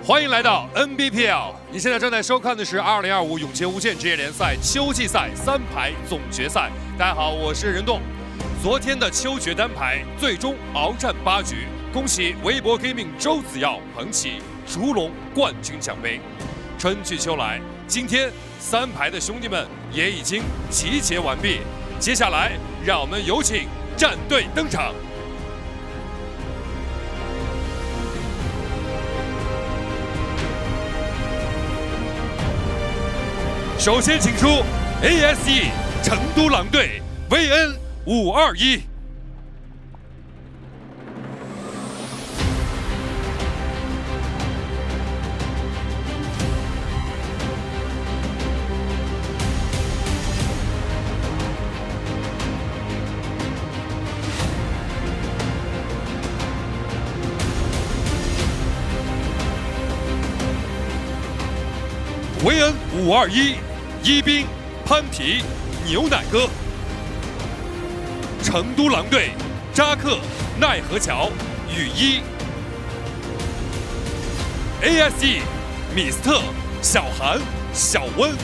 欢迎来到 Nbpl， 你现在正在收看的是2025永劫无间职业联赛秋季赛3排总决赛。大家好，我是任栋。昨天的秋决单排最终鏖战8局，恭喜微博 Gaming 周子耀捧起烛龙冠军奖杯。春去秋来，今天3排的兄弟们也已经集结完毕。接下来，让我们有请战队登场。 首先，请出 ASE 成都狼队 VN 521。VN 521。 一兵潘皮牛奶哥，成都狼队扎克奈何桥雨衣 ，ASE 米斯特小韩小温。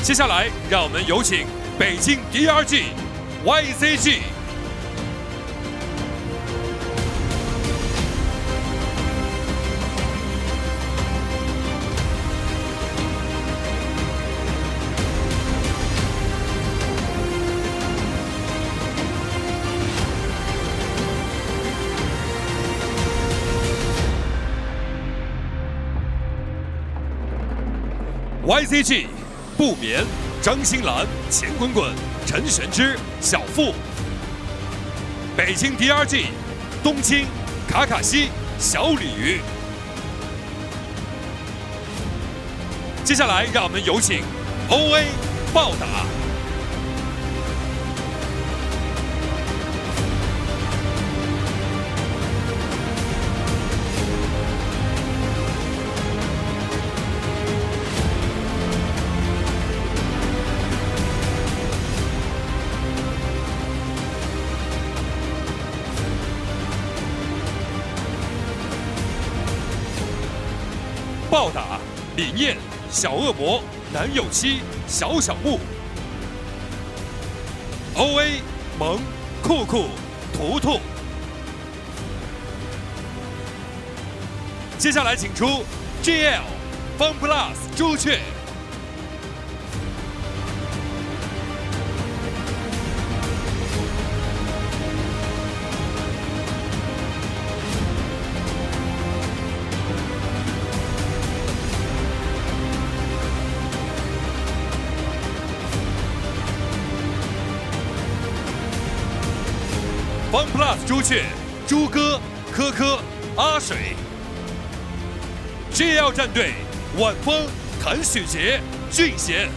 接下来，让我们有请北京 DRG YZG。 YZG 不眠、张新兰、钱滚滚、陈玄之、小付；北京 DRG 冬青、卡卡西、小鲤鱼。接下来，让我们有请 OA 暴打。 暴打李念、小恶魔、男友妻、小小木 ，OA 萌、酷酷、图图。接下来请出 GL Fun Plus 朱雀。 Fun Plus 朱雀、朱哥、科科、阿水 ，GL 战队晚风、谭许杰、俊贤。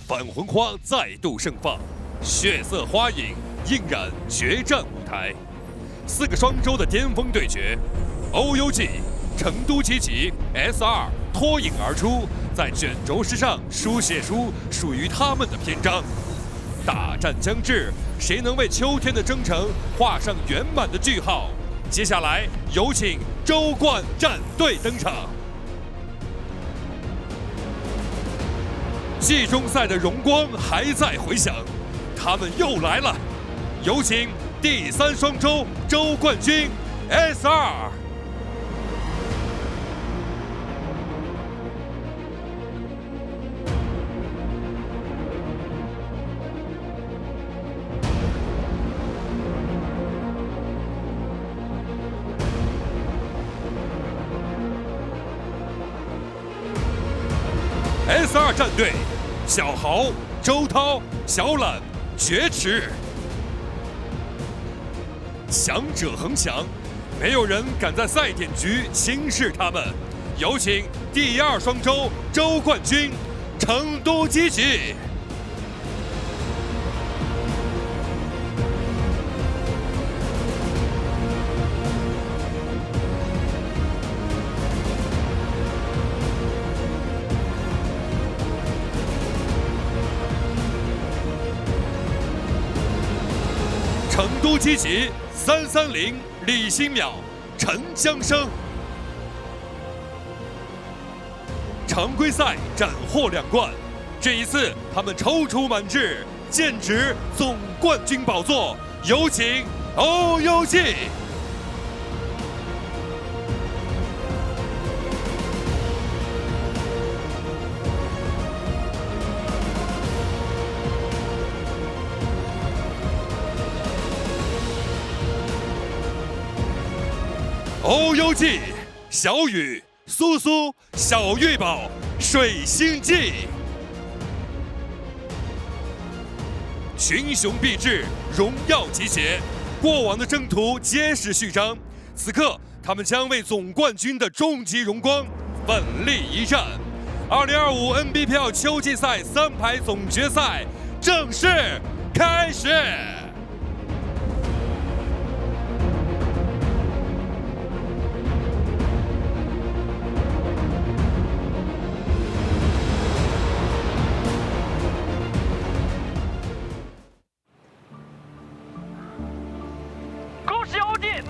粉魂花再度盛放，血色花影映染决战舞台。 4个双周的巅峰对决 ，OUG 成都积极 SR 脱颖而出，在卷轴之上书写出属于他们的篇章。大战将至，谁能为秋天的征程画上圆满的句号？接下来有请周冠战队登场。季中赛的荣光还在回响，他们又来了，有请。 第3双周周冠军 SR。SR 战队，小豪、周涛、小懒、绝池。 强者恒强，没有人敢在赛点局轻视他们。有请第2双周周冠军，成都积极。都七级330李新淼、陈江生。常规赛斩获2冠，这一次他们踌躇满志，剑指总冠军宝座。有请欧游记。欧游记，小雨、苏苏、小玉宝、水星记。群雄毕至，荣耀集结，过往的征途皆是序章。此刻，他们将为总冠军的终极荣光奋力一战。2025 Nbpl 秋季赛3排总决赛正式开始。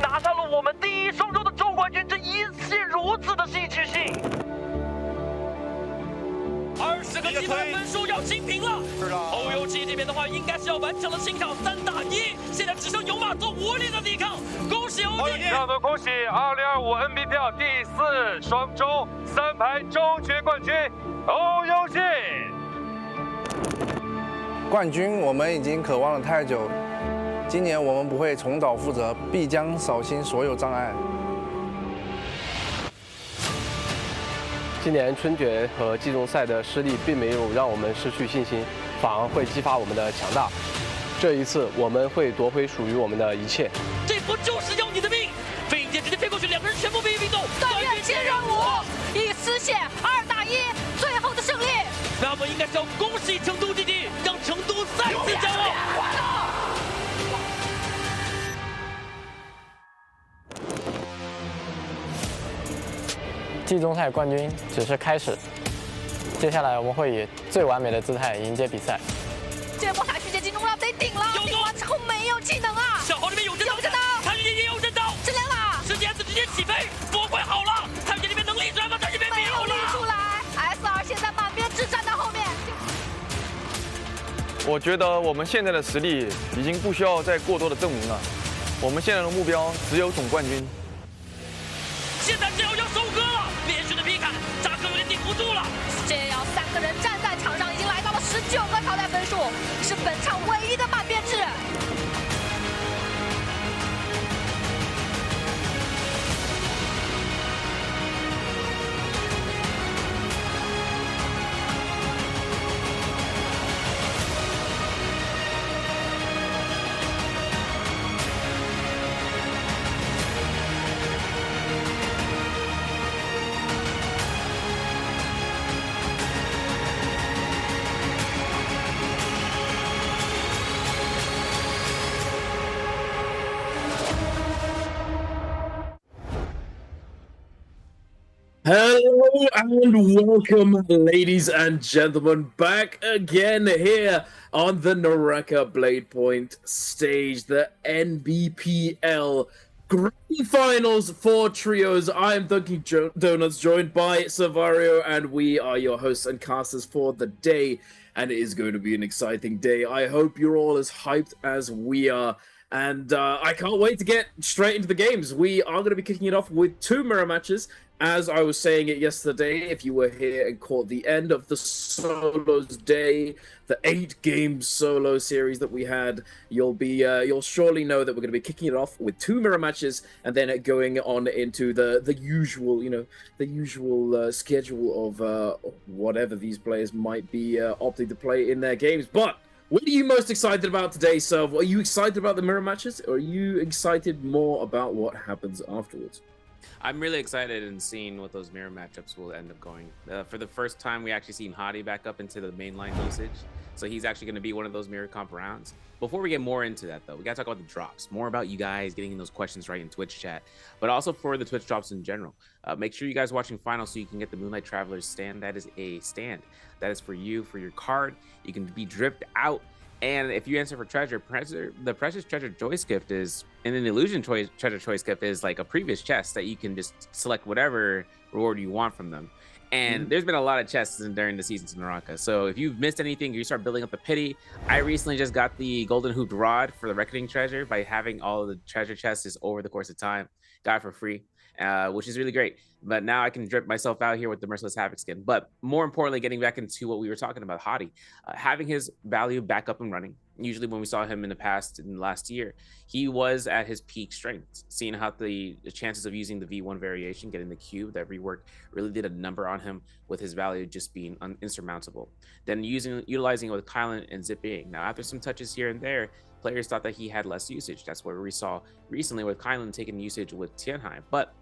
拿下了我们第一双周的周冠军，这一切如此的戏剧性。20个积分分数要清平了。欧游记这边的话，应该是要完成了清场3打1，现在只剩有马做无力的抵抗。恭喜欧记！让我们恭喜2025 Nbpl 第4双周3排周决冠军欧游记。冠军我们已经渴望了太久。今年我们不会重蹈覆辙，必将扫清所有障碍。今年春决和季中赛的失利并没有让我们失去信心，反而会激发我们的强大。这一次我们会夺回属于我们的一切。这波就是要你的命！飞剑直接飞过去，2个人全部被运动。但愿接任务，以丝线2打1，最后的胜利。那么应该是要恭喜成都弟弟，让成都再次骄傲。季中赛冠军只是开始，接下来我们会以最完美的姿态迎接比赛。这波海旭姐进攻了，得顶了，顶完之后没有技能啊！小豪这边有震刀，谭玉洁也有震刀，真亮了！是 DS 直接起飞，夺回好了。谭玉洁这边能立出来吗？谭玉洁没有立出来 ，SR 现在满编制站在后面。我觉得我们现在的实力已经不需要再过多的证明了，我们现在的目标只有总冠军。现在只要收割了，连续的劈砍，扎克有点顶不住了。这要3个人站在场上，已经来到了19个淘汰分数，是本场唯一的满编制。Hello and welcome, ladies and gentlemen, back again here on the NARAKA BLADEPOINT stage, the NBPL Grand Finals for Trios. I am Dunkin' Donuts, joined by Savario, and we are your hosts and casters for the day, and it is going to be an exciting day. I hope you're all as hyped as we are. And I can't wait to get straight into the games. We are going to be kicking it off with 2 mirror matches. As I was saying it yesterday, if you were here and caught the end of the solos day, the 8-game solo series that we had, you'll surely know that we're going to be kicking it off with 2 mirror matches, and then going on into the usual, schedule of whatever these players might be opting to play in their games. But what are you most excited about today, Serv? Are you excited about the mirror matches, or are you excited more about what happens afterwards? I'm really excited in seeing what those mirror matchups will end up going. For the first time, we actually seen Hadi back up into the mainline usage. So he's actually going to be one of those mirror comp rounds. Before we get more into that, though, we got to talk about the drops. More about you guys getting those questions right in Twitch chat, but also for the Twitch drops in general. Make sure you guys watching final so you can get the Moonlight Traveler's stand. That is a stand. That is for you, for your card. You can be dripped out And if you answer for treasure, the precious treasure choice gift is, and an illusion treasure choice gift is like a previous chest that you can just select whatever reward you want from them. And there's been a lot of chests during the seasons in NARAKA. So if you've missed anything, you start building up the pity. I recently just got the golden hooped rod for the reckoning treasure by having all of the treasure chests over the course of time. Got it for free, which is really great. But now I can drip myself out here with the Merciless Havoc skin. But more importantly, getting back into what we were talking about, Hadi, having his value back up and running. Usually when we saw him in the past, in the last year, he was at his peak strength. Seeing how the chances of using the V1 variation, getting the cube, that rework really did a number on him with his value just being insurmountable. Then utilizing it with Kylan and Zipping. Now, after some touches here and there, players thought that he had less usage. That's what we saw recently with Kylan taking usage with Tianhai. But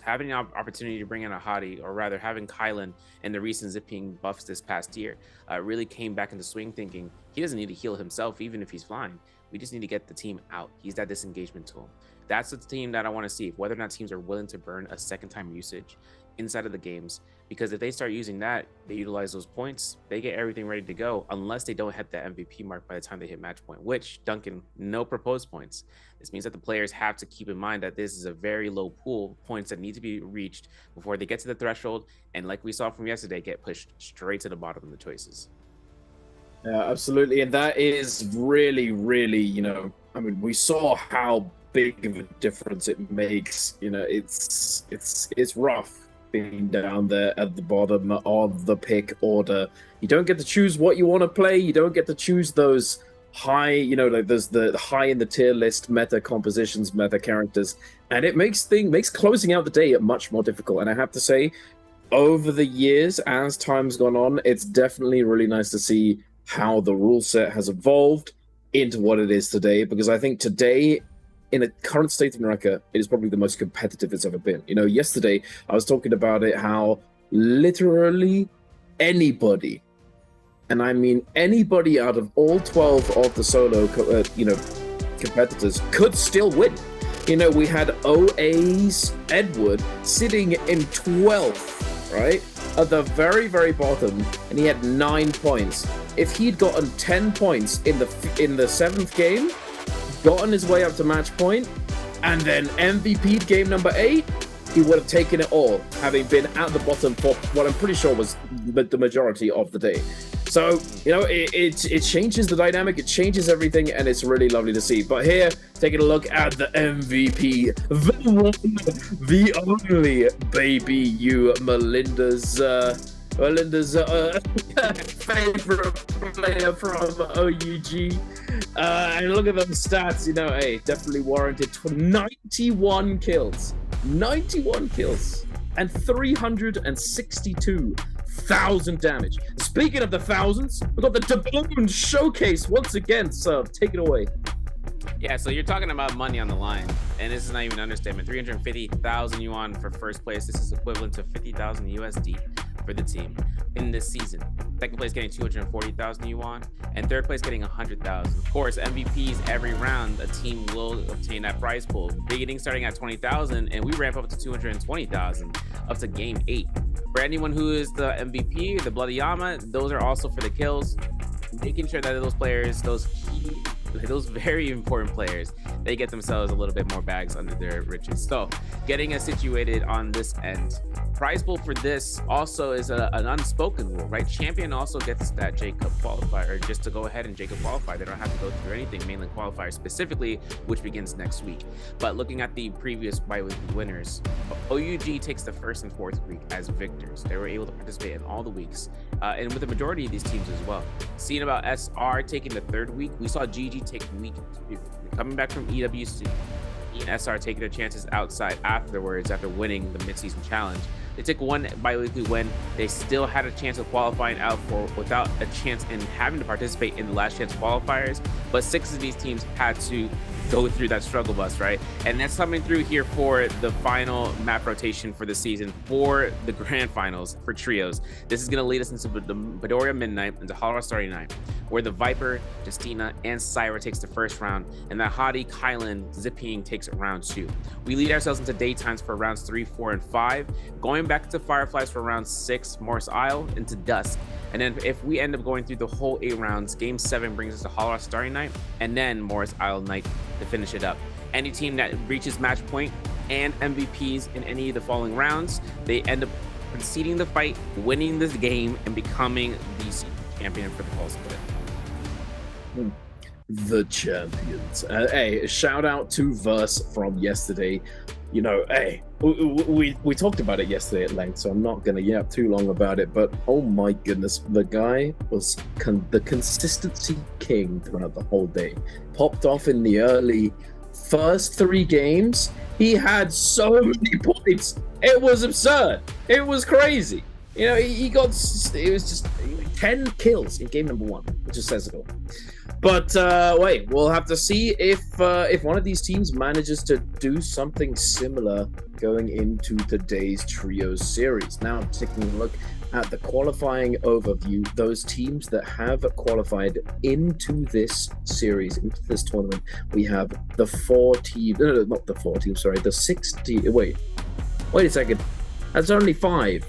having an opportunity to bring in a Hadi, or rather having Kylan and the recent Zipping buffs this past year, really came back into swing thinking he doesn't need to heal himself even if he's flying. We just need to get the team out. He's that disengagement tool. That's the team that I want to see, whether or not teams are willing to burn a second time usage inside of the games, because if they start using that, they utilize those points, they get everything ready to go, unless they don't hit the MVP mark by the time they hit match point, which, Duncan, no proposed points. This means that the players have to keep in mind that this is a very low pool of points that need to be reached before they get to the threshold, and like we saw from yesterday, get pushed straight to the bottom of the choices. Yeah, absolutely. And that is really, really, you know, I mean, we saw how big of a difference it makes. You know, it's rough being down there at the bottom of the pick order. You don't get to choose what you want to play. You don't get to choose those high, you know, like there's the high in the tier list meta compositions, meta characters, and it makes closing out the day much more difficult. And I have to say, over the years, as time's gone on, it's definitely really nice to see how the rule set has evolved into what it is today, because I think today, in a current state of NARAKA, it is probably the most competitive it's ever been. You know, yesterday I was talking about it, how literally anybody, and I mean anybody out of all 12 of the solo, competitors could still win. You know, we had OA's Edward sitting in 12th, right? At the very, very bottom, and he had 9 points. If he'd gotten 10 points in the 7th game, gotten his way up to match point, and then MVP'd game number 8, he would have taken it all, having been at the bottom for what I'm pretty sure was the majority of the day. So, you know, it changes the dynamic, it changes everything, and it's really lovely to see. But here, taking a look at the MVP, the one, the only, baby, you, Melinda's favorite player from OUG. And look at those stats, you know, hey, definitely warranted. 91 kills, 91 kills, and 362,000 damage. Speaking of the thousands, we've got the Doubloon Showcase once again, so take it away. Yeah, so you're talking about money on the line, and this is not even an understatement. 350,000 yuan for first place. This is equivalent to 50,000 USD for the team in this season. Second place getting 240,000 yuan, and third place getting 100,000. Of course, MVPs every round, a team will obtain that prize pool. Beginning starting at 20,000, and we ramp up to 220,000 up to game 8. For anyone who is the MVP, the Bloody Yama, those are also for the kills. Making sure that those players, those very important players, they get themselves a little bit more bags under their riches. So getting us situated on this end. Prize pool for this also is an unspoken rule, right? Champion also gets that J-Cup qualifier, or just to go ahead and J-Cup qualify. They don't have to go through anything, mainland qualifier specifically, which begins next week. But looking at the previous bi-weekly winners, OUG takes the first and fourth week as victors. They were able to participate in all the weeks, and with the majority of these teams as well. Seeing about SR taking the third week, we saw GG take week 2. Coming back from EWC, and SR taking their chances outside afterwards after winning the mid-season challenge. They took one bi-weekly win. They still had a chance of qualifying out without a chance in having to participate in the last chance qualifiers. But 6 of these teams had to go through that struggle bus, right? And that's coming through here for the final map rotation for the season for the grand finals for trios. This is going to lead us into the Midoriya Midnight, into Hollow Starry Night, where the Viper, Justina, and Syra takes the first round, and the Hadi, Kylan, Zipping takes round 2. We lead ourselves into daytimes for rounds 3, 4, and 5. Going going back to Fireflies for round 6, Morris Isle into Dusk. And then if we end up going through the whole 8 rounds, game 7 brings us to Hollow Starry Night, and then Morris Isle Night to finish it up. Any team that reaches match point and MVPs in any of the following rounds, they end up conceding the fight, winning this game, and becoming the champion for the Fall Split. The champions. Hey, a shout out to Verse from yesterday. You know, hey, we talked about it yesterday at length, so I'm not going to yap too long about it, but oh my goodness, the guy was the consistency king throughout the whole day. Popped off in the early first 3 games. He had so many points. It was absurd. It was crazy. You know, it was just 10 kills in game number 1, which just says it all. But wait, we'll have to see if one of these teams manages to do something similar going into today's Trios series. Now, taking a look at the qualifying overview, those teams that have qualified into this series, into this tournament, we have the 4 teams, no, not the 4 teams, sorry, the 6 teams, wait a second, that's only 5.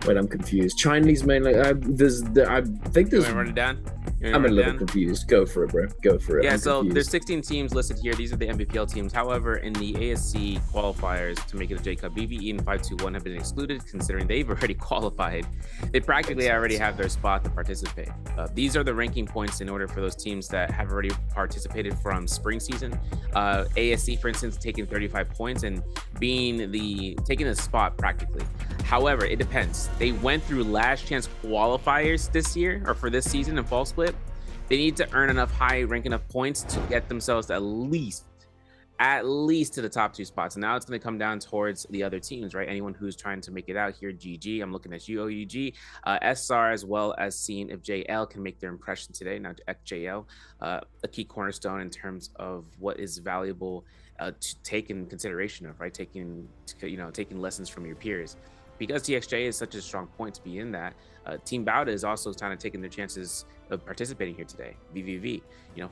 Wait, I'm confused. Chinese mainland. I think there's. You want to run it down? I'm a little confused. Go for it, bro. Go for it. Yeah, I'm so confused. there's 16 teams listed here. These are the Nbpl teams. However, in the ASC qualifiers to make it a J Cup, BVE and 521 have been excluded, considering they've already qualified. They practically already have their spot to participate. These are the ranking points in order for those teams that have already participated from spring season. ASC, for instance, taking 35 points and taking a spot practically. However, it depends. They went through last chance qualifiers this year, or for this season in Fall Split. They need to earn enough high rank enough points to get themselves at least to the top 2 spots. And now it's going to come down towards the other teams, right? Anyone who's trying to make it out here, GG. I'm looking at you, OUG, SR, as well as seeing if JL can make their impression today. Now, XJL, a key cornerstone in terms of what is valuable to take in consideration of, right? Taking lessons from your peers. Because TXJ is such a strong point to be in that, Team Bauda is also kind of taking their chances of participating here today. VVV,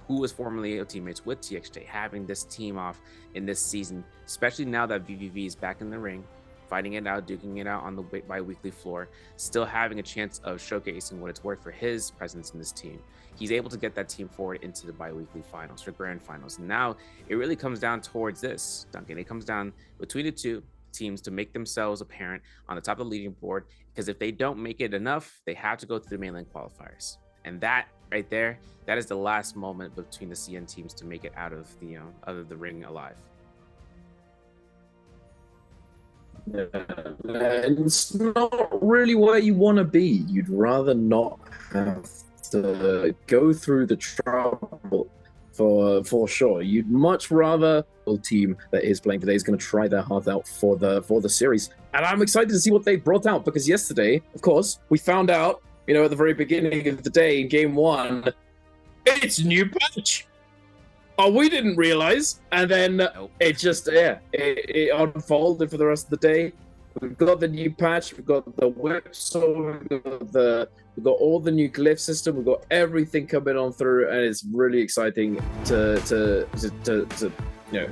who was formerly teammates with TXJ, having this team off in this season, especially now that VVV is back in the ring, fighting it out, duking it out on the bi-weekly floor, still having a chance of showcasing what it's worth for his presence in this team. He's able to get that team forward into the bi-weekly finals, or grand finals. And now it really comes down towards this, Duncan. It comes down between the 2 teams to make themselves apparent on the top of the leading board, because if they don't make it enough, they have to go through the mainland qualifiers. And that right there, that is the last moment between the CN teams to make it out of the ring alive. Yeah, it's not really where you want to be. You'd rather not have to go through the trouble for sure. You'd much rather a team that is playing today is going to try their heart out for the series. And I'm excited to see what they brought out, because yesterday, of course, we found out, at the very beginning of the day in game 1, it's a new patch. Oh, we didn't realize. And then it just, it unfolded for the rest of the day. We've got the new patch, we've got the whipsaw, we've got all the new glyph system, we've got everything coming on through, and it's really exciting to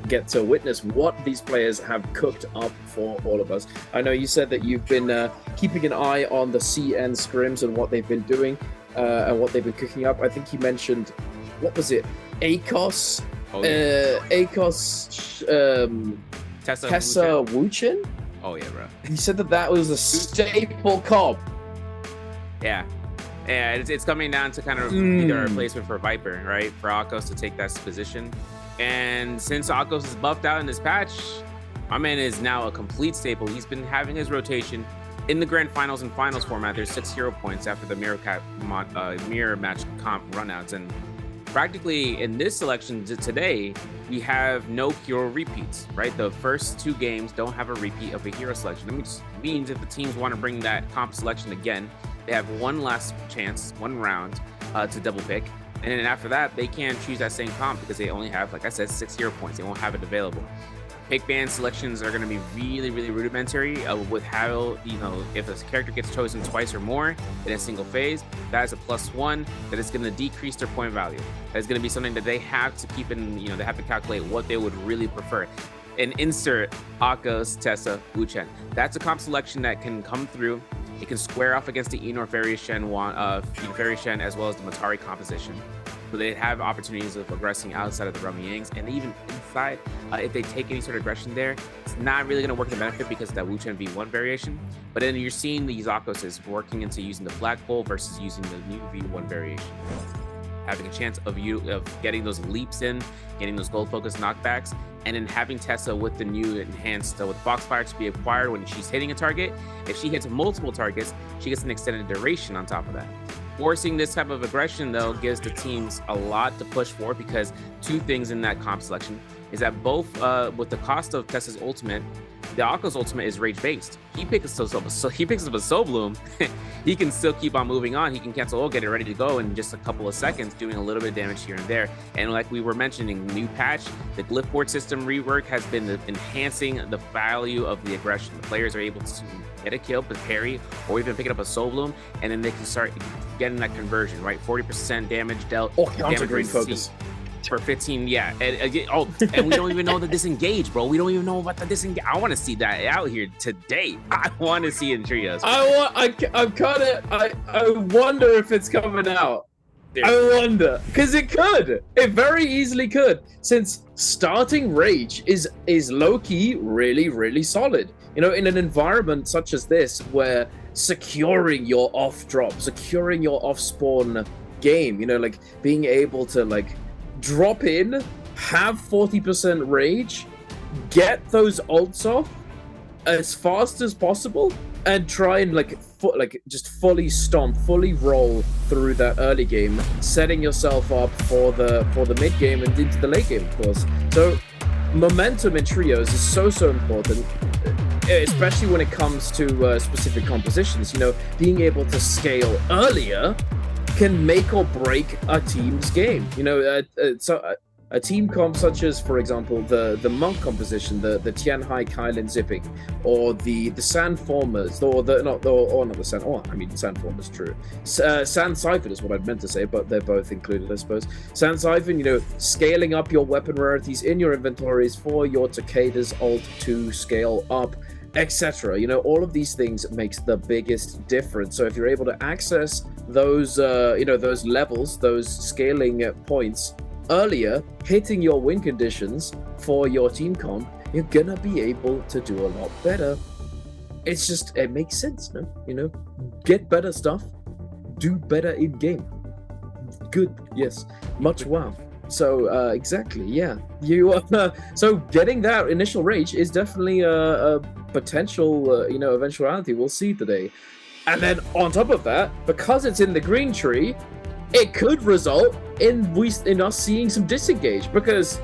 get to witness what these players have cooked up for all of us. I know you said that you've been keeping an eye on the CN scrims and what they've been doing and what they've been cooking up. I think you mentioned, what was it? ACOS? Tessa Wuchen? Oh yeah, bro. You said that was a staple comp. Yeah, it's coming down to kind of be a replacement for Viper, right? For Akos to take that position. And since Akos is buffed out in this patch, my man is now a complete staple. He's been having his rotation in the grand finals and finals format. There's 6 hero points after the mirror match comp runouts, and practically in this selection today, we have no hero repeats, right? The first 2 games don't have a repeat of a hero selection. That means if the teams want to bring that comp selection again, they have one last chance, 1 round to double pick. And then after that, they can't choose that same comp because they only have, like I said, 6 hero points. They won't have it available. Pick band selections are going to be really, really rudimentary with how, if a character gets chosen twice or more in a single phase, that is a +1, that is going to decrease their point value. That's going to be something that they have to keep in, they have to calculate what they would really prefer. and insert Akos, Tessa, Wu-Chen. That's a comp selection that can come through. It can square off against the Enor Fairy Shen as well as the Matari composition. So they have opportunities of aggressing outside of the Rami Yangs, and even inside, if they take any sort of aggression there, it's not really going to work in the benefit because of that Wu-Chen V1 variation. But then you're seeing these Akoses working into using the flagpole versus using the new V1 variation. Having a chance of getting those leaps in, getting those gold focus knockbacks, and then having Tessa with the new enhanced with Foxfire to be acquired when she's hitting a target. If she hits multiple targets, she gets an extended duration on top of that. Forcing this type of aggression, though, gives the teams a lot to push for, because two things in that comp selection is that both with the cost of Tessa's ultimate, the Akko's ultimate is rage based. He picks up a Soul Bloom, he can still keep on moving on. He can cancel get it ready to go in just a couple of seconds, doing a little bit of damage here and there. And like we were mentioning, new patch, the glyph board system rework has been enhancing the value of the aggression. The players are able to get a kill, but parry, or even picking up a Soul Bloom, and then they can start getting that conversion, right? 40% damage dealt. Oh, counter green focus. For 15, yeah. And we don't even know the disengage, bro. We don't even know about the disengage. I want to see that out here today. I want to see it in trios. I wonder if it's coming out. I wonder, because it could. It very easily could, since starting Rage is low-key really solid. You know, in an environment such as this, where securing your off-drop, securing your off-spawn game, you know, like being able to like drop in, have 40% Rage, get those ults off as fast as possible, and try and just fully stomp, fully roll through that early game, setting yourself up for the mid game and into the late game, of course. So momentum in trios is so important, especially when it comes to specific compositions. You know, being able to scale earlier can make or break a team's game. You know, so a team comp such as, for example, the Monk composition, the Tianhai Kylin zipping, or the Sandformers, Sandformers, true. Sand Siphon is what I'd meant to say, but they're both included, I suppose. Sand Siphon, you know, scaling up your weapon rarities in your inventories for your Takeda's ult to scale up, etc. You know, all of these things makes the biggest difference. So if you're able to access those, those levels, those scaling points earlier, hitting your win conditions for your team comp, you're gonna be able to do a lot better. It's just, it makes sense, no? You know, get better stuff, do better in game. Good, yes, much wow. So exactly, yeah. You so getting that initial rage is definitely a potential, eventuality. We'll see today. And then on top of that, because it's in the green tree, it could result in us seeing some disengage, because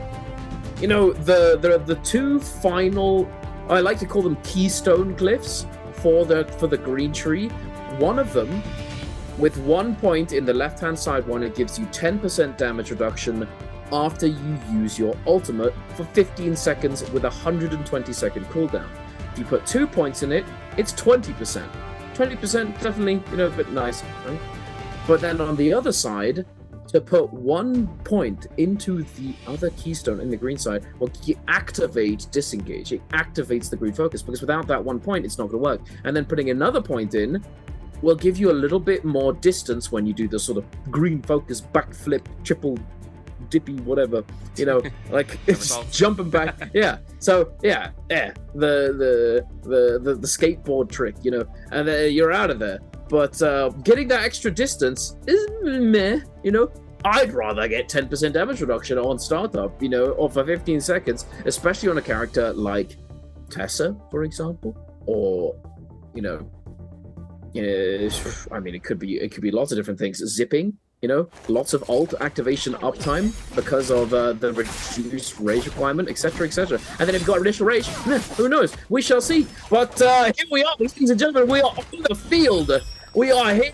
you know the two final, I like to call them keystone glyphs for the green tree. One of them, with 1 point in the left hand side one, it gives you 10% damage reduction after you use your ultimate for 15 seconds with a 120-second cooldown. If you put 2 points in it, it's 20%. 20% definitely, a bit nice, right? But then on the other side, to put 1 point into the other keystone in the green side will activate disengage. It activates the green focus, because without that 1 point, it's not going to work. And then putting another point in will give you a little bit more distance when you do the sort of green focus backflip, triple dippy, whatever, like it's jumping back. Yeah. So yeah, the skateboard trick, and then you're out of there. But getting that extra distance is meh, I'd rather get 10% damage reduction on startup, or for 15 seconds, especially on a character like Tessa, for example, or, I mean, it could be lots of different things. Zipping, lots of ult activation uptime because of the reduced rage requirement, etc., etc. And then if you've got initial rage, who knows? We shall see. But here we are, ladies and gentlemen, we are on the field. We are here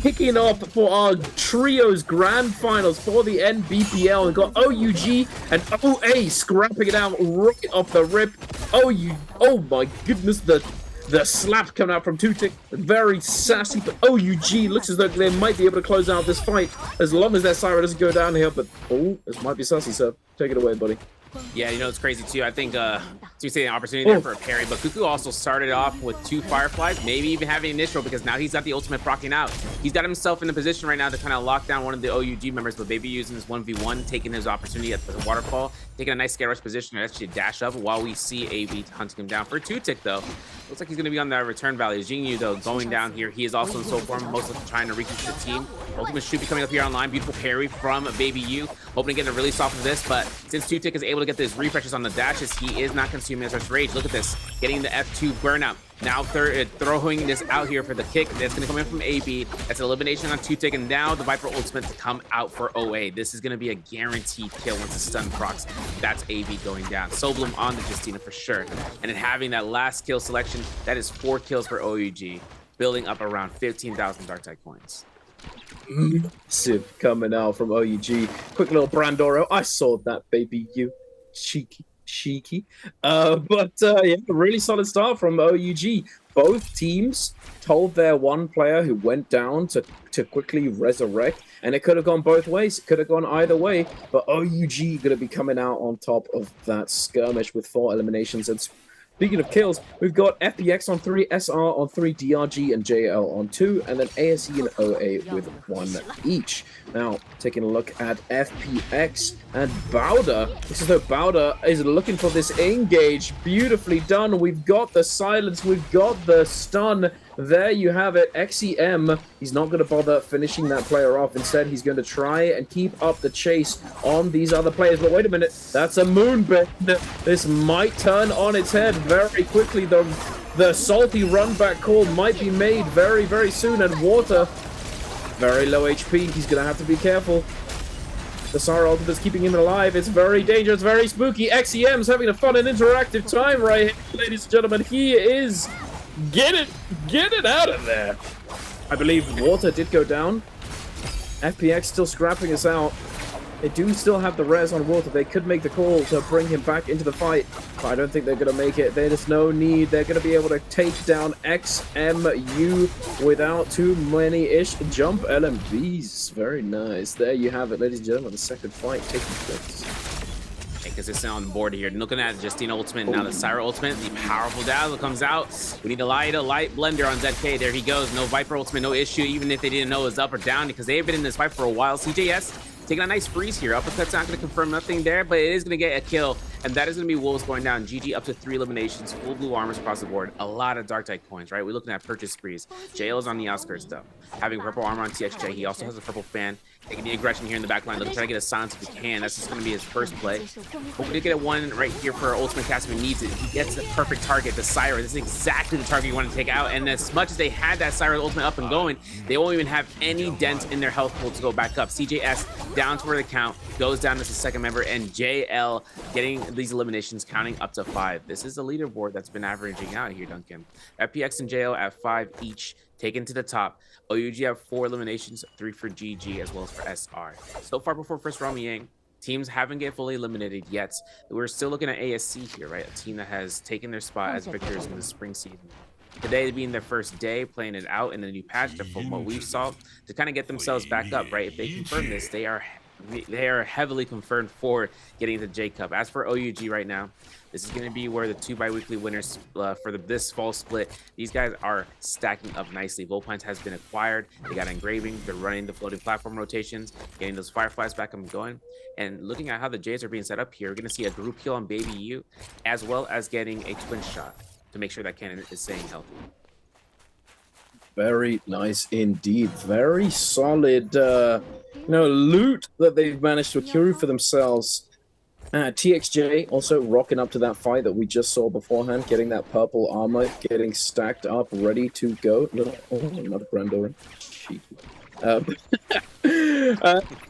kicking off for our Trios Grand Finals for the NBPL. We've got OUG and OA scrapping it out right off the rip. Oh my goodness, the slap coming out from Tutik, very sassy, but OUG looks as though they might be able to close out this fight as long as their Syra doesn't go down here. But this might be sassy, so take it away, buddy. Yeah, you know, it's crazy too. I think you see an opportunity there for a parry, but Cuckoo also started off with 2 Fireflies, maybe even having initial, because now he's got the ultimate proccing out. He's got himself in a position right now to kind of lock down one of the OUG members, but Baby using his 1v1, taking his opportunity at the waterfall, taking a nice scare rush position to actually dash up while we see AB hunting him down for a 2-tick though. Looks like he's going to be on that return valley. Jingyu though going down here. He is also in soul form, mostly trying to recoup the team. Ultimate should be coming up here online. Beautiful parry from Baby U. Hoping to get a release off of this, but since 2-tick is able to get these refreshes on the dashes, he is not consuming as much rage. Look at this, getting the F2 burnout. Now throwing this out here for the kick. That's going to come in from AB. That's an elimination on 2-tick, and now the Viper ultimate to come out for OA. This is going to be a guaranteed kill once the stun procs. That's AB going down. Soblum on the Justina for sure. And then having that last kill selection, that is 4 kills for OUG, building up around 15,000 Dark-Tide coins. Massive coming out from OUG. Quick little Brandoro. I saw that, Baby You. Cheeky. Yeah, really solid start from OUG. Both teams told their one player who went down to quickly resurrect, and it could have gone both ways. It could have gone either way, but OUG going to be coming out on top of that skirmish with 4 eliminations. And speaking of kills, we've got FPX on 3, SR on 3, DRG and JL on 2, and then ASE and OA with 1 each. Now, taking a look at FPX and Bowder. This is though Bowder is looking for this engage. Beautifully done. We've got the silence. We've got the stun. There you have it. XEM, he's not going to bother finishing that player off. Instead, he's going to try and keep up the chase on these other players. But wait a minute, that's a moonbend. This might turn on its head very quickly. The salty run back call might be made very, very soon. And Water, very low HP. He's going to have to be careful. The Sara ultimate is keeping him alive. It's very dangerous, very spooky. XEM's having a fun and interactive time right here, ladies and gentlemen. He is... Get it out of there. I believe Water did go down. FPX still scrapping us out. They do still have the res on Water. They could make the call to bring him back into the fight, but I don't think they're going to make it. There's no need. They're going to be able to take down XMU without too many-ish jump LMVs. Very nice. There you have it, ladies and gentlemen. The second fight taking place. Because it's on the board here. Looking at Justina ultimate, now the Syra ultimate, the powerful dazzle comes out. We need a light blender on ZK. There he goes. No Viper ultimate, no issue, even if they didn't know it was up or down, because they've been in this fight for a while. CJS taking a nice freeze here. Uppercut's not going to confirm nothing there, but it is going to get a kill, and that is going to be Wolves going down. GG up to 3 eliminations, full blue armors across the board. A lot of Dark-Tide coins, right? We're looking at purchase sprees. JL is on the outskirts, though. Having purple armor on TXJ. He also has a purple fan. Taking the aggression here in the back line. Looking to try to get a silence if he can. That's just going to be his first play. Hoping to get a 1 right here for our ultimate cast if he needs it. He gets the perfect target, the Syra. This is exactly the target you want to take out. And as much as they had that Syra ultimate up and going, they won't even have any dent in their health pool to go back up. CJS down to where the count, goes down as the second member, and JL getting these eliminations, counting up to 5. This is the leaderboard that's been averaging out here, Duncan. FPX and JL at 5 each, taken to the top. OUG have 4 eliminations, 3 for GG as well as for SR. So far before first round Yang, teams haven't get fully eliminated yet. We're still looking at ASC here, right? A team that has taken their spot as victors in the spring season. Today being their first day playing it out in the new patch, from what we saw, to kind of get themselves back up, right? If they confirm this, they are heavily confirmed for getting the J Cup. As for OUG right now, this is going to be where the 2 bi-weekly winners for this fall split. These guys are stacking up nicely. Volpines has been acquired. They got engraving. They're running the floating platform rotations, getting those Fireflies back and going. And looking at how the Jays are being set up here, we're going to see a group heal on Baby U, as well as getting a twin shot to make sure that cannon is staying healthy. Very nice indeed. Very solid loot that they've managed to accrue for themselves. TXJ also rocking up to that fight that we just saw beforehand, getting that purple armor, getting stacked up, ready to go. Another Brando. Cheeky.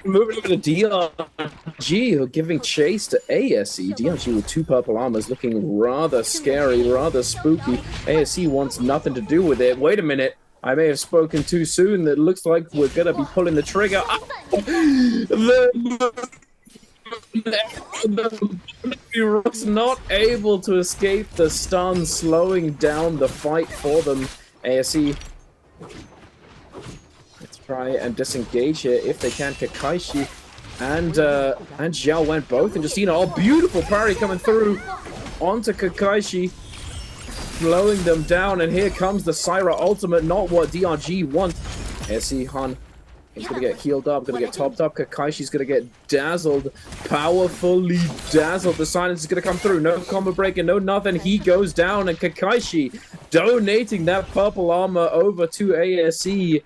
Moving over to DRG, who are giving chase to ASE. DRG with 2 purple armors, looking rather scary, rather spooky. ASE wants nothing to do with it. Wait a minute. I may have spoken too soon. It looks like we're going to be pulling the trigger. The was not able to escape the stun, slowing down the fight for them. ASE, let's try and disengage here if they can. Kakaishi and Xiao went both, and Justina, oh, beautiful parry coming through onto Kakashi, slowing them down, and here comes the Syra ultimate, not what DRG want. SE Han is gonna get healed up, gonna get topped up. Kakashi's gonna get dazzled, powerfully dazzled. The silence is gonna come through. No combo breaker, no nothing. He goes down, and Kakashi donating that purple armor over to ASE.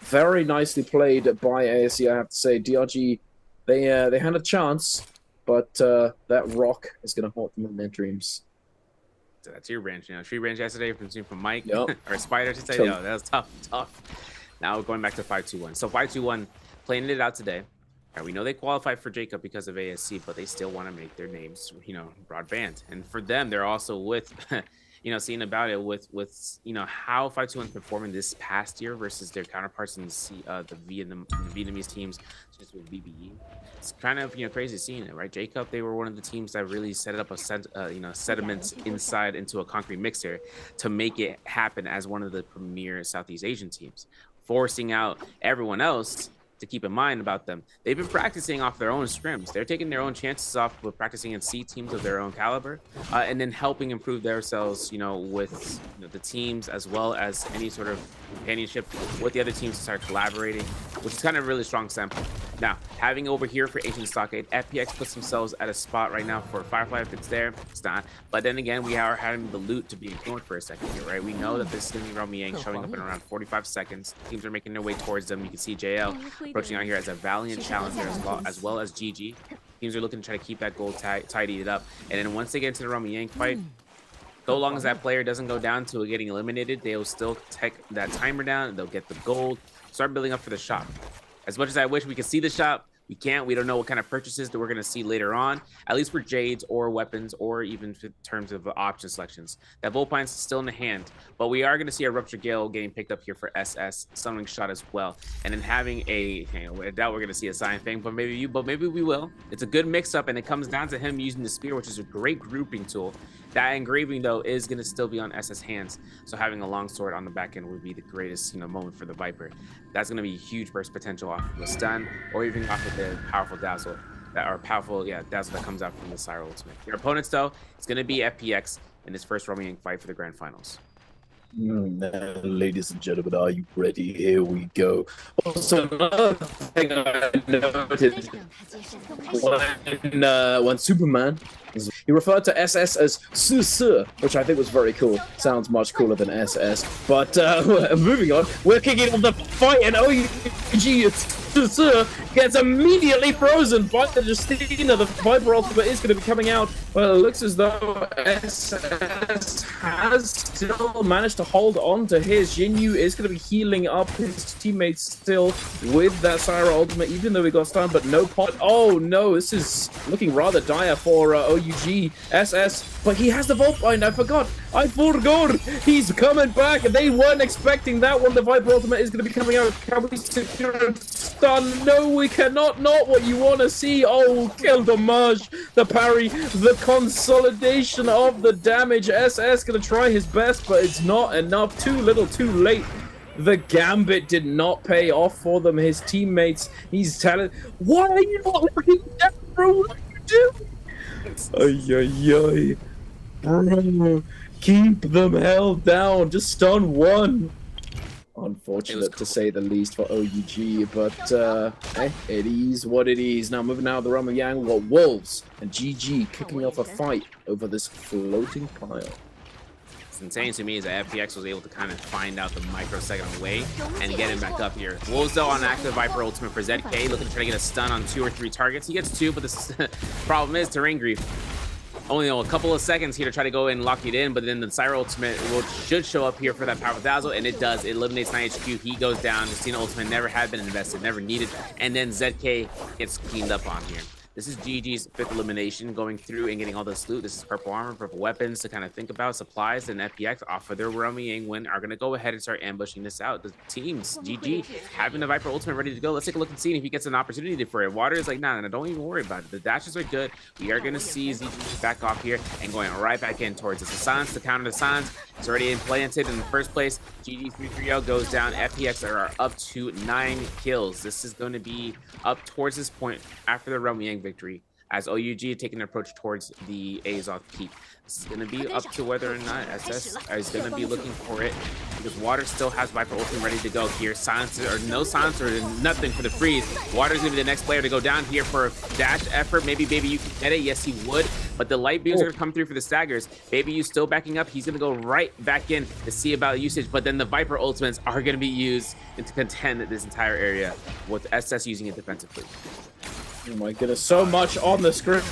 Very nicely played by ASE, I have to say. DRG, they had a chance, but that rock is gonna haunt them in their dreams. So that's your range, you know. Street range yesterday from Mike, yep. or Spider to say, no, that was tough. Now we're going back to 5-2-1. So 5-2-1 playing it out today. Right, we know they qualified for Jacob because of ASC, but they still want to make their names, you know, broadband. And for them, they're also with, you know, seeing about it with you know, how 5-2-1 performing this past year versus their counterparts in the Vietnamese teams, just with BBE. It's kind of, you know, crazy seeing it, right? Jacob, they were one of the teams that really set up a you know, sediments inside into a concrete mixer to make it happen as one of the premier Southeast Asian teams, forcing out everyone else to keep in mind about them. They've been practicing off their own scrims. They're taking their own chances off with practicing in C teams of their own caliber, and then helping improve themselves, you know, with the teams, as well as any sort of companionship with the other teams to start collaborating, which is kind of a really strong sample. Now, having over here for Asian Stockade, FPX puts themselves at a spot right now for Firefly. If it's there, it's not. But then again, we are having the loot to be ignored for a second here, right? We know that this is going to be Romy Yang showing up in around 45 seconds. Teams are making their way towards them. You can see JL approaching out here as a valiant challenger, as well as GG. Teams are looking to try to keep that gold tidied up. And then once they get into the Romy Yang fight, so long as that player doesn't go down to getting eliminated, they'll still take that timer down. They'll get the gold, start building up for the shop. As much as I wish we could see the shop, we can't. We don't know what kind of purchases that we're going to see later on, at least for Jades or weapons, or even in terms of option selections. That Volpine is still in the hand, but we are going to see a Rupture Gale getting picked up here for SS, Summoning Shot as well. And then having a, I doubt we're going to see a Sign thing, but maybe we will. It's a good mix-up, and it comes down to him using the Spear, which is a great grouping tool. That engraving, though, is going to still be on SS hands, so having a long sword on the back end would be the greatest, moment for the Viper. That's going to be a huge burst potential off of the stun, or even off of the powerful dazzle, dazzle that comes out from the Syra ultimate. Your opponents, though, it's going to be FPX in this first Romy Yang fight for the grand finals. Ladies and gentlemen, are you ready? Here we go. Also, another thing I noted when Superman, he referred to SS as Su, which I think was very cool. Sounds much cooler than SS. But moving on, we're kicking off the fight, and OUG Su gets immediately frozen by the Justina. The Viper ultimate is going to be coming out, but it looks as though SS has still managed to hold on to his. Jinyu is going to be healing up his teammates still with that Syra ultimate, even though he got stunned, but no pot. Oh no, this is looking rather dire for OUG SS, but he has the Volpine. I forgot. He's coming back, and they weren't expecting that one. The Viper ultimate is going to be coming out. Can we secure a stun? No, we cannot. Not what you want to see. Oh, kill damage, the parry, the consolidation of the damage. SS going to try his best, but it's not enough. Too little, too late. The gambit did not pay off for them. His teammates, he's telling, why are you not looking down, bro? What are you doing? Bro, keep them held down. Just stun one. Unfortunate to say the least for OUG, but hey, it is what it is. Now moving out of the Romy Yang, we've got Wolves and GG kicking off a fight over this floating pile. What's insane to me is that FPX was able to kind of find out the microsecond away and get him back up here. Wolves, though, on active Viper ultimate for ZK, looking to try to get a stun on 2 or 3 targets. He gets 2, but the problem is terrain grief. Only a couple of seconds here to try to go and lock it in, but then the Syra ultimate should show up here for that powerful dazzle, and it does. It eliminates 9HQ. He goes down. Justina ultimate never had been invested, never needed, and then ZK gets cleaned up on here. This is GG's 5th elimination, going through and getting all this loot. This is purple armor, purple weapons to kind of think about. Supplies, and FPX off of their Romy Yang win are going to go ahead and start ambushing this out. The teams, GG, having the Viper ultimate ready to go. Let's take a look and see if he gets an opportunity for it. Water is like, nah, don't even worry about it. The dashes are good. We are going to see ZG back off here and going right back in towards us. The silence to counter the silence. It's already implanted in the first place. GG330 goes down. FPX are up to 9 kills. This is going to be up towards this point after the Realm Yang victory, as OUG taking an approach towards the Azoth Peak. This is going to be up to whether or not SS is going to be looking for it, because Water still has Viper Ultimate ready to go here. Silencer, or no silencer, nothing for the freeze. Water's going to be the next player to go down here for a dash effort. Maybe Baby you can get it. Yes, he would. But the light beams are going to come through for the staggers. Baby you still backing up. He's going to go right back in to see about usage. But then the Viper Ultimates are going to be used to contend this entire area, with SS using it defensively. Oh my goodness, so much on the screen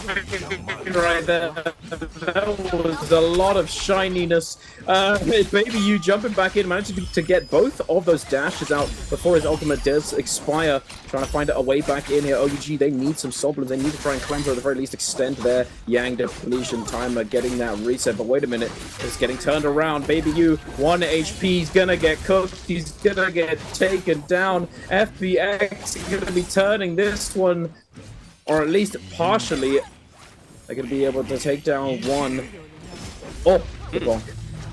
right there. That was a lot of shininess. Baby you jumping back in, managing to get both of those dashes out before his ultimate does expire. Trying to find a way back in here. OUG, they need some Soblins. They need to try and cleanse, or at the very least extend their Yang depletion timer, getting that reset. But wait a minute, it's getting turned around. Baby you, 1 HP, he's gonna get cooked. He's gonna get taken down. FPX is gonna be turning this one, or at least partially. They're going to be able to take down one. Oh, the bonk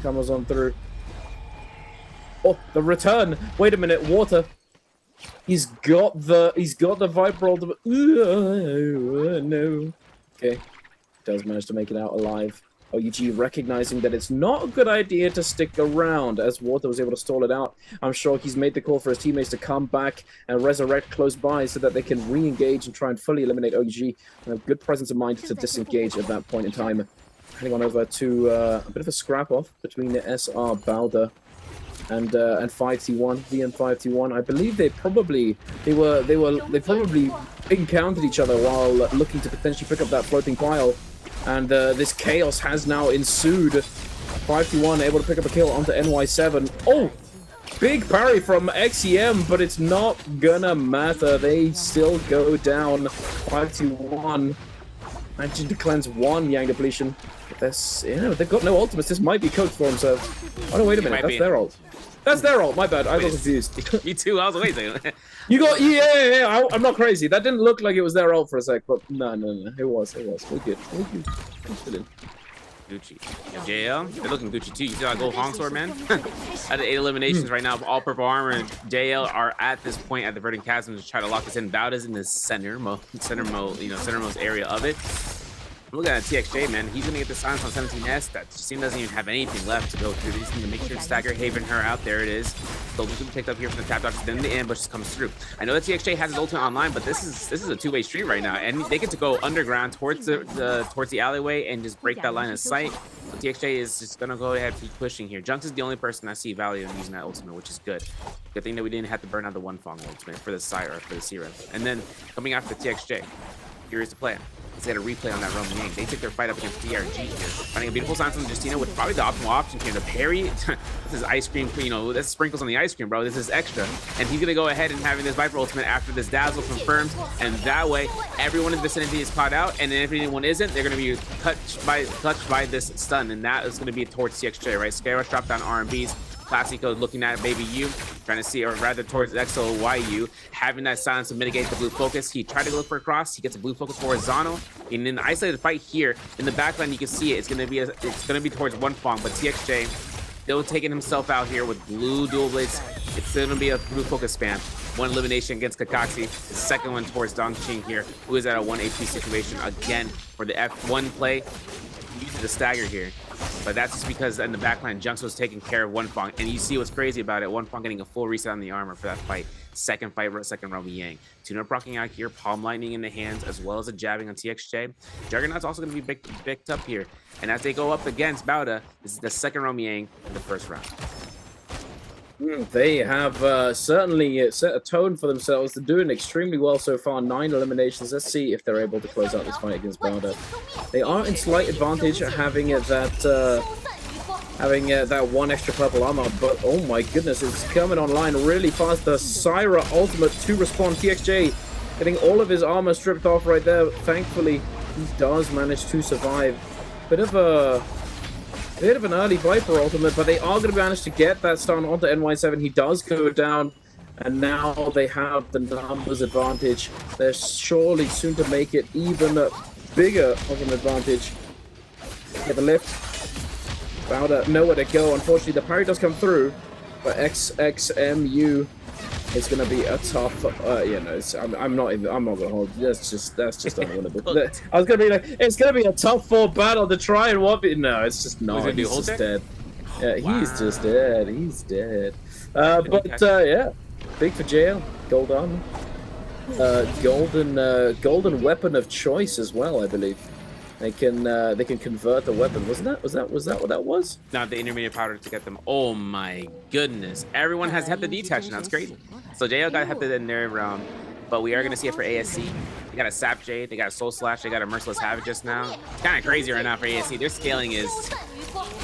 comes on through. Oh, the return. Wait a minute, Water. He's got the Viper ultimate. No. Okay, does manage to make it out alive. OUG recognizing that it's not a good idea to stick around, as Water was able to stall it out. I'm sure he's made the call for his teammates to come back and resurrect close by so that they can re-engage and try and fully eliminate OUG. And a good presence of mind to disengage at that point in time. Heading on over to a bit of a scrap-off between the SR Balder and 5T1, VN5T1. I believe they probably encountered each other while looking to potentially pick up that floating pile. And this chaos has now ensued. 5T1 able to pick up a kill onto NY7. Oh! Big parry from XEM, but it's not gonna matter. They still go down. 5T1 managing to cleanse 1 Yang depletion. But they've got no ultimates. This might be cooked for himself. Oh no, wait a minute. That's their ult. That's their ult. My bad. I got confused. Me too. I was waiting. You got yeah. I'm not crazy. That didn't look like it was their ult for a sec, but no. It was. We're good. Gucci. JL, they're looking Gucci too. You see that gold Hong Sword, man? Out of 8 eliminations right now, all purple armor and JL are at this point at the Verdant Chasm to try to lock this in. Bowda's in the centermost area of it. Look at that TXJ, man. He's going to get the silence on 17S. That team doesn't even have anything left to go through. They just need to make sure to stagger Haven her out. There it is. Soldier's going to be picked up here from the tap doctor. Then the ambush comes through. I know that TXJ has his ultimate online, but this is a two-way street right now. And they get to go underground towards the alleyway and just break that line of sight. So TXJ is just going to go ahead and keep pushing here. Junks is the only person I see value in using that ultimate, which is good. Good thing that we didn't have to burn out the one Fong ultimate for the Syra, for the Serum. And then coming after TXJ, here's the plan. They had a replay on that Roman Yang. They took their fight up against DRG here. Finding a beautiful silence on Justina with probably the optimal option here. The parry, this is ice cream, that's sprinkles on the ice cream, bro. This is extra. And he's gonna go ahead and having this Viper ultimate after this Dazzle confirms. And that way, everyone in the vicinity is caught out. And then if anyone isn't, they're gonna be touched by this stun. And that is gonna be towards TXJ, right? Scarerush drop down RMBs. Classico looking at Baby U, trying to see, or rather towards XOYU, having that silence to mitigate the blue focus. He tried to look for a cross. He gets a blue focus horizontal. And in the isolated fight here, in the backline, you can see it. It's gonna be towards one Fong, but TXJ still taking himself out here with blue dual blades. It's gonna be a blue focus spam. One elimination against Kakashi. The second one towards Dongqing here, who is at a 1 HP situation again for the F1 play. Using the stagger here. But that's just because in the backline, Junks was taking care of one Fong. And you see what's crazy about it. One Fong getting a full reset on the armor for that fight. Second Romy Yang. Tune-up rocking out here. Palm Lightning in the hands, as well as a jabbing on TXJ. Juggernaut's also going to be picked up here. And as they go up against Bowda, this is the second Romy Yang in the first round. They have certainly set a tone for themselves. They're doing extremely well so far. 9 eliminations. Let's see if they're able to close out this fight against Bowda. They are in slight advantage having that 1 extra purple armor, but oh my goodness, it's coming online really fast. The Syra ultimate to respond. TXJ getting all of his armor stripped off right there. Thankfully, he does manage to survive. Bit of an early Viper ultimate, but they are going to manage to get that stun onto NY7. He does go down, and now they have the numbers advantage. They're surely soon to make it even bigger of an advantage. Get the lift. Bowder nowhere to go. Unfortunately, the parry does come through, but XXMU is going to be a tough. Yeah, no, I'm not gonna hold. That's just unwinnable. I was gonna be like, it's gonna be a tough 4 battle to try and whoop it. No, it's just not. He's just dead. Yeah, he's just dead. He's dead. Yeah, big for jail. Gold armor. Golden weapon of choice as well, I believe. They can convert the weapon. Was that what that was? Not the intermediate powder to get them. Oh my goodness! Everyone has had the detach now. It's crazy. So JL got had the in their round, but we are gonna see it for ASC. They got a Sap Jade, they got a Soul Slash, they got a Merciless Havoc just now. It's kind of crazy right now for ASC. Their scaling is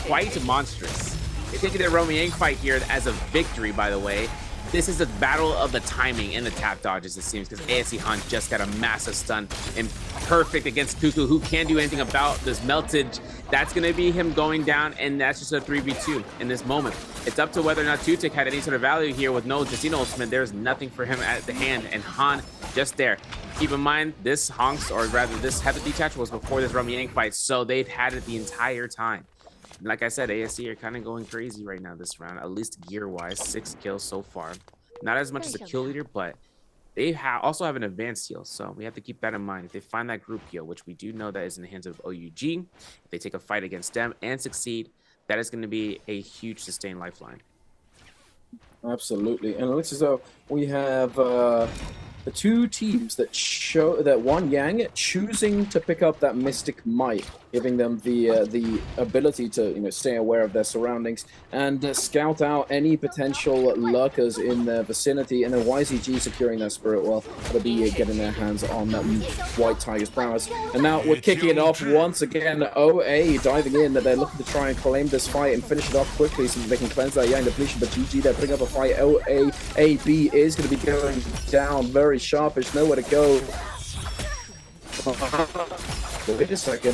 quite monstrous. They're taking their Romyang fight here as a victory, by the way. This is a battle of the timing and the tap dodges, it seems, because ASC Han just got a massive stun and perfect against Cuckoo, who can't do anything about this meltage. That's going to be him going down, and that's just a 3v2 in this moment. It's up to whether or not Tutik had any sort of value here with no Casino Ultimate. There's nothing for him at the hand, and Han just there. Keep in mind, this Honks, or rather this Heavy Detach was before this Romyang fight, so they've had it the entire time. Like I said, ASC are kind of going crazy right now this round, at least gear-wise. 6 kills so far. Not as much as a kill leader, but they also have an advanced heal, so we have to keep that in mind. If they find that group heal, which we do know that is in the hands of OUG, if they take a fight against them and succeed, that is going to be a huge sustained lifeline. Absolutely, and it looks as though we have the 2 teams that show that one Yang choosing to pick up that Mystic Might, giving them the ability to stay aware of their surroundings and scout out any potential lurkers in their vicinity, and then YZG securing their Spirit Well. That'll be getting their hands on that White Tiger's prowess. And now we're kicking it off once again. OA diving in. They're looking to try and claim this fight and finish it off quickly so that they can cleanse that Yang depletion. But GG, they're putting up a fight. OAAB is going to be going down very sharpish. Nowhere to go. Wait a second.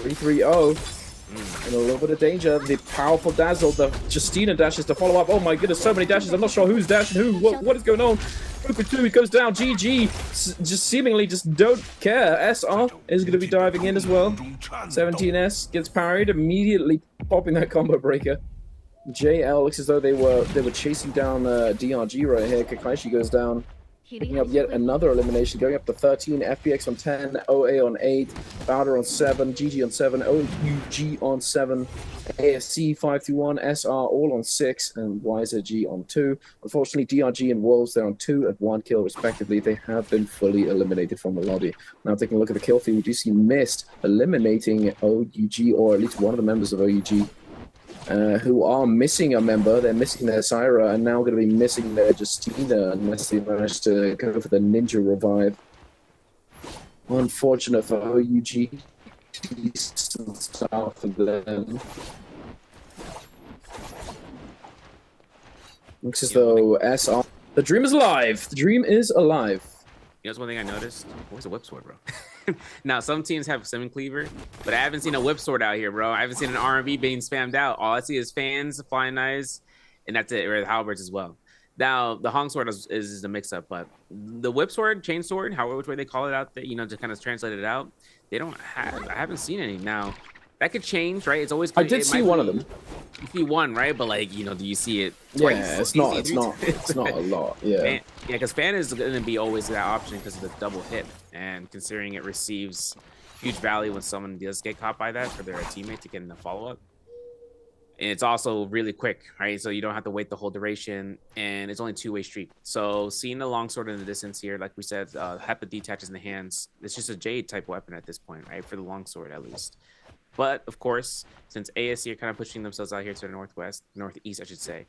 3-3-0. In a little bit of danger. The powerful Dazzle, the Justina dashes to follow up. Oh my goodness, so many dashes. I'm not sure who's dashing who. What is going on? Cooper 2 goes down. GG just seemingly just don't care. SR is going to be diving in as well. 17S gets parried, immediately popping that combo breaker. JL looks as though they were chasing down DRG right here. Kakaishi goes down. Picking up yet another elimination, going up to 13, FPX on 10, OA on 8, Bowder on 7, GG on 7, OUG on 7, ASC 5-1, SR all on 6, and YZG on 2. Unfortunately, DRG and Wolves, they're on 2 and 1 kill respectively. They have been fully eliminated from the lobby. Now taking a look at the kill feed, we do see Mist eliminating OUG, or at least one of the members of OUG. Who are missing a member. They're missing their Syra and now going to be missing their Justina unless they manage to go for the Ninja Revive. Unfortunate for OUG. Decent start for them. Looks as though SR... The dream is alive! The dream is alive. You know, one thing I noticed? Where's a whip sword, bro? Now, some teams have Summon Cleaver, but I haven't seen a whip sword out here, bro. I haven't seen an R&B being spammed out. All I see is fans, flying knives, and that's it, or the halberds as well. Now, the Hong sword is the mix-up, but the whip sword, chain sword, however which way they call it out there, to kind of translate it out, they don't have, I haven't seen any. Now, that could change, right? It's always. I did see one of them. You see one, right? But like, do you see it twice? Yeah, it's not a lot. Yeah. Because fan is going to be always that option because of the double hit, and considering it receives huge value when someone does get caught by that for their teammate to get in the follow-up. And it's also really quick, right? So you don't have to wait the whole duration, and it's only two-way street. So seeing the longsword in the distance here, like we said, Hepa detaches in the hands. It's just a Jade type weapon at this point, right? For the longsword, at least. But of course, since ASC are kind of pushing themselves out here to the northeast, I should say,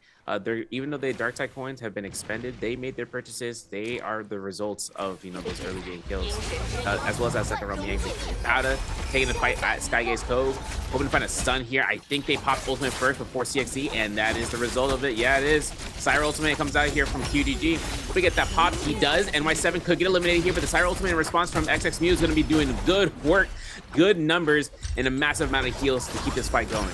even though the Dark Tide coins have been expended, they made their purchases. They are the results of those early game kills, as well as that second round Yankee. Powder taking the fight at Skygaze Cove, hoping to find a stun here. I think they popped ultimate first before CXE, and that is the result of it. Yeah, it is. Syra ultimate comes out here from QDG. We get that pop. He does. NY7 could get eliminated here, but the Syra ultimate in response from XX Mew is going to be doing good work, good numbers, and a massive amount of heals to keep this fight going.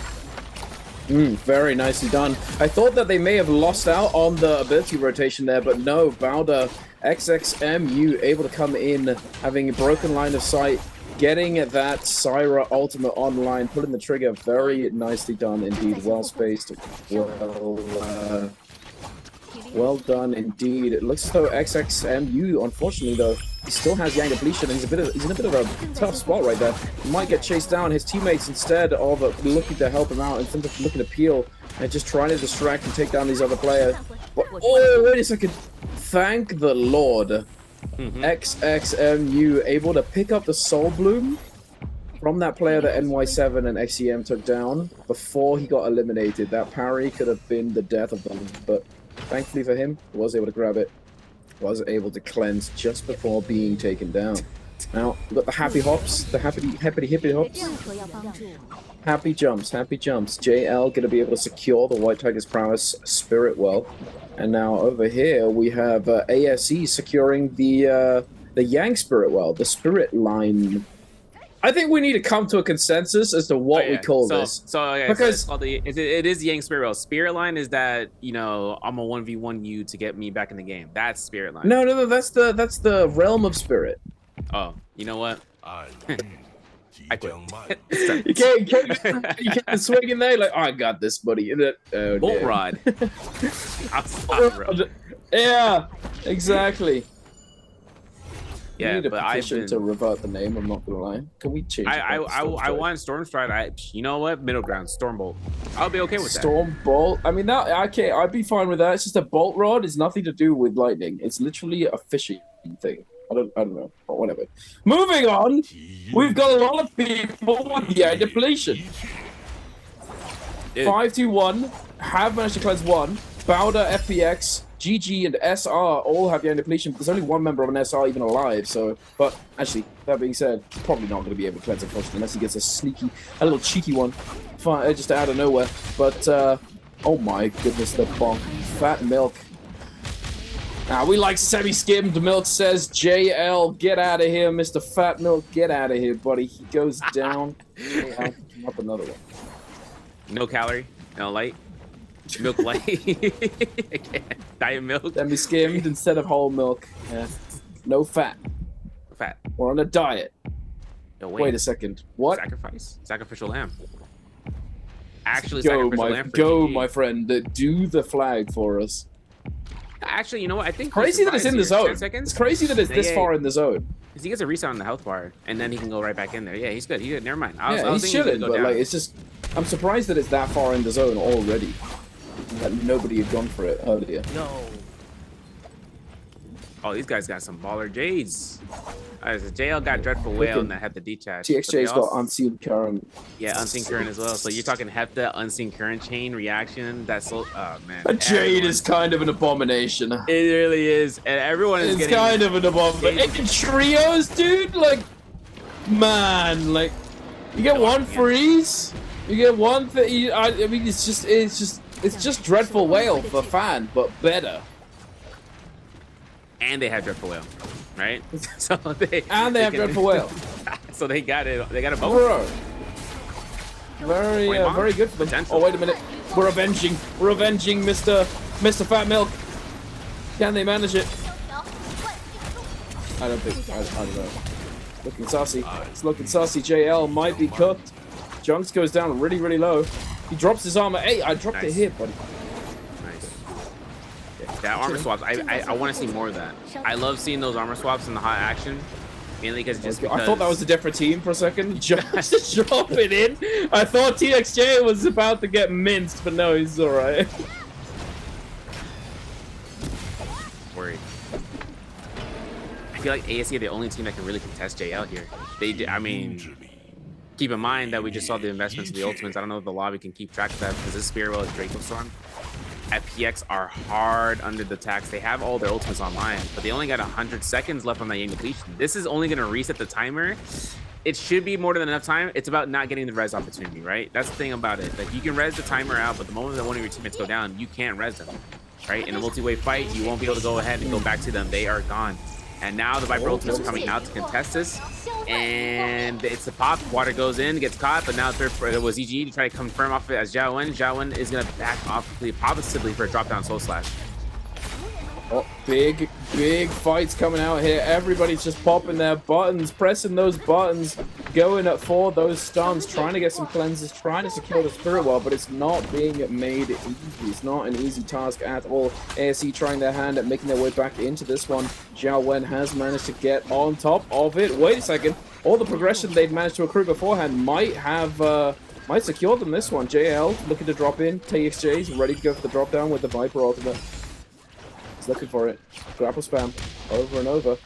Very nicely done. I thought that they may have lost out on the ability rotation there, but no, Bowder, XXMU able to come in, having a broken line of sight getting that Syra ultimate online, pulling the trigger, very nicely done indeed. Well spaced, well done indeed. It looks as though XXMU, unfortunately though, he still has Yang depletion, and he's in a bit of a tough spot right there. He might get chased down. His teammates, instead of looking to help him out, instead of looking to peel and just trying to distract and take down these other players. But oh, wait a second! Thank the Lord. XXMU able to pick up the Soul Bloom from that player that NY7 and XEM took down before he got eliminated. That parry could have been the death of them, but thankfully for him, he was able to grab it, was able to cleanse just before being taken down. Now, we've got the happy hops, the hippity hops. Happy jumps. JL gonna be able to secure the White Tiger's prowess Spirit Well. And now over here we have ASE securing the Yang Spirit Well, the Spirit Line. I think we need to come to a consensus as to what we call this. Because it is Yang Spirit Well. Spirit Line is that, you know, I'm a 1v1 you to get me back in the game. That's Spirit Line. No, that's the Realm of Spirit. Oh, you know what? I quit. you can't swing in there like, oh, I got this, buddy. Oh, Bolt Rod. Yeah, exactly. Yeah, we need a but petition to revert the name. I'm not gonna lie. Can we change? I want Stormstride. You know what? Middle ground. Stormbolt. I'll be okay with that. Stormbolt. I mean, that I'd be fine with that. It's just a bolt rod. It's nothing to do with lightning. It's literally a fishing thing. I don't know, but whatever. Moving on, we've got a lot of people with the depletion. 5-2-1 have managed to cleanse one. Bowder, FPX, GG, and SR all have the depletion. There's only one member of an SR even alive. So, but actually, that being said, probably not going to be able to cleanse unfortunately unless he gets a little cheeky one, just out of nowhere. But oh my goodness, the bonk, Fat Milk. We like semi-skimmed milk, says JL. Get out of here, Mr. Fat Milk. Get out of here, buddy. He goes down. Up another one. No calorie, no light. Milk light. Diet milk. Semi-skimmed instead of whole milk. Yeah. No fat. Fat. We're on a diet. No, wait a second. What? Sacrifice. Sacrificial lamb. Actually, go, my friend. Do the flag for us. Actually, you know what? I think crazy that it's in the zone. It's crazy that it's this far in the zone. Because he gets a reset on the health bar, and then he can go right back in there. Yeah, he's good. He's good. Never mind. He's chilling, but like, it's just, I'm surprised that it's that far in the zone already. That nobody had gone for it earlier. No. Oh, these guys got some baller Jades. JL got Dreadful Whale and that had the detach. TXJ's got Unseen Current. Yeah, Unseen Current as well. So you're talking Hepta, Unseen Current chain reaction. That's so, oh man. A Jade is kind of an abomination. It really is, and everyone is getting. It's kind of an abomination. In trios, dude, like, man, like, you get one freeze, you get one thing. I mean, it's just Dreadful Whale for fan, but better. And they have Dreadful Whale, right? So they have Dreadful Whale. So they got it. They got a both. Very good for them. Oh wait a minute, we're avenging Mr. Fat Milk. Can they manage it? I don't know. Looking saucy. It's looking saucy. JL might be cooked. Junks goes down really low. He drops his armor. Hey, I dropped it here, buddy. That armor swaps, I want to see more of that. I love seeing those armor swaps in the hot action, mainly because I thought that was a different team for a second. Just drop it in. I thought TXJ was about to get minced, but no, he's all right. Worried. I feel like ASE are the only team that can really contest JL here. I mean, keep in mind that we just saw the investments in the ultimates. I don't know if the lobby can keep track of that because this Spirit Well is Draco Storm. FPX are hard under the tax. They have all their ultimates online, but they only got 100 seconds left on that Yang depletion. This is only going to reset the timer. It should be more than enough time. It's about not getting the res opportunity, right? That's the thing about it. Like, you can res the timer out, but the moment that one of your teammates go down, you can't res them, right? In a multi-way fight, you won't be able to go ahead and go back to them. They are gone. And now the Viper ultimates are coming out to contest this. And it's the pop. Water goes in, gets caught, but now it was EG to try to confirm off it as Zhao Wen. Zhao Wen is going to back off quickly, possibly for a drop down soul slash. Oh, big fights coming out here. Everybody's just popping their buttons, pressing those buttons, going up for those stuns, trying to get some cleanses, trying to secure the spirit well, but it's not being made easy. It's not an easy task at all. ASE trying their hand at making their way back into this one. Xiao Wen has managed to get on top of it. Wait a second. All the progression they'd managed to accrue beforehand might secure them this one. JL looking to drop in. TXJ is ready to go for the drop down with the Viper ultimate. He's looking for it. Grapple spam over and over.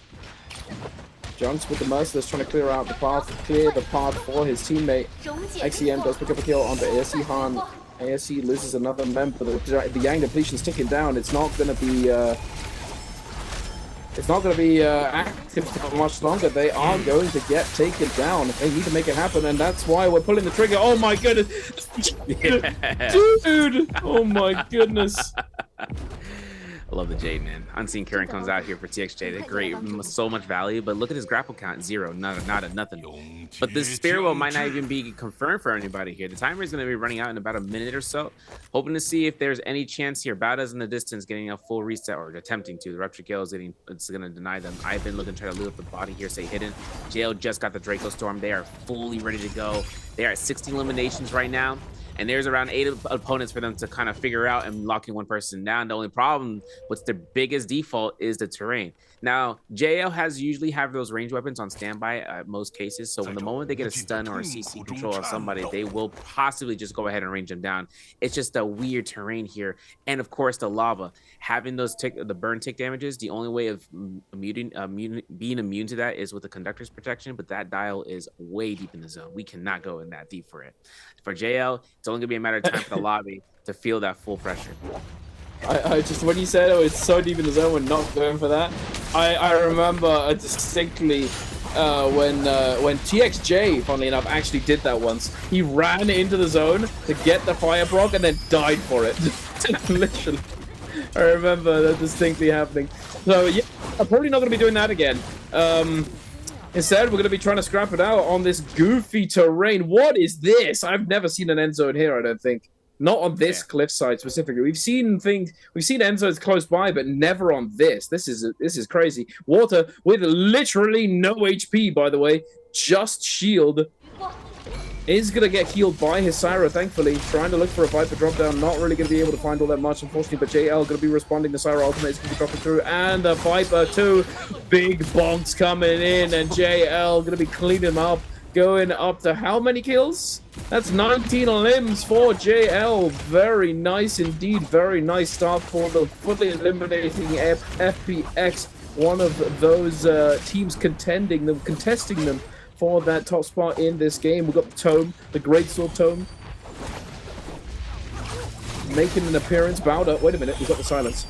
Junks with the Merciless trying to clear out the path, for his teammate. XEM does pick up a kill onto ASE Han. ASE loses another member. The Yang depletion's ticking down. It's not going to be active for much longer. They are going to get taken down. They need to make it happen, and that's why we're pulling the trigger. Oh my goodness, Yeah. dude! Oh my goodness. I love the Jade, man. Unseen Current comes out here for TXJ. They're great, so much value, but look at his grapple count, 0, not a nothing. But this Spirit Well might not even be confirmed for anybody here. The timer is going to be running out in about a minute or so. Hoping to see if there's any chance here. Bowda's in the distance getting a full reset, or attempting to. The Rupture Kill is it's going to deny them. I've been looking to try to loot up the body here, stay hidden. JL just got the Draco Storm. They are fully ready to go. They are at 60 eliminations right now. And there's around 8 opponents for them to kind of figure out and locking one person down. The only problem, what's their biggest default, is the terrain. Now, JL usually have those range weapons on standby at most cases. So when the moment they get a stun or a CC control of somebody, they will possibly just go ahead and range them down. It's just a weird terrain here. And of course, the lava. Having the burn tick damages, the only way of being immune to that is with the conductor's protection, but that dial is way deep in the zone. We cannot go in that deep for it. For JL, it's only gonna be a matter of time for the lobby to feel that full pressure. I just, when you said, oh, it's so deep in the zone, we're not going for that. I remember distinctly when TXJ, funnily enough, actually did that once. He ran into the zone to get the fire proc and then died for it. Literally. I remember that distinctly happening. So yeah, I'm probably not going to be doing that again. Instead, we're going to be trying to scrap it out on this goofy terrain. What is this? I've never seen an end zone here, I don't think. Not on this cliffside specifically. We've seen end zones close by, but never on this. This is crazy. Water with literally no HP, by the way. Just shield. Is going to get healed by his Syra, thankfully. Trying to look for a Viper drop down. Not really going to be able to find all that much, unfortunately. But JL going to be responding. The Syra ultimate is going to be dropping through. And the Viper too. Big bonks coming in. And JL going to be cleaning them up. Going up to how many kills? That's 19 limbs for JL. Very nice indeed. Very nice start for the fully eliminating FPX. One of those teams contesting them for that top spot in this game. We've got the Tome, the Greatsword Tome, making an appearance. Bowda, wait a minute, we've got the silence.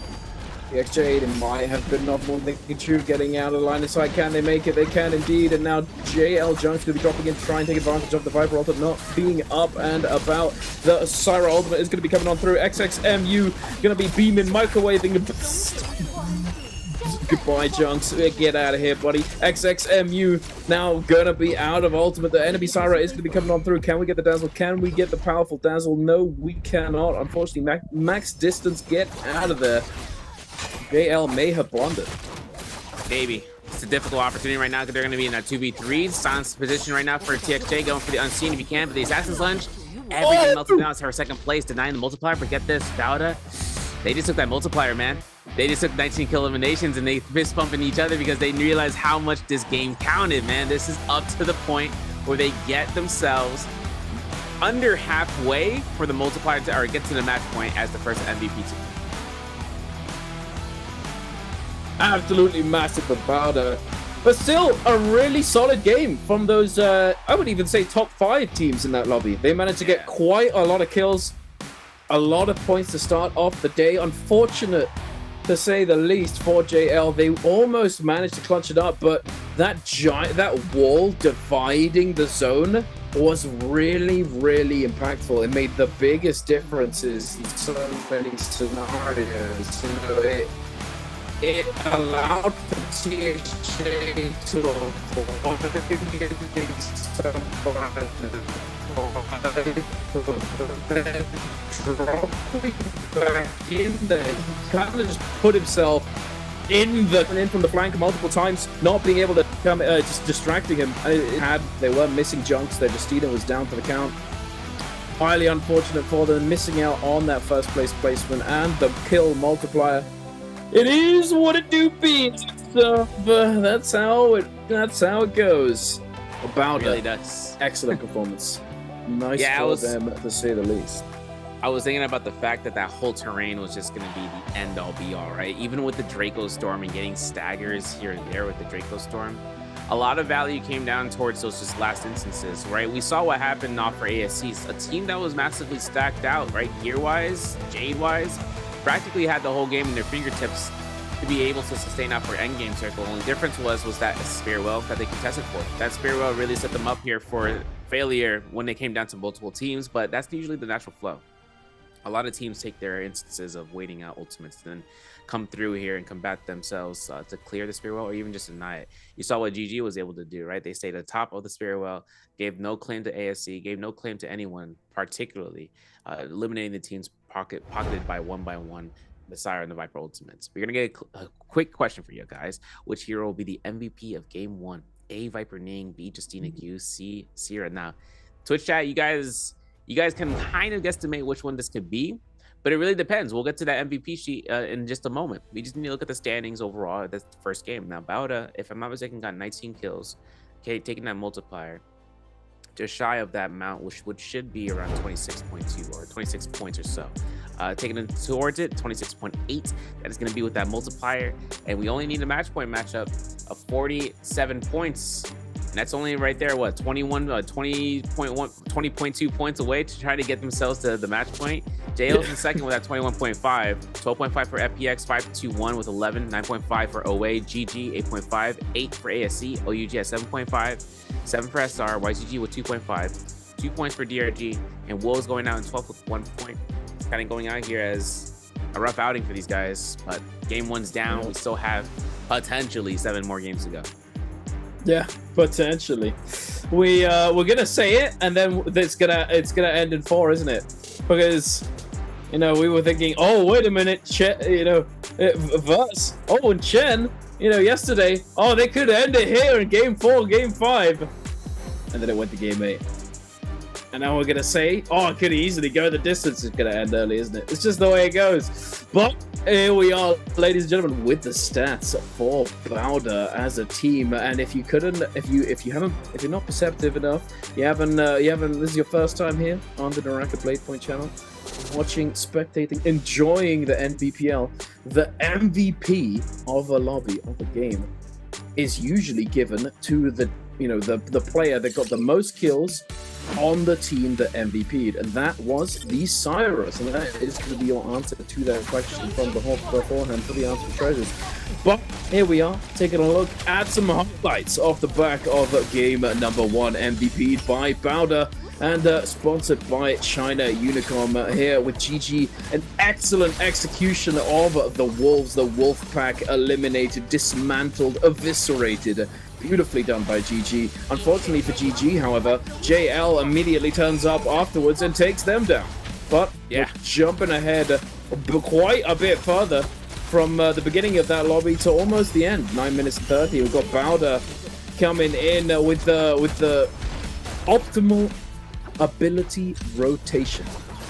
The XJ might have been off more than they can chew, getting out of the line of sight. Can they make it? They can indeed. And now JL Jones going to be dropping in to try and take advantage of the Viper ultimate not being up and about. The Syra ultimate is going to be coming on through. XXMU going to be beaming, microwaving. Goodbye, Junks. Get out of here, buddy. XXMU now gonna be out of ultimate. The enemy Syra is gonna be coming on through. Can we get the dazzle? Can we get the powerful dazzle? No, we cannot. Unfortunately, max distance. Get out of there. JL may have blundered. Maybe. It's a difficult opportunity right now because they're going to be in that 2v3. Silence position right now for TXJ, going for the unseen if you can, but the Assassin's Lunge, everything melted down to her second place, denying the multiplier. But get this, Bowda, they just took that multiplier, man. They just took 19 kill eliminations and they fist bumping each other because they realized how much this game counted, man. This is up to the point where they get themselves under halfway for the multiplier to, or get to the match point as the first MVP team. Absolutely massive for Bowda. But still, a really solid game from those, I would even say, top 5 teams in that lobby. They managed to get quite a lot of kills, a lot of points to start off the day. Unfortunate, to say the least, for JL. They almost managed to clutch it up, but that wall dividing the zone was really, really impactful. It made the biggest differences in so many scenarios. You know, it allowed for TXJ to avoid dropping back in there. He kind of just put himself in from the flank multiple times, not being able to come, just distracting him. They were missing junks there. Justina was down for the count. Highly unfortunate for them, missing out on that first place placement and the kill multiplier. It is what it do be. So that's how it goes. About it really does. Excellent performance. Nice for them, to say the least. I was thinking about the fact that whole terrain was just going to be the end-all be-all, right? Even with the Draco Storm and getting staggers here and there with the Draco Storm, a lot of value came down towards those just last instances, right? We saw what happened off for ASCs, a team that was massively stacked out, right? Gear-wise, Jade-wise, practically had the whole game in their fingertips to be able to sustain out for endgame circle. The only difference was that spear well that they contested for. That spear well really set them up here for failure when they came down to multiple teams, but that's usually the natural flow. A lot of teams take their instances of waiting out ultimates, then come through here and combat themselves to clear the spear well or even just deny it. You saw what GG was able to do, right? They stayed at the top of the spear well, gave no claim to ASC, gave no claim to anyone, particularly eliminating the teams pocketed by one the Sire and the Viper ultimates. We're gonna get a quick question for you guys. Which hero will be the MVP of game 1? A, Viper Ning, B, Justina Q, C, Sierra. Now, Twitch chat, you guys can kind of guesstimate which one this could be, but it really depends. We'll get to that MVP sheet in just a moment. We just need to look at the standings overall. That's the first game. Now, Bauda, if I'm not mistaken, got 19 kills. Okay, taking that multiplier, just shy of that amount, which should be around 26.2 or 26 points or so. Taking it towards it, 26.8. That is going to be with that multiplier, and we only need a match point matchup of 47 points. And that's only right there, what, 20.2 points away to try to get themselves to the match point. JL's in second with that 21.5, 12.5 for FPX, 521 with 11, 9.5 for OA, GG 8.5, 8 for ASC, OUG at 7.5, 7 for SR, YGG with 2.5, 2 points for DRG, and Wolves going out in 12th with 1 point. Kind of going out here as a rough outing for these guys, but game 1's down. We still have potentially 7 more games to go. Yeah, potentially. We're gonna say it, and then it's gonna end in 4, isn't it? Because we were thinking, oh wait a minute, Verse, oh and Chen, yesterday, oh they could end it here in game 4, game 5, and then it went to game 8. And now we're going to say, oh, it could easily go the distance. It's going to end early, isn't it? It's just the way it goes. But here we are, ladies and gentlemen, with the stats for Bauda as a team. And if you're not perceptive enough, this is your first time here on the NARAKA BLADEPOINT channel, watching, spectating, enjoying the NBPL, the MVP of a lobby, of a game, is usually given to the player that got the most kills on the team that MVP'd, and that was the Cyrus, and that is going to be your answer to that question from beforehand for the answer treasures. But here we are, taking a look at some highlights off the back of game number 1, MVP'd by Bauda and sponsored by China Unicom here with GG. An excellent execution of the Wolves, the Wolf Pack, eliminated, dismantled, eviscerated. Beautifully done by GG. Unfortunately for GG, however, JL immediately turns up afterwards and takes them down. But we're jumping ahead quite a bit further from the beginning of that lobby to almost the end. 9 minutes and 30. We've got Bauda coming in with the optimal ability rotation.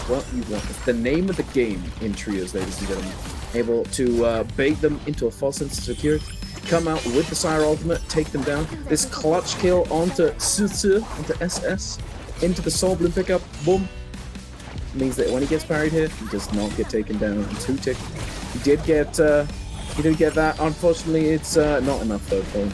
What you want. It's the name of the game in trios, ladies and gentlemen. Able to bait them into a false sense of security, come out with the Sire ultimate, take them down. This clutch kill onto Sutsu, onto SS, into the Soul Bloom pickup, boom. Means that when he gets parried here, he does not get taken down. And 2-tick. He did get that. Unfortunately, it's not enough though for him.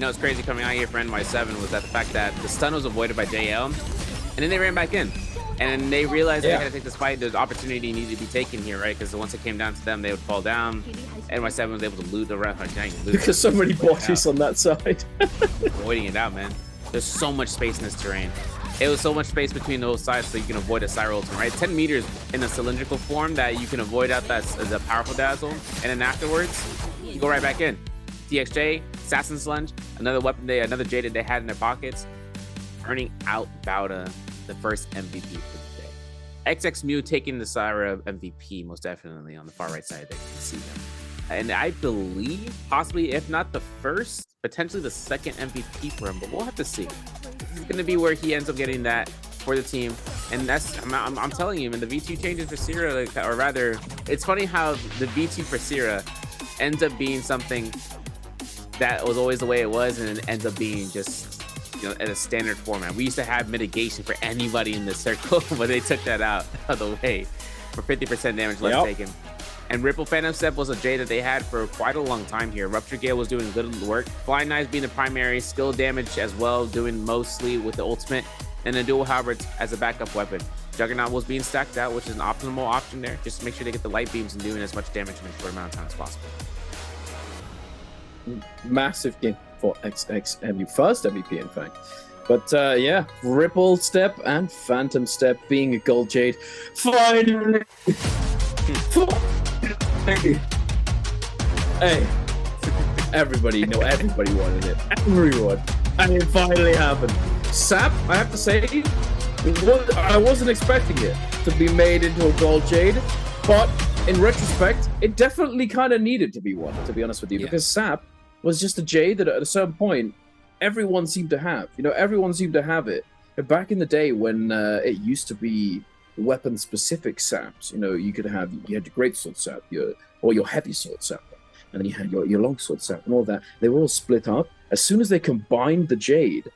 It's crazy coming out here for NY7 was that the fact that the stun was avoided by JL, and then they ran back in. And they realized they had to take this fight. The opportunity needed to be taken here, right? Because once it came down to them, they would fall down. NY7 was able to loot the ref. Because so many bodies on that side. Avoiding it out, man. There's so much space in this terrain. It was so much space between those sides so you can avoid a Sire ultimate, right? 10 meters in a cylindrical form that you can avoid out the powerful dazzle. And then afterwards, you go right back in. DXJ, Assassin's Lunge, another weapon, another Jade they had in their pockets, earning out Bauda the first MVP for the day. XX Mew taking the Syra MVP most definitely on the far right side. That you can see him, and I believe possibly, if not the first, potentially the second MVP for him. But we'll have to see. This is going to be where he ends up getting that for the team, and that's I'm telling you, man, the V2 changes for Syra, like, or rather, it's funny how the V2 for Syra ends up being something that was always the way it was, and it ends up being just, you know, at a standard format. We used to have mitigation for anybody in the circle, but they took that out of the way for 50% damage less taken. And Ripple Phantom Step was a J that they had for quite a long time here. Rupture Gale was doing good work. Flying Knives being the primary, skill damage as well, doing mostly with the ultimate, and then Dual Halberds as a backup weapon. Juggernaut was being stacked out, which is an optimal option there. Just to make sure they get the light beams and doing as much damage in a short amount of time as possible. Massive game for XX MU, first MVP in fact. But yeah, Ripple Step and Phantom Step being a gold Jade. Finally! Hey, everybody wanted it. Everyone. And it finally happened. Sap, I have to say, I wasn't expecting it to be made into a gold Jade, but in retrospect, it definitely kind of needed to be one, to be honest with you, because Sap was just a Jade that at a certain point, everyone seemed to have. You know, everyone seemed to have it. Back in the day when it used to be weapon-specific saps, you know, you had your great sword sap, or your heavy sword sap, and then you had your long sword sap and all that. They were all split up. As soon as they combined the Jade,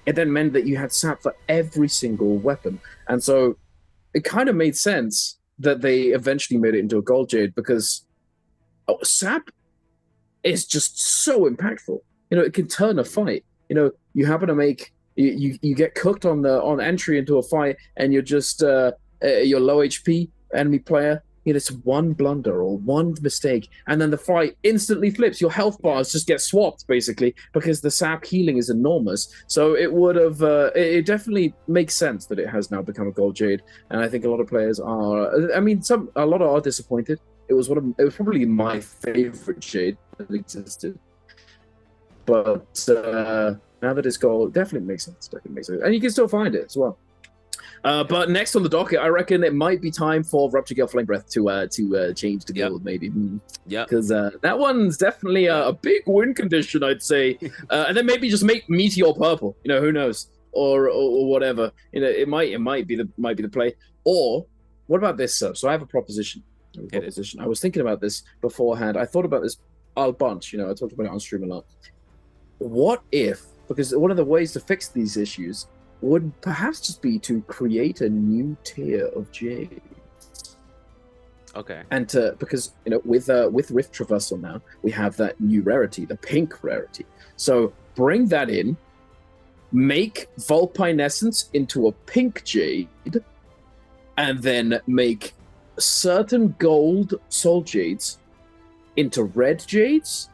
it then meant that you had sap for every single weapon. And so it kind of made sense that they eventually made it into a gold Jade, because sap is just so impactful. You know, it can turn a fight. You know, you happen to make you get cooked on entry into a fight, and you're just you're low HP enemy player. You know, it's one blunder or one mistake, and then the fight instantly flips. Your health bars just get swapped basically, because the sap healing is enormous. So it would have it definitely makes sense that it has now become a gold Jade, and I think a lot of players are. I mean, a lot are disappointed. It was probably my favorite Jade that existed. But now that it's gold, definitely makes sense. And you can still find it as well. But next on the docket, I reckon it might be time for Rupture Gale Flame Breath to change to gold, maybe. Yeah, because that one's definitely a big win condition, I'd say. And then maybe just make Meteor purple. You know, who knows, or whatever. You know, it might be the play. Or what about this, sir? So I have a proposition. I was thinking about this beforehand. I thought about this a bunch. You know, I talked about it on stream a lot. What if, because one of the ways to fix these issues would perhaps just be to create a new tier of Jades. Okay. And because, you know, with Rift Traversal now, we have that new rarity, the pink rarity. So bring that in, make Vulpinescence into a pink Jade, and then make certain gold Soul Jades into red Jades,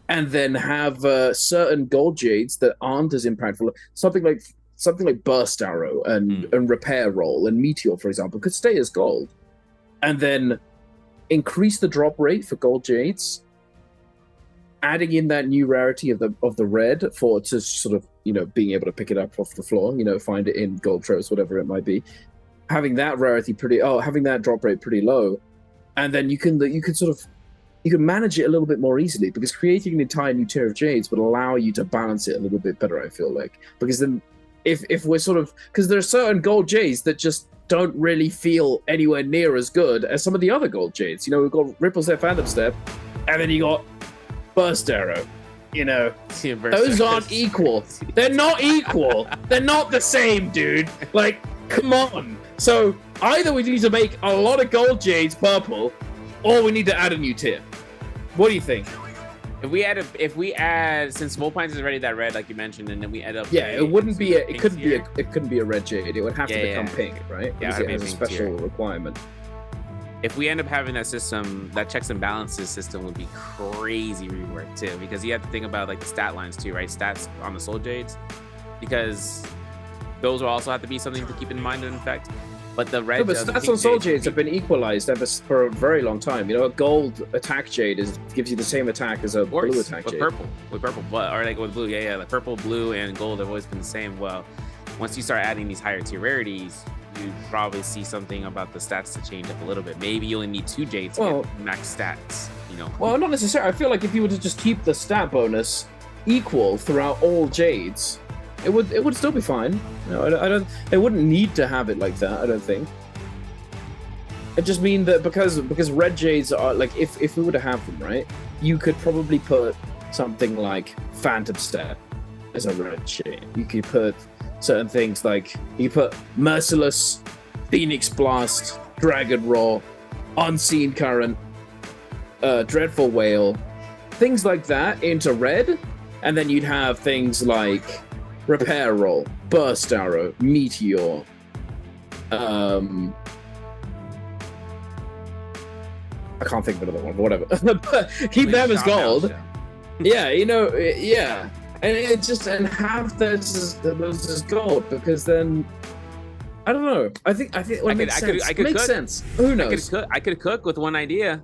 and then have certain gold Jades that aren't as impactful. Something like Burst Arrow and Repair Roll and Meteor, for example, could stay as gold, and then increase the drop rate for gold Jades, adding in that new rarity of the red to sort of, you know, being able to pick it up off the floor, you know, find it in gold trails, whatever it might be, having that rarity having that drop rate pretty low, and then you can manage it a little bit more easily, because creating an entire new tier of Jades would allow you to balance it a little bit better, I feel like. Because then if we're sort of, because there are certain gold Jades that just don't really feel anywhere near as good as some of the other gold Jades. You know, we've got Ripple Step, Phantom Step, and then you got Burst Arrow. You know, those aren't equal. They're not equal. They're not the same, dude. Like, come on. So either we need to make a lot of gold Jades purple, or we need to add a new tier. What do you think? If we add, since Vulpines is already that red, like you mentioned, and then we end up, it couldn't be a red Jade. It would have to become pink, right? Yeah, it has a special requirement. If we end up having that system, that checks and balances system would be crazy rework too, because you have to think about like the stat lines too, right? Stats on the Soul Jades, because those will also have to be something to keep in mind in effect. But the red, but stats on Soul Jades have been equalized for a very long time. You know, a gold attack Jade gives you the same attack as a blue attack Jade. With purple, but or like with blue, the purple, blue, and gold have always been the same. Well, once you start adding these higher tier rarities, you'd probably see something about the stats to change up a little bit. Maybe you only need 2 Jades to get max stats, you know. Well, not necessarily. I feel like if you were to just keep the stat bonus equal throughout all Jades, it would still be fine. No, I don't. They wouldn't need to have it like that. I don't think. It just mean that because red Jades are like if we were to have them, right, you could probably put something like Phantom Step as a red Jade. You could put certain things like you put Merciless, Phoenix Blast, Dragon Roar, Unseen Current, Dreadful Whale, things like that into red, and then you'd have things like Repair Roll, Burst Arrow, Meteor, I can't think of another one, but whatever. But keep them as gold. Yeah, you know, yeah. And it just, and have those as gold, because then, I don't know. I think well, it makes sense. I could makes cook. sense. Who knows? I could cook with one idea,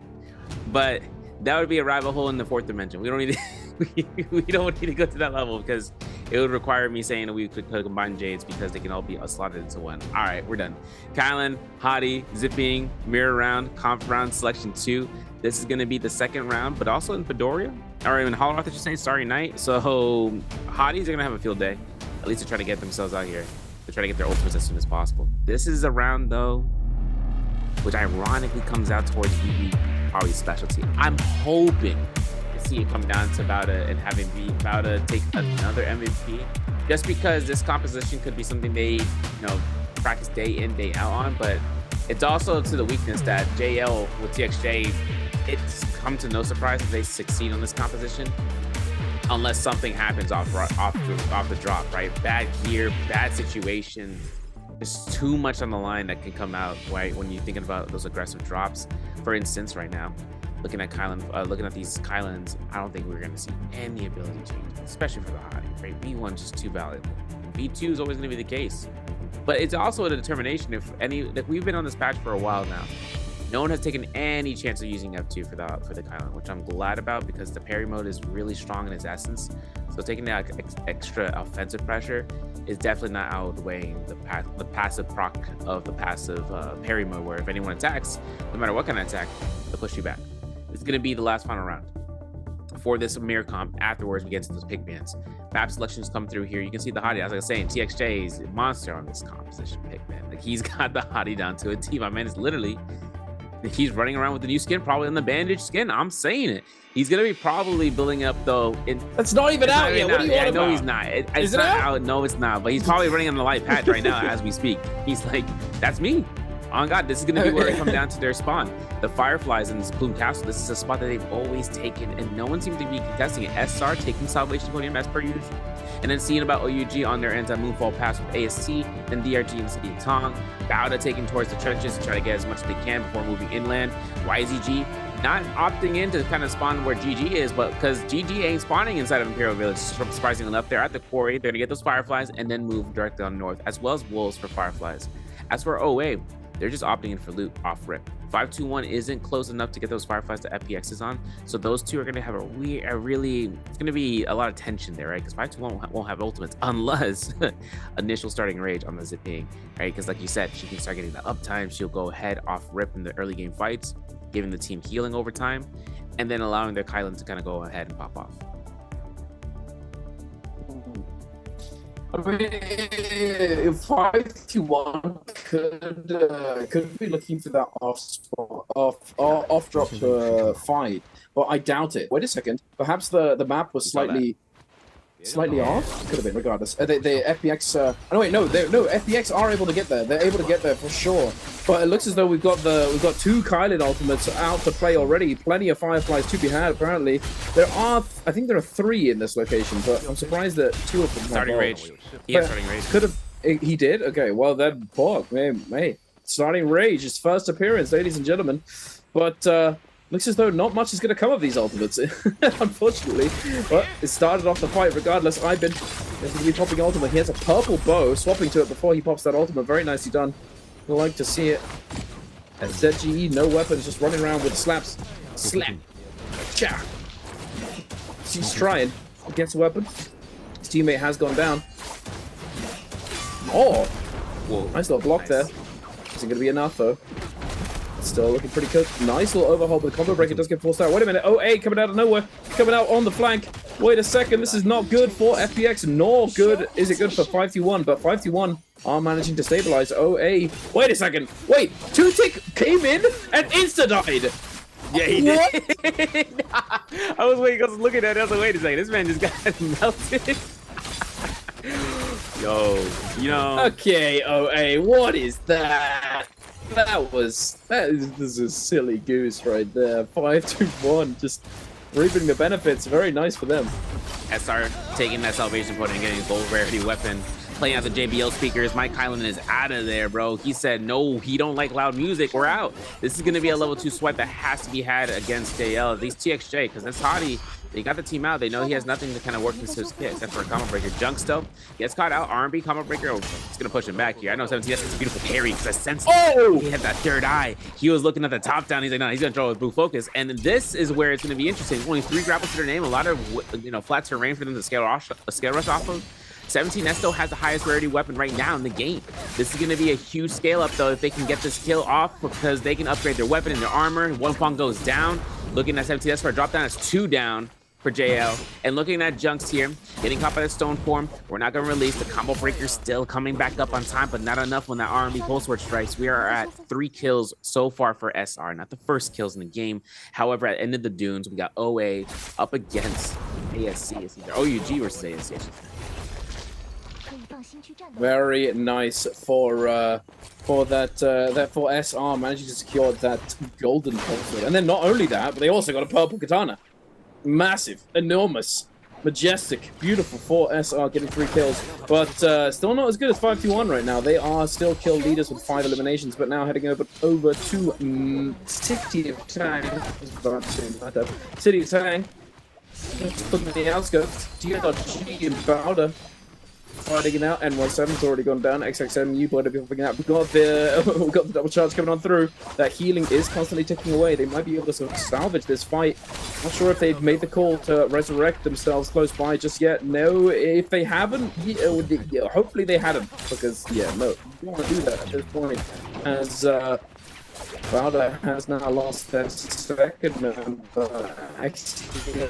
but that would be a rabbit hole in the 4th dimension. We don't need to, we don't need to go to that level, because it would require me saying that we could combine Jades because they can all be slotted into one. All right, we're done. Kylan, Hottie, Zipping, Mirror Round, Comp Round, Selection 2. This is going to be the 2nd round, but also in Fedoria, or in Hollow, that you're saying Starry Night. So Hotties are going to have a field day, at least to try to get themselves out here, to try to get their ultimates as soon as possible. This is a round, though, which ironically comes out towards VB probably specialty. I'm hoping to see it come down to Bauda and having Bauda take another MVP, just because this composition could be something they, you know, practice day in, day out on, but it's also to the weakness that JL with TXJ, it's come to no surprise that they succeed on this composition unless something happens off the drop, right? Bad gear, bad situation. There's too much on the line that can come out, right, when you're thinking about those aggressive drops. For instance, right now, looking at these Kylans, I don't think we're going to see any ability changes, especially for the Hottie, right? V1 just too valuable. V2 is always going to be the case. But it's also a determination like we've been on this patch for a while now. No one has taken any chance of using F2 for the Kylan, which I'm glad about, because the parry mode is really strong in its essence. So taking that extra offensive pressure is definitely not outweighing the passive proc of the passive parry mode, where if anyone attacks, no matter what kind of attack, they'll push you back. This is going to be the last final round. For this mirror comp, afterwards we get to those pick bans. Map selections come through here. You can see the Hottie, as I was saying, TXJ is a monster on this composition pick ban. Like, he's got the Hottie down to a T. My man is literally, he's running around with the new skin, probably in the bandage skin. I'm saying it. He's gonna be probably building up though. That's not even out yet. What do you want about? No, he's not. It's not out. No, it's not. But he's probably running on the light patch right now as we speak. He's like, that's me. Oh God, this is gonna be where they come down to their spawn. The Fireflies in this Plume Castle. This is a spot that they've always taken, and no one seems to be contesting it. SR taking Salvation Podium as per usual, and then seeing about OUG on their anti-moonfall pass with AST, then DRG in the city of Tong. Bauda taking towards the trenches to try to get as much as they can before moving inland. YZG not opting in to kind of spawn where GG is, but because GG ain't spawning inside of Imperial Village, surprisingly enough, they're at the quarry. They're gonna get those Fireflies and then move directly on north, as well as Wolves for Fireflies. As for OA, they're just opting in for loot off rip. 521 isn't close enough to get those Fireflies to FPXs on, so those two are going to have it's going to be a lot of tension there, right? Because 521 won't have ultimates unless initial starting rage on the Zipping, right? Because like you said, she can start getting the uptime. She'll go ahead off rip in the early game fights, giving the team healing over time, and then allowing their Kylan to kind of go ahead and pop off. I mean, if 521 could be looking for that off drop fight, but I doubt it. Wait a second. Perhaps the map was slightly off. Could have been, regardless. The FPX. Oh wait, no, FPX are able to get there. They're able to get there for sure. But it looks as though we've got two Kylan ultimates out to play already. Plenty of Fireflies to be had. Apparently, I think there are 3 in this location, but I'm surprised that 2 of them starting rage. He had starting rage. Could have. He did. Okay. Well, then, Pork, man, starting rage, his first appearance, ladies and gentlemen. But looks as though not much is going to come of these ultimates, unfortunately. But it started off the fight regardless. Ibin is going to be popping ultimate. He has a purple bow, swapping to it before he pops that ultimate. Very nicely done. I like to see it. And ZGE, no weapons, just running around with slaps. Slap. Cha. He's trying. He gets a weapon. His teammate has gone down. Oh! Whoa. Nice little block there. Isn't going to be enough, though. Still looking pretty good. Nice little overhaul, but the combo breaker does get forced out. Wait a minute. OA coming out of nowhere. Coming out on the flank. Wait a second. This is not good for FPX, nor good is it good for 5T1, but 5T1 are managing to stabilize OA. Wait a second. Wait. 2-tick came in and insta-died. Yeah, he did. I was waiting, I was looking at it. I was like, wait a second. This man just got melted. Yo, you know. Okay, OA. What is that? That is a silly goose right there. 5-1, just reaping the benefits. Very nice for them. SR taking that salvation point and getting a gold rarity weapon. Playing out the JBL speakers. Mike Kylan is out of there, bro. He said, no, he don't like loud music. We're out. This is going to be a level 2 swipe that has to be had against JL. At least TXJ, because that's Hottie. They got the team out. They know he has nothing to kind of work into his kit except for a combo breaker. Junk still gets caught out. R&B combo breaker. Oh, it's going to push him back here. I know 17. That's a beautiful parry because I sensed he had that third eye. He was looking at the top down. He's like, no, he's going to throw with blue focus. And this is where it's going to be interesting. Only 3 grapples to their name. A lot of flat terrain for them to scale rush off of. 17 still has the highest rarity weapon right now in the game. This is going to be a huge scale up though if they can get this kill off because they can upgrade their weapon and their armor. One pawn goes down. Looking at 17 for a drop down, it's 2 down for JL. And looking at Junks here, getting caught by the stone form. We're not going to release. The combo breaker still coming back up on time, but not enough when that R&B pulse sword strikes. We are at 3 kills so far for SR, not the first kills in the game. However, at the end of the dunes, we got OA up against ASC. It's either OUG versus ASC. Very nice for SR managing to secure that golden pulse. And then not only that, but they also got a purple katana. Massive, enormous, majestic, beautiful for SR getting 3 kills, but still not as good as 5T1 right now. They are still kill leaders with 5 eliminations, but now heading over to City of Tang. City of Tang. Just looking at the outskirts. DRG and Bowder fighting it out. N17's already gone down. XXMU blood up figuring out. We've got the double charge coming on through. That healing is constantly ticking away. They might be able to sort of salvage this fight. Not sure if they've made the call to resurrect themselves close by just yet. No, if they haven't, hopefully they hadn't. Because, yeah, no, you don't want to do that at this point. As Valda has now lost their second member. Actually,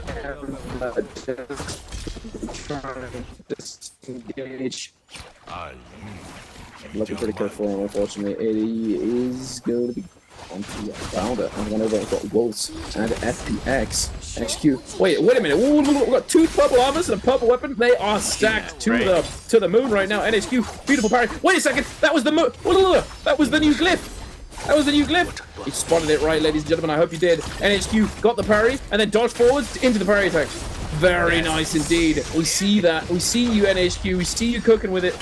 trying to disengage. Looking pretty good for him, unfortunately. It is going to be onto Valda. And one over got Wolves and FPX. XQ. Wait a minute. We've got 2 purple armors and a purple weapon. They are stacked to the moon right now. NHQ, beautiful parry. Wait a second. That was the that was the new glyph. That was the new glyph. You spotted it right, ladies and gentlemen. I hope you did. NHQ got the parry and then dodged forwards into the parry attack. Very nice indeed. We see that. We see you, NHQ. We see you cooking with it.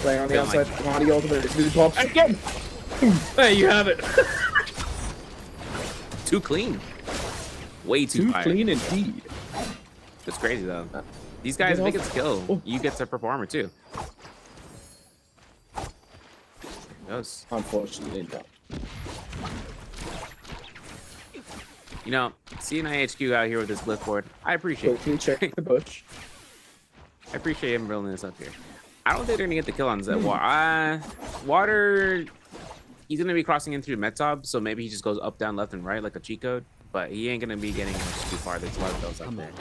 Playing on the outside. Come on, the ultimate. It's really pop. Again. There you have it. Too clean. Way too clean indeed. That's crazy though. These guys, they get skill. You get the purple armor too. Yes. Unfortunately, no. You know, seeing IHQ out here with this glyph board, I appreciate it. Check the bush. I appreciate him building this up here. I don't think they're gonna get the kill on Zed. Water, he's gonna be crossing in through Metob, so maybe he just goes up, down, left, and right like a cheat code. But he ain't gonna be getting much too far. There's a lot of those up there.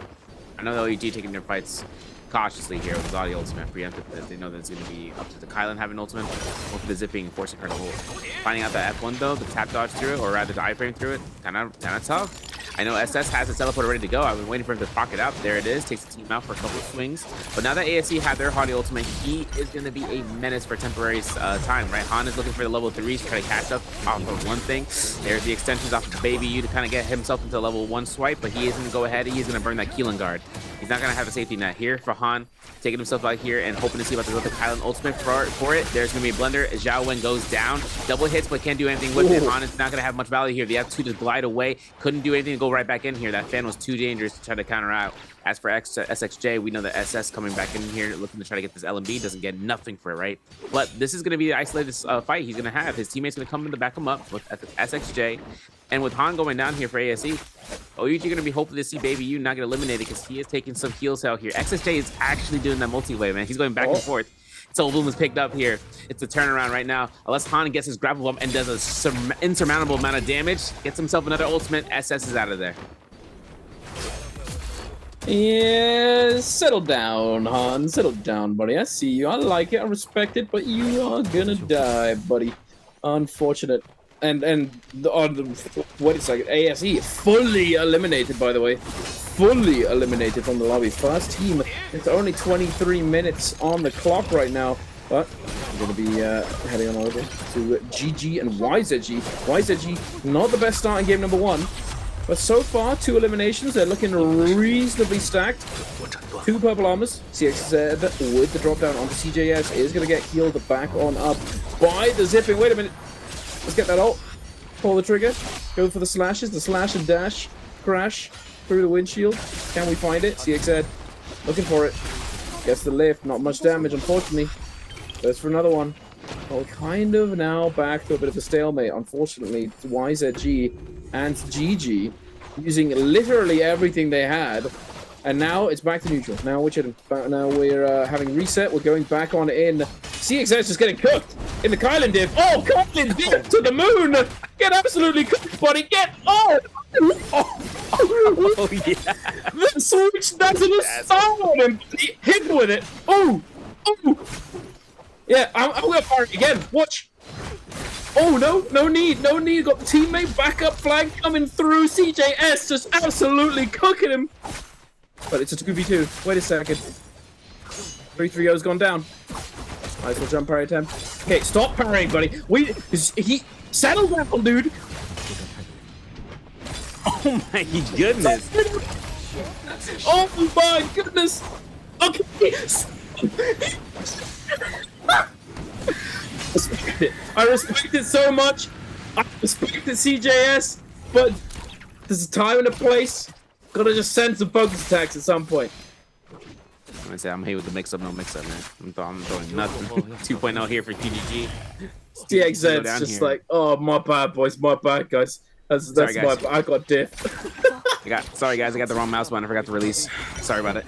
I know the OEG taking their fights cautiously here with Zodi ultimate preempted because they know that it's going to be up to the Kylan having ultimate, or for the zipping and forcing her to hold. Finding out that F1 though, the tap dodge through it, or rather the iframe through it, kind of tough. I know SS has the teleport ready to go. I've been waiting for him to pocket out. There it is. Takes the team out for a couple of swings. But now that ASC had their Hottie ultimate, he is going to be a menace for temporary time, right? Han is looking for the level 3s to try to catch up off of one thing. There's the extensions off of Baby U to kind of get himself into level 1 swipe, but he is going to go ahead. He is going to burn that Keelan guard. He's not going to have a safety net here for Han. Taking himself out here and hoping to see about the Kylan ultimate for it. There's going to be a blender. Zhao Wen goes down. Double hits, but can't do anything with it. Han is not going to have much value here. The F2 to glide away. Couldn't do anything to go right back in here. That fan was too dangerous to try to counter out. As for SXJ, we know that SS coming back in here looking to try to get this LMB. Doesn't get nothing for it, right? But this is going to be the isolated fight he's going to have. His teammate's going to come in to back him up with SXJ. And with Han going down here for ASE, OUG going to be hoping to see Baby U not get eliminated because he is taking some heals out here. XSJ is actually doing that multi-wave, man. He's going back and forth. Soul Bloom is picked up here. It's a turnaround right now. Unless Han gets his grapple bump and does an insurmountable amount of damage, gets himself another ultimate, SS is out of there. Yeah, settle down, Han. Settle down, buddy. I see you. I like it. I respect it, but you are gonna die, buddy. Unfortunate. And wait a second. ASE fully eliminated, by the way. Fully eliminated from the lobby. First team. It's only 23 minutes on the clock right now. But I'm going to be heading on over to GG and YZG. YZG, not the best start in game number 1. But so far, 2 eliminations. They're looking reasonably stacked. 2 purple armors. CXZ with the drop down onto CJS is going to get healed back on up by the zipping. Wait a minute. Let's get that ult. Pull the trigger. Go for the slashes. The slash and dash. Crash through the windshield. Can we find it? CXZ looking for it. Gets the lift. Not much damage, unfortunately. Goes for another one. Well, kind of now back to a bit of a stalemate. Unfortunately, YZG and GG using literally everything they had. And now it's back to neutral. Now we're having reset. We're going back on in. CXS is getting cooked in the Kylan div. Oh, Kylan div to the moon! Get absolutely cooked, buddy. Get oh yeah. The switch doesn't start him. Hit with it. Oh. Yeah, I'm gonna fire it again. Watch. Oh no need. Got the teammate backup flag coming through. CJS just absolutely cooking him. But it's a 2v2. Wait a second. 3-3-0's gone down. Nice little jump parry attempt. Okay, stop parrying, buddy. He settle down, dude. Oh my goodness. Oh my goodness. Okay. I respect it so much. I respect the CJS, but there's a time and a place. Gotta just send some focus attacks at some point. I'm gonna say I'm here with the mix-up, no mix-up, man. I'm throwing nothing. 2.0 here for TGG. DXZ's just here. Like, oh, my bad, boys. My bad, guys. That's Sorry, guys. I got diff. Sorry, guys. I got the wrong mouse button. I forgot to release. Sorry about it.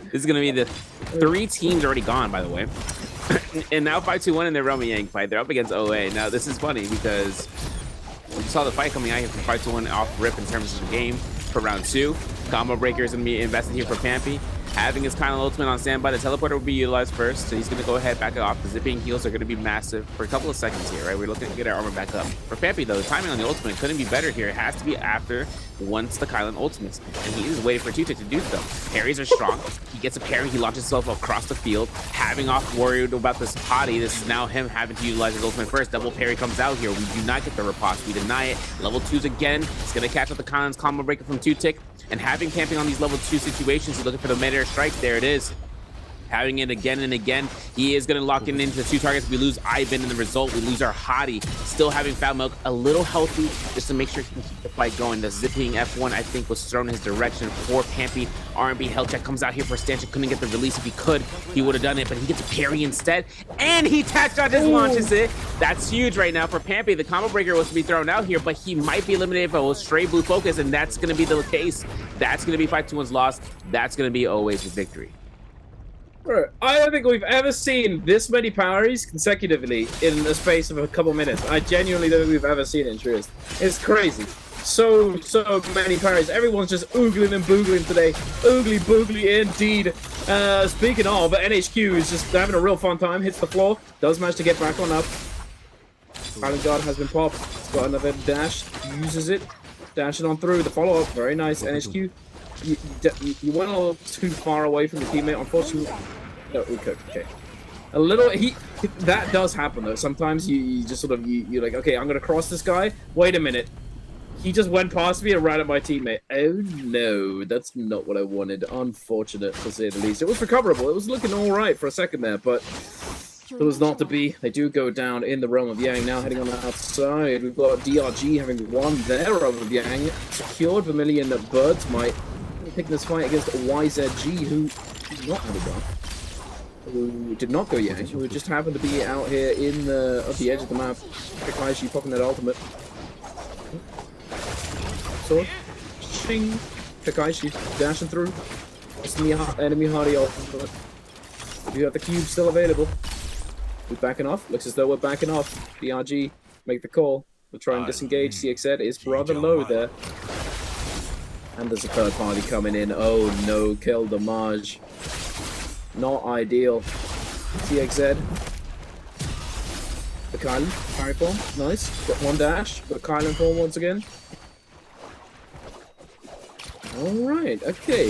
This is gonna be the 3 teams already gone, by the way. And now 5-2-1 in their Roman Yang fight. They're up against OA. Now, this is funny because we saw the fight coming out here from 5-2-1 off rip in terms of the game for round 2. Combo Breaker is going to be invested here for Pampy. Having his kind of ultimate on standby, the teleporter will be utilized first, so he's going to go ahead, back it off. The zipping heals are going to be massive for a couple of seconds here, right? We're looking to get our armor back up. For Pampy, though, the timing on the ultimate couldn't be better here. It has to be after once the Kylan ultimates, and he is waiting for Tutek to do so. Parries are strong. He gets a parry. He launches himself across the field. Having off worried about this hottie, this is now him having to utilize his ultimate first. Double parry comes out here. We do not get the riposte. We deny it. Level 2s again. It's going to catch up the Kylan's combo breaker from Tutek. And having camping on these level 2 situations, he's looking for the mid-air strike. There it is. Having it again and again. He is going to lock in into 2 targets. We lose Ivan in the result. We lose our hottie. Still having Foul Milk a little healthy just to make sure he can keep the fight going. The zipping F1, I think, was thrown in his direction for Pampy. R&B health check comes out here for Stanchion. Couldn't get the release. If he could, he would have done it. But he gets a parry instead. And he tack shot just launches it. That's huge right now for Pampy. The combo breaker was to be thrown out here, but he might be eliminated by a stray blue focus. And that's going to be the case. That's going to be 5-2-1's loss. That's going to be always the victory. I don't think we've ever seen this many parries consecutively in the space of a couple minutes. I genuinely don't think we've ever seen it in truth. It's crazy. So many parries. Everyone's just oogling and boogling today. Oogly boogly indeed. Speaking of, NHQ is just having a real fun time. Hits the floor. Does manage to get back on up. Island Guard has been popped. It's got another dash. Uses it. Dashing on through. The follow-up. Very nice. NHQ. You went a little too far away from the teammate, unfortunately. No, okay. A little, that does happen though. Sometimes you just sort of, you're like, okay, I'm gonna cross this guy. Wait a minute. He just went past me and ran at my teammate. Oh no, that's not what I wanted. Unfortunate, to say the least. It was recoverable. It was looking all right for a second there, but it was not to be. They do go down in the realm of Yang. Now heading on the outside, we've got DRG having won their realm of Yang. Secured Vermilion Birds might picking this fight against YZG, who did not have a buff. Who did not go Yang, who just happened to be out here in the at the edge of the map. Kakaishi popping that ultimate. Sword. Shing. Kakaishi dashing through. It's the enemy hardy ultimate. You have the cube still available. We're backing off. Looks as though we're backing off. BRG, make the call. We'll try and disengage. CXZ is rather low there. And there's a third party coming in. Oh no, kill damage. Not ideal. CXZ. The Kylan, parry form. Nice. Got one dash. Got a Kylan form once again. Alright, okay.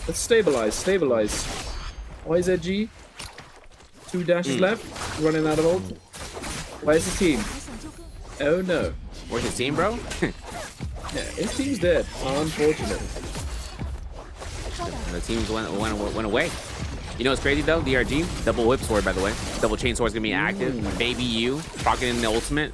Let's stabilize. YZG. 2 dashes left. Running out of ult. Where's his team? Oh no. Where's his team, bro? Yeah, his team's dead. Unfortunately. The teams went away. You know what's crazy though? DRG, double whip sword, by the way. Double chain sword is gonna be active. Baby U, rocking in the ultimate.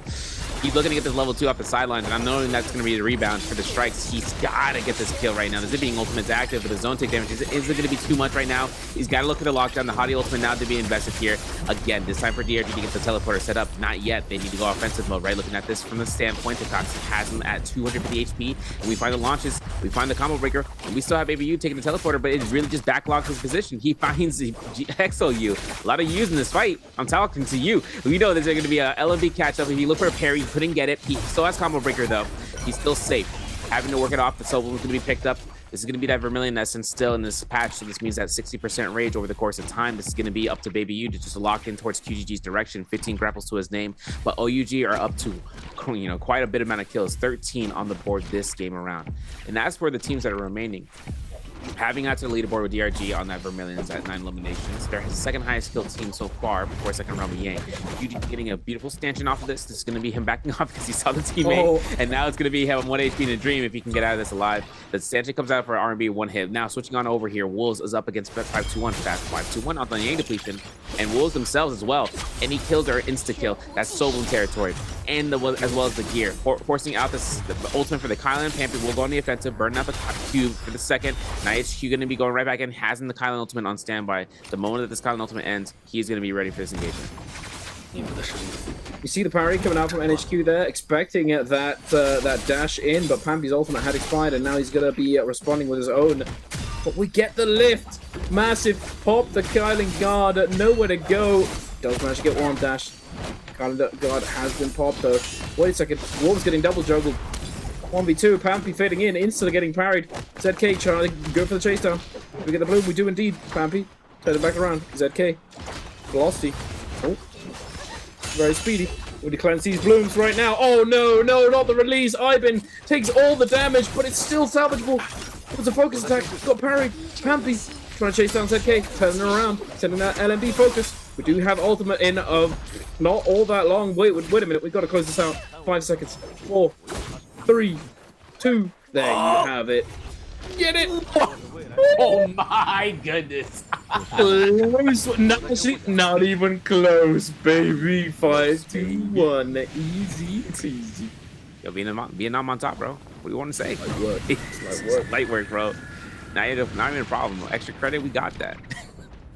He's looking to get this level 2 off the sidelines, and I'm knowing that's going to be the rebound for the strikes. He's got to get this kill right now. The zipping ultimate's active, but the zone take damage isn't going to be too much right now. He's got to look for the lockdown. The Hottie ultimate now to be invested here. Again, this time for DRG to get the teleporter set up. Not yet. They need to go offensive mode, right? Looking at this from the standpoint, Takashi has him at 250 HP, and we find the launches, we find the combo breaker, and we still have Baby U taking the teleporter, but it really just backlogs his position. He finds the Exo U. A lot of U's in this fight. I'm talking to you. We know there's going to be a LMB catch up. If you look for a parry, you couldn't get it. He still has combo breaker though. He's still safe. Having to work it off. The Sobel is going to be picked up. This is going to be that Vermilion Essence still in this patch, so this means that 60% rage over the course of time. This is going to be up to Baby U to just lock in towards QGG's direction. 15 grapples to his name, but OUG are up to, you know, quite a bit amount of kills. 13 on the board this game around, and that's for the teams that are remaining. Having got to the leaderboard with DRG on that Vermilions at 9 eliminations, they're his second highest skilled team so far before second round Yang. QGG getting a beautiful stanchion off of this. This is going to be him backing off because he saw the teammate, and now it's going to be him on 1 HP in a dream if he can get out of this alive. The stanchion comes out for R&B 1 hit. Now switching on over here, Wolves is up against 521 fast 521 on the Yang depletion, and Wolves themselves as well. Any kills are insta kill. That's Sobel territory, and as well as the gear, forcing out the ultimate for the Kylan. Pampy will go on the offensive, burning out the cube for the second. Now HQ going to be going right back in, has in the Kylan ultimate on standby. The moment that this Kylan ultimate ends, he's going to be ready for this engagement. You see the parry coming out from NHQ there, expecting that dash in, but Pampy's ultimate had expired, and now he's going to be responding with his own. But we get the lift. Massive pop. The Kylan guard, nowhere to go. Does manage to get one dash. Kylan guard has been popped though. Wait a second. Wolves getting double juggled. 1v2, Pampy fading in, instantly getting parried. ZK trying to go for the chase down. We get the bloom, we do indeed, Pampy. Turn it back around. ZK. Velocity. Oh. Very speedy. We declare these blooms right now. Oh no, no, not the release. Ivan takes all the damage, but it's still salvageable. It was a focus attack. Got parried. Pampy trying to chase down ZK. Turning it around. Sending that LMB focus. We do have ultimate in of not all that long. Wait a minute. We've got to close this out. 5 seconds. 4, 3, 2. There you have it. Get it! Oh my goodness! Close. Not even close, baby. 5, 2, 1. Easy peasy. Yo, Vietnam on top, bro. What do you want to say? Light work. Light work. Light work, bro. Not even a problem. Extra credit, we got that.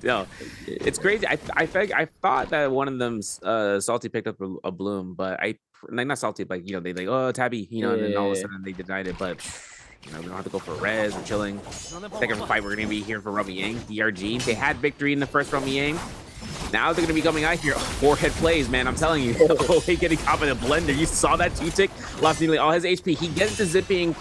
No, it's crazy. I thought that one of them Salty picked up a bloom, but not Salty, but you know, they like, oh, Tabby, you know, and then all of a sudden they denied it. But you know, we don't have to go for res. We're chilling. Second fight, we're gonna be here for Rummy Yang. DRG. They had victory in the first Rummy Yang. Now they're gonna be coming out here. Forehead plays, man. I'm telling you. Oh, he getting caught in a blender. You saw that 2-tick, lost nearly all his HP. He gets the zipping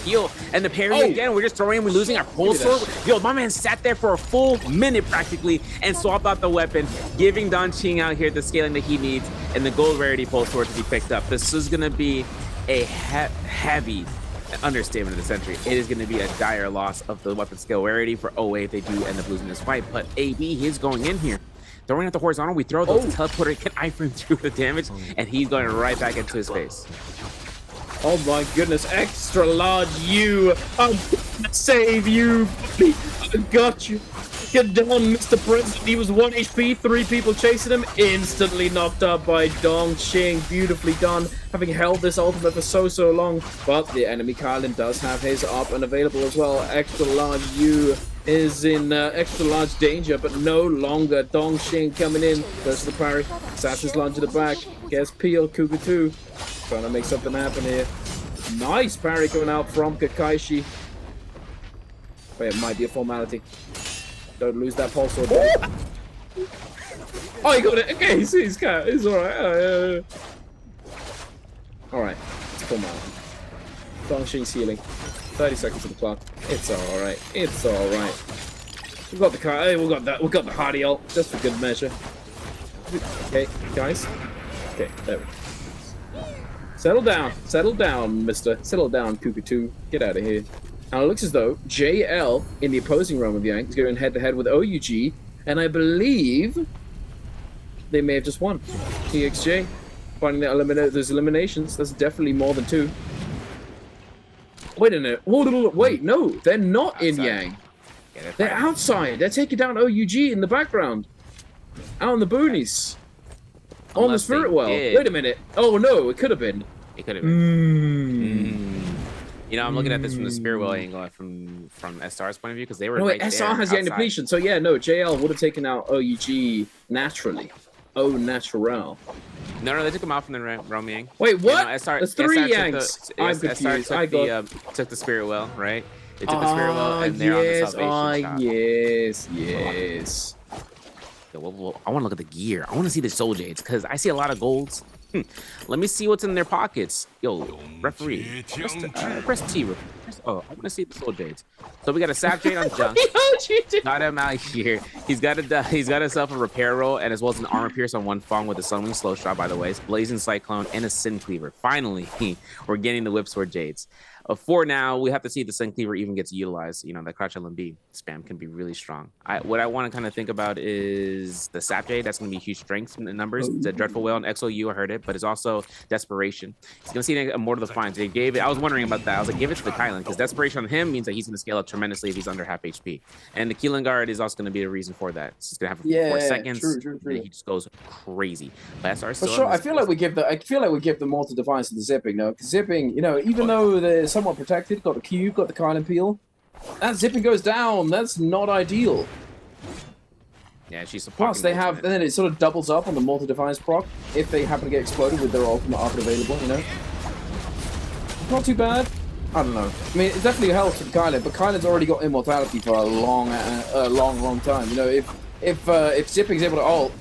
heal and the parry again. We're just throwing him. We're losing our pulse sword. Yo, my man sat there for a full minute practically and swapped out the weapon, giving Don Ching out here the scaling that he needs and the gold rarity pulse sword to be picked up. This is gonna be a heavy understatement of the century. It is going to be a dire loss of the weapon skill rarity for OA if they do end up losing this fight. But AB, he's going in here. Throwing out the horizontal, we throw those teleporter, can iframe through the damage, and he's going right back into his face. Oh my goodness, extra large you. I'm gonna save you. I got you. Get down, Mr. President. He was 1 HP, 3 people chasing him. Instantly knocked up by Dong Ching. Beautifully done, having held this ultimate for so long. But the enemy Kylan does have his up and available as well. Extra large you is in extra large danger, but no longer. Dong Ching coming in. Goes to the parry. Assassin's lunge to the back. Gets Peel, Kuga 2. Trying to make something happen here. Nice parry coming out from Kakaishi. But it might be a formality. Don't lose that pulse sword. Oh, he got it. Okay, he's alright. Alright, let's come on. Vanishing ceiling. 30 seconds to the clock. It's alright. It's alright. We got the car. Hey, we got that. We got the hardy ult just for good measure. Okay, guys. Okay, there we go. Settle down, mister. Settle down, Cuckoo 2. Get out of here. Now it looks as though JL in the opposing realm of Yang is going head-to-head with OUG, and I believe they may have just won. TXJ finding that those eliminations. That's definitely more than 2. Wait a minute. Wait, no, they're not outside. In Yang. Yeah, they're outside. They're taking down OUG in the background. Out in the boonies. On the spirit well. Wait a minute. Oh no, it could have been. It could have been. You know, I'm looking at this from the spirit well angle from SR's point of view because they were. No, right SR there, has Yang depletion. So yeah, no, JL would have taken out OUG naturally. Oh, natural. No, they took him out from the realm Yang. Wait, what? You know, SR, There's 3 SR Yangs. I'm confused. SR took the spirit well, right? They took the spirit well, and they're on the salvation shot. Yes. I want to look at the gear. I want to see the soul jades because I see a lot of golds. Let me see what's in their pockets. Yo, referee, press T. Oh, I want to see the soul jades. So we got a sap jade on Junk. Got him out here. He's got himself a repair roll and as well as an armor pierce on one Fong with a sunwing slow shot. By the way, it's blazing cyclone and a sin cleaver. Finally, we're getting the whip sword jades. For now, we have to see if the Sun Cleaver even gets utilized. You know, that Crouch LMB spam can be really strong. What I want to kind of think about is the Sap Jade. That's going to be huge strength in the numbers. It's a Dreadful Whale and XOU, I heard it, but it's also Desperation. He's going to see a Mortal Defiance. They gave it. I was wondering about that. I was like, give it to the Kylan because Desperation on him means that he's going to scale up tremendously if he's under half HP. And the Keelan Guard is also going to be a reason for that. It's going to have 4 seconds. True. He just goes crazy. But SR still. For sure, I feel like we give the Mortal Defiance to the Zipping, no? Because Zipping, you know, even though there's somewhat protected, got the Q, got the Nbpl. That Zipping goes down. That's not ideal. Yeah, she's plus they have, and then it sort of doubles up on the Mortal Defiance proc if they happen to get exploded with their ultimate after available. You know, not too bad. I don't know. I mean, it definitely helps with Kylan, but Kylan's already got immortality for a long time. You know, if Zipping's able to ult.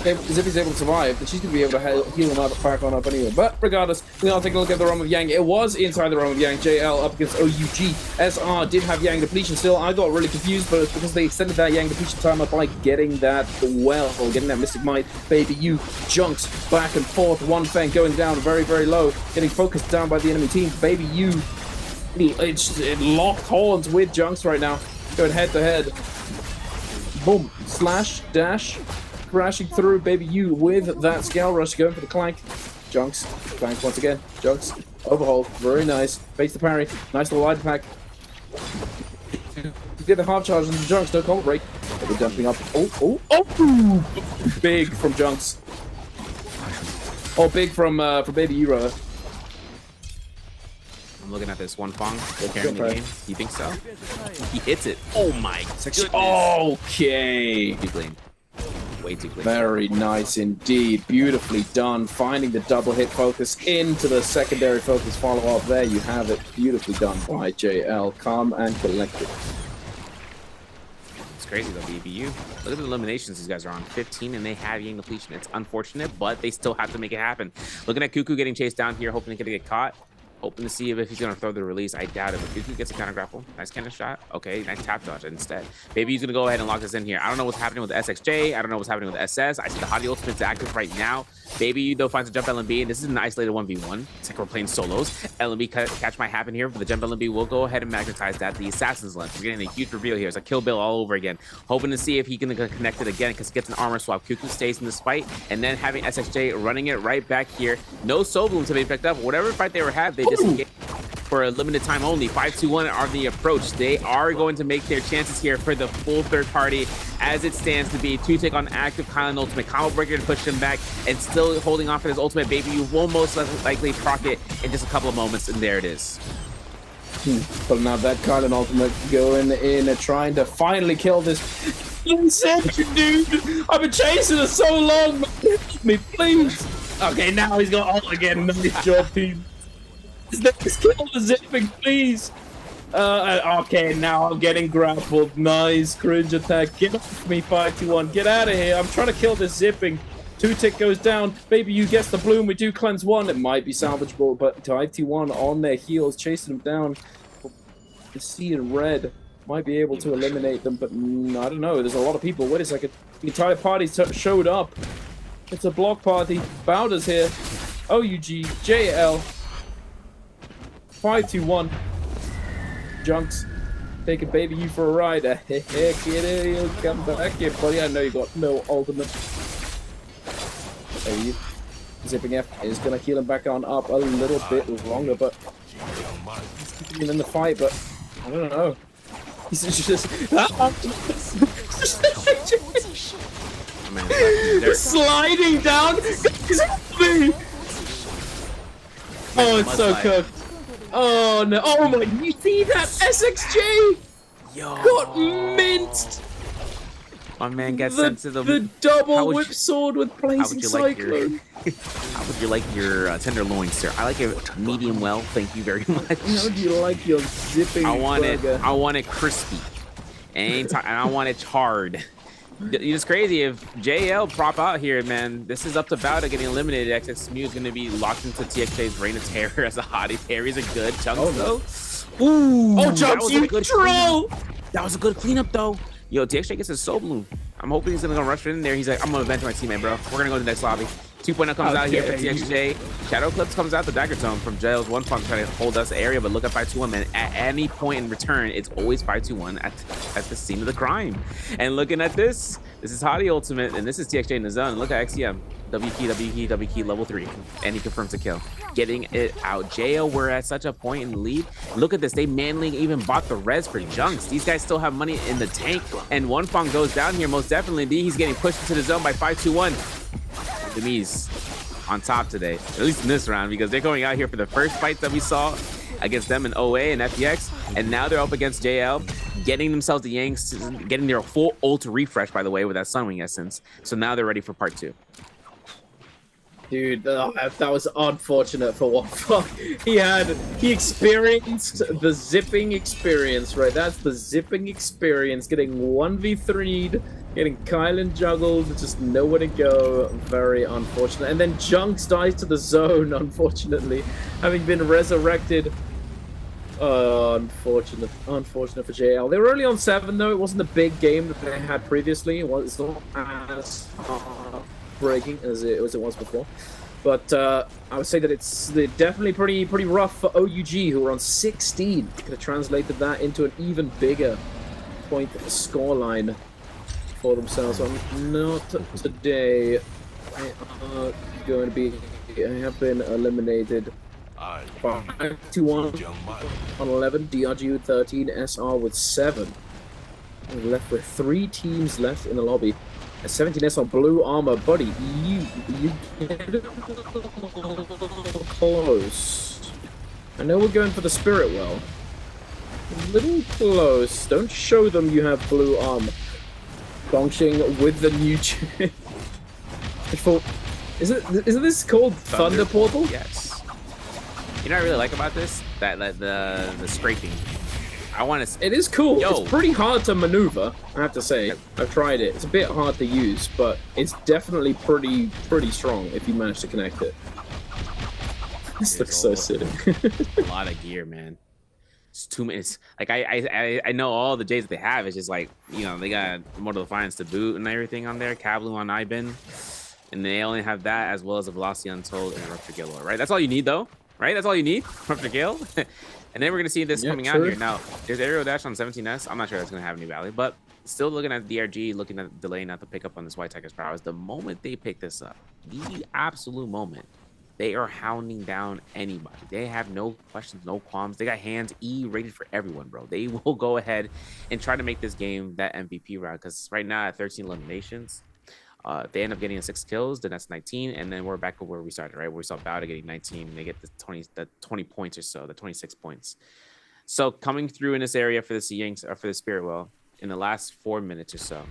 If Zippy's able to survive, then she's going to be able to heal him back on up anyway. But regardless, we're going to take a look at the realm of Yang. It was inside the realm of Yang. JL up against OUG. SR did have Yang depletion still. I got really confused, but it's because they extended that Yang depletion timer by getting that getting that Mystic Might. Baby U junks back and forth. One Fang going down very, very low. Getting focused down by the enemy team. Baby U, it locked horns with junks right now. Going head to head. Boom. Slash. Dash. Crashing through Baby U with that Scale Rush going for the clank. Junks. Clank once again. Junks. Overhaul. Very nice. Face the parry. Nice little light pack. Get the half charge on the Junks. No combo break. They're dumping up. Oh! Big from Junks. Oh, big from Baby U, rather. I'm looking at this one Fong. Carrying the game. You think so? He hits it. Oh my goodness. Okay. Too clean. Way too clean. Very nice indeed. Beautifully done. Finding the double hit focus into the secondary focus follow up. There you have it. Beautifully done by JL. Calm and collected. It's crazy though, BBU. Look at the eliminations these guys are on. 15 and they have Yang depletion. It's unfortunate, but they still have to make it happen. Looking at Cuckoo getting chased down here, hoping to get caught. Hoping to see if he's going to throw the release. I doubt it, but Cuckoo gets a counter grapple. Nice cannon shot. Okay, nice tap dodge instead. Baby, he's going to go ahead and lock this in here. I don't know what's happening with the SXJ. I don't know what's happening with the SS. I see the Hottie Ultimate's active right now. Baby, though, finds a jump LMB, and this is an isolated 1v1. It's like we're playing solos. LMB catch might happen here, but the jump LMB will go ahead and magnetize that. The Assassin's Lens. We're getting a huge reveal here. It's a Kill Bill all over again. Hoping to see if he can connect it again because he gets an armor swap. Cuckoo stays in this fight, and then having SXJ running it right back here. No soul blooms have been picked up. Whatever fight they were had, they disengaged for a limited time only. 5-2-1 are the approach. They are going to make their chances here for the full third party as it stands to be. 2-tick on active Kylan ultimate. Combo breaker to push him back and still holding on for his ultimate. Baby, you will most likely proc it in just a couple of moments, and there it is. Pulling out that Kylan ultimate, going in trying to finally kill this Inception, dude. I've been chasing it so long. Help me, please. Okay, now he's got ult again. Nice job, team. Let's kill the Zipping, please. Okay, now I'm getting grappled. Nice cringe attack. Get off me, 5-1. Get out of here. I'm trying to kill this zipping. 2-tick goes down. Baby, you gets the bloom. We do cleanse 1. It might be salvageable, but 5-1 on their heels, chasing them down. The sea in red might be able to eliminate them, but I don't know. There's a lot of people. Wait a second. The entire party showed up. It's a block party. Bowder's here. OUG, JL. 5-1. Junks. Taking baby you for a ride. Heck, kiddo, come back here, buddy. I know you got no ultimate. There you. Zipping F is gonna heal him back on up a little bit longer, but he's keeping him in the fight. But I don't know. He's just sliding down. Oh, it's so cooked. Oh no! Oh my! You see that SXJ? Yo, got minced. My man gets sent to the double whip sword with blazing cyclone. How would you like your tenderloin, sir? I like it medium well. Thank you very much. How do you like your zipping? I want burger? it. I want it crispy, and I want it charred. It's crazy if JL prop out here, man. This is up to Bowder getting eliminated. XX Mew is going to be locked into TXJ's Reign of Terror as a hottie. Parries are good. Chunks, though. Ooh, oh, Chunks, you troll! That was a good cleanup, though. Yo, TXJ gets his soul bloom. I'm hoping he's going to go rush in there. He's like, I'm going to avenge my teammate, bro. We're going to go to the next lobby. 2.0 comes out here for TXJ. Shadow Clips comes out the Dagger Tome from JL's 1 pump trying to hold us area, but look at 5-2-1, man. At any point in return, it's always 5-2-1 at the scene of the crime. And looking at this is Hottie Ultimate, and this is TXJ in the zone. Look at XCM. WP level 3. And he confirms a kill. Getting it out. JL, we're at such a point in the lead. Look at this. They manly even bought the res for Junks. These guys still have money in the tank. And One Fong goes down here, most definitely. He's getting pushed into the zone by 5-2-1. Demise on top today, at least in this round, because they're going out here for the first fight that we saw against them in OA and FPX, and now they're up against JL, getting themselves the Yanks, getting their full ult refresh, by the way, with that Sunwing essence. So now they're ready for part 2. Dude, that was unfortunate for One Fong. He experienced the zipping experience, right? That's the zipping experience, getting 1v3'd, getting Kylan juggled, just nowhere to go. Very unfortunate. And then Junks dies to the zone, unfortunately, having been resurrected. Unfortunate for JL. They were only on 7, though. It wasn't a big game that they had previously. It's not as breaking as it was before. But I would say that it's definitely pretty rough for OUG, who are on 16. Could have translated that into an even bigger point scoreline for themselves. Not today. They are going to be. They have been eliminated. 5-1 on 11. DRG with 13. SR with 7. We're left with 3 teams left in the lobby. A 17S on blue armor, buddy. You get a little close. I know we're going for the Spirit Well. A little close. Don't show them you have blue armor. Dongxing with the new chip. Isn't this called Thunder Portal? Yes. You know what I really like about this? That the scraping. I want to. It is cool. It's pretty hard to maneuver, I have to say. I've tried it. It's a bit hard to use, but it's definitely pretty strong if you manage to connect it. This looks so silly. A lot of gear, man. It's 2 minutes. Like I know all the J's that they have. It's just like, you know, they got Mortal Defiance to boot and everything on there. Kablu on Ibin, and they only have that as well as a Velocity Untold and Rupture Gale, right? That's all you need, though, right? That's all you need. Rupture Gale. And then we're going to see this coming out here. Now, there's Aerial Dash on 17S. I'm not sure that's going to have any value, but still looking at DRG, looking at delaying out the pickup on this White Tiger's prowess. The moment they pick this up, the absolute moment, they are hounding down anybody. They have no questions, no qualms. They got hands E rated for everyone, bro. They will go ahead and try to make this game that MVP round, because right now at 13 eliminations, they end up getting 6 kills, then that's 19, and then we're back to where we started, right? Where we saw Bowder getting 19, they get the 20 points or so, the 26 points. So coming through in this area for the Yanks or for the Spirit Well in the last 4 minutes or so,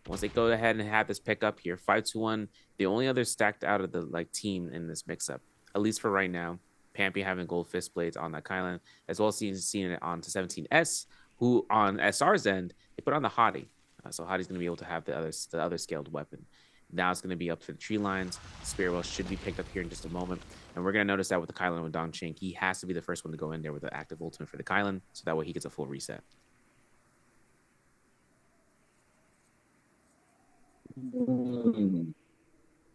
once they go ahead and have this pick up here, 5-1, the only other stacked out of the team in this mix-up, at least for right now, Pampy having gold fist blades on that Kylan, as well as seeing it on to 17S, who on SR's end, they put on the Hottie. So Hottie's going to be able to have the other scaled weapon. Now it's going to be up to the tree lines. Spirit Well should be picked up here in just a moment. And we're going to notice that with the Kylan with Dongqing, he has to be the first one to go in there with the active ultimate for the Kylan, so that way he gets a full reset.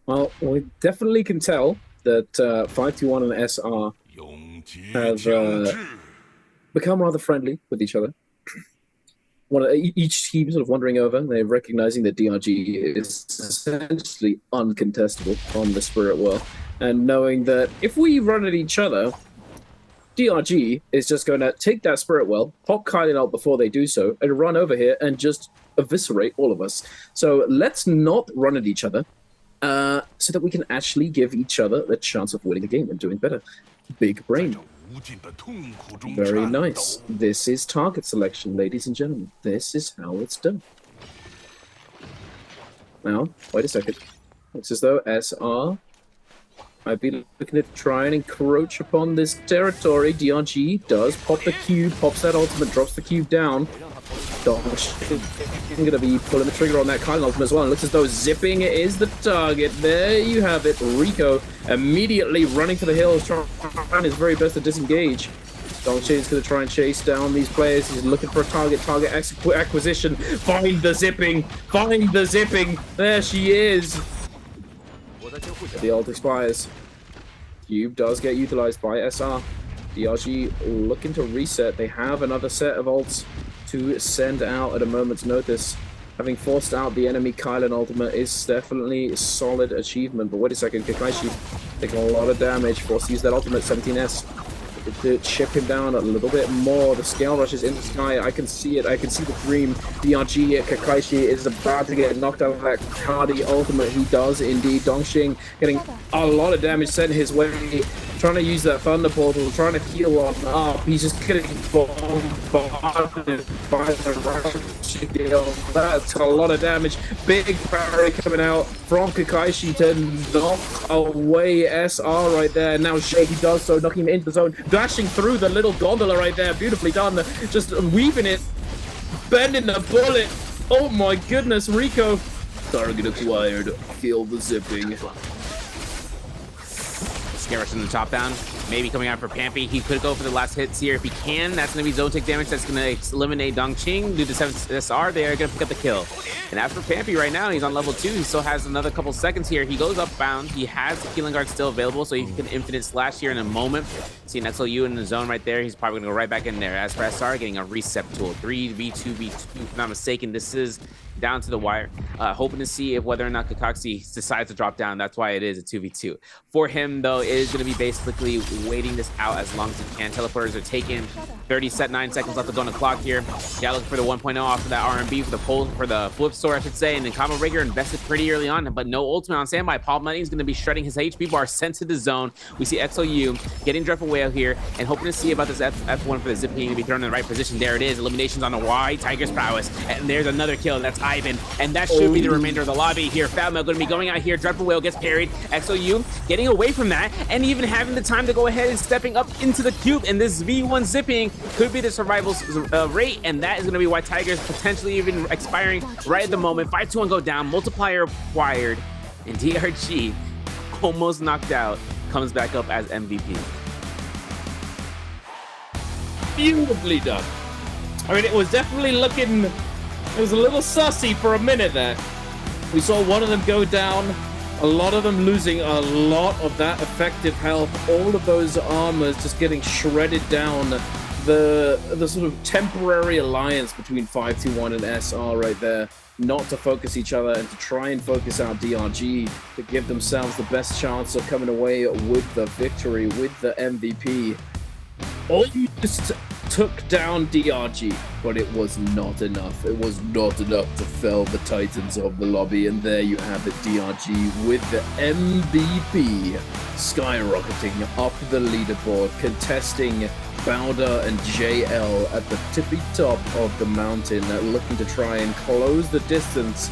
Well, we definitely can tell that 521 and SR have become rather friendly with each other. Each team sort of wandering over, they're recognizing that DRG is essentially uncontestable on the Spirit Well, and knowing that if we run at each other, DRG is just going to take that Spirit Well, pop Kylan out before they do so, and run over here and just eviscerate all of us. So let's not run at each other, so that we can actually give each other the chance of winning the game and doing better. Big brain. Very nice. This is target selection, ladies and gentlemen. This is how it's done. Now, wait a second. Looks as though SR might be looking to try and encroach upon this territory. DRG does pop the cube, pops that ultimate, drops the cube down. Dongqing going to be pulling the trigger on that Kylan ultimate as well. It looks as though Zipping is the target. There you have it. Rico immediately running for the hills, trying his very best to disengage. Dongqing is going to try and chase down these players. He's looking for a target acquisition. Find the Zipping. Find the Zipping. There she is. The ult expires. Cube does get utilized by SR. DRG looking to reset. They have another set of ults to send out at a moment's notice. Having forced out the enemy Kylan ultimate is definitely a solid achievement. But wait a second, Kakaishi taking a lot of damage. Forced to use that ultimate 17S to chip him down a little bit more. The scale rushes into the sky. I can see it. I can see the dream. DRG Kakaishi is about to get knocked out of that Cardi ultimate. He does indeed. Dongqing getting a lot of damage sent his way. Trying to use that Thunder Portal, trying to heal on up. He's just getting bombarded by the Russian deal. That's a lot of damage. Big parry coming out from Kakaishi to knock away SR right there. Now Shay, he does so, knocking him into the zone, dashing through the little gondola right there. Beautifully done. Just weaving it, bending the bullet. Oh my goodness, Rico. Target acquired. Kill the Zipping. Scare rush in the top down, maybe coming out for Pampy. He could go for the last hits here if he can. That's going to be zone take damage. That's going to eliminate Dongqing. Due to 7 SR, they are going to pick up the kill. And as for Pampy right now, he's on level 2. He still has another couple seconds here. He goes upbound. He has the healing guard still available, so he can infinite slash here in a moment. See an XLU in the zone right there. He's probably going to go right back in there. As for SR, getting a reset tool. 3v2v2, if I'm not mistaken. This is down to the wire, hoping to see if whether or not Kakashi decides to drop down. That's why it is a 2v2. For him, though, it is going to be basically waiting this out as long as he can. Teleporters are taken. 9 seconds left to go on the clock here. Yeah, looking for the 1.0 off of that RMB for the pull, for the flip store, I should say. And then Combo Breaker invested pretty early on, but no ultimate on standby. Paul Money is going to be shredding his HP bar, sent to the zone. We see XOU getting Dreadful Whale here and hoping to see about this F1 for the Zipping to be thrown in the right position. There it is. Eliminations on the Y. Tiger's prowess. And there's another kill. That's Ivan. And that should be the remainder of the lobby here. Fatmail going to be going out here. Dreadful Whale gets parried. XOU getting away from that and even having the time to go ahead and stepping up into the cube. And this V1 Zipping could be the survival rate. And that is going to be why Tiger's potentially even expiring right at the moment. 5-2-1 go down. Multiplier acquired. And DRG almost knocked out. Comes back up as MVP. Beautifully done. I mean, it was definitely looking... It was a little sussy for a minute there. We saw one of them go down, a lot of them losing a lot of that effective health, all of those armors just getting shredded down. The sort of temporary alliance between 521 and SR right there, not to focus each other and to try and focus out DRG to give themselves the best chance of coming away with the victory, with the MVP. Almost took down DRG, but it was not enough. It was not enough to fell the titans of the lobby, and there you have it, DRG with the MVP skyrocketing up the leaderboard, contesting Bowder and JL at the tippy top of the mountain, looking to try and close the distance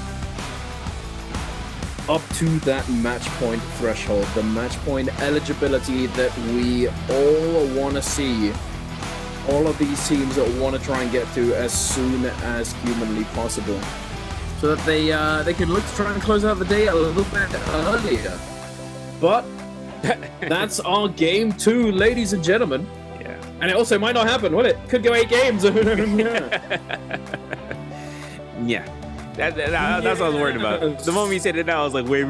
up to that match point threshold, the match point eligibility that we all want to see. All of these teams that want to try and get to as soon as humanly possible, so that they can look to try and close out the day a little bit earlier. But that's our game 2, ladies and gentlemen. Yeah. And it also might not happen, will it? Could go 8 games. Yeah. That's what I was worried about. The moment you said it now, I was like, wait.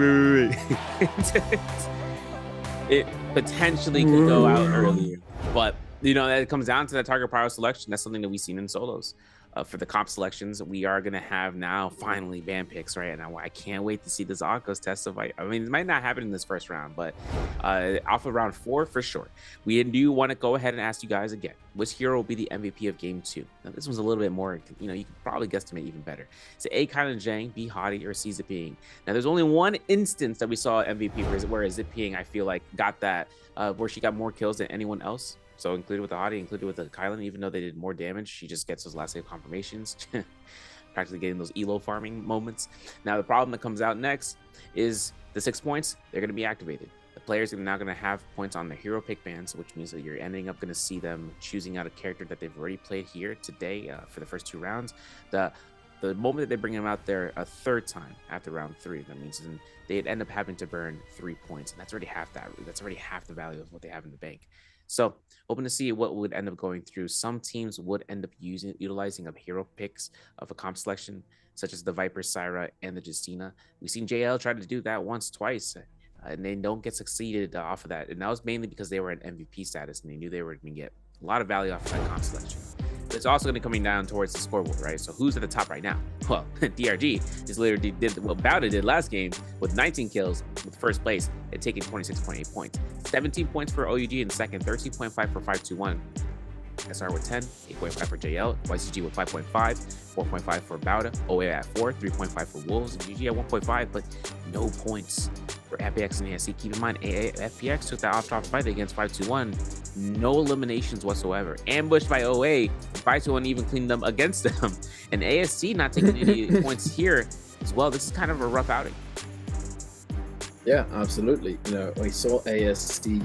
It potentially could go out earlier. But, you know, that comes down to that target power selection. That's something that we've seen in solos. For the comp selections, we are going to have now finally ban picks, right? And I can't wait to see this Akos test of, I mean, it might not happen in this first round, but off of round 4 for sure. We do want to go ahead and ask you guys again, which hero will be the MVP of game 2? Now, this one's a little bit more, you know, you could probably guesstimate even better. Is it A Kylan Zhang, B Hottie, or C Zipping? Now, there's only one instance that we saw MVP where Zipping, I feel like, got that, where she got more kills than anyone else. So included with the Hottie, included with the Kylan, even though they did more damage, she just gets those last save confirmations, practically getting those elo farming moments. Now, the problem that comes out next is the 6 points, they're going to be activated. The players are now going to have points on their hero pick bans, which means that you're ending up going to see them choosing out a character that they've already played here today for the first 2 rounds. The moment that they bring them out there a 3rd time after round 3, that means they'd end up having to burn 3 points, and that's already half that. That's already half the value of what they have in the bank. So hoping to see what would end up going through. Some teams would end up utilizing a hero picks of a comp selection, such as the Viper, Syra, and the Justina. We've seen JL try to do that twice, and they don't get succeeded off of that. And that was mainly because they were in MVP status, and they knew they were going to get a lot of value off of that comp selection. But it's also going to be coming down towards the scoreboard, right? So who's at the top right now? Well, DRG is literally did what Bowda did last game with 19 kills with first place and taking 26.8 points. 17 points for OUG in second, 13.5 for 521. SR with 10, 8.5 for JL, YCG with 5.5, 4.5 for Bowda, OA at 4, 3.5 for Wolves, and GG at 1.5, but no points for FPX and ASC. Keep in mind, FPX took that off-top fight against 521, no eliminations whatsoever. Ambushed by OA, 521 even cleaned them against them, and ASC not taking any points here as well. This is kind of a rough outing. Yeah, absolutely. You know, we saw ASC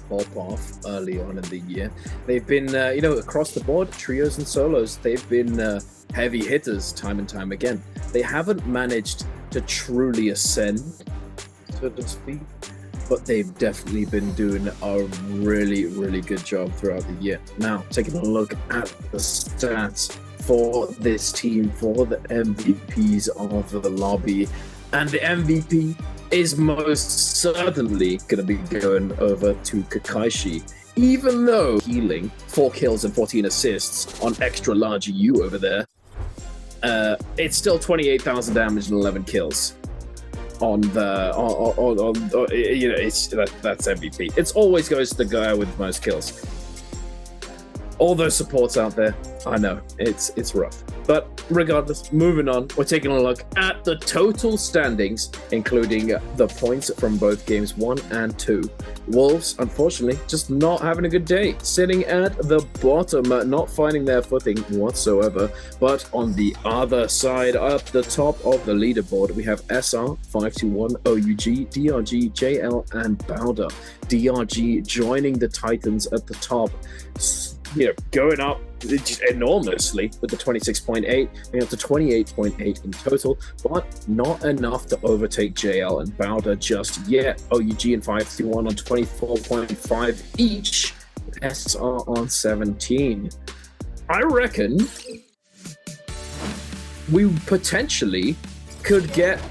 pop off early on in the year. They've been, you know, across the board, trios and solos, they've been heavy hitters time and time again. They haven't managed to truly ascend, so to speak, but they've definitely been doing a really, really good job throughout the year. Now, taking a look at the stats for this team, for the MVPs of the lobby, and the MVP is most certainly going to be going over to Kakaishi, even though healing 4 kills and 14 assists on extra large EU over there. It's still 28,000 damage and 11 kills on the you know, that's MVP. It always goes to the guy with most kills. All those supports out there, I know it's rough, but regardless, moving on, we're taking a look at the total standings, including the points from both games 1 and 2. Wolves, unfortunately, just not having a good day, sitting at the bottom, not finding their footing whatsoever. But on the other side, up the top of the leaderboard, we have SR, 521, OUG, DRG, JL, and Bowda. DRG joining the Titans at the top, you know, going up enormously with the 26.8, going up to 28.8 in total, but not enough to overtake JL and Bowda just yet. OUG and 521 on 24.5 each, SR on 17. I reckon we potentially could get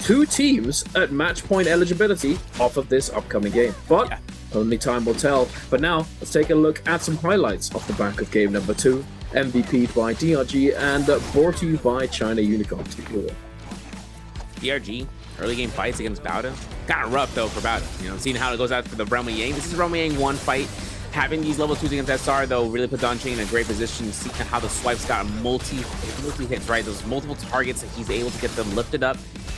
2 teams at match point eligibility off of this upcoming game, but only time will tell. But now, let's take a look at some highlights off the back of game number 2. MVP by DRG and brought to you by China Unicorn. DRG, early game fights against Bowda. Kind of rough though for Bowda. You know, seeing how it goes out for the Realm of Yang. This is Realm of Yang 1 fight. Having these level 2s against SR though really put Don Chain in a great position. Seeing how the swipes got multi hits, right? Those multiple targets that he's able to get them lifted up,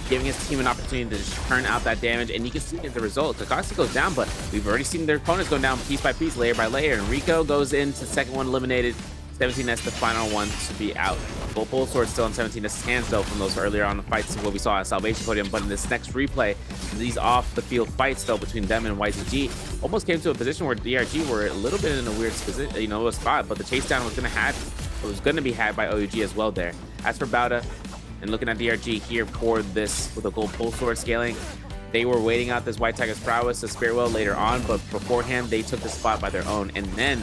giving his team an opportunity to just turn out that damage, and you can see the result. Kakashi goes down, but we've already seen their opponents go down piece by piece, layer by layer, and Rico goes into second one eliminated. 17S, the final one to be out. Gold Pole Sword still in 17S's hands, though, from those earlier on the fights, what we saw at Salvation Podium. But in this next replay, these off-the-field fights, though, between them and YZG almost came to a position where DRG were a little bit in a weird spot, but the chase down was going to be had by OUG as well there. As for Bauda, and looking at DRG here for this with a Gold Pole Sword scaling, they were waiting out this White Tiger's prowess to Spearwell later on, but beforehand, they took the spot by their own, and then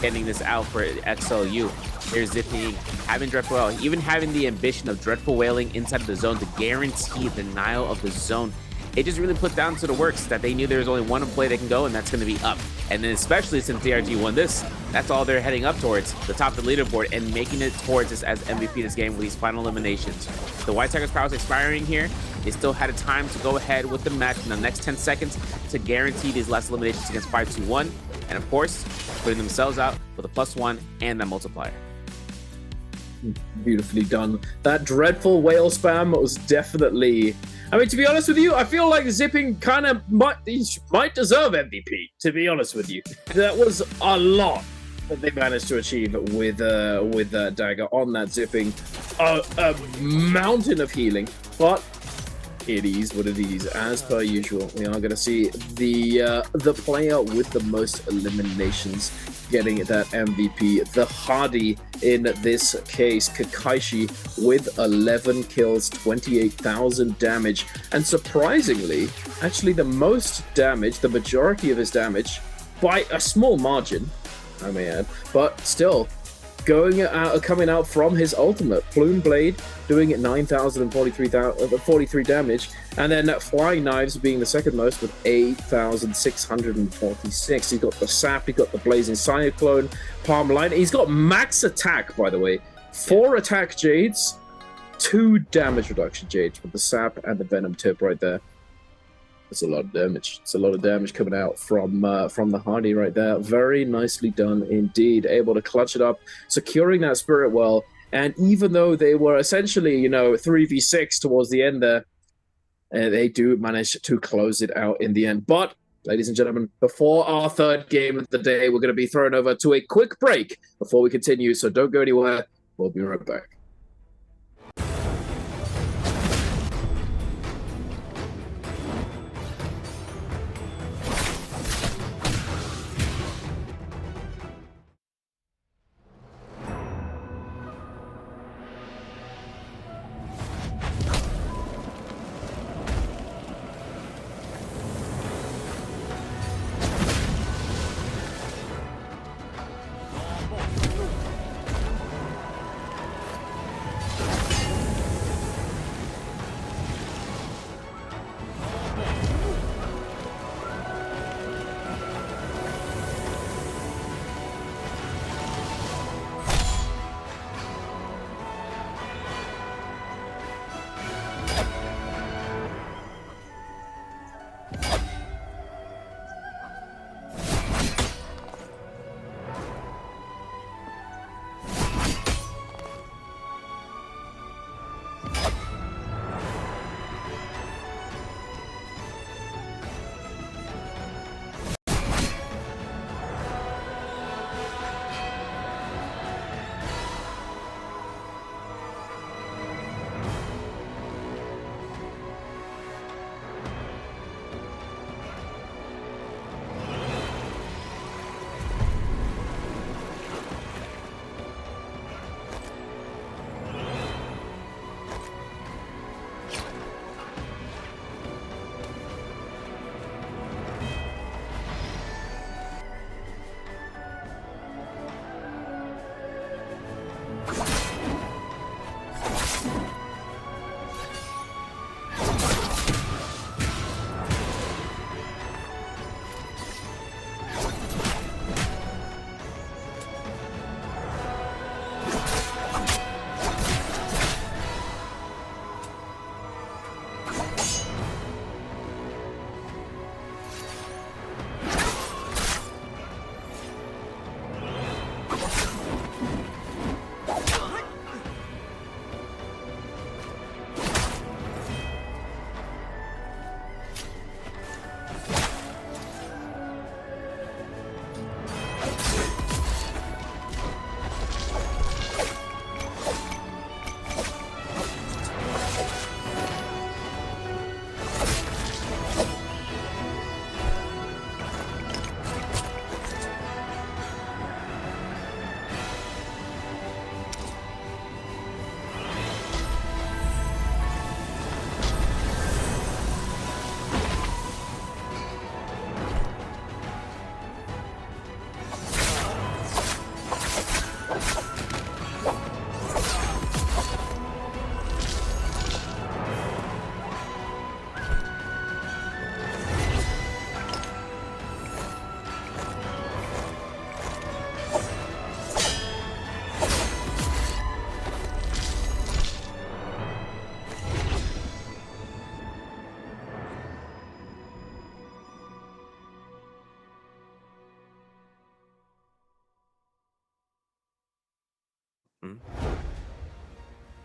ending this out for XLU. There's Zippy having Dreadful Wailing, even having the ambition of Dreadful Wailing inside of the zone to guarantee denial of the zone. It just really put down to the works that they knew there was only one play they can go, and that's going to be up. And then especially since DRG won this, that's all they're heading up towards, the top of the leaderboard, and making it towards this as MVP this game with these final eliminations. The White Tiger's power is expiring here. They still had a time to go ahead with the match in the next 10 seconds to guarantee these last eliminations against 5-2-1. And of course, putting themselves out with a +1 and that multiplier. Beautifully done. That dreadful whale spam was definitely... I mean, to be honest with you, I feel like Zipping kind of might deserve MVP, to be honest with you. That was a lot that they managed to achieve with Dagger on that Zipping. A mountain of healing, but it is what it is. As per usual, we are going to see the player with the most eliminations getting that MVP. The Hardy in this case, Kakaishi with 11 kills, 28,000 damage, and surprisingly, actually the most damage, the majority of his damage, by a small margin, I may add, but still, coming out from his ultimate. Plume Blade doing 9,043 damage, and then Flying Knives being the second most with 8,646. He's got the Sap, he got the Blazing Cyclone, Palm Line. He's got max attack, by the way. 4 attack Jades, 2 damage reduction Jades with the Sap and the Venom Tip right there. That's a lot of damage. It's a lot of damage coming out from the Hardy right there. Very nicely done indeed. Able to clutch it up, securing that Spirit Well. And even though they were essentially, 3v6 towards the end there, they do manage to close it out in the end. But, ladies and gentlemen, before our third game of the day, we're going to be thrown over to a quick break before we continue. So don't go anywhere. We'll be right back.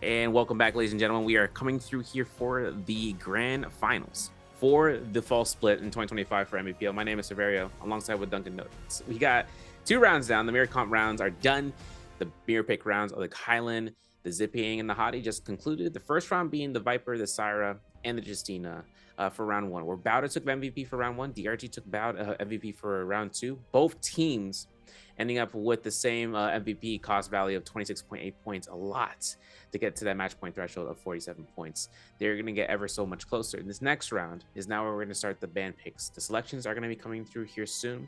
And welcome back, ladies and gentlemen. We are coming through here for the grand finals for the fall split in 2025 for NBPL. My name is Severio, alongside with Duncan Notes. We got 2 rounds down. The mirror comp rounds are done. The mirror pick rounds of the Kylan, the Zipping, and the Hottie just concluded. The first round being the Viper, the Syra, and the Justina for round 1. Where Bowder took MVP for round 1, DRG took Bowder MVP for round 2. Both teams ending up with the same MVP cost value of 26.8 points, a lot to get to that match point threshold of 47 points. They're going to get ever so much closer. And this next round is now where we're going to start the ban picks. The selections are going to be coming through here soon.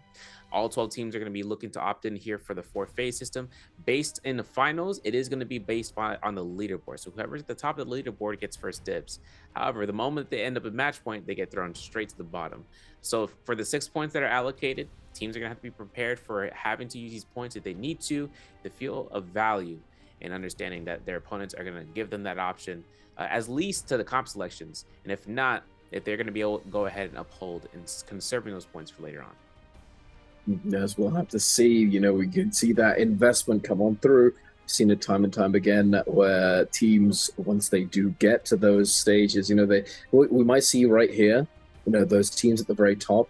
All 12 teams are going to be looking to opt in here for the 4-phase system. Based in the finals, it is going to be based on the leaderboard. So whoever's at the top of the leaderboard gets first dibs. However, the moment they end up at match point, they get thrown straight to the bottom. So for the 6 points that are allocated, teams are going to have to be prepared for having to use these points if they need to feel of value, and understanding that their opponents are going to give them that option, at least to the comp selections. And if not, if they're going to be able to go ahead and uphold and conserving those points for later on. As we'll have to see, you know, we can see that investment come on through. We've seen it time and time again where teams, once they do get to those stages, you know, we might see right here, you know, those teams at the very top,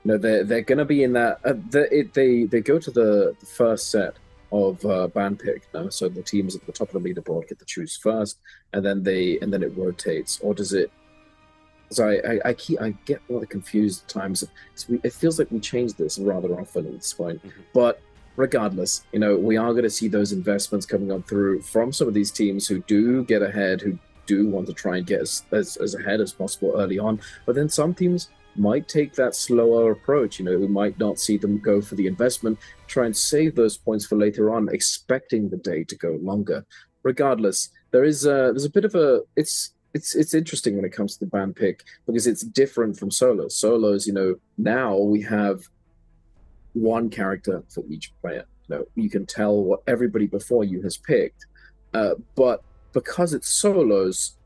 you know, they're going to be in that, they go to the first set of ban pick now, so the teams at the top of the leaderboard get to choose first, and then it rotates. Or does it? So I get rather confused at times. It feels like we change this rather often at this point. But regardless, you know, we are going to see those investments coming on through from some of these teams who do get ahead, who do want to try and get as ahead as possible early on. But then some teams might take that slower approach, you know, we might not see them go for the investment, try and save those points for later on, expecting the day to go longer. Regardless, there's a bit of a, it's interesting when it comes to the ban pick, because it's different from solos. Solos, you know, now we have one character for each player. You know, you can tell what everybody before you has picked, but because it's solos,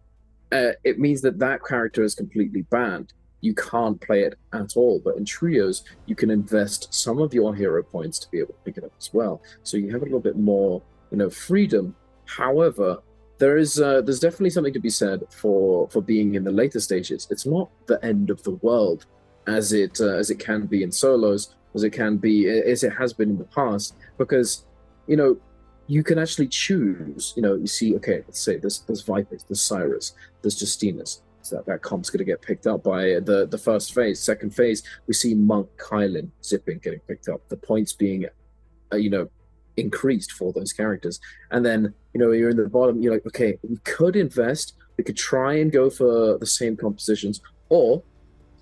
it means that character is completely banned. You can't play it at all. But in trios, you can invest some of your hero points to be able to pick it up as well. So you have a little bit more, you know, freedom. However, there's definitely something to be said for being in the later stages. It's not the end of the world as it can be in solos, as it has been in the past, because, you know, you can actually choose. You know, you see, okay, let's say there's Vipers, there's Cyrus, there's Justinas. So that comp's going to get picked up by the first phase. Second phase, we see Monk, Kylan, Zipping getting picked up. The points being, you know, increased for those characters. And then, you know, you're in the bottom, you're like, okay, we could invest. We could try and go for the same compositions, or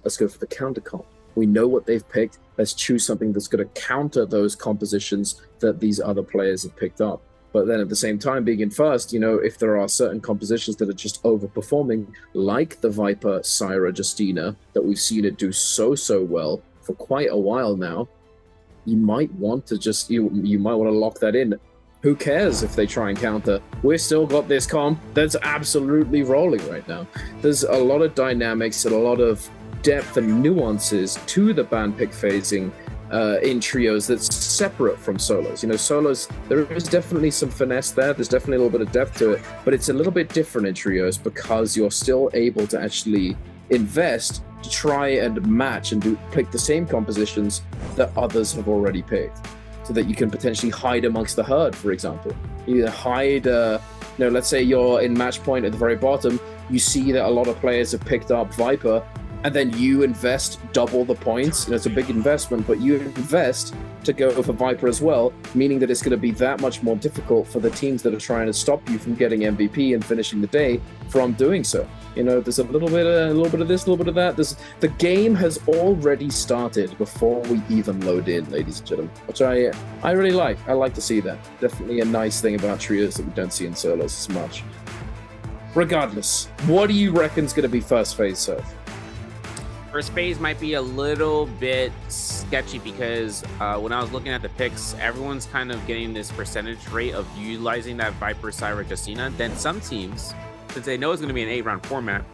let's go for the counter comp. We know what they've picked. Let's choose something that's going to counter those compositions that these other players have picked up. But then at the same time, being in first, you know, if there are certain compositions that are just overperforming, like the Viper, Syra, Justina, that we've seen it do so well for quite a while now, you might want to just, you might want to lock that in. Who cares if they try and counter? We've still got this comp that's absolutely rolling right now. There's a lot of dynamics and a lot of depth and nuances to the ban pick phasing in trios that's separate from solos. You know, solos, there is definitely some finesse there. There's definitely a little bit of depth to it, but it's a little bit different in trios because you're still able to actually invest to try and match and pick the same compositions that others have already picked, so that you can potentially hide amongst the herd, for example. You hide, you know, let's say you're in match point at the very bottom, you see that a lot of players have picked up Viper, and then you invest double the points. You know, it's a big investment, but you invest to go for Viper as well, meaning that it's going to be that much more difficult for the teams that are trying to stop you from getting MVP and finishing the day from doing so. You know, there's a little bit of this, a little bit of that. The game has already started before we even load in, ladies and gentlemen, which I really like. I like to see that. Definitely a nice thing about trios that we don't see in solos as much. Regardless, what do you reckon is going to be first phase, Surf? First phase might be a little bit sketchy because when I was looking at the picks, everyone's kind of getting this percentage rate of utilizing that Viper, Syra, Justina. Then some teams, since they know it's going to be an 8-round format,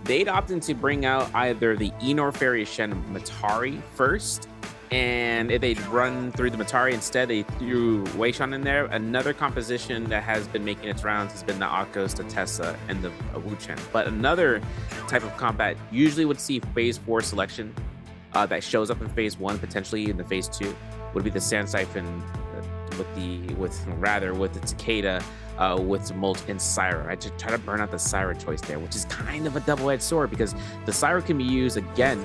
they'd opt in to bring out either the Enor, Fairy, Shen, Matari first, And if they run through the Matari instead, they threw Weishan in there. Another composition that has been making its rounds has been the Akos, the Tessa, and the Wu-Chen. But another type of combat usually would see phase 4 selection that shows up in phase 1, potentially in the phase 2, would be the Sand Siphon with the Takeda, with Molt and Syra. I just try to burn out the Syra choice there, which is kind of a double-edged sword because the Syra can be used again,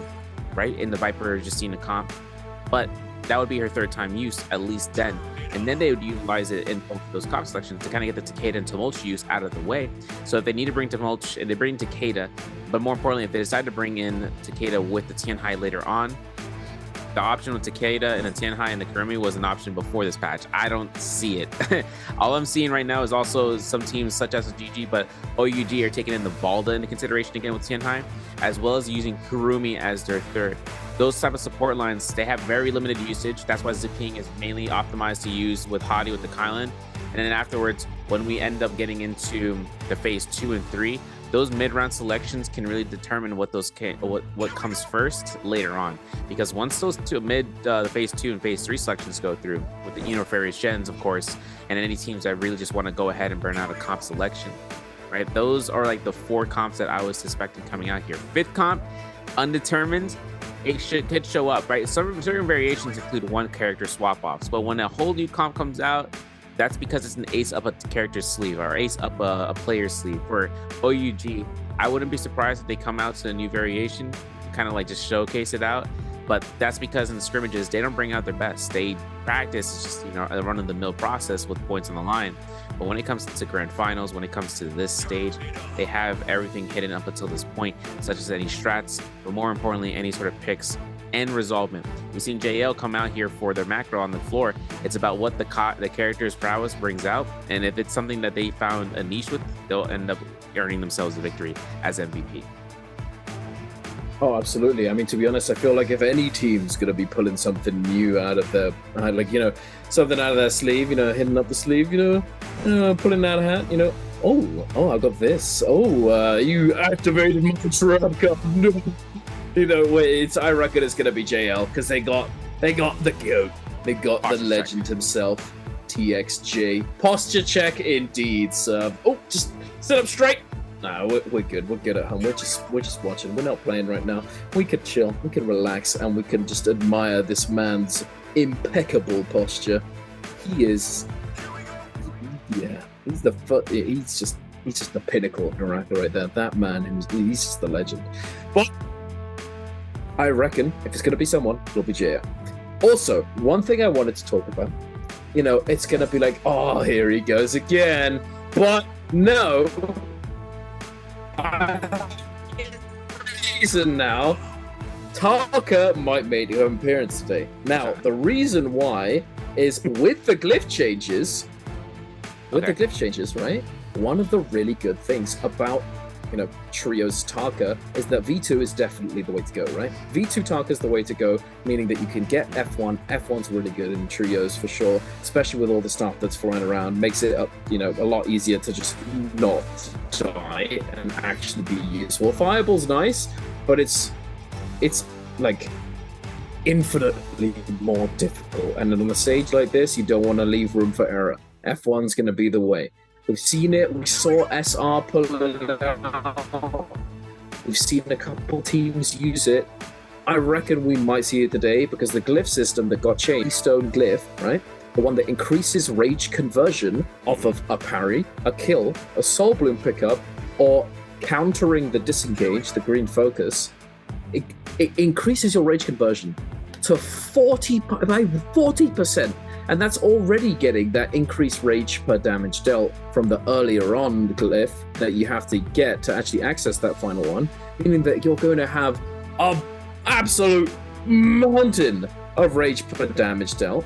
right, in the Viper Justina comp, but that would be her 3rd time use, at least then. And then they would utilize it in both of those comp selections to kind of get the Takeda and Tumulch use out of the way. So if they need to bring Tumulch, and they bring Takeda, but more importantly, if they decide to bring in Takeda with the Tianhai later on, the option with Takeda and the Tianhai and the Kurumi was an option before this patch. I don't see it. All I'm seeing right now is also some teams such as GG, but OUG are taking in the Valda into consideration again with Tianhai, as well as using Kurumi as their 3rd. Those type of support lines, they have very limited usage. That's why Zipping is mainly optimized to use with Hadi with the Kylan. And then afterwards, when we end up getting into the phase 2 and 3, those mid-round selections can really determine what comes first later on. Because once those the phase 2 and phase 3 selections go through, with the various gens, of course, and any teams that really just want to go ahead and burn out a comp selection, right? Those are like the 4 comps that I was suspecting coming out here. 5th comp, undetermined. It could show up, right? Certain variations include 1 character swap-offs, but when a whole new comp comes out, that's because it's an ace up a character's sleeve or ace up a player's sleeve. For OUG, I wouldn't be surprised if they come out to a new variation, kind of like just showcase it out. But that's because in the scrimmages, they don't bring out their best. They practice, it's just, a run-of-the-mill process with points on the line. But when it comes to grand finals, when it comes to this stage, they have everything hidden up until this point, such as any strats, but more importantly, any sort of picks and resolvement. We've seen JL come out here for their macro on the floor. It's about what the character's prowess brings out, and if it's something that they found a niche with, they'll end up earning themselves a victory as MVP. Oh, absolutely. I mean, to be honest, I feel like if any team's going to be pulling something new out of their, something out of their sleeve, hitting up the sleeve, pulling out a hat, oh, I got this. Oh, you activated my trap card. I reckon it's going to be JL because they got the GOAT. They got the legend himself, TXJ. Posture check indeed, sir. Oh, just sit up straight. No, we're good. We're good at home. We're just watching. We're not playing right now. We could chill. We can relax, and we can just admire this man's impeccable posture. He is, he's just the pinnacle of NARAKA right there. That man, he's just the legend. But I reckon if it's going to be someone, it'll be Jaya. Also, one thing I wanted to talk about, it's going to be like, oh, here he goes again. But no. Reason now, Taka might make an appearance today. Now, the reason why is with the glyph changes, right? One of the really good things about Trios Taka is that V2 is definitely the way to go, right? V2 Taka is the way to go, meaning that you can get F1. F1's really good in Trios for sure, especially with all the stuff that's flying around. Makes it a lot easier to just not die and actually be useful. Fireball's nice, but it's like infinitely more difficult. And on a stage like this, you don't want to leave room for error. F1's going to be the way. We've seen it. We saw SR pull it out. We've seen a couple teams use it. I reckon we might see it today because the glyph system that got changed, Stone Glyph, right? The one that increases rage conversion off of a parry, a kill, a Soul Bloom pickup, or countering the disengage, the green focus. It increases your rage conversion to 40%. And that's already getting that increased rage per damage dealt from the earlier on glyph that you have to get to actually access that final one, meaning that you're going to have an absolute mountain of rage per damage dealt,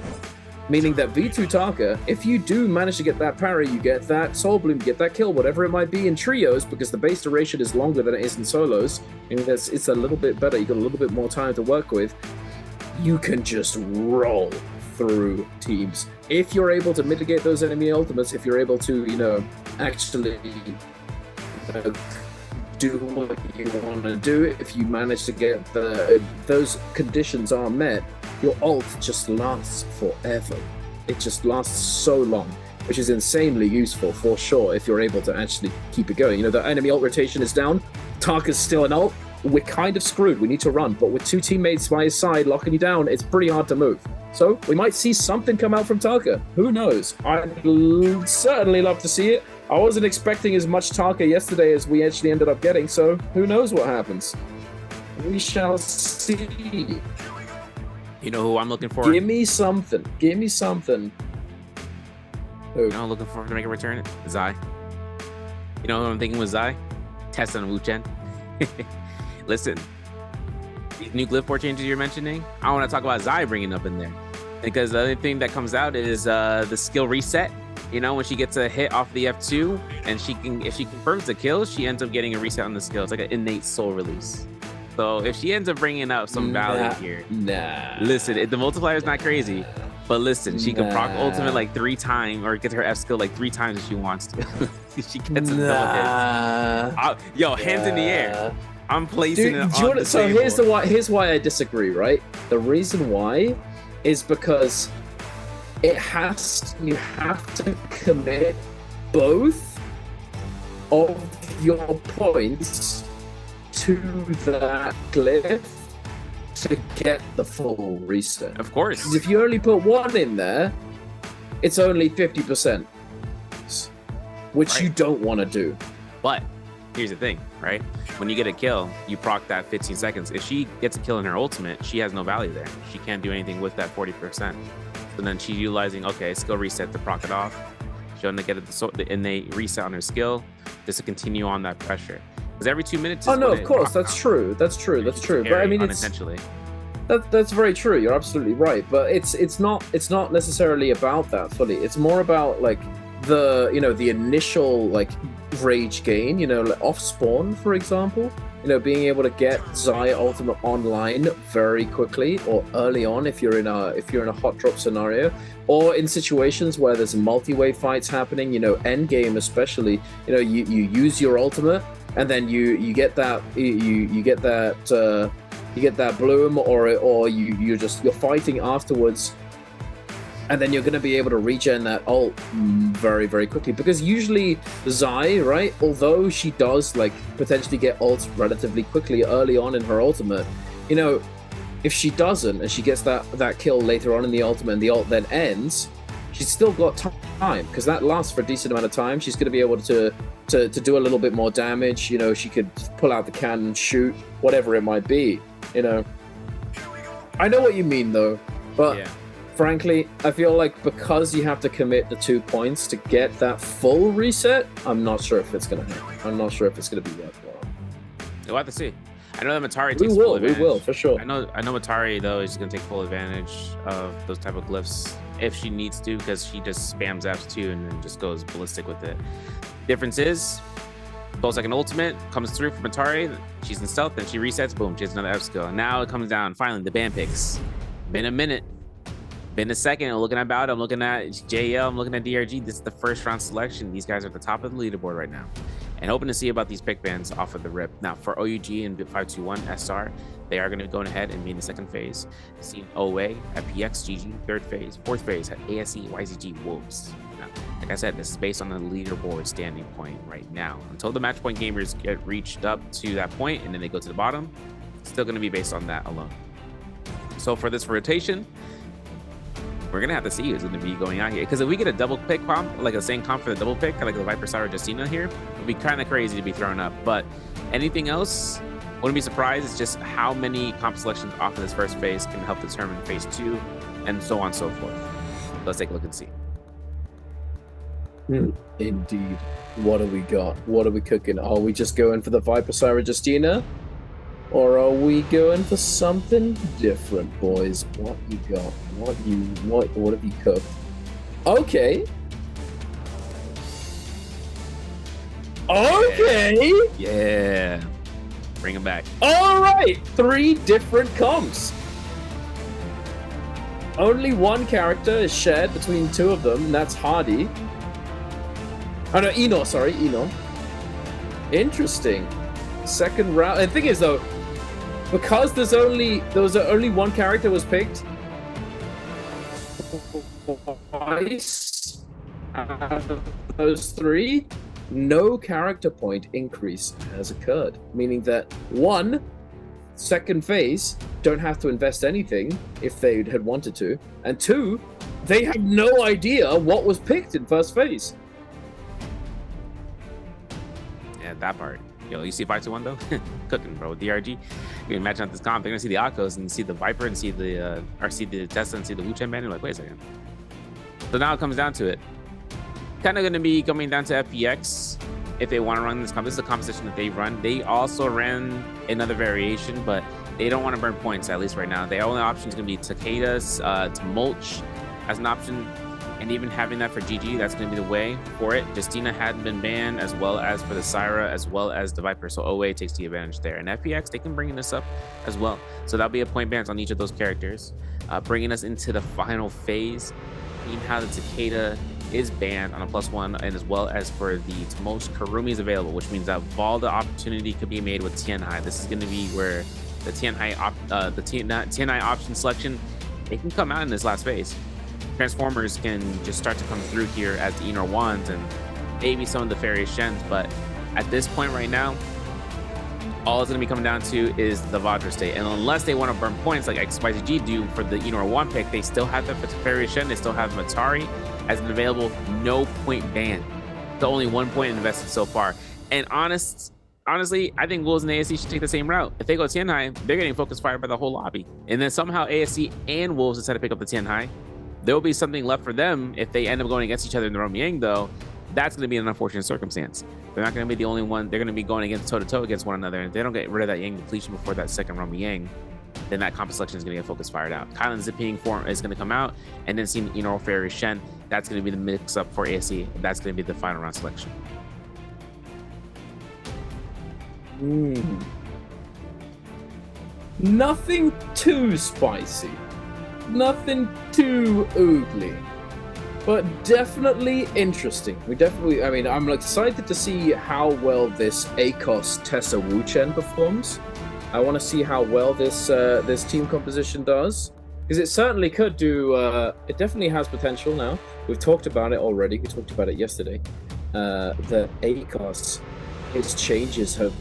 meaning that V2 Taka, if you do manage to get that parry, you get that Soul Bloom, you get that kill, whatever it might be in trios, because the base duration is longer than it is in solos, meaning that it's a little bit better, you got a little bit more time to work with, you can just roll through teams. If you're able to mitigate those enemy ultimates, if you're able to, actually do what you want to do, if you manage to get those conditions are met, your ult just lasts forever. It just lasts so long, which is insanely useful for sure if you're able to actually keep it going. You know, the enemy ult rotation is down, Tarka's still an ult, we're kind of screwed, we need to run, but with two teammates by his side locking you down, it's pretty hard to move. So we might see something come out from Tarka, who knows? I'd certainly love to see it. I wasn't expecting as much Tarka yesterday as we actually ended up getting, so who knows what happens? We shall see. You know who I'm looking for? Give me something. Give me something. Who? You know I'm looking for to make a return? Zai. You know who I'm thinking was Zai? Test on Wu-Chen. Listen, these new glyph 4 changes you're mentioning, I want to talk about Zai bringing up in there. Because the other thing that comes out is the skill reset. You know, when she gets a hit off the F2, and if she confirms the kill, she ends up getting a reset on the skill. It's like an innate soul release. So if she ends up bringing up some value here, listen, the multiplier is not crazy, but listen, she can proc ultimate like 3 times, or get her F skill like 3 times if she wants to. She gets a double hit. Yo, hands in the air. I'm placing it on the so table. here's why I disagree, right? The reason why is because you have to commit both of your points to that glyph to get the full reset. Of course. Because if you only put one in there, it's only 50%, which you don't want to do. But here's the thing, right? When you get a kill, you proc that 15 seconds. If she gets a kill in her ultimate, she has no value there. She can't do anything with that 40%. So then she's utilizing, okay, skill reset to proc it off. She'll get the innate reset on her skill just to continue on that pressure. Because every 2 minutes. Oh no, of course, that's true. That's true. That's true. But I mean, unintentionally. That's very true. You're absolutely right. But it's not necessarily about that fully. It's more about like the initial like rage gain. You know, like off spawn, for example. You know, being able to get Zai ultimate online very quickly or early on if you're in a hot drop scenario, or in situations where there's multi-way fights happening. You know, end game especially. You know, you use your ultimate. And then you get that you get that bloom, or you're fighting afterwards, and then you're going to be able to regen that ult very, very quickly. Because usually Zai, right, although she does like potentially get ults relatively quickly early on in her ultimate, you know, if she doesn't and she gets that kill later on in the ultimate and the ult then ends, she's still got time, because that lasts for a decent amount of time. She's going to be able to do a little bit more damage. You know, she could pull out the cannon, shoot, whatever it might be. You know, I know what you mean though, but frankly, I feel like because you have to commit the 2 points to get that full reset, I'm not sure if it's going to happen. I'm not sure if it's going to be worthwhile. We'll have to see. I know that Matari takes full advantage. We will, for sure. I know Matari, though, is going to take full advantage of those type of glyphs if she needs to, because she just spams F2 and then just goes ballistic with it. Difference is, pulls like an ultimate, comes through from Matari, she's in stealth, then she resets, boom, she has another F skill. And now it comes down, finally, the ban picks. Been a minute. Been a second. I'm looking at Bout, I'm looking at JL, I'm looking at DRG. This is the first round selection. These guys are at the top of the leaderboard right now. And hoping to see about these pick bans off of the rip. Now, for OUG and 521 SR, they are going to be going ahead and be in the second phase. Seeing OA at PX, GG, third phase, fourth phase at ASE, YZG, Wolves. Now, like I said, this is based on the leaderboard standing point right now. Until the match point gamers get reached up to that point and then they go to the bottom, it's still going to be based on that alone. So for this rotation, we're gonna have to see who's gonna be going out here. Because if we get a double pick comp, like the same comp for the double pick, like the Viper Star or Justina here, it would be kind of crazy to be thrown up. But anything else, wouldn't be surprised. It's just how many comp selections off of this first phase can help determine phase 2, and so on and so forth. Let's take a look and see. Indeed. What do we got? What are we cooking? Are we just going for the Viper Star Justina? Or are we going for something different, boys? What you got? What have you cooked? Okay. Okay. Yeah. Bring him back. All right. 3 different comps. Only one character is shared between 2 of them, and that's Hardy. Oh no, Eno. Sorry, Eno. Interesting. Second round. The thing is though, because there was only one character was picked, twice out of those 3, no character point increase has occurred, meaning that 1, second phase don't have to invest anything if they had wanted to, and 2, they have no idea what was picked in first phase. Yeah, that part. Yo, you see 5-1 though? Cooking, bro. DRG. You can imagine at this comp, they're gonna see the Akos and see the Viper and see the Tesla and see the Wu Chen band. You're like, wait a second. So now it comes down to it. Kind of gonna be coming down to FPX if they want to run this comp. This is a composition that they run. They also ran another variation, but they don't want to burn points, at least right now. The only option is gonna be Takeda's to mulch as an option. And even having that for GG, that's going to be the way for it. Justina hadn't been banned, as well as for the Syra, as well as the Viper. So OA takes the advantage there. And FPX, they can bring this up as well. So that'll be a point bans on each of those characters. Bringing us into the final phase. Seeing how the Takeda is banned on a +1, and as well as for the most Karumi is available, which means that Valda opportunity could be made with Tianhai. This is going to be where the Tianhai option selection, it can come out in this last phase. Transformers can just start to come through here as the Enor Wands and maybe some of the Fairy Shens, but at this point right now, all it's going to be coming down to is the Vajra state. And unless they want to burn points like XYZG do for the Enor Wand pick, they still have the Fairy Shen, they still have Matari as an available no point ban. The only 1 point invested so far. And honestly, I think Wolves and ASC should take the same route. If they go Tianhai, they're getting focus fired by the whole lobby. And then somehow ASC and Wolves decide to pick up the Tianhai. There will be something left for them if they end up going against each other in the Romiang, though. That's going to be an unfortunate circumstance. They're not going to be the only one. They're going to be going against toe-to-toe against one another. And if they don't get rid of that Yang depletion before that second Romiang, then that comp selection is going to get focus fired out. Kylan Zipping form is going to come out, and then seeing Enor Fairy Shen, that's going to be the mix-up for ASC. That's going to be the final round selection. Nothing too spicy. Nothing too oogly, but definitely interesting. I mean, I'm excited to see how well this ACOS Tessa Wu Chen performs. I want to see how well this this team composition does, because it certainly could do. It definitely has potential now. We've talked about it already. We talked about it yesterday. The ACOS, his changes have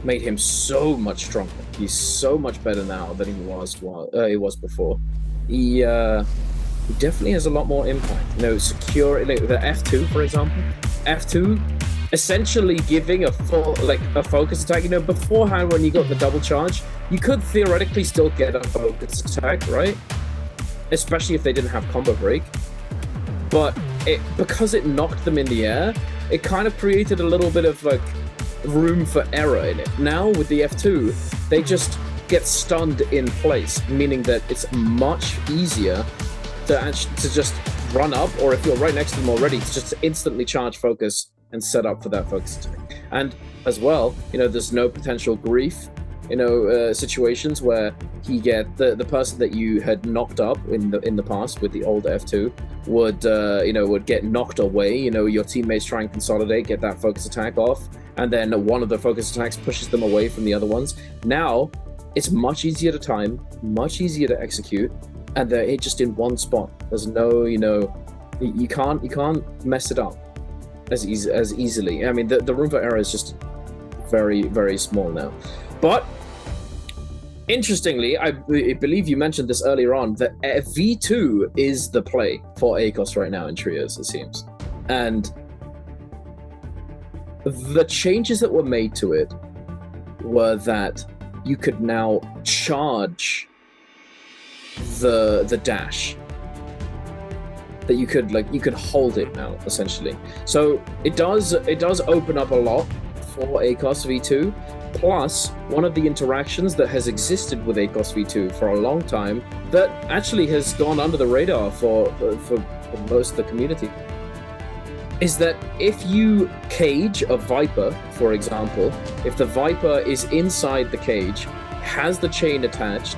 made him so much stronger. He's so much better now than he was before. He definitely has a lot more impact. Secure the F2, for example. F2 essentially giving a full a focus attack. Beforehand when you got the double charge, you could theoretically still get a focus attack, right? Especially if they didn't have combo break. But because it knocked them in the air, it kind of created a little bit of room for error in it. Now with the F2, they just get stunned in place, meaning that it's much easier to just run up, or if you're right next to them already, to just instantly charge focus and set up for that focus attack. And as well, there's no potential grief, situations where he get the person that you had knocked up in the past with the old F2 would get knocked away. Your teammates try and consolidate, get that focus attack off, and then one of the focus attacks pushes them away from the other ones. Now it's much easier to time, much easier to execute, and they're just in one spot. There's no, you can't mess it up as easily. I mean, the room for error is just very, very small now. But interestingly, I believe you mentioned this earlier on, that V2 is the play for ACOS right now in trios, it seems. And the changes that were made to it were that you could now charge the dash. That you could hold it now, essentially. So it does open up a lot for ACOS V2. Plus, one of the interactions that has existed with ACOS V2 for a long time that actually has gone under the radar for most of the community is that if you cage a Viper, for example, if the Viper is inside the cage, has the chain attached,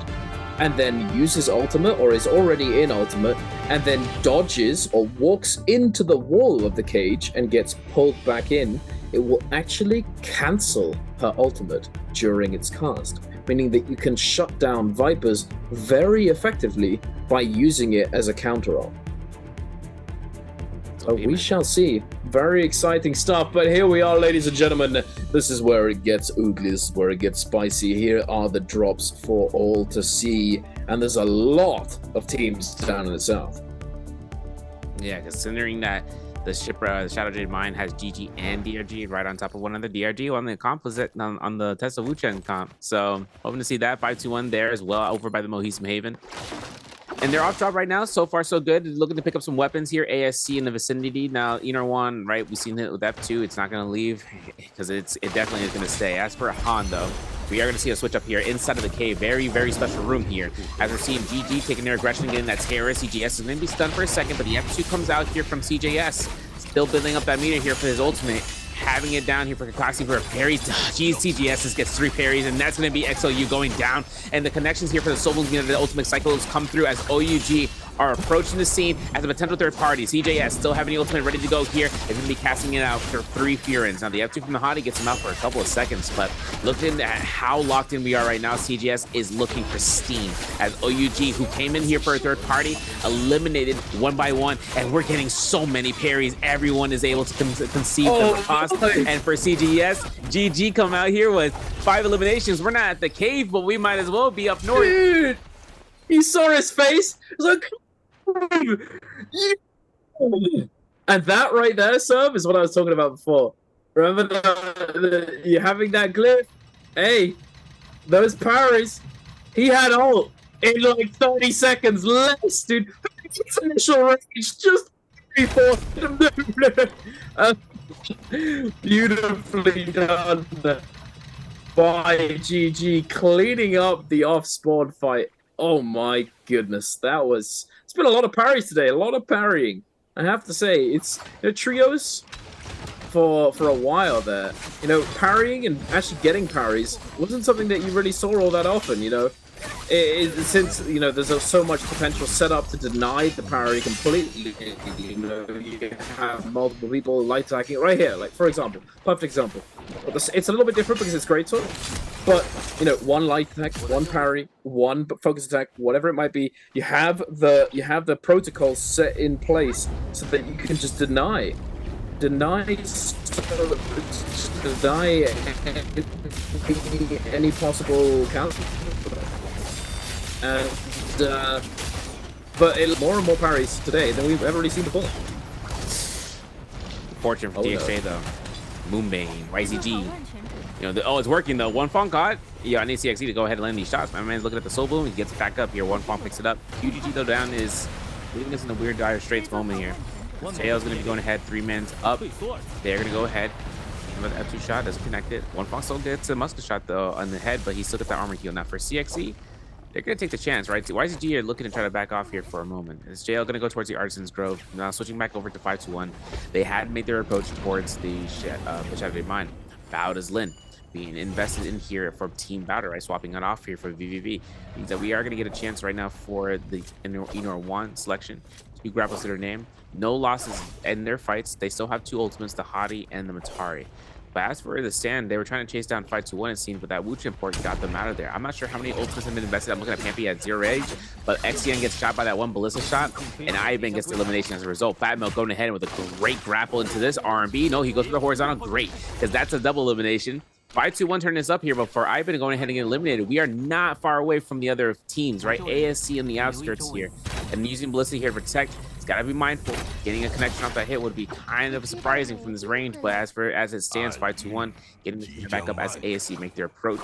and then uses ultimate or is already in ultimate, and then dodges or walks into the wall of the cage and gets pulled back in, it will actually cancel her ultimate during its cast. meaning that you can shut down Vipers very effectively by using it as a counter-ult. So we shall see. Very exciting stuff, but here we are, ladies and gentlemen. This is where it gets oogly, this is where it gets spicy. Here are the drops for all to see, and there's a lot of teams down in the south. Yeah, considering that the shipper, the Shadow Jade Mine, has GG and DRG right on top of one another. DRG on the composite on the Tesla Wuchen comp. So hoping to see that 5-2-1 there as well over by the Mohism Haven. And they're off drop right now. So far, so good. Looking to pick up some weapons here. ASC in the vicinity. Now, Inor1, right? We've seen it with F2. It's not going to leave because it definitely is going to stay. As for Han, though, we are going to see a switch up here inside of the cave. Very, very special room here. As we're seeing GG taking their aggression and getting that terrorist. CJS is going to be stunned for a second, but the F2 comes out here from CJS. Still building up that meter here for his ultimate. Having it down here for Kakashi for a parry. Geez, CGS gets 3 parries, and that's going to be XLU going down. And the connections here for the Soul Bones, the ultimate cycles come through as OUG are approaching the scene as a potential third party. CJS still having the ultimate ready to go here. Is going to be casting it out for 3 Furins. Now, the F2 from the Hottie gets him out for a couple of seconds, but looking at how locked in we are right now, CJS is looking pristine as OUG, who came in here for a third party, eliminated one by one, and we're getting so many parries. Everyone is able to conceive the riposte. And for CGS, GG come out here with 5 eliminations. We're not at the cave, but we might as well be up north. Dude, you saw his face. It was like, and that right there, Sub, is what I was talking about before. Remember you're having that glyph? Hey, those parries. He had ult in like 30 seconds less, dude. His initial range just beautifully done by GG, cleaning up the off-spawn fight. Oh my goodness, it's been a lot of parries today, a lot of parrying. I have to say, it's trios for a while there. Parrying and actually getting parries wasn't something that you really saw all that often. Since there's so much potential set up to deny the parry completely. You have multiple people light attacking right here, like for example, perfect example. But it's a little bit different because it's greatsword. But one light attack, one parry, one focus attack, whatever it might be, you have the protocol set in place so that you can just deny any possible counter. And but more and more parries today than we've ever really seen before. Fortune for DXJ though. Moonbane, YZG. It's working though. One Fong got. Yeah, I need CXE to go ahead and land these shots. My man's looking at the Soul Boom. He gets it back up here. One Fong picks it up. UGG though down is leaving us in a weird dire straits moment here. Tails going to be going ahead. 3 mans up. They're going to go ahead. Another F2 shot doesn't connect it. One Fong still gets a musket shot though on the head, but he still got that armor heal. Now for CXE, they're going to take the chance, right? YZG are looking to try to back off here for a moment. Is JL going to go towards the Artisan's Grove? Now switching back over to 5-2-1. They had made their approach towards the Shadow Jade Mine. Bao does Lin. Being invested in here for Team Bowder, right? Swapping it off here for VVV. Means that we are going to get a chance right now for the Inor1 selection. 2 grapples to their name. No losses in their fights. They still have 2 ultimates, the Hottie and the Matari. But as for the stand, they were trying to chase down 5-2-1, it seems, but that Wuchen port got them out of there. I'm not sure how many ultimates have been invested. I'm looking at Pampy at 0 age, but XCN gets shot by that one ballista shot, and Ivan gets the elimination as a result. Fat Milk going ahead with a great grapple into this R&B. No, he goes for the horizontal. Great, because that's a double elimination. 5-2-1 turning this up here, but for Ivan going ahead and getting eliminated, we are not far away from the other teams, right? ASC in the outskirts here, and using Ballista here to protect. It's got to be mindful. Getting a connection off that hit would be kind of surprising from this range, but as it stands, 5-2-1 getting the back up as ASC make their approach.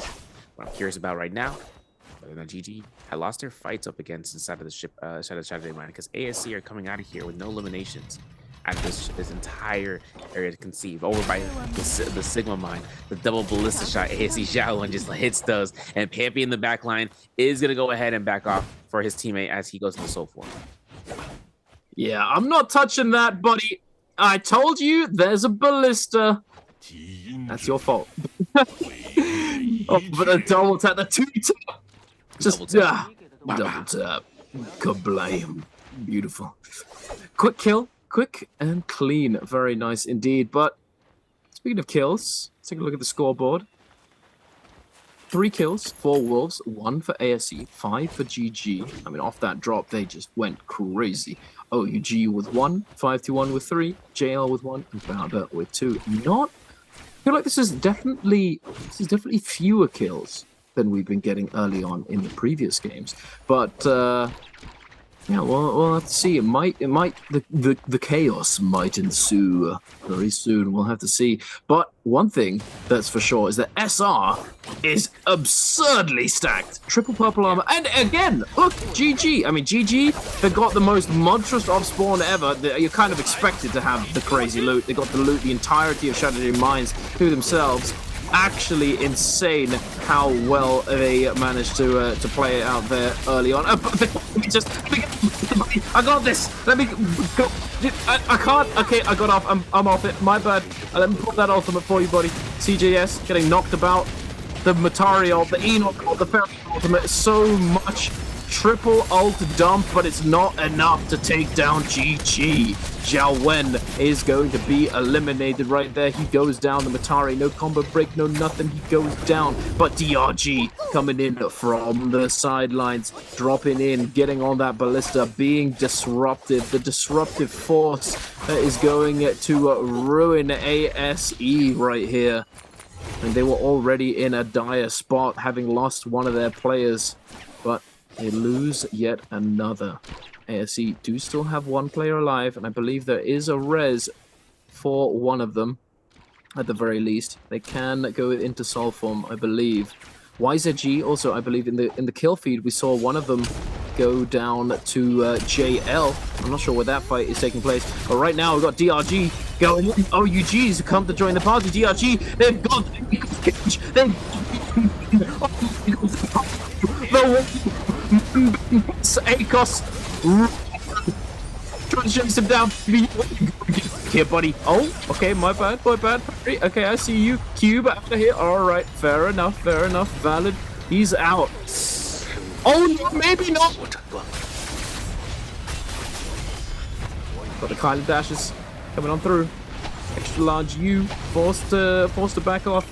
What I'm curious about right now, whether or not GG had lost their fights up against inside of the ship, Shadow Jade Mine, because ASC are coming out of here with no eliminations. Out of this entire area to conceive over by the Sigma mine, the double ballista shot. ASC Shaolin just hits those, and Pampy in the back line is gonna go ahead and back off for his teammate as he goes into Soul Form. Yeah, I'm not touching that, buddy. I told you there's a ballista. That's your fault. Oh, but a double tap, the 2 tap. Just double tap. Kablam. Beautiful. Quick kill. Quick and clean. Very nice indeed. But speaking of kills, let's take a look at the scoreboard. 3 kills for Wolves, 1 for ASE, 5 for GG. I mean, off that drop, they just went crazy. OUG with 1, 521 with 3, JL with 1, and Barber with 2. I feel like this is definitely fewer kills than we've been getting early on in the previous games. But yeah, we'll have to see. The chaos might ensue very soon. We'll have to see. But one thing that's for sure is that SR is absurdly stacked. Triple purple armor. And again, look, GG. I mean, GG, they got the most monstrous off spawn ever. You're kind of expected to have the crazy loot. They got the loot, the entirety of Shattered Minds to themselves. Actually insane how well they managed to play it out there early on. I got this. Let me go. I can't. Okay, I got off. I'm off it. My bad. Let me pull that ultimate for you, buddy. CJS getting knocked about. The Matari ult, the Enoch ult, the Ferry ultimate. So much triple ult dump, but it's not enough to take down GG. Zhao Wen is going to be eliminated right there. He goes down. The Matari, no combo break, no nothing. He goes down. But DRG coming in from the sidelines, dropping in, getting on that ballista, being disruptive. The disruptive force that is going to ruin ASE right here. And they were already in a dire spot, having lost one of their players. But they lose yet another. ASE do still have 1 player alive, and I believe there is a res for one of them, at the very least. They can go into soul form, I believe. YZG also, I believe, in the kill feed, we saw one of them go down to JL. I'm not sure where that fight is taking place, but right now we've got DRG going. OUGs come to join the party. DRG, they've got ACOS trying to chase him down. Here, buddy. Oh, okay, my bad. Okay, I see you. Cube out of here. Alright, fair enough. Valid. He's out. Oh, no, maybe not. Got the Kylie dashes coming on through. Extra large U forced to back off.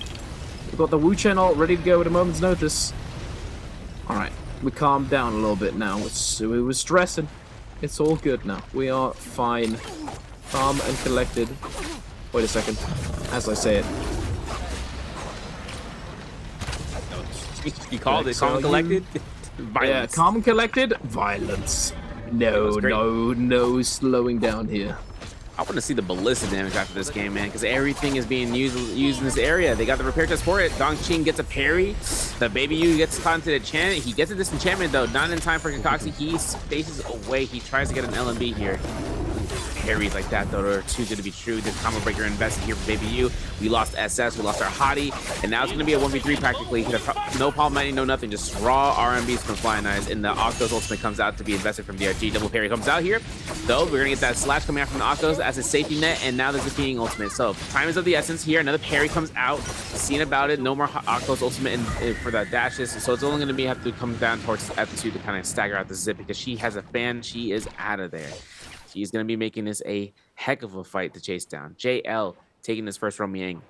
We've got the Wu Chen ult ready to go at a moment's notice. Alright, we calmed down a little bit now. We were stressing. It's all good now. We are fine. Calm and collected. Wait a second. As I say it. You called it calm and collected? Yeah, calm and collected. Violence. No slowing down here. I want to see the ballista damage after this game, man, because everything is being used in this area. They got the repair test for it. Dong Qing gets a parry. The Baby Yu gets caught into the enchantment. He gets a disenchantment, though. Not in time for Kakashi. He spaces away. He tries to get an LMB here. Parries like that, though, are too good to be true. This combo breaker invested here for Baby Yu. We lost SS. We lost our Hottie. And now it's going to be a 1v3 practically. No palm mining, no nothing. Just raw RMBs from Flying Eyes. And the Octos ultimate comes out to be invested from DRG. Double parry comes out here. Though, we're going to get that slash coming out from the Octos as a safety net. And now there's a King ultimate. So, time is of the essence here. Another parry comes out. Seen about it. No more Octos ultimate for the dashes. So, it's only going to have to come down towards F2 to kind of stagger out the zip because she has a fan. She is out of there. He's going to be making this a heck of a fight to chase down. JL taking his first from Yang.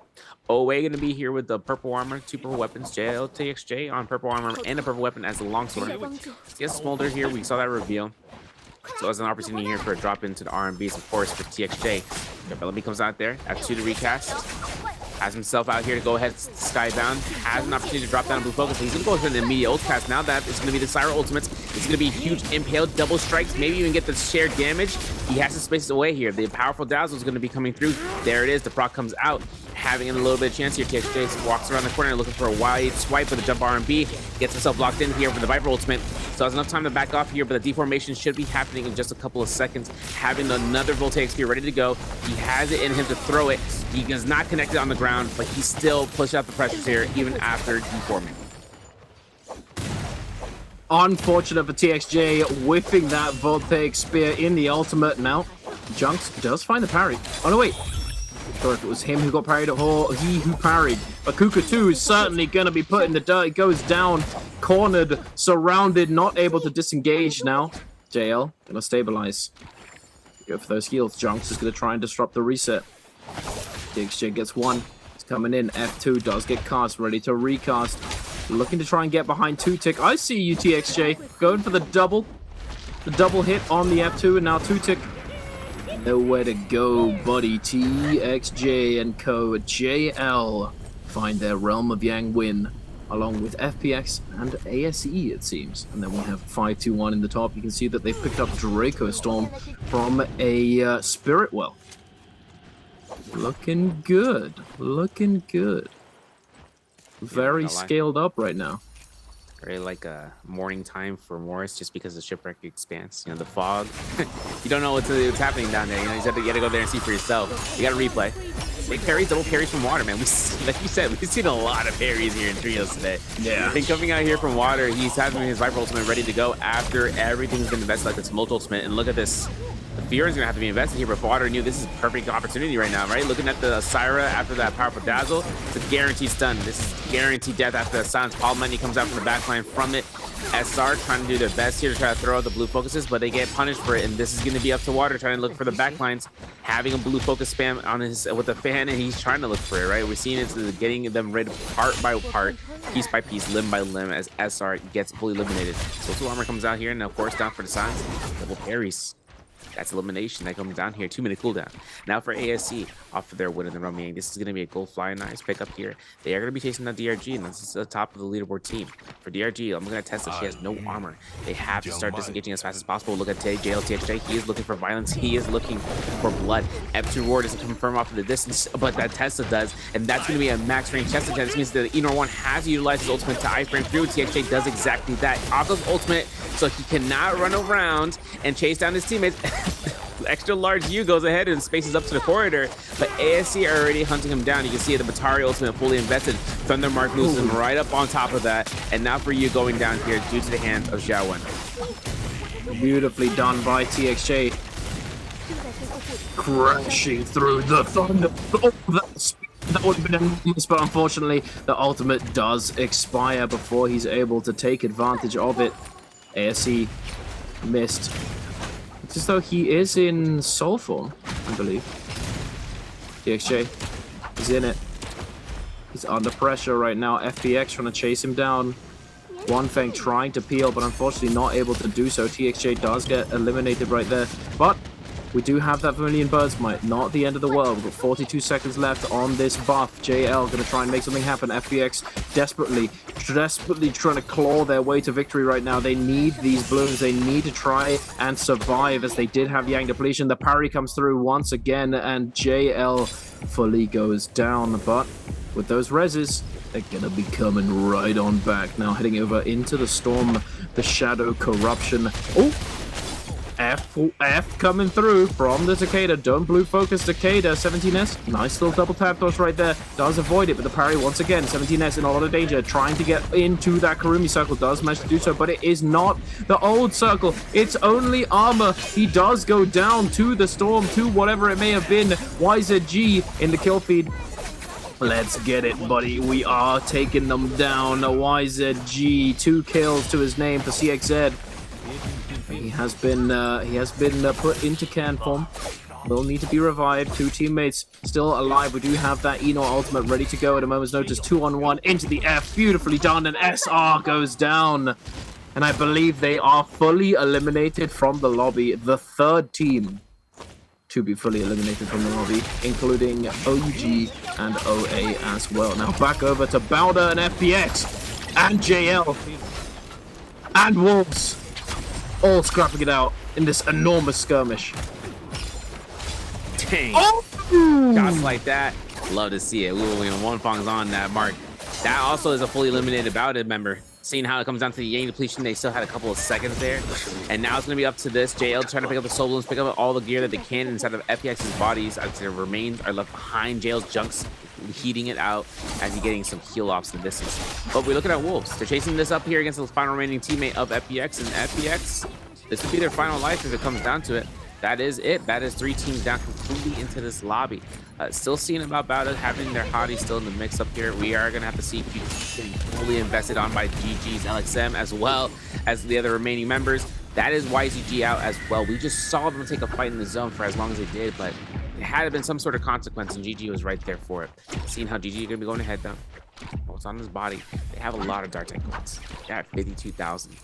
Owe going to be here with the purple armor, 2 purple weapons. JL TXJ on purple armor and a purple weapon as the longsword. He has Smolder here. We saw that reveal. So as an opportunity here for a drop into the RMBs, of course, for TXJ. Bellamy comes out there. F2 to recast. Has himself out here to go ahead skybound. Has an opportunity to drop down Blue Focus. He's going to go for an immediate ult cast. Now that it's going to be the Syra ultimates. It's going to be huge impale, double strikes, maybe even get the shared damage. He has to space away here. The powerful dazzle is going to be coming through. There it is. The proc comes out. Having a little bit of chance here. TXJ walks around the corner looking for a wide swipe with a jump RMB. Gets himself locked in here for the Viper ultimate. So has enough time to back off here, but the deformation should be happening in just a couple of seconds. Having another Voltaic Spear ready to go. He has it in him to throw it. He is not connected on the ground, but he still pushed out the pressures here even after deforming. Unfortunate for TXJ, whiffing that Voltaic Spear in the ultimate. Now, Junks does find the parry. Oh no, wait. I'm sure if it was him who got parried or he who parried. But Kuka 2 is certainly going to be put in the dirt. He goes down, cornered, surrounded, not able to disengage now. JL going to stabilize. Go for those heals. Junks is going to try and disrupt the reset. TXJ gets 1. He's coming in. F2 does get cast, ready to recast. looking to try and get behind 2-tick. I see you, TXJ, going for the double hit on the F2, and now 2-tick. Nowhere to go, buddy. TXJ and co. JL find their Realm of Yang win, along with FPX and ASE, it seems. And then we have 5-2-1 in the top. You can see that they've picked up Draco Storm from a Spirit Well. Looking good. Looking good. Very scaled up right now. Very like a morning time for Morris, just because the shipwreck expanse. You know, the fog. You don't know what's happening down there. You know, you got to go there and see for yourself. You got to replay. Big parries, double parries from water, man. Like you said, we've seen a lot of parries here in trios today. Yeah. And coming out here from water, he's having his Viper ultimate ready to go after everything's been invested, like this Molt ultimate. And look at this. The Fear is going to have to be invested here, but Water knew this is a perfect opportunity right now, right? Looking at the Syra after that powerful dazzle, it's a guaranteed stun. This is guaranteed death after the silence. Paul Money comes out from the backline from it. SR trying to do their best here to try to throw out the blue focuses, but they get punished for it, and this is going to be up to Water trying to look for the backlines, having a blue focus spam on his with the fan, and he's trying to look for it, right? We're seeing it getting them rid part by part, piece by piece, limb by limb, as SR gets fully eliminated. So Armor comes out here, and of course down for the silence, double parries. That's elimination. That comes down here. 2-minute cooldown. Now for ASC, off of their win in the Realm of Yang. This is going to be a gold fly nice pick up here. They are going to be chasing that DRG, and this is the top of the leaderboard team. For DRG, I'm going to test that she has no armor. They have to start disengaging as fast as possible. Look at JLTXJ. He is looking for violence. He is looking for blood. F2 Roar doesn't confirm off of the distance, but that Tesla does, and that's going to be a max range Tesla. This means that Enor 1 has to utilize his ultimate to iframe through. TXJ does exactly that. Akko's ultimate, so he cannot run around and chase down his teammates. Extra large U goes ahead and spaces up to the corridor, but ASC are already hunting him down. You can see the Batari ultimate fully invested. Thundermark moves him right up on top of that, and now for you going down here due to the hand of Xiaowen. Beautifully done by TXJ. Crashing through the thunder. Oh, that would have been enormous, but unfortunately the ultimate does expire before he's able to take advantage of it. ASC missed. It's as though he is in soul form, I believe. TXJ is in it. He's under pressure right now. FPX trying to chase him down. One Fang trying to peel, but unfortunately not able to do so. TXJ does get eliminated right there. But we do have that Vermilion Bird's Might. Not the end of the world. We've got 42 seconds left on this buff. JL going to try and make something happen. FPX desperately trying to claw their way to victory right now. They need these blooms. They need to try and survive, as they did have Yang depletion. The parry comes through once again, and JL fully goes down. But with those reses, they're going to be coming right on back. Now heading over into the Storm, the Shadow Corruption. Oh! F coming through from the Takeda. Don't blue focus Takeda. 17S. Nice little double tap toss right there. Does avoid it, but the parry once again. 17S in a lot of danger. Trying to get into that Karumi circle. Does manage to do so, but it is not the old circle. It's only armor. He does go down to the Storm, to whatever it may have been. YZG in the kill feed. Let's get it, buddy. We are taking them down. YZG. 2 kills to his name for CXZ. He has been put into can form. Will need to be revived. 2 teammates still alive. We do have that Enor ultimate ready to go at a moment's notice. 2-on-1 into the F. Beautifully done, and SR goes down. And I believe they are fully eliminated from the lobby. The 3rd team to be fully eliminated from the lobby, including OG and OA as well. Now back over to Bowder and FPX and JL and Wolves. All scrapping it out in this enormous skirmish. Dang. Oh! Shots like that, love to see it. Ooh, One Fong's on that mark. That also is a fully eliminated Bowded member. Seeing how it comes down to the Yang depletion, they still had a couple of seconds there. And now it's going to be up to this. JL trying to pick up the soul balloons, pick up all the gear that they can inside of FPX's bodies. As their remains are left behind. JL's junks heating it out as he's getting some heal offs in the distance. But we're looking at Wolves. They're chasing this up here against the final remaining teammate of FPX. And FPX, this would be their final life if it comes down to it. That is it. That is 3 teams down completely into this lobby. Still seeing about Bowder having their hotties still in the mix up here. We are going to have to see if getting fully invested on by GG's LXM as well as the other remaining members. That is YZG out as well. We just saw them take a fight in the zone for as long as they did, but it had been some sort of consequence, and GG was right there for it. Seeing how GG is going to be going ahead though. what's on his body. They have a lot of Dark Tech points. They have 52,000.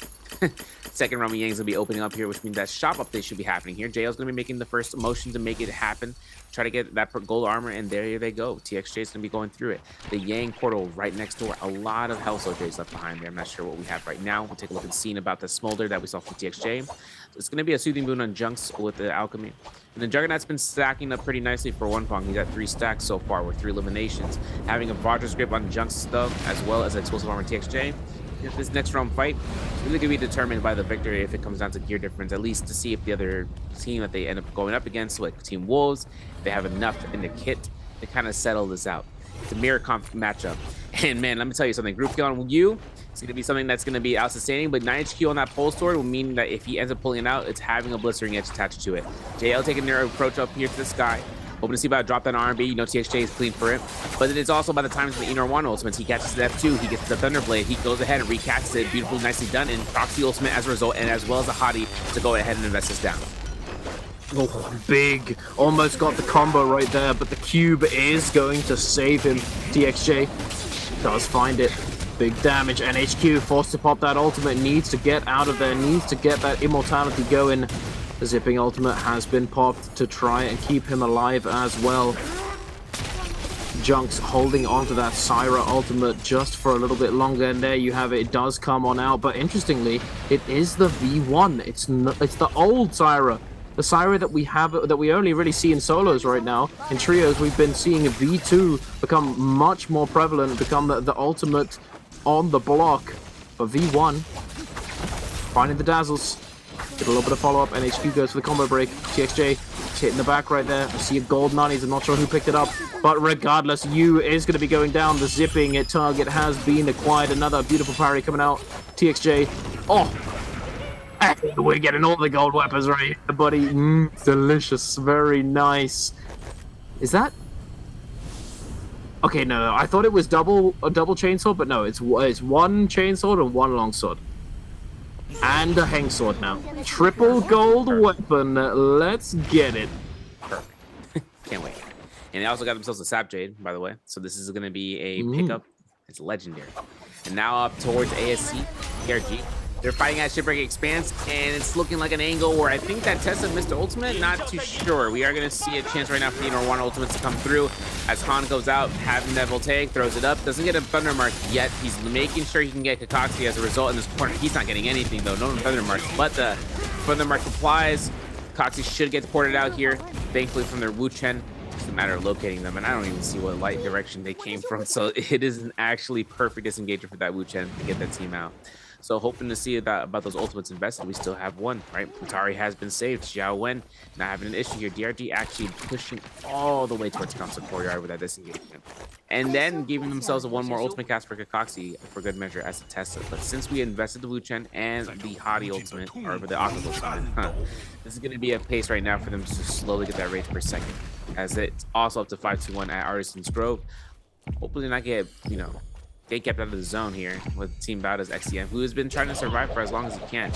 Second round Yang's gonna be opening up here, which means that shop update should be happening here. JL's gonna be making the first motion to make it happen. Try to get that gold armor, and there they go. TXJ is gonna be going through it. The Yang portal right next door. A lot of Hell Soldiers left behind there. I'm not sure what we have right now. We'll take a look and see about the smolder that we saw from TXJ. So it's gonna be a soothing boon on Junks with the alchemy. And the Juggernaut's been stacking up pretty nicely for Wonpong. He's got 3 stacks so far with 3 eliminations. Having a Roger's grip on Junks stuff, as well as explosive armor TXJ. If this next round fight is really going to be determined by the victory if it comes down to gear difference, at least to see if the other team that they end up going up against, like Team Wolves, they have enough in the kit to kind of settle this out. It's a mirror comp matchup. And man, let me tell you something. Group kill on you, it's going to be something that's going to be out-sustaining, but 9 HQ on that pole sword will mean that if he ends up pulling it out, it's having a blistering edge attached to it. JL taking their approach up here to the sky. Hoping to see about drop that R&B. You know, TXJ is clean for it. But it's also by the times the Inner One ultimates. He catches the F2. He gets the Thunderblade. He goes ahead and recatches it. Beautifully, nicely done. And Proxy ultimate as a result, and as well as a Hottie to go ahead and invest this down. Oh, big. Almost got the combo right there, but the cube is going to save him. TXJ does find it. Big damage. NHQ forced to pop that ultimate. Needs to get out of there. Needs to get that immortality going. The zipping ultimate has been popped to try and keep him alive as well. Junks holding onto that Syra ultimate just for a little bit longer, and there you have it. It does come on out, but interestingly, it is the V1. It's the old Syra. The Syra that we have, that we only really see in solos right now. In trios, we've been seeing V2 become much more prevalent, become the ultimate on the block. But V1, finding the dazzles. Get a little bit of follow-up. NHQ goes for the combo break. TXJ hitting the back right there. I see a gold nannies. I'm not sure who picked it up. But regardless, U is going to be going down. The zipping target has been acquired. Another beautiful parry coming out. TXJ. Oh! We're getting all the gold weapons right here, buddy. Delicious. Very nice. Is that... Okay, no. I thought it was a double chainsword, but no. It's one chainsword and one longsword. And a hang sword now. Triple gold weapon. Let's get it. Perfect. Can't wait. And they also got themselves a Sap Jade, by the way. So this is going to be a pickup. It's legendary. And now up towards ASC, KRG. They're fighting at Shipwreck Expanse, and it's looking like an angle where I think that Tessa missed the ultimate. Not too sure. We are going to see a chance right now for the Inner One ultimates to come through as Han goes out, having that voltaic, throws it up. Doesn't get a Thunder Mark yet. He's making sure he can get Kakashi as a result in this corner. He's not getting anything, though. No Thunder Marks, but the Thunder Mark applies. Kakashi should get ported out here, thankfully, from their Wu Chen. It's a matter of locating them, and I don't even see what light direction they came from, so it is an actually perfect disengagement for that Wu Chen to get that team out. So hoping to see about those ultimates invested. We still have one, right? Utari has been saved. Xiao Wen not having an issue here. DRG actually pushing all the way towards Council Courtyard with that disengagement. And then giving themselves one more ultimate cast for Kakashi for good measure as a Tessa. But since we invested the Wu Chen and the Hottie ultimate, or the Octopus side, this is going to be a pace right now for them to slowly get that rate per second. As it's also up to 5-2-1 at Artisan's Grove. Hopefully not get, you know, they kept out of the zone here with Team Bowda's XCM, who has been trying to survive for as long as he can.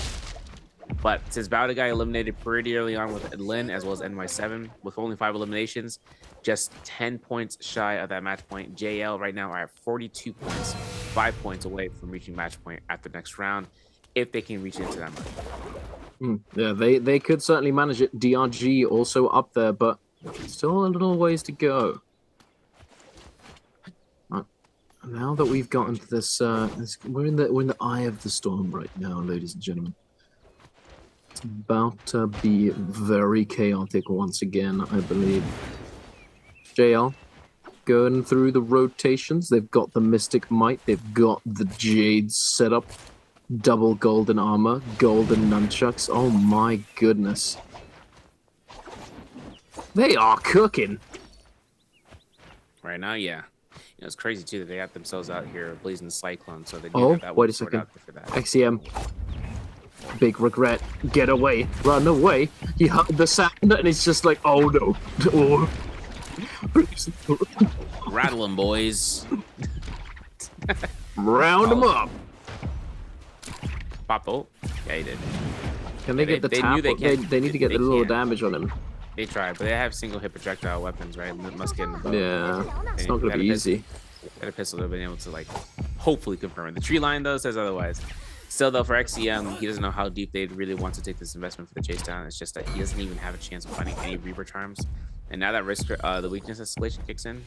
But since Bowda got eliminated pretty early on with Lin as well as NY7, with only 5 eliminations, just 10 points shy of that match point. JL right now are at 42 points, 5 points away from reaching match point after the next round, if they can reach into that mark. Yeah, they could certainly manage it. DRG also up there, but still a little ways to go. Now that we've gotten to this, we're in the eye of the storm right now, ladies and gentlemen. It's about to be very chaotic once again, I believe. JL going through the rotations. They've got the Mystic Might. They've got the Jade set up. Double golden armor, golden nunchucks. Oh my goodness. They are cooking. Right now, yeah. You know, it's crazy too that they got themselves out here blazing the Cyclone, so they do have that wait a sword second. out there for that. XCM. Big regret. Get away. Run away. He heard the sound and it's just like, oh no. Oh. Rattle them, boys. Round them up. Pop ult. Yeah, he did. Can they get the tap? They need to get the little damage on him. They tried, but they have single hit projectile weapons, right? Musket and bow. Yeah, it's not going to be easy. That a pistol would have been able to like hopefully confirm it. The tree line though says otherwise. Still though, for XCM, he doesn't know how deep they'd really want to take this investment for the chase down. It's just that he doesn't even have a chance of finding any Reaper charms. And now that risk, the weakness escalation kicks in,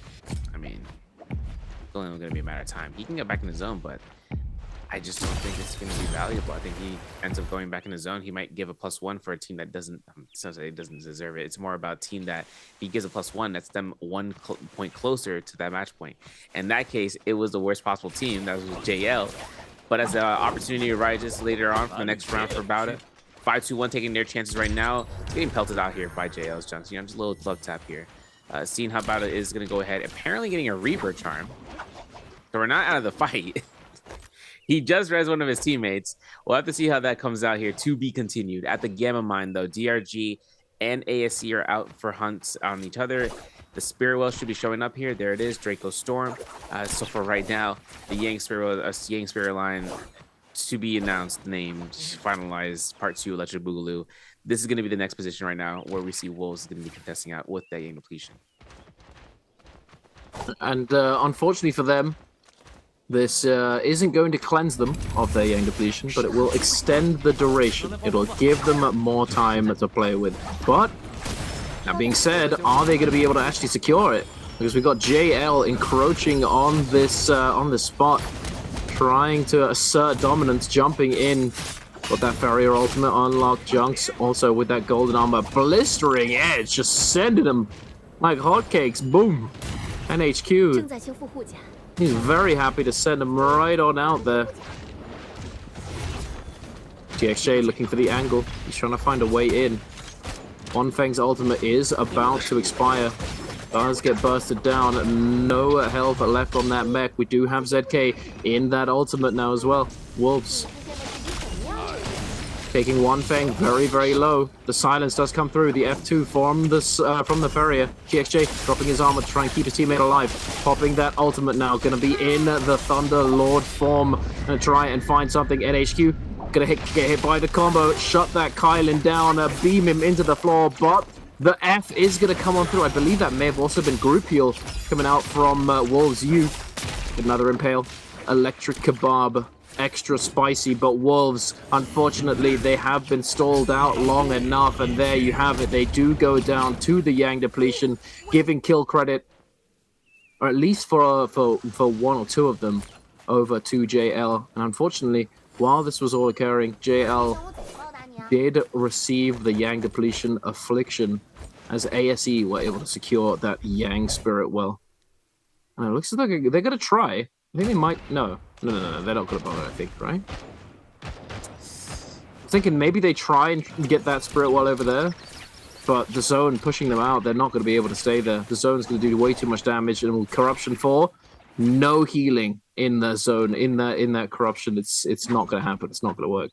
I mean, it's only going to be a matter of time. He can get back in the zone, but I just don't think it's going to be valuable. I think he ends up going back in the zone. He might give a +1 for a team that doesn't deserve it. It's more about a team that if he gives a +1, that's them 1 point closer to that match point. In that case, it was the worst possible team. That was JL. But as the opportunity arises later on for the next round for Bauda, 5-2-1 taking their chances right now. It's getting pelted out here by JL's Johnson. Just a little club tap here. Seeing how Bauda is going to go ahead, apparently getting a Reaper charm. So we're not out of the fight. He just res one of his teammates. We'll have to see how that comes out here. To be continued. At the Gamma Mine, though, DRG and ASC are out for hunts on each other. The Spirit Well should be showing up here. There it is, Draco Storm. So for right now, the Yang Spirit line to be announced, named, finalized, Part 2, Electric Boogaloo. This is going to be the next position right now where we see Wolves going to be contesting out with that Yang depletion. And unfortunately for them, this isn't going to cleanse them of their Yang depletion, but it will extend the duration. It'll give them more time to play with. But that being said, are they going to be able to actually secure it? Because we've got JL encroaching on this spot, trying to assert dominance, jumping in. Got that Farrier ultimate unlocked. Junks also with that golden armor, blistering edge, just sending them like hotcakes. Boom. NHQ. He's very happy to send them right on out there. TXJ looking for the angle. He's trying to find a way in. One Feng's ultimate is about to expire. Does get bursted down. No health left on that mech. We do have ZK in that ultimate now as well. Wolves taking One Feng very, very low. The silence does come through. The F2 from the Farrier. TXJ dropping his armor to try and keep his teammate alive. Popping that ultimate now. Going to be in the Thunder Lord form. Going to try and find something. NHQ gonna get hit by the combo. Shut that Kylan down. Beam him into the floor. But the F is going to come on through. I believe that may have also been group heal coming out from Wolves U. Another Impale. Electric Kebab. Extra spicy, but Wolves, unfortunately, they have been stalled out long enough, and there you have it. They do go down to the Yang depletion, giving kill credit, or at least for one or two of them, over to JL. And unfortunately, while this was all occurring, JL did receive the Yang depletion affliction, as ASE were able to secure that Yang Spirit Well. And it looks like they're going to try. I think they might... No, they're not going to bother, I think, right? I was thinking maybe they try and get that Spirit Well over there, but the zone pushing them out, they're not going to be able to stay there. The zone's going to do way too much damage, and with Corruption 4, no healing in the zone, in that Corruption. It's not going to happen. It's not going to work.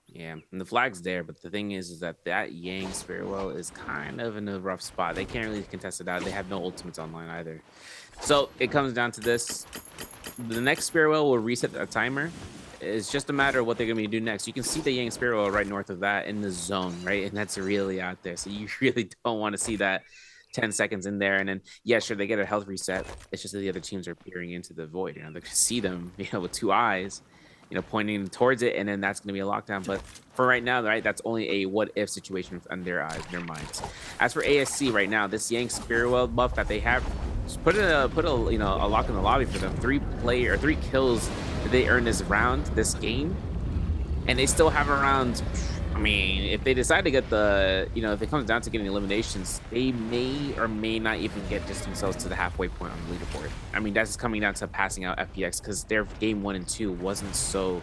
Yeah, and the flag's there, but the thing is that Yang Spirit Well is kind of in a rough spot. They can't really contest it out. They have no ultimates online either. So it comes down to this. The next Spirit Well will reset a timer. It's just a matter of what they're going to be doing next. You can see the Yang Spirit Well right north of that in the zone, right? And that's really out there. So you really don't want to see that 10 seconds in there. And then, yeah, sure, they get a health reset. It's just that the other teams are peering into the void. You know, they can see them, you know, with two eyes, you know, pointing towards it, and then that's going to be a lockdown. But for right now, right, that's only a what-if situation in their eyes, their minds. As for ASC right now, this Yang Spirit Well buff that they have, put a you know, a lock in the lobby for them. 3 kills that they earned this round, this game, and they still have around. I mean, if they decide to get the, you know, if it comes down to getting eliminations, they may or may not even get just themselves to the halfway point on the leaderboard. I mean, that's just coming down to passing out FPX, because their game 1 and 2 wasn't so,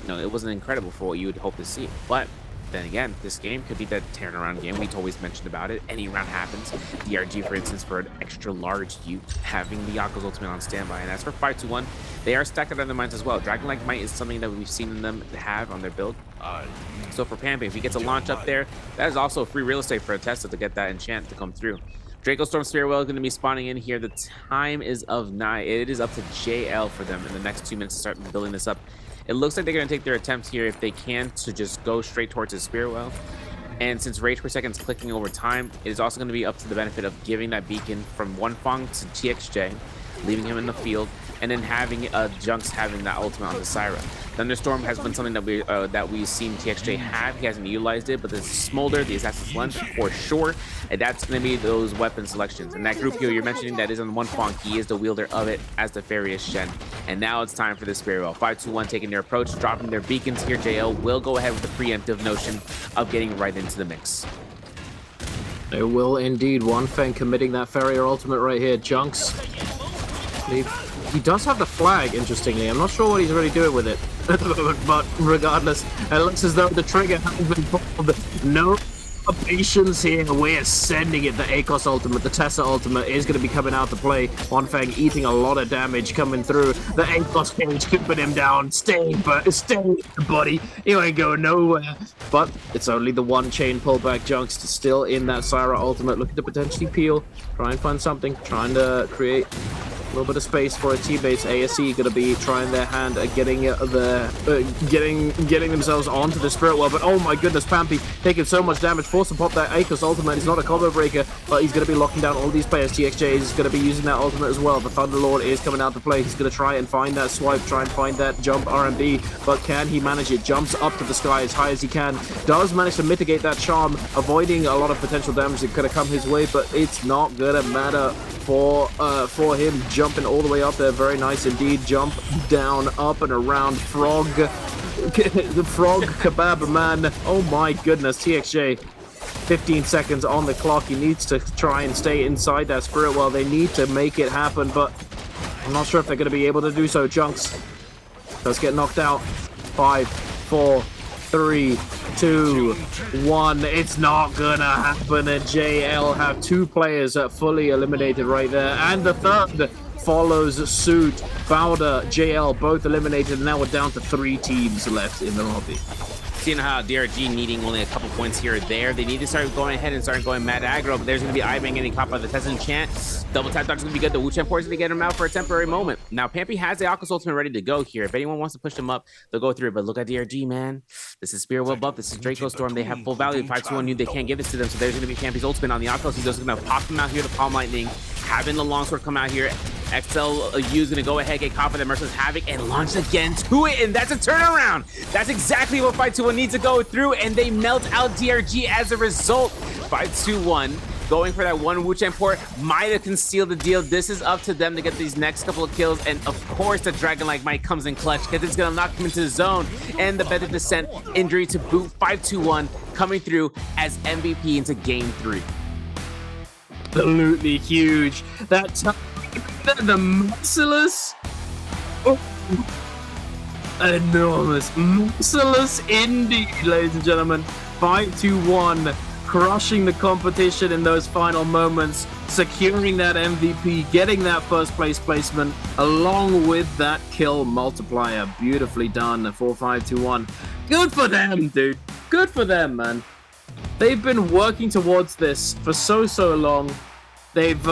you know, it wasn't incredible for what you would hope to see. But then again, this game could be that turnaround game. We've always mentioned about it. Any round happens. DRG, for instance, for an extra large U, having the Yako's ultimate on standby. And as for 5-2-1, they are stacked out on their minds as well. Dragon-like might is something that we've seen them have on their build. So for Pampe, if he gets a launch up there, that is also free real estate for a Tesla to get that enchant to come through. Draco Storm Spirit Well is going to be spawning in here. The time is of 9. It is up to JL for them in the next 2 minutes to start building this up. It looks like they're going to take their attempt here, if they can, to just go straight towards his Spirit Well. And since rage per second is clicking over time, it is also going to be up to the benefit of giving that beacon from One Fong to TXJ. leaving him in the field, and then having Junks having that ultimate on the Syra. Thunderstorm has been something that we've seen TXJ have. He hasn't utilized it, but the Smolder, the Assassin's Lunge, for sure, and that's going to be those weapon selections. And that group heal you're mentioning that is on one Fong, he is the wielder of it, as the Fairy is Shen. And now it's time for the Spirit Well. 5-2-1 taking their approach, dropping their beacons here. JL will go ahead with the preemptive notion of getting right into the mix. They will indeed. One Feng committing that Farrier ultimate right here. Junks. He does have the flag, interestingly. I'm not sure what he's really doing with it at the moment, but regardless, it looks as though the trigger has been pulled. No patience here. We're sending it. The ACOS ultimate, the Tessa ultimate is going to be coming out to play. One Feng eating a lot of damage coming through. The ACOS cage keeping him down. Stay, buddy. You ain't going nowhere. But it's only the one chain pullback. Junks still in that Syra ultimate, looking to potentially peel. Try and find something. Trying to create a little bit of space for a teammates. ASE going to be trying their hand at getting getting themselves onto the Spirit Well. But oh my goodness, Pampy taking so much damage. Forced to pop that ACOS ultimate. He's not a combo breaker, but he's going to be locking down all these players. TXJ is going to be using that ultimate as well. The Thunderlord is coming out to play. He's going to try and find that swipe, try and find that jump RMB, but can he manage it? Jumps up to the sky as high as he can. Does manage to mitigate that charm, avoiding a lot of potential damage that could have come his way, but it's not going to matter for him. Jumping all the way up there, very nice indeed. Jump down, up and around. Frog, the frog kebab man. Oh my goodness, TXJ. 15 seconds on the clock. He needs to try and stay inside that Spirit Well. They need to make it happen, but I'm not sure if they're going to be able to do so. Junks does get knocked out. 5, 4, 3, 2, 1. It's not gonna happen. And JL have 2 players fully eliminated right there, and the third follows suit. Bowder, JL both eliminated, and now we're down to 3 teams left in the lobby. Seeing how DRG needing only a couple points here or there, they need to start going ahead and start going mad aggro, but there's going to be Ibang getting caught by the Tessin Chant. Double tap dodge is going to be good. The Wu Chen Force is going to get him out for a temporary moment. Now, Pampy has the ACOS ultimate ready to go here. If anyone wants to push him up, they'll go through it, but look at DRG, man. This is Spirit Well buff. This is Draco Storm. They have full value. 5-2-1 new. They can't give this to them, so there's going to be Pampy's ultimate on the ACOS. He's just going to pop him out here, the Palm Lightning, having the longsword come out here. XL is going to go ahead, get caught by the Merciless Havoc, and launch again to it, and that's a turnaround. That's exactly what 5-2-1 needs to go through, and they melt out DRG as a result. 5-2-1 going for that one Wu Chen port might have concealed the deal. This is up to them to get these next couple of kills, and of course the Dragon-like Might comes in clutch because it's going to knock him into the zone, and the Feather Descent injury to boot. 5-2-1 coming through as MVP into game 3. Absolutely huge. That time, the Merciless. Oh. Enormous. Merciless indeed, ladies and gentlemen. 5-2-1. Crushing the competition in those final moments. Securing that MVP. Getting that first place placement. Along with that kill multiplier. Beautifully done. 4-5-2-1. Good for them, dude. Good for them, man. They've been working towards this for so long. They've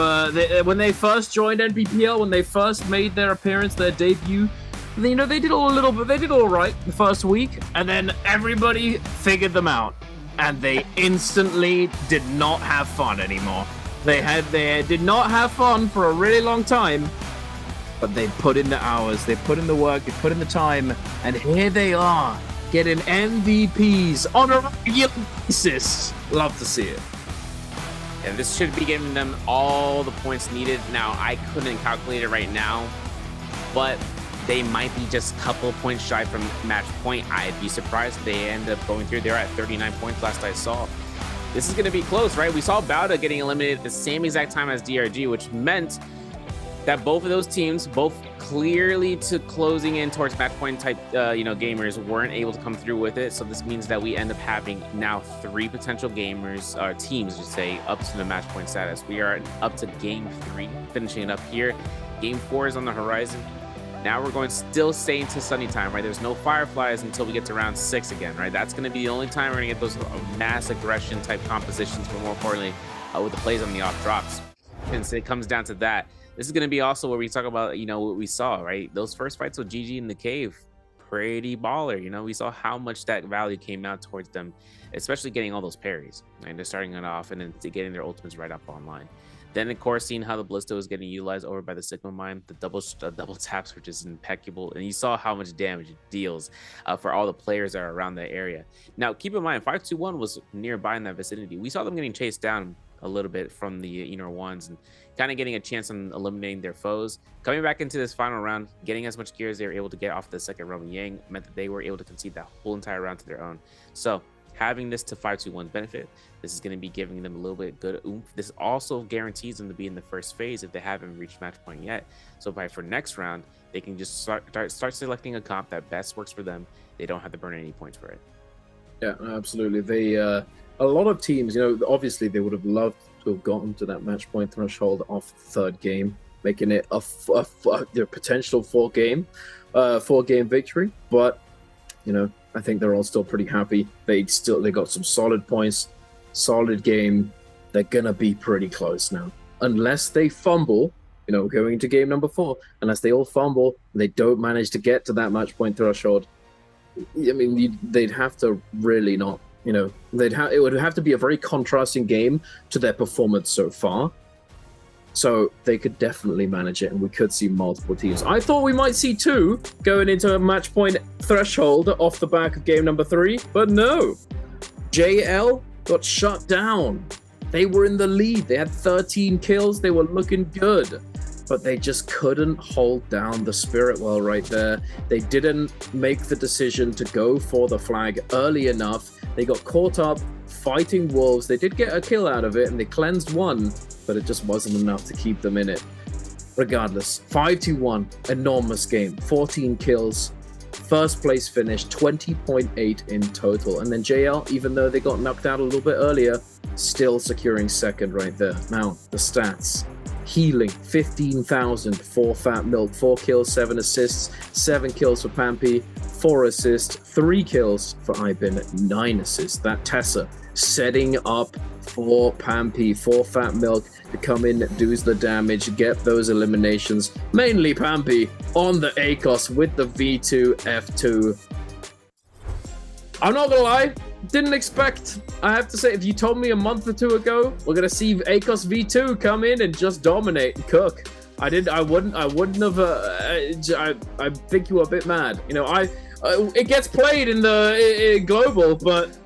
when they first joined Nbpl, when they first made their appearance, their debut, you know, they did all right the first week, and then everybody figured them out, and they instantly did not have fun anymore. They did not have fun for a really long time, but they put in the hours, they put in the work, they put in the time, and here they are, getting MVPs on a regular basis. Love to see it. And this should be giving them all the points needed. Now, I couldn't calculate it right now, but they might be just a couple of points shy from match point. I'd be surprised if they end up going through. They're at 39 points last I saw. This is going to be close, right? We saw Bauda getting eliminated at the same exact time as DRG, which meant that both of those teams, both clearly to closing in towards match point type, gamers, weren't able to come through with it. So this means that we end up having now 3 potential gamers, or teams, just say, up to the match point status. We are up to game 3, finishing it up here. Game 4 is on the horizon. Now we're going to still stay into sunny time, right? There's no Fireflies until we get to round 6 again, right? That's going to be the only time we're going to get those mass aggression type compositions, but more importantly, with the plays on the off drops. And so it comes down to that. This is going to be also where we talk about, what we saw, right? Those first fights with GG in the cave, pretty baller. You know, we saw how much that value came out towards them, especially getting all those parries, and they're starting it off and then getting their ultimates right up online. Then, of course, seeing how the Ballista was getting utilized over by the Sigma Mine, the double taps were just impeccable. And you saw how much damage it deals for all the players that are around that area. Now, keep in mind, 521 was nearby in that vicinity. We saw them getting chased down a little bit from the Inner Ones and kind of getting a chance on eliminating their foes. Coming back into this final round, getting as much gear as they were able to get off the second Roman Yang meant that they were able to concede that whole entire round to their own. So, having this to 521's benefit, this is going to be giving them a little bit good oomph. This also guarantees them to be in the first phase if they haven't reached match point yet. So for next round, they can just start selecting a comp that best works for them. They don't have to burn any points for it. Yeah, absolutely. They a lot of teams, you know, obviously they would have loved to have gotten to that match point threshold off the third game, making it a potential four-game victory. But you know, I think they're all still pretty happy. They got some solid points, solid game. They're gonna be pretty close now, unless they fumble. You know, going into game number 4, unless they all fumble, they don't manage to get to that match point threshold. I mean, they'd have to really not. You know, it would have to be a very contrasting game to their performance so far. So they could definitely manage it, and we could see multiple teams. I thought we might see 2 going into a match point threshold off the back of game number 3, but no. JL got shut down. They were in the lead. They had 13 kills. They were looking good, but they just couldn't hold down the Spirit Well right there. They didn't make the decision to go for the flag early enough. They got caught up fighting wolves. They did get a kill out of it, and they cleansed 1, but it just wasn't enough to keep them in it. Regardless, 5-1, enormous game, 14 kills, first place finish, 20.8 in total. And then JL, even though they got knocked out a little bit earlier, still securing second right there. Now, the stats. Healing, 15,000 for Fat Milk, 4 kills, 7 assists, 7 kills for Pampy, 4 assists, 3 kills for Ibin, 9 assists. That Tessa setting up for Pampy, for Fat Milk to come in, do the damage, get those eliminations. Mainly Pampy on the ACOS with the V2 F2. I'm not gonna lie, didn't expect. I have to say, if you told me a month or 2 ago we're gonna see ACOS V2 come in and just dominate and cook, I wouldn't have. I think you were a bit mad. You know, it gets played in the global, but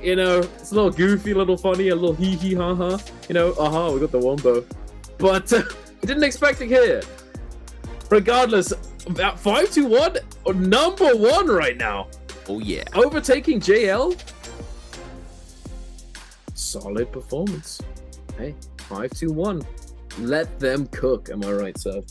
you know, it's a little goofy, a little funny, a little hee hee ha ha. You know, aha, we got the wombo, but I didn't expect it here. Regardless, 5-1, number 1 right now. Oh yeah, overtaking JL. Solid performance. Hey, 5-1. Let them cook. Am I right, sir?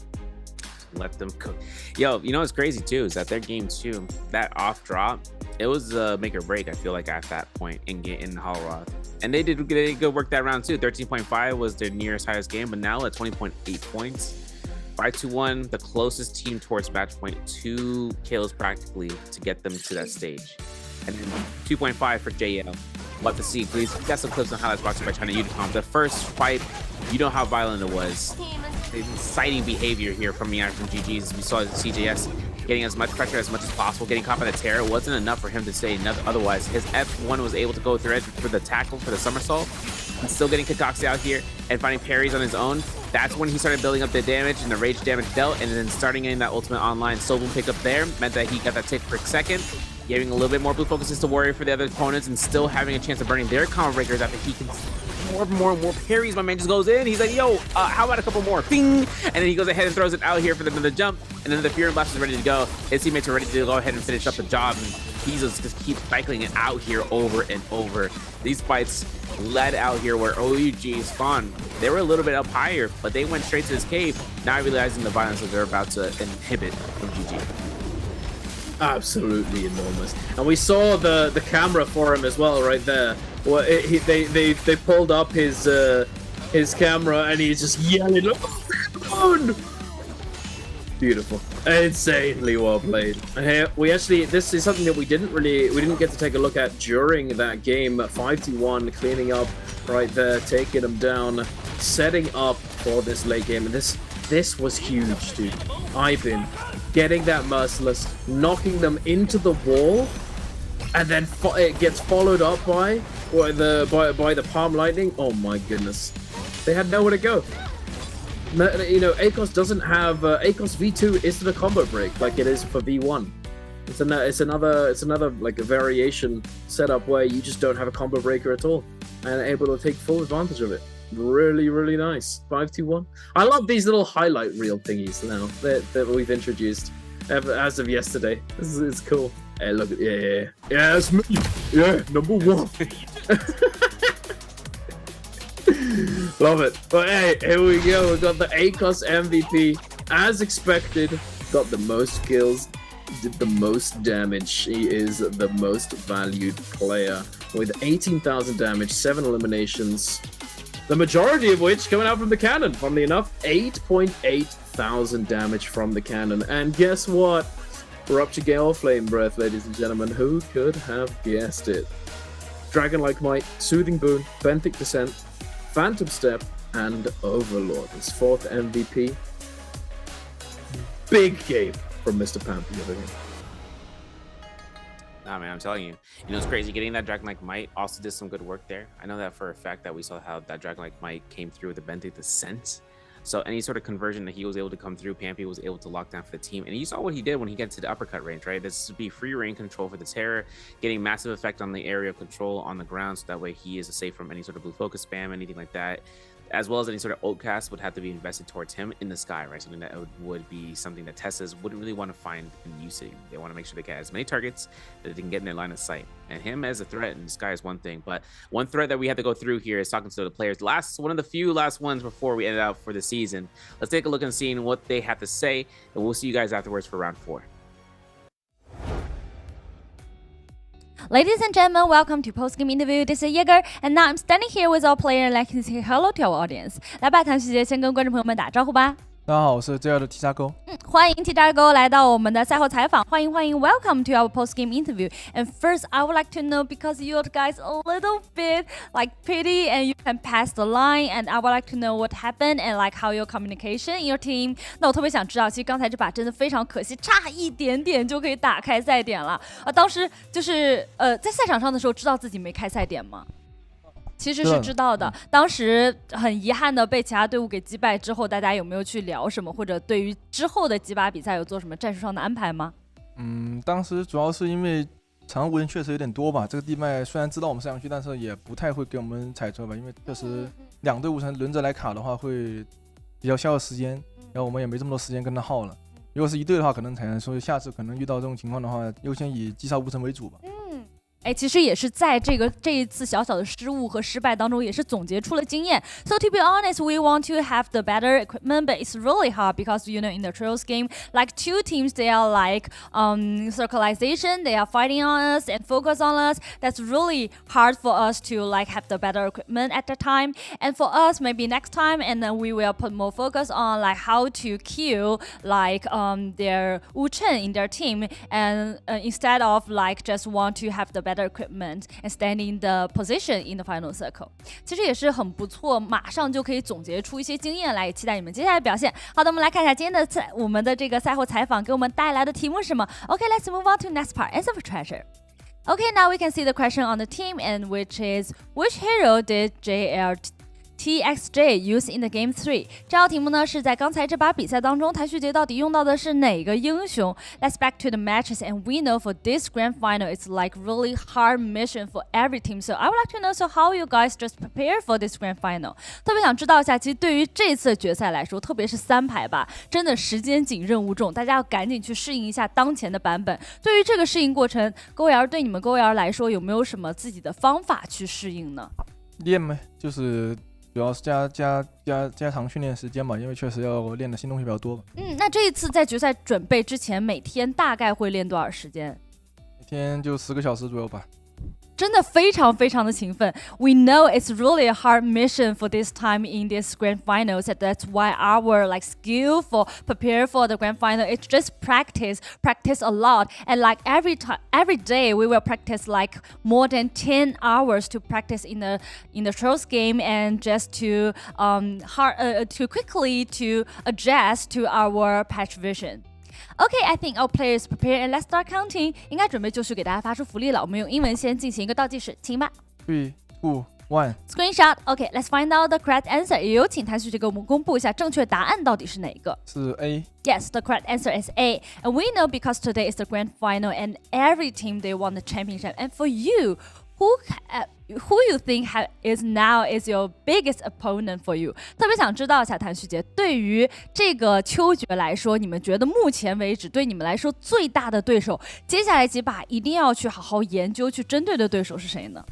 Let them cook. Yo, you know what's crazy too is that their game 2, that off drop, it was make or break. I feel like at that point in Holoroth, and they did good work that round too. 13.5 was their nearest highest game, but now at 20.8 points. 5-1, the closest team towards match point, 2 kills practically to get them to that stage. And then 2.5 for JL. We'll have to see, please. Got some clips on highlights brought to you by China Unicom. The first fight, you know how violent it was. Inciting behavior here from GG's. We saw CJS getting as much pressure as much as possible, getting caught by the Terror. It wasn't enough for him to say otherwise. His F1 was able to go through it for the tackle, for the somersault. He's still getting Kakaxi out here and finding parries on his own. That's when he started building up the damage and the rage damage dealt, and then starting getting that ultimate online. Soulboom pick up there meant that he got that tick per second, giving a little bit more blue focuses to Warrior for the other opponents, and still having a chance of burning their combo breakers after he can more parries. My man just goes in. He's like, yo, how about a couple more? Bing! And then he goes ahead and throws it out here for the jump, and then the Fury Blast is ready to go. His teammates are ready to go ahead and finish up the job, and he just keeps cycling it out here over and over. These fights led out here where OUG spawned. They were a little bit up higher, but they went straight to this cave, not realizing the violence that they're about to inhibit from GG. Absolutely enormous. And we saw the camera for him as well right there. Well, they pulled up his camera and he's just yelling, "Oh, beautiful, insanely well played." And here we actually, this is something that we didn't get to take a look at during that game. 5-1, cleaning up right there, taking them down, setting up for this late game. And this was huge, dude. Ibin getting that merciless, knocking them into the wall, and then it gets followed up by the palm lightning. Oh my goodness, they had nowhere to go. You know, ACOS doesn't have ACOS V2 isn't a combo break like it is for V1. It's another like a variation setup where you just don't have a combo breaker at all and able to take full advantage of it. Really, really nice. 5-2-1. I love these little highlight reel thingies now that we've introduced as of yesterday. It's cool. Hey, look at yeah, it's me. Yeah, number 1. Love it. But hey, here we go. We got the ACOS MVP as expected. Got the most kills, did the most damage. He is the most valued player with 18,000 damage, 7 eliminations. The majority of which coming out from the cannon. Funnily enough, 8.8 thousand damage from the cannon. And guess what? Rupture Gale Flame Breath, ladies and gentlemen. Who could have guessed it? Dragon-like Might, Soothing Boon, Benthic Descent, Phantom Step, and Overlord. His 4th MVP. Big game from Mr. Pampy over here. Nah, man, I'm telling you. You know, it's crazy. Getting that Dragon-like Might also did some good work there. I know that for a fact that we saw how that Dragon-like Might came through with the Benthic Descent. So any sort of conversion that he was able to come through, Pampy was able to lock down for the team. And you saw what he did when he got to the uppercut range, right? This would be free reign control for the Terror, getting massive effect on the area of control on the ground. So that way he is safe from any sort of blue focus spam, anything like that. As well as any sort of ult cast would have to be invested towards him in the sky, right? Something that would be something that Tessas wouldn't really want to find in usage. They want to make sure they get as many targets that they can get in their line of sight. And him as a threat in the sky is one thing, but one threat that we have to go through here is talking to the players. One of the few last ones before we end out for the season. Let's take a look and see what they have to say, and we'll see you guys afterwards for round 4. Ladies and gentlemen, welcome to post-game interview. This is Jaeger, and now I'm standing here with our player. Like to say hello to our audience. 来吧，唐小姐先跟观众朋友们打招呼吧。大家好，我是 JR 的 T 加勾。欢迎 T 加勾来到我们的赛后采访，欢迎欢迎 ，Welcome to our post-game interview. And first, I would like to know because you guys a little bit like pity and you can pass the line, and I would like to know what happened and like how your communication in your team. 那我特别想知道，其实刚才这把真的非常可惜，差一点点就可以打开赛点了。当时就是在赛场上的时候，知道自己没开赛点吗？其实是知道的，当时很遗憾的被其他队伍给击败之后，大家有没有去聊什么，或者对于之后的几把比赛有做什么战术上的安排吗？当时主要是因为常人确实有点多吧，这个地脉虽然知道我们上上去，但是也不太会给我们踩车吧，因为确实两队伍成轮着来卡的话会比较消耗时间，然后我们也没这么多时间跟他耗了。如果是一队的话，可能才能说下次可能遇到这种情况的话，优先以击杀无尘为主吧。其实也是在这一次小小的失误和失败当中，也是总结出了经验。So to be honest, we want to have the better equipment, but it's really hard because you know in the Trials game, like two teams, they are like circleization, they are fighting on us and focus on us. That's really hard for us to like have the better equipment at the time. And for us, maybe next time, and then we will put more focus on like how to kill like their Wu Chen in their team, and instead of like just want to have the better equipment and stand in the position in the final circle. 其实也是很不错，马上就可以总结出一些经验来，也期待你们接下来的表现。好的，我们来看一下今天的我们的这个赛后采访给我们带来的题目是什么。Okay, let's move on to next part. Answer for treasure. Okay, now we can see the question on the team, and which is which hero did JLTXJ use in the game 3. 这道题目呢是在刚才这把比赛当中，谭旭杰到底用到的是哪个英雄 ？Let's back to the matches, and we know for this grand final, it's like really hard mission for every team. So I would like to know, so how you guys just prepare for this grand final? 特别想知道一下，其实对于这次的决赛来说，特别是3排吧，真的时间紧、任务重，大家要赶紧去适应一下当前的版本。对于这个适应过程，勾瑶对你们勾瑶来说，有没有什么自己的方法去适应呢？练呗，就是主要是加长训练时间吧，因为确实要练的新东西比较多吧。那这一次在决赛准备之前，每天大概会练多少时间？每天就10个小时左右吧。真的非常非常的勤奋。We know it's really a hard mission for this time in this grand finals, and that's why our like skillful prepare for the grand final. It's just practice a lot, and like every day we will practice like more than 10 hours to practice in the Trials game, and just to quickly to adjust to our patch vision. Okay, I think our players prepare and let's start counting. 应该准备就绪给大家发出福利了。我们用英文先进行一个倒计时，请吧。3, 2, 1. Screenshot. Okay, let's find out the correct answer. 也有请谭旭姐给我们公布一下正确答案到底是哪一个。是 A. Yes, the correct answer is A. And we know because today is the grand final and every team they won the championship. And for you, who you think is your biggest opponent for you？ 特别想知道一下谭旭杰，对于这个秋决来说，你们觉得目前为止对你们来说最大的对手，接下来几把一定要去好好研究去针对的对手是谁呢？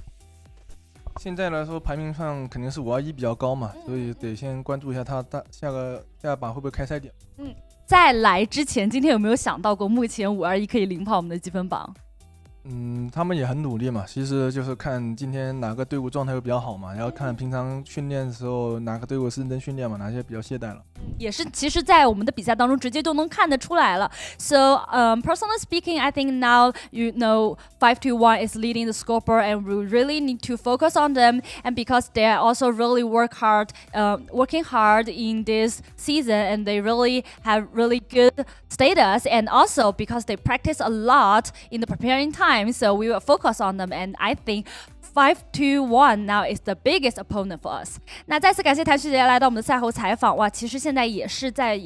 现在来说排名上肯定是521比较高嘛，所以得先关注一下他下把会不会开赛点。在来之前，今天有没有想到过目前521可以领跑我们的积分榜？他们也很努力嘛，其实就是看今天哪个队伍状态会比较好嘛，然后看平常训练的时候哪个队伍是认真训练嘛，哪些比较懈怠了。也是，其实，在我们的比赛当中，直接就能看得出来了。So, personally speaking, I think now 5-1 is leading the scoreboard, and we really need to focus on them. And because they are also really working hard in this season, and they really have really good status, and also because they practice a lot in the preparing time, so we will focus on them. And I think 5-1 now is the biggest opponent for us. 那再次感谢谭旭杰来到我们的赛后采访。哇，其实现在也是在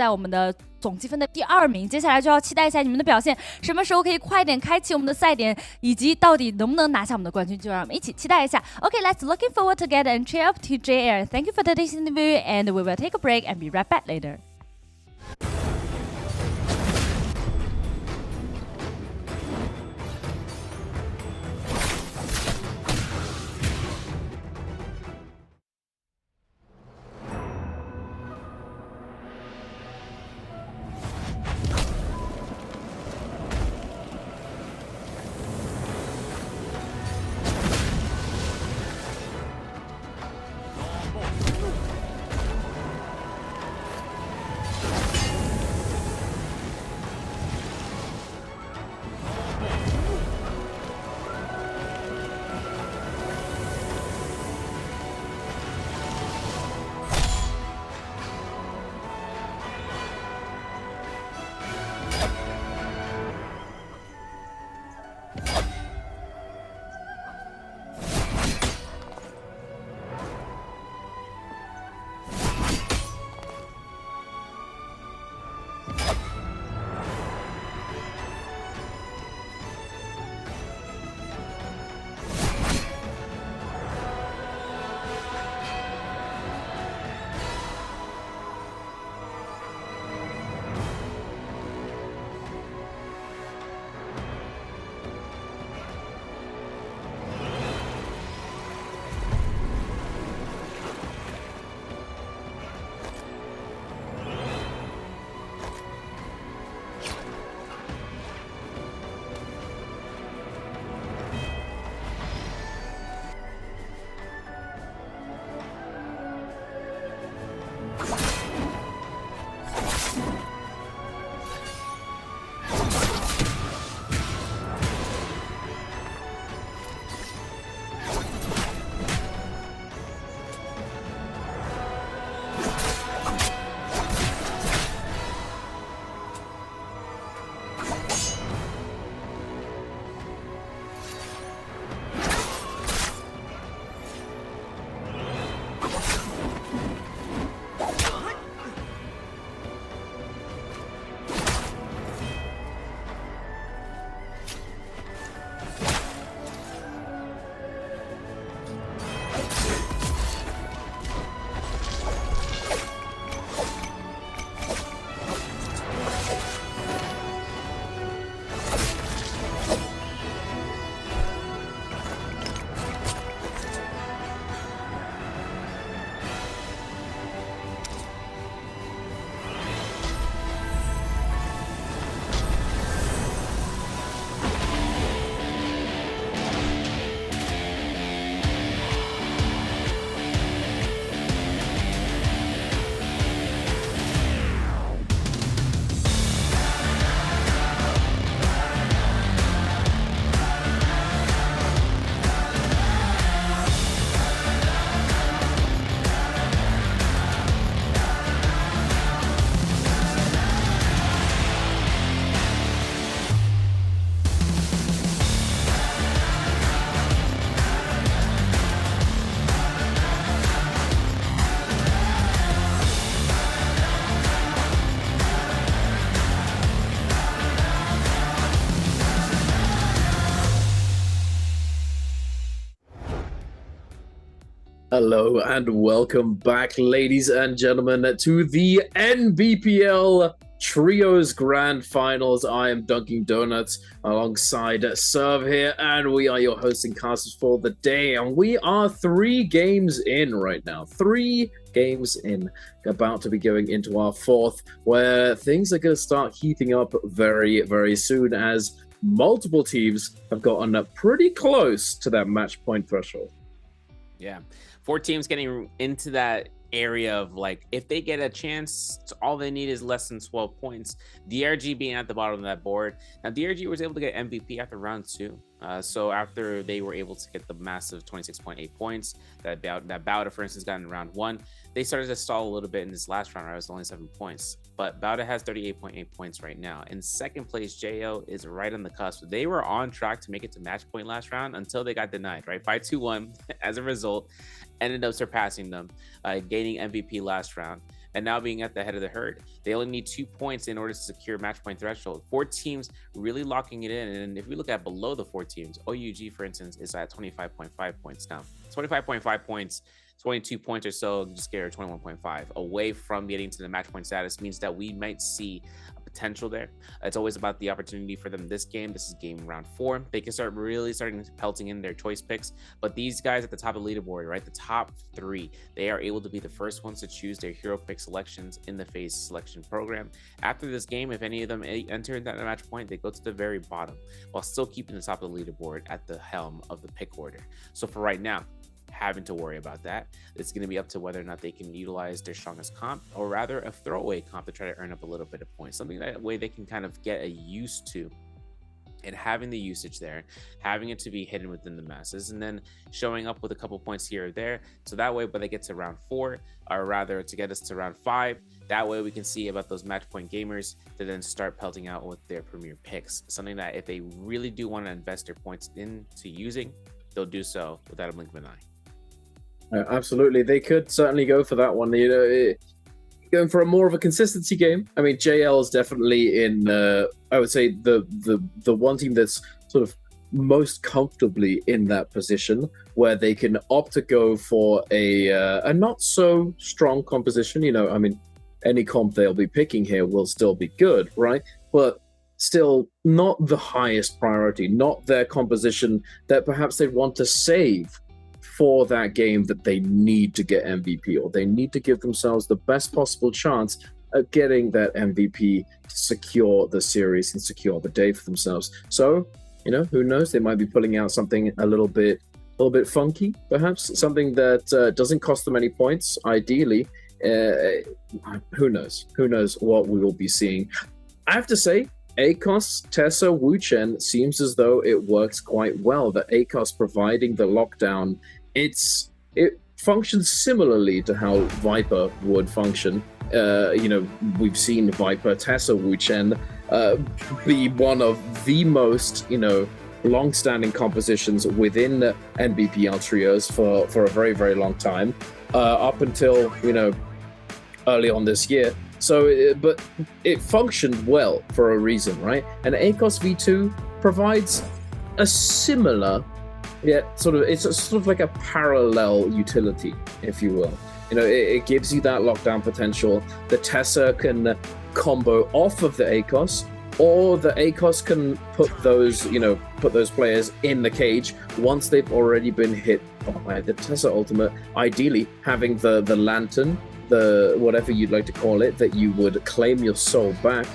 我们的总积分的第2名，接下来就要期待一下你们的表现，什么时候可以快点开启我们的赛点，以及到底能不能拿下我们的冠军，就让我们一起期待一下。Okay, let's looking forward together and cheer up to JR. Thank you for today's interview, and we will take a break and be right back later. Hello and welcome back, ladies and gentlemen, to the NBPL Trios Grand Finals. I am Dunkin' Donuts alongside Serve here, and we are your hosting casters for the day. And we are 3 games in right now. 3 games in, about to be going into our 4th, where things are going to start heating up very, very soon, as multiple teams have gotten pretty close to that match point threshold. Yeah, 4 teams getting into that area of, like, if they get a chance, all they need is less than 12 points. DRG being at the bottom of that board. Now, DRG was able to get MVP after round 2. So after they were able to get the massive 26.8 points that Bauda, for instance, got in round 1, they started to stall a little bit in this last round. Right? It was only 7 points, but Bauda has 38.8 points right now. In second place, JO is right on the cusp. They were on track to make it to match point last round until they got denied, right? 5-2-1 as a result, ended up surpassing them, gaining MVP last round, and now being at the head of the herd. They only need 2 points in order to secure match point threshold. 4 teams really locking it in. And if we look at below the 4 teams, OUG, for instance, is at 25.5 points now. 25.5 points, 22 points or so, just get her 21.5 away from getting to the match point status, means that we might see a potential there. It's always about the opportunity for them this game. This is game round 4. They can start starting pelting in their choice picks, but these guys at the top of the leaderboard, right, the top 3, they are able to be the first ones to choose their hero pick selections in the phase selection program. After this game, if any of them enter that match point, they go to the very bottom while still keeping the top of the leaderboard at the helm of the pick order. So for right now, having to worry about that, it's going to be up to whether or not they can utilize their strongest comp, or rather a throwaway comp, to try to earn up a little bit of points, something that way they can kind of get a used to, and having the usage there, having it to be hidden within the masses, and then showing up with a couple points here or there. So that way, when they get to round 4, or rather to get us to round 5, that way we can see about those match point gamers to then start pelting out with their premier picks, something that if they really do want to invest their points into using, they'll do so without a blink of an eye. Absolutely, they could certainly go for that one. You know, going for a more of a consistency game. I mean, JL is definitely in. I would say the one team that's sort of most comfortably in that position, where they can opt to go for a not so strong composition. You know, I mean, any comp they'll be picking here will still be good, right? But still not the highest priority, not their composition that perhaps they'd want to save for that game that they need to get MVP, or they need to give themselves the best possible chance at getting that MVP to secure the series and secure the day for themselves. So, you know, who knows? They might be pulling out something a little bit funky, perhaps something that doesn't cost them any points. Ideally, who knows? Who knows what we will be seeing? I have to say, ACOS, Tessa, Wu-Chen seems as though it works quite well. The ACOS providing the lockdown, it functions similarly to how Viper would function. You know, we've seen Viper, Tessa, Wu-Chen be one of the most, you know, long-standing compositions within NBPL trios for a very, very long time, up until, you know, early on this year. So, but it functioned well for a reason, right? And ACOS V2 provides a similar, yet sort of, it's sort of like a parallel utility, if you will. You know, it gives you that lockdown potential. The Tessa can combo off of the ACOS, or the ACOS can put those, you know, put those players in the cage once they've already been hit by the Tessa ultimate. Ideally, having the lantern, the whatever you'd like to call it, that you would claim your soul back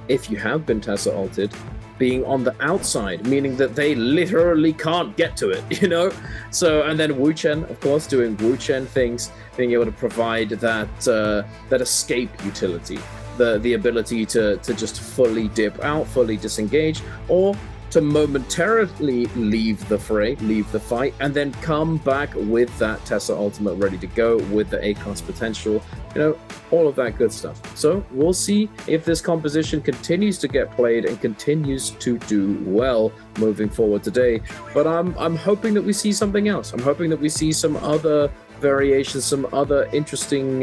if you have been Tessa ulted, being on the outside, meaning that they literally can't get to it, you know? So, and then Wu-Chen, of course, doing Wu-Chen things, being able to provide that escape utility, the ability to just fully dip out, fully disengage, or to momentarily leave the fray, leave the fight, and then come back with that Tessa ultimate ready to go with the ACOS potential, you know, all of that good stuff. So we'll see if this composition continues to get played and continues to do well moving forward today. But I'm hoping that we see something else. I'm hoping that we see some other variations, some other interesting,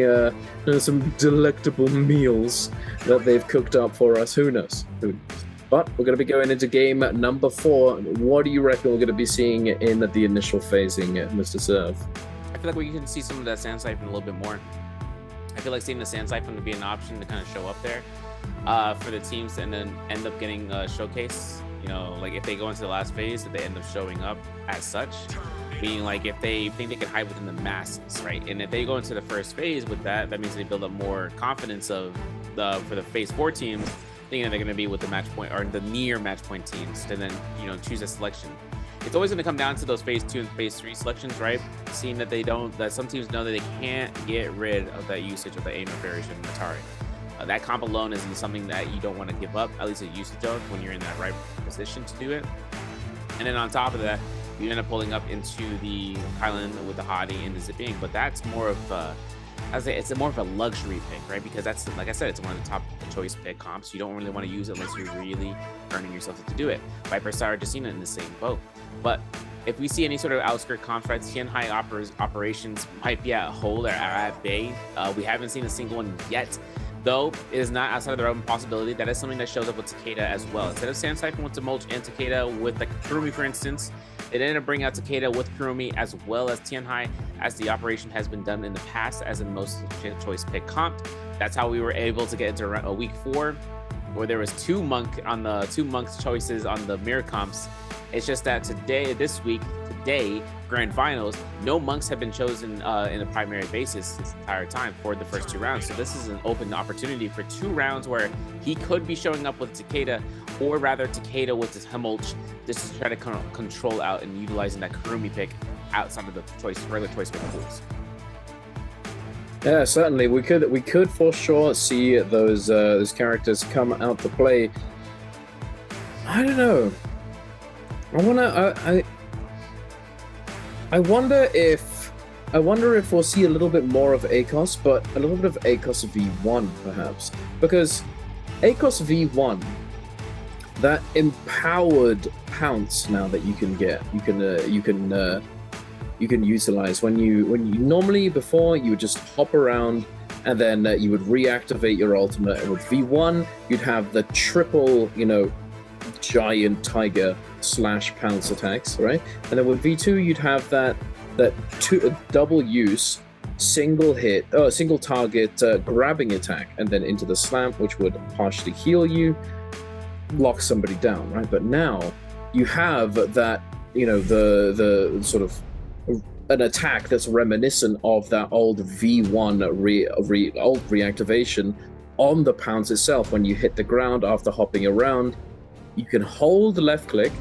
some delectable meals that they've cooked up for us. Who knows? But we're going to be going into game number 4. What do you reckon we're going to be seeing in the initial phasing, Mr. Serve? I feel like we can see some of that Sand Siphon a little bit more. I feel like seeing the Sand Siphon would be an option to kind of show up there for the teams and then end up getting a showcase. You know, like if they go into the last phase, that they end up showing up as such. Meaning like if they think they can hide within the masses, right? And if they go into the first phase with that, that means they build up more confidence of for the phase 4 teams, thinking that they're going to be with the match point or the near match point teams to then, you know, choose a selection. It's always going to come down to those phase 2 and phase 3 selections, right? Seeing that that some teams know that they can't get rid of that usage of the aim variation in Atari. That comp alone isn't something that you don't want to give up, at least a usage of when you're in that right position to do it. And then on top of that, you end up pulling up into the Kylan with the Hottie and the Zipping, but that's more of it's more of a luxury pick, right? Because that's, like I said, it's one of the top choice pick comps. You don't really want to use it unless you're really earning yourself to do it. Viper Star, Justina in the same boat. But if we see any sort of outskirt comps, right, Tian Hai operations might be at hold or at bay. We haven't seen a single one yet. Though it is not outside of the realm of possibility, that is something that shows up with Takeda as well. Instead of Sand Siphon with the Mulch and Takeda with like Kurumi, for instance, it ended up bringing out Takeda with Kurumi as well as Tian Hai, as the operation has been done in the past as in most choice pick comp. That's how we were able to get into a week 4, where there was 2 monk choices on the mirror comps. It's just that today, grand finals, no monks have been chosen in a primary basis this entire time for the first 2 rounds. So this is an open opportunity for 2 rounds where he could be showing up with Takeda, or rather Takeda with his Hemulch, just to try to control out and utilizing that Kurumi pick outside of the regular choice pick pools. Yeah, certainly we could for sure see those characters come out to play. I don't know. I wonder if we'll see a little bit more of ACOS, but a little bit of ACOS V1 perhaps, because ACOS V1, that empowered pounce now that you can get, you can utilize when you normally before you would just hop around and then you would reactivate your ultimate, and with V1 you'd have the triple, you know, giant tiger / pounce attacks, right? And then with V2 you'd have that double use single target grabbing attack, and then into the slam, which would partially heal you, lock somebody down, right? But now you have that, you know, the sort of an attack that's reminiscent of that old V1 old reactivation on the pounce itself. When you hit the ground after hopping around, you can hold left click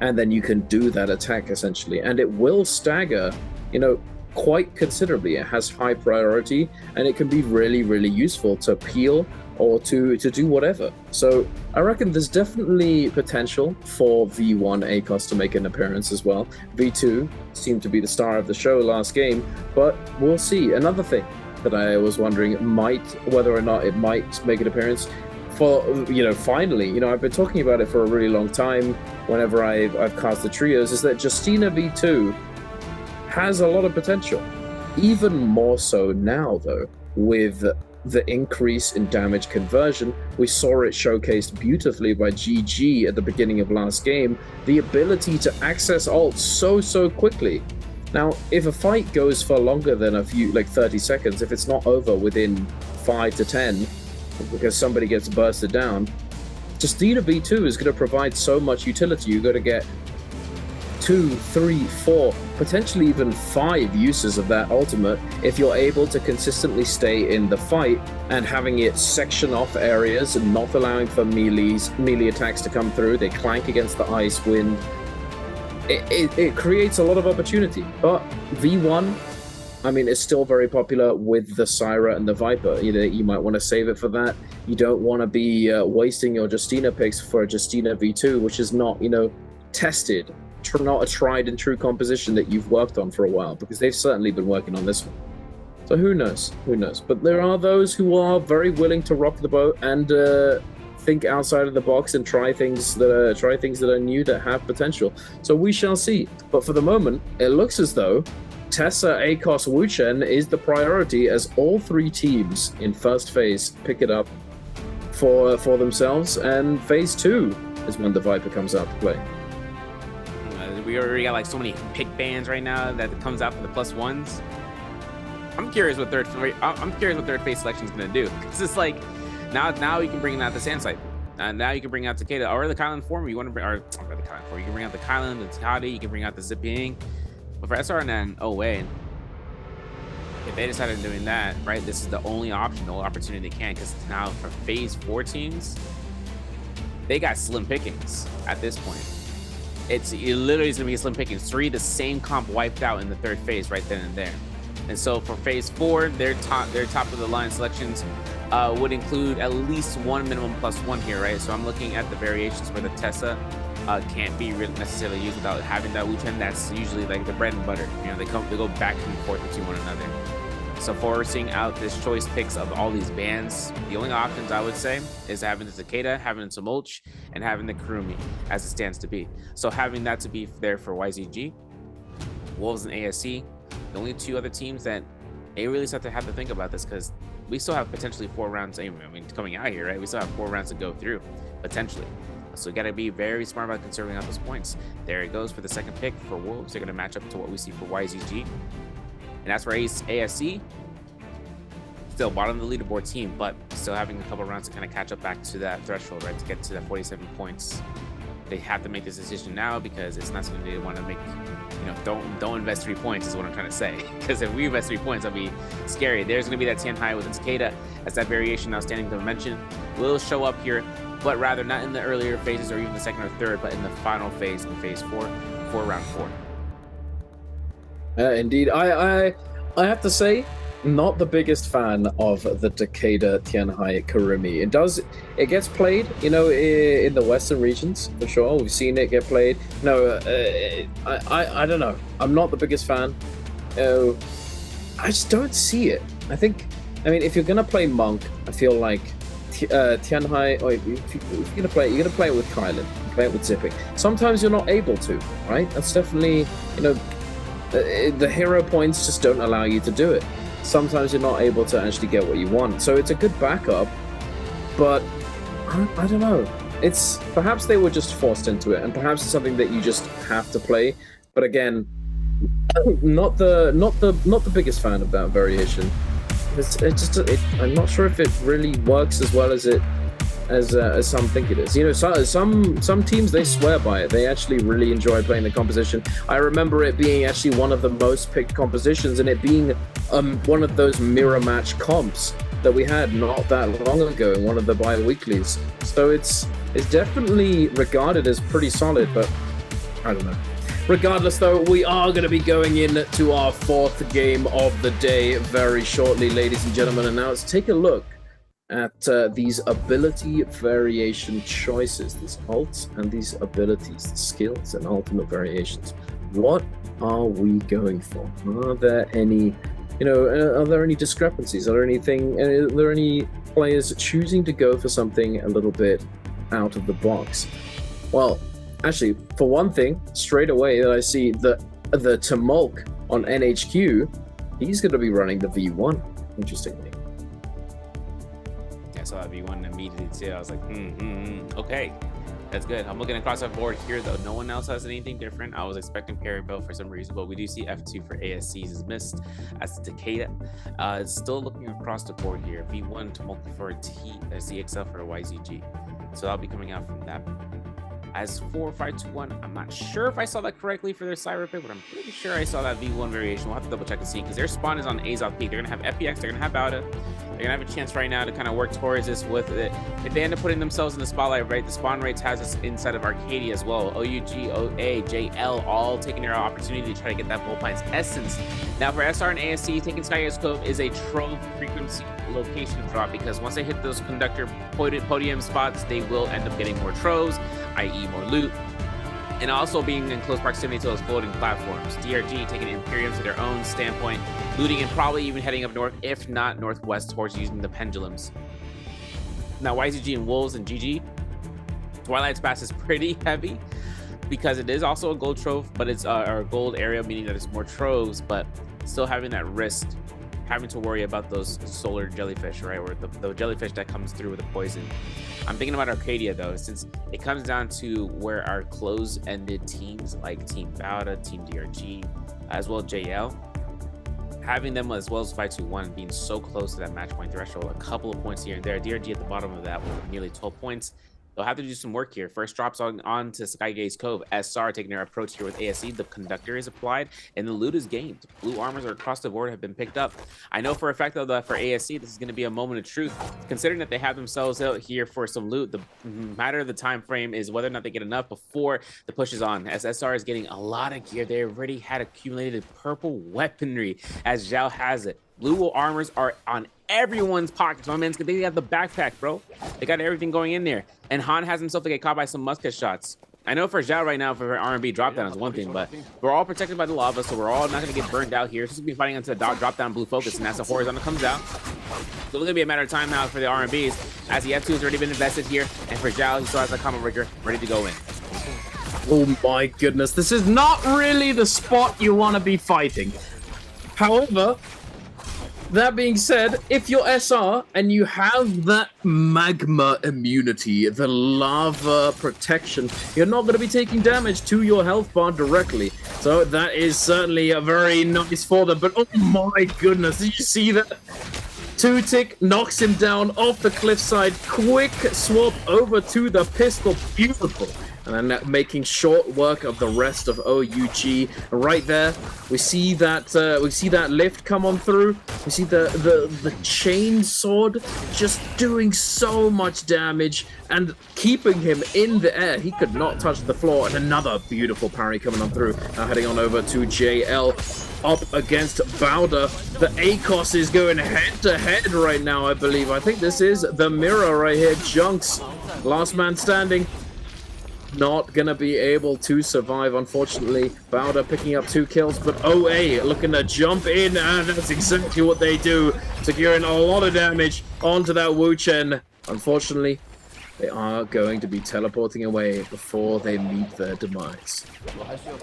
and then you can do that attack essentially, and it will stagger, you know, quite considerably. It has high priority and it can be really, really useful to peel or to do whatever. So I reckon there's definitely potential for V1 ACOS to make an appearance as well. V2 seemed to be the star of the show last game, but we'll see. Another thing that I was wondering whether or not it might make an appearance for, you know, finally, you know, I've been talking about it for a really long time whenever I've cast the trios, is that Justina V2 has a lot of potential. Even more so now, though, with the increase in damage conversion. We saw it showcased beautifully by GG at the beginning of last game, the ability to access ult so quickly. Now, if a fight goes for longer than a few, like 30 seconds, if it's not over within 5 to 10, because somebody gets bursted down, Justina V2 is going to provide so much utility. You're going to get 2, 3, 4, potentially even 5 uses of that ultimate if you're able to consistently stay in the fight and having it section off areas and not allowing for melee attacks to come through. They clank against the ice wind. It creates a lot of opportunity. But V1, I mean, it's still very popular with the Syra and the Viper. You know, you might want to save it for that. You don't want to be wasting your Justina picks for a Justina V2, which is not, you know, tested, not a tried and true composition that you've worked on for a while, because they've certainly been working on this one. So who knows? But there are those who are very willing to rock the boat and think outside of the box and try things that are new, that have potential. So we shall see. But for the moment, it looks as though Tessa, ACOS, Wuchen is the priority, as all 3 teams in first phase pick it up for themselves, and phase 2 is when the Viper comes out to play. We already got like so many pick bans right now that comes out for the +1s. I'm curious what third phase selection is going to do. Because it's like, now you can bring out the Sandsight. Now you can bring out Takeda or the Kylan form. You want to bring, or the Kylan form. You can bring out the Kylan, the Tati. You can bring out the Zipping. But for SRN and Owain, if they decided on doing that, right, this is the only option, the only opportunity they can. Because now for phase 4 teams, they got slim pickings at this point. It literally is going to be slim pickings. 3, the same comp wiped out in the 3rd phase right then and there. And so for phase 4, their top of the line selections would include at least 1 minimum +1 here, right? So I'm looking at the variations where the Tessa can't be really necessarily used without having that Wu-Chen. That's usually like the bread and butter. You know, they go back and forth between one another. So forcing out this choice picks of all these bands, the only options I would say is having the Takeda, having the Mulch, and having the Kurumi as it stands to be. So having that to be there for YZG, Wolves, and ASC, the only 2 other teams that they really start to have to think about this, because we still have potentially 4 rounds. I mean, coming out here, right? We still have 4 rounds to go through, potentially. So you got to be very smart about conserving out those points. There it goes for the 2nd pick for Wolves. They're going to match up to what we see for YZG. And that's where ASC, still bottom of the leaderboard team, but still having a couple rounds to kind of catch up back to that threshold, right? To get to that 47 points. They have to make this decision now because it's not something they want to make. You know, don't invest 3 points is what I'm trying to say. Because if we invest 3 points, that'll be scary. There's going to be that Tianhai with its Takeda as that variation outstanding dimension will show up here, but rather not in the earlier phases or even the 2nd or 3rd, but in the final phase in phase 4 for round 4. Indeed, I have to say, not the biggest fan of the Takeda Tianhai Kurumi. It gets played, you know, in the Western regions for sure. We've seen it get played. No, I don't know. I'm not the biggest fan. I just don't see it. I mean, if you're gonna play Monk, I feel like Tianhai. Or if you're gonna play it with Kylan, play it with Zipping. Sometimes you're not able to, right? That's definitely, you know, the hero points just don't allow you to do it. Sometimes you're not able to actually get what you want. So it's a good backup, but I don't know. It's perhaps they were just forced into it, and perhaps it's something that you just have to play. But again, not the biggest fan of that variation. I'm not sure if it really works as well as some think it is. You know, some teams, they swear by it. They actually really enjoy playing the composition. I remember it being actually one of the most picked compositions, and it being one of those mirror match comps that we had not that long ago in one of the bi-weeklies. So it's definitely regarded as pretty solid, but I don't know. Regardless, though, we are going to be going into our 4th game of the day very shortly, ladies and gentlemen. And now let's take a look at these ability variation choices, these ults and these abilities, the skills and ultimate variations. What are we going for? Are there any, are there any discrepancies? Are there any players choosing to go for something a little bit out of the box? Well, actually, for one thing, straight away that I see the Tumulk on NHQ, he's going to be running the V1, interestingly. I saw that V1 immediately too. I was like, okay, that's good. I'm looking across our board here though. No one else has anything different. I was expecting Perryville for some reason, but we do see F2 for ASCs is missed. As Takeda, it's still looking across the board here. V1 to multi for ZXL for YZG. So that'll be coming out from that. As 4-5-2-1, I'm not sure if I saw that correctly for their Cyber pick, but I'm pretty sure I saw that V1 variation. We'll have to double check and see, because their spawn is on Azov Peak. They're going to have FPX, they're going to have Bauda. They're going to have a chance right now to kind of work towards this with it. If they end up putting themselves in the spotlight, right, the spawn rates has us inside of Arcadia as well. OUG, OA, JL, all taking their opportunity to try to get that Bullpine's essence. Now for SR and ASC, taking Sky's Cove is a trove frequency location drop, because once they hit those conductor podium spots, they will end up getting more troves, i.e. more loot, and also being in close proximity to those floating platforms. DRG taking Imperium to their own standpoint, looting and probably even heading up north, if not northwest, towards using the pendulums. Now YZG and Wolves and GG, Twilight's Pass is pretty heavy because it is also a gold trove, but it's a gold area, meaning that it's more troves, but still having that risk, having to worry about those solar jellyfish, right? Or the jellyfish that comes through with the poison. I'm thinking about Arcadia though, since it comes down to where our close-ended teams like Team Bauda, Team DRG, as well JL, having them as well as 5-2-1 being so close to that match point threshold, a couple of points here and there. DRG at the bottom of that with nearly 12 points. They'll have to do some work here. First drops on to Skygaze Cove. SR taking their approach here with ASE. The conductor is applied and the loot is gained. Blue armors are across the board have been picked up. I know for a fact though that for ASE this is going to be a moment of truth, considering that they have themselves out here for some loot. The matter of the time frame is whether or not they get enough before the push is on, as SR is getting a lot of gear. They already had accumulated purple weaponry as Zhao has it. Blue wool armors are on everyone's pockets. My man's, they have the backpack, bro. They got everything going in there. And Han has himself to get caught by some musket shots. I know for Zhao right now, for R&B drop down is one thing, but we're all protected by the lava, so we're all not going to get burned out here. It's just going to be fighting into the drop down blue focus, and as the horizontal comes out, it's going to be a matter of time now for the R&Bs, as the F2 has already been invested here, and for Zhao, he still has a combo breaker ready to go in. Oh my goodness, this is not really the spot you want to be fighting. However, that being said, if you're SR and you have that magma immunity, the lava protection, you're not going to be taking damage to your health bar directly. So that is certainly a very nice for them. But oh my goodness, did you see that? 2-tick knocks him down off the cliffside. Quick swap over to the pistol. Beautiful. And then making short work of the rest of OUG. Right there, we see that lift come on through. We see the chain sword just doing so much damage and keeping him in the air. He could not touch the floor. And another beautiful parry coming on through. Now heading on over to JL. Up against Bowder. The ACOS is going head-to-head right now, I believe. I think this is the mirror right here. Junks, last man standing. Not gonna be able to survive, unfortunately. Bowder picking up 2 kills, but OA looking to jump in, and that's exactly what they do, securing a lot of damage onto that Wu Chen. Unfortunately, they are going to be teleporting away before they meet their demise.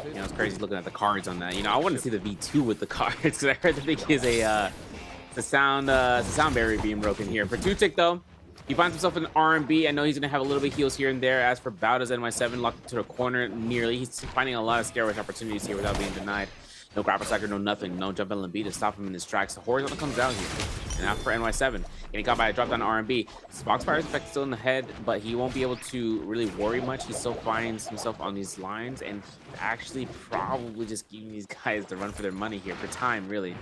You know, it's crazy looking at the cards on that. You know, I want to see the V2 with the cards, because I heard the big is a sound barrier being broken here. For 2-tick though, he finds himself in R&B. I know he's going to have a little bit of heals here and there. As for Bowder's NY7 locked into the corner nearly. He's finding a lot of scare rush opportunities here without being denied. No grapple cycle, no nothing. No jump LMB to stop him in his tracks. The horizontal comes down here. And now for NY7, getting caught by a drop down R&B. Foxfire's effect still in the head, but he won't be able to really worry much. He still finds himself on these lines and actually probably just giving these guys the run for their money here for time, really.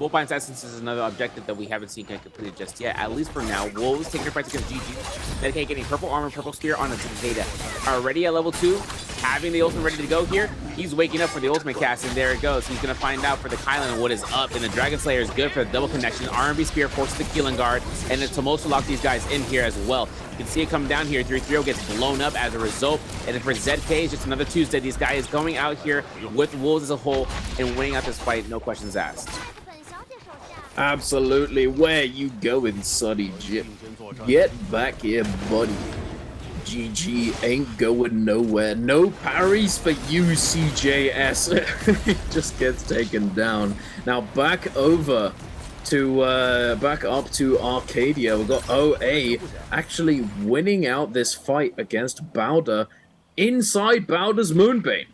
Bullpine's Essence is another objective that we haven't seen get completed just yet, at least for now. Wolves taking their fights against GG. Dedicate getting purple armor, purple spear on the Takeda. Already at level 2, having the ultimate ready to go here. He's waking up for the ultimate cast, and there it goes. He's going to find out for the Kylan what is up, and the Dragon Slayer is good for the double connection. R&B Spear forces the Keelan Guard, and the Tumultuous lock these guys in here as well. You can see it come down here. 3-3-0 gets blown up as a result. And then for ZK, it's just another Tuesday. These guys going out here with Wolves as a whole and winning out this fight, no questions asked. Absolutely. Where you going, Sonny Jim? Get back here, buddy. GG ain't going nowhere. No parries for you, CJS. Just gets taken down. Now back over to back up to Arcadia. We've got OA actually winning out this fight against Bowder inside Bowder's Moonbane.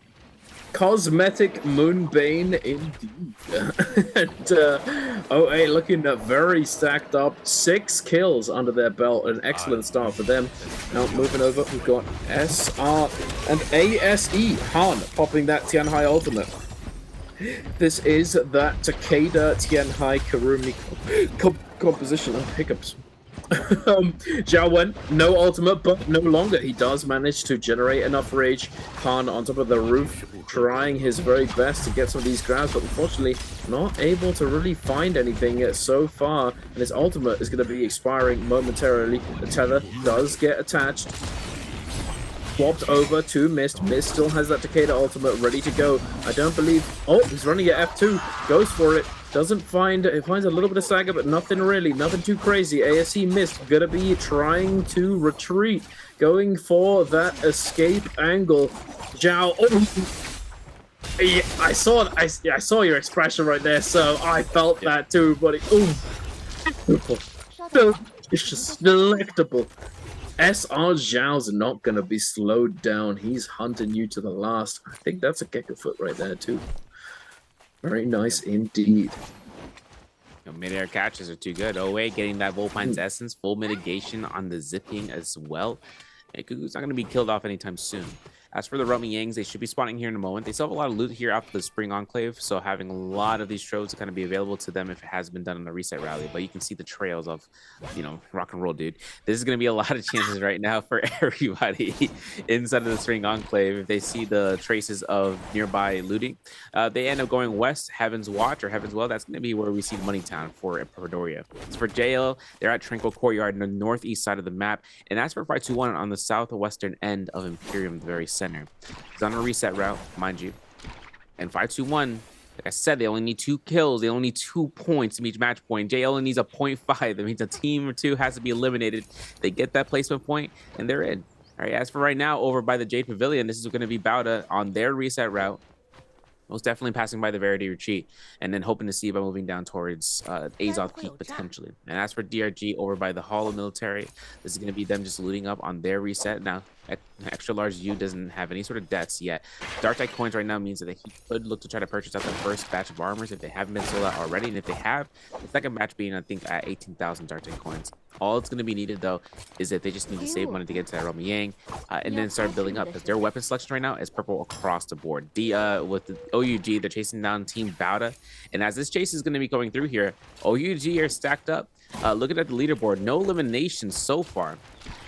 Cosmetic Moonbane indeed. And OA looking very stacked up. 6 kills under their belt. An excellent start for them. Now moving over, we've got SR and ASE. Han popping that Tianhai ultimate. This is that Takeda Tianhai Karumi composition of hiccups. Zhao Wen, no ultimate, but no longer. He does manage to generate enough rage. Han on top of the roof, trying his very best to get some of these grabs, but unfortunately not able to really find anything yet so far. And his ultimate is going to be expiring momentarily. The tether does get attached. Swapped over to Mist. Mist still has that Takeda ultimate ready to go. I don't believe... Oh, he's running at F2. Goes for it. Doesn't find... It finds a little bit of stagger, but nothing really. Nothing too crazy. ASE Mist gonna be trying to retreat. Going for that escape angle. Zhao... Oh. Yeah, I saw your expression right there, so I felt that too, buddy. Ooh. It's just delectable. SR Zhao's not going to be slowed down. He's hunting you to the last. I think that's a Gecko foot right there, too. Very nice indeed. Mid-air catches are too good. OA getting that Volpine's essence, full mitigation on the zipping as well. And Cuckoo's not going to be killed off anytime soon. As for the Romy Yangs, they should be spawning here in a moment. They still have a lot of loot here after the Spring Enclave, so having a lot of these troves to kind of be available to them if it has been done in the reset rally. But you can see the trails of, you know, rock and roll, dude. This is going to be a lot of chances right now for everybody inside of the Spring Enclave. If they see the traces of nearby looting, they end up going west, Heaven's Watch or Heaven's Well. That's going to be where we see Money Town for Predoria. As for JL, they're at Tranquil Courtyard in the northeast side of the map. And as for 521 on the southwestern end of Imperium, the very center. It's on a reset route, mind you. And 521, like I said, they only need 2 kills. They only need 2 points to each match point. JL only needs a 0.5. That means a team or 2 has to be eliminated. They get that placement point, and they're in. All right, as for right now, over by the Jade Pavilion, this is going to be Bauda on their reset route. Most definitely passing by the Verity Retreat, and then hoping to see by moving down towards Azoth Peak potentially. And as for DRG over by the Hall of Military, this is going to be them just looting up on their reset. Now, Extra Large U doesn't have any sort of deaths yet. Dark Tide coins right now means that he could look to try to purchase out the first batch of armors if they haven't been sold out already. And if they have, the second batch being, I think, at 18,000 Dark Tide coins. All it's going to be needed, though, is that they just need to save money to get to that Romy Yang and then start building up, because their weapon selection right now is purple across the board. With the OUG, they're chasing down Team Bauda. And as this chase is going to be going through here, OUG are stacked up. Looking at the leaderboard, no eliminations so far.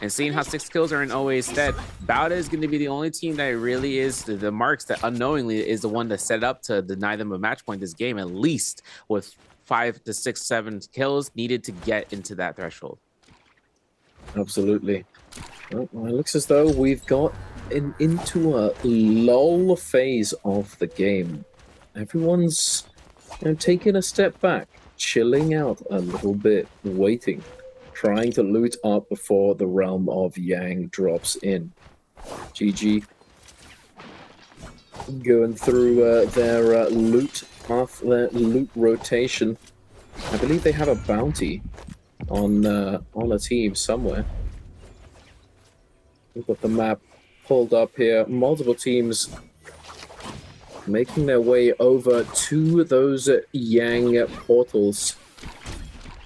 And seeing how 6 kills are in OA's stead, Bauda is going to be the only team that really is the marks that unknowingly is the one that set up to deny them a match point this game, at least with 5 to 6, 7 kills needed to get into that threshold. Absolutely. Well, it looks as though we've got into a lull phase of the game. Everyone's taking a step back, chilling out a little bit, waiting, trying to loot up before the realm of Yang drops in. GG going through their loot path, their loot rotation. I believe they have a bounty on a team somewhere. We've got the map pulled up here. Multiple teams making their way over to those Yang portals.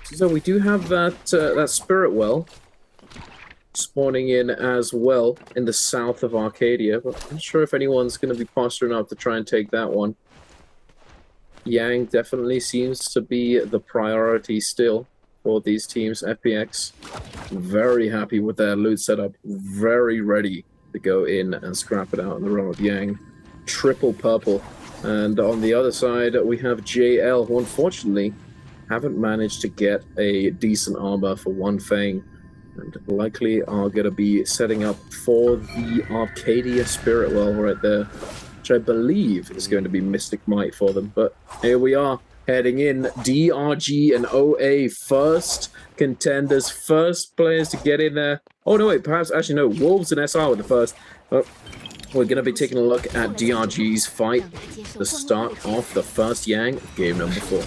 So we do have that Spirit Well spawning in as well in the south of Arcadia, but I'm not sure if anyone's going to be posturing up to try and take that one. Yang definitely seems to be the priority still for these teams. FPX very happy with their loot setup, very ready to go in and scrap it out in the realm of Yang. Triple purple. And on the other side, we have JL, who unfortunately haven't managed to get a decent armor for one Fang, and likely are going to be setting up for the Arcadia Spirit Well right there, which I believe is going to be Mystic Might for them. But here we are, heading in. DRG and OA first contenders, first players to get in there. Oh no, wait, perhaps actually no, Wolves and SR were the first. But we're going to be taking a look at DRG's fight, the start of the first Yang, game number 4.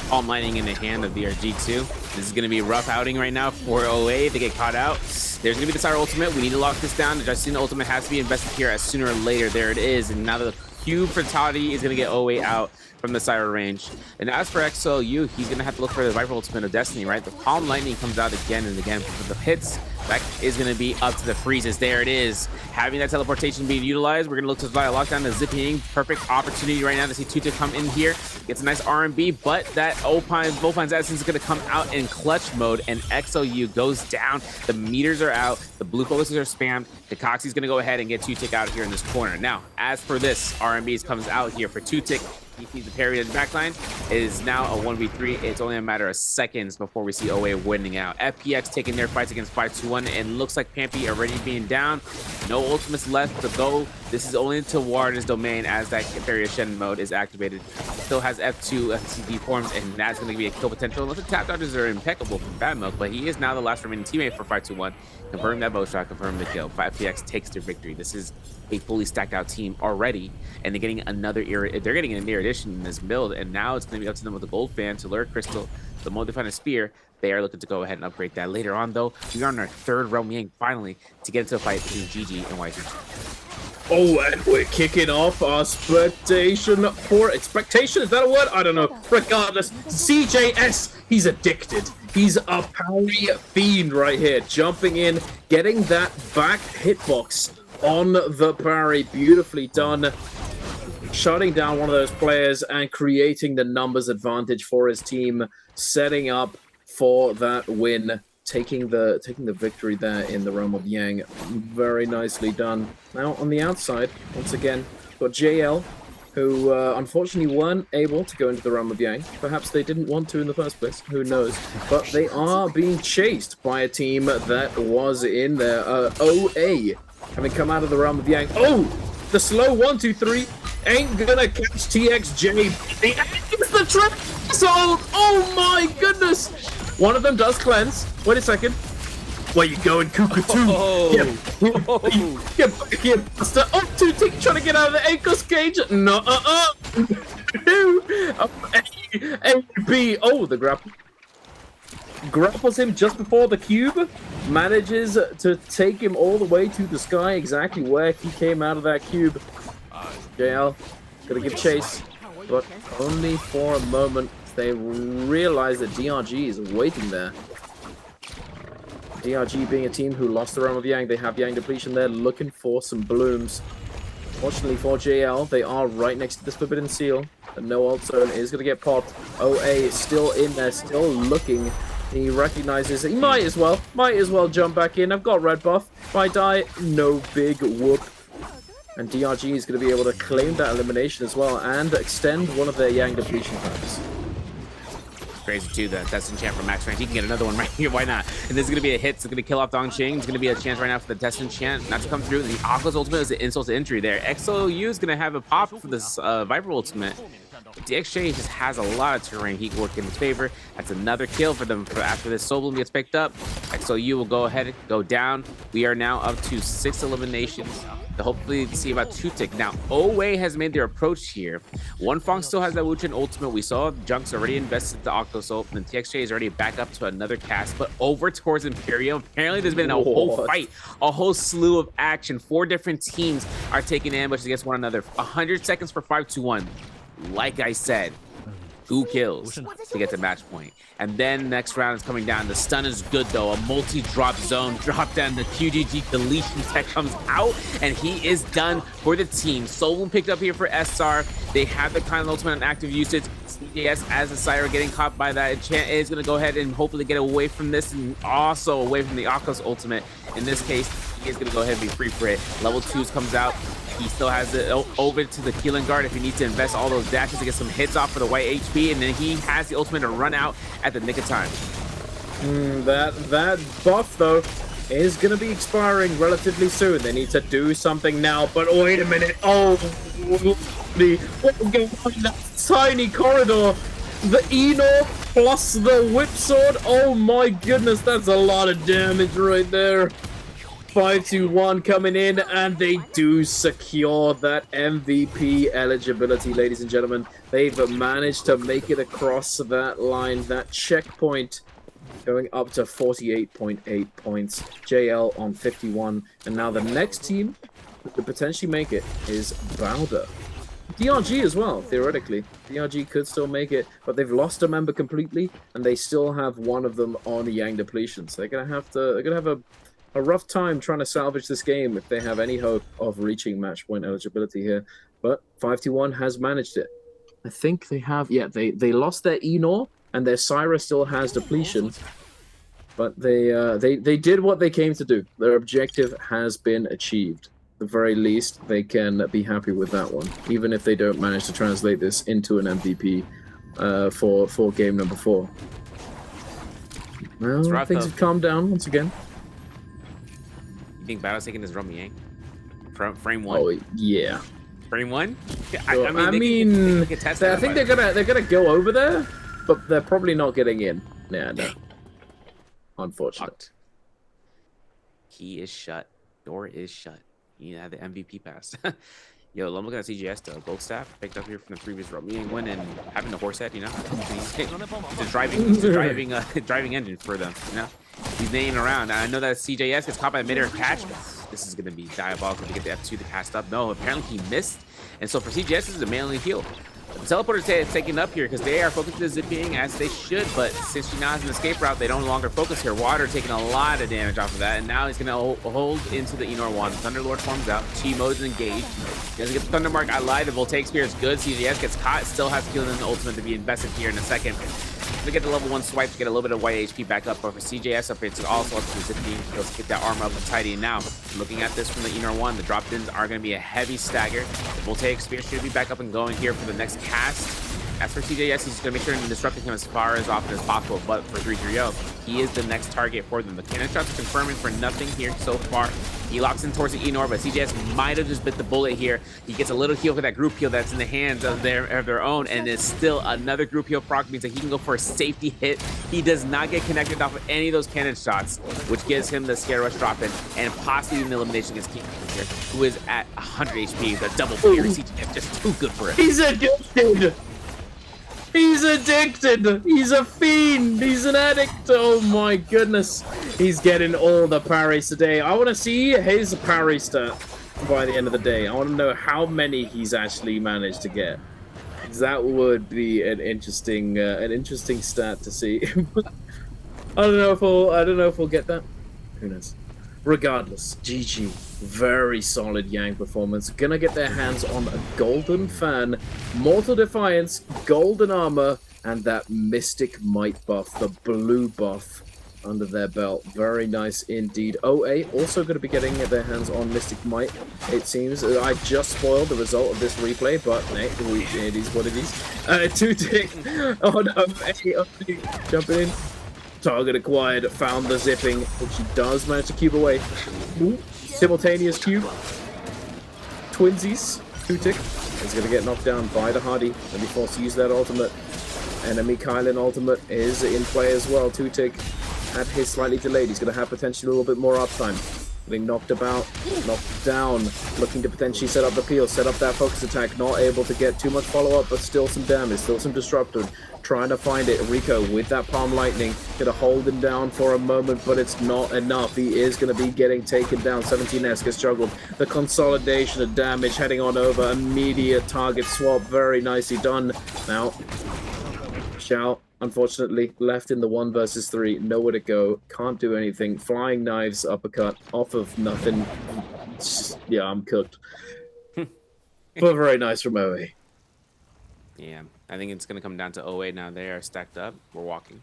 All mining in the hand of DRG2. This is going to be a rough outing right now for OA if they get caught out. There's going to be the Sire ultimate. We need to lock this down. The Justin ultimate has to be invested here as sooner or later. There it is. And now the Cube Fatality is going to get OA out from the Sire range. And as for XLU, he's going to have to look for the Viper ultimate of Destiny, right? The Palm Lightning comes out again and again. For the hits, that is going to be up to the freezes. There it is. Having that teleportation being utilized, we're going to look to fly a lockdown to Zipping. Perfect opportunity right now to see Tutu come in here. Gets a nice R&B, but that Volpine's essence is going to come out in clutch mode, and XLU goes down. The meters are out. The blue focuses are spammed. Takaxi's going to go ahead and get Tutik out here in this corner. Now, as for this, R&B comes out here for Tutik. He sees the parry in the backline. It is now a 1v3. It's only a matter of seconds before we see OA winning out. FPX taking their fights against 521, and looks like Pampy already being down. No ultimates left to go. This is only to ward his domain as that Barrier Shen mode is activated. Still has F2 FCD forms, and that's going to be a kill potential. Unless the tap dodges are impeccable from Bad Milk, but he is now the last remaining teammate for 521. Confirm that bow shot, confirm the kill. 5PX takes their victory. This is a fully stacked out team already, and they're getting another era. They're getting a near addition in this build, and now it's going to be up to them with the Gold Fan, to Lure Crystal, the Modified Spear. They are looking to go ahead and upgrade that later on, though. We are on our third Realm Yang finally to get into a fight between GG and YG. Oh, and we're kicking off our expectation, is that a word? I don't know. Regardless, CJS, he's addicted. He's a parry fiend right here, jumping in, getting that back hitbox on the parry. Beautifully done. Shutting down one of those players and creating the numbers advantage for his team, setting up for that win. Taking the victory there in the realm of Yang. Very nicely done. Now on the outside, once again, got JL, who unfortunately weren't able to go into the realm of Yang. Perhaps they didn't want to in the first place, who knows. But they are being chased by a team that was in there. OA, having come out of the realm of Yang. Oh, the slow 1, 2, 3 ain't gonna catch TXJ. It's the trip zone. Oh my goodness. One of them does cleanse. Wait a second. Where you going, Cuckoo? Get back here, Buster. Oh, 2T trying to get out of the ankles cage. No, NB. Oh, the grapple. Grapples him just before the cube. Manages to take him all the way to the sky, exactly where he came out of that cube. JL gonna give chase, but only for a moment. They realize that DRG is waiting there. DRG being a team who lost the realm of Yang, they have Yang depletion there, looking for some blooms. Fortunately for JL, they are right next to this Forbidden Seal. The no ult zone is going to get popped. OA is still in there, still looking. He recognizes that he might as well jump back in. I've got red buff. If I die, no big whoop. And DRG is going to be able to claim that elimination as well and extend one of their Yang depletion times. Crazy too, the Test Enchant from Max Rank. He can get another one right here, why not? And this is going to be a hit. It's going to kill off Dongqing. It's going to be a chance right now for the Test Enchant not to come through. The Aqua's ultimate is an insult to injury there. XOU is going to have a pop for this Viper ultimate. DXJ just has a lot of terrain he can work in his favor. That's another kill for them after this Soul Bloom gets picked up. XOU will go ahead and go down. We are now up to 6 eliminations. To hopefully see about 2 tick. Now, OA has made their approach here. One Fong still has that Wuchen ultimate. We saw Junk's already invested the Octo Ult, and TXJ is already back up to another cast, but over towards Imperium. Apparently, there's been a whole fight, a whole slew of action. 4 different teams are taking ambush against one another. 100 seconds for 5-2-1. Like I said, 2 kills to get to match point. And then next round is coming down. The stun is good though. A multi-drop zone. Drop down. The QGG deletion tech comes out. And he is done for the team. Soul picked up here for SR. They have the kind of ultimate on active usage. CJS as a Syra getting caught by that. Enchant is going to go ahead and hopefully get away from this. And also away from the Akko's ultimate. In this case, he is going to go ahead and be free for it. Level 2s comes out. He still has it over to the healing guard if he needs to invest all those dashes to get some hits off for the white HP, and then he has the ultimate to run out at the nick of time. That buff though is going to be expiring relatively soon. They need to do something now. But wait a minute! Oh, what will go on that tiny corridor? The Eno plus the whip sword. Oh my goodness, that's a lot of damage right there. 5-2-1 coming in, and they do secure that MVP eligibility, ladies and gentlemen. They've managed to make it across that line, that checkpoint, going up to 48.8 points. JL on 51, and now the next team that could potentially make it is Bowder. DRG as well, theoretically. DRG could still make it, but they've lost a member completely, and they still have one of them on Yang depletion. So they're gonna have a rough time trying to salvage this game if they have any hope of reaching match point eligibility here. But 5-2-1 has managed it. I think they have, yeah, they lost their Enor, and their Syra still has depletion. But they did what they came to do. Their objective has been achieved. At the very least, they can be happy with that one, even if they don't manage to translate this into an MVP for game number 4. Well, things have calmed down once again. You think Battle's taking this Rum Yang? Frame 1? Oh, yeah. Frame 1? I mean, I think they're gonna go over there, but they're probably not getting in. Yeah, no. Unfortunate. Key is shut. Door is shut. You have the MVP pass. Yo, I'm looking at CGS, the gold staff picked up here from the previous Rum Yang win, and having the horse head, you know, it's a driving engine for them, you know. He's nailing around. I know that CJS gets caught by the mid-air catch. this is going to be diabolical to get the F2 to cast up. No, apparently he missed. And so for CJS, this is a mainly heal. The teleporter is taking up here because they are focused the zipping as they should, but since she now has an escape route, they don't longer focus here. Water taking a lot of damage off of that, and now he's going to hold into the Enor wand. The Thunderlord forms out. Chi mode's engaged. He doesn't get the Thunder Mark. I lied. The Voltaic Spear is good. CJS gets caught. Still has to kill in the ultimate to be invested here in a second. To get the level 1 swipe to get a little bit of white HP back up, but for CJS up, it's also up to the zipping. He'll get that armor up and tidy. And now, looking at this from the Enor 1, the drop-ins are going to be a heavy stagger. The Voltaic Spear should be back up and going here for the next cast. As for CJS, he's going to make sure to disrupting him as far as often as possible, but for 330, he is the next target for them. The cannon shots are confirming for nothing here so far. He locks in towards the Enor, but CJS might have just bit the bullet here. He gets a little heal for that group heal that's in the hands of their own, and it's still another group heal proc, means that he can go for a safety hit. He does not get connected off of any of those cannon shots, which gives him the Scare Rush drop in, and possibly an elimination against King here, who is at 100 HP. The double clear. CJS just too good for it. He's addicted! He's addicted! He's a fiend! He's an addict! Oh my goodness! He's getting all the parries today. I want to see his parry stat by the end of the day. I want to know how many he's actually managed to get. That would be an interesting stat to see. I don't know if we'll get that. Who knows? Regardless, GG. Very solid Yang performance. Gonna get their hands on a golden fan, Mortal Defiance, golden armor, and that Mystic Might buff, the blue buff under their belt. Very nice indeed. OA also going to be getting their hands on Mystic Might, it seems. I just spoiled the result of this replay, but hey, it is what it is. 2-tick on OA, jumping in. Target acquired, found the zipping, but she does manage to cube away. Ooh. Simultaneous cube. Twinsies. 2-tick is going to get knocked down by the Hardy and be forced to use that ultimate. Enemy Kylan ultimate is in play as well. 2-tick at his slightly delayed. He's going to have potentially a little bit more uptime. Getting knocked about, knocked down, looking to potentially set up the peel, set up that focus attack, not able to get too much follow-up, but still some damage, still some disruptor. Trying to find it. Rico with that Palm Lightning, gonna hold him down for a moment, but it's not enough. He is gonna be getting taken down. 17S gets juggled. The consolidation of damage heading on over. Immediate target swap, very nicely done. Now, Xiao, unfortunately, left in the 1 versus 3. Nowhere to go. Can't do anything. Flying knives, uppercut, off of nothing. Yeah, I'm cooked. But very nice from OA. Yeah, I think it's going to come down to OA now. They are stacked up. We're walking.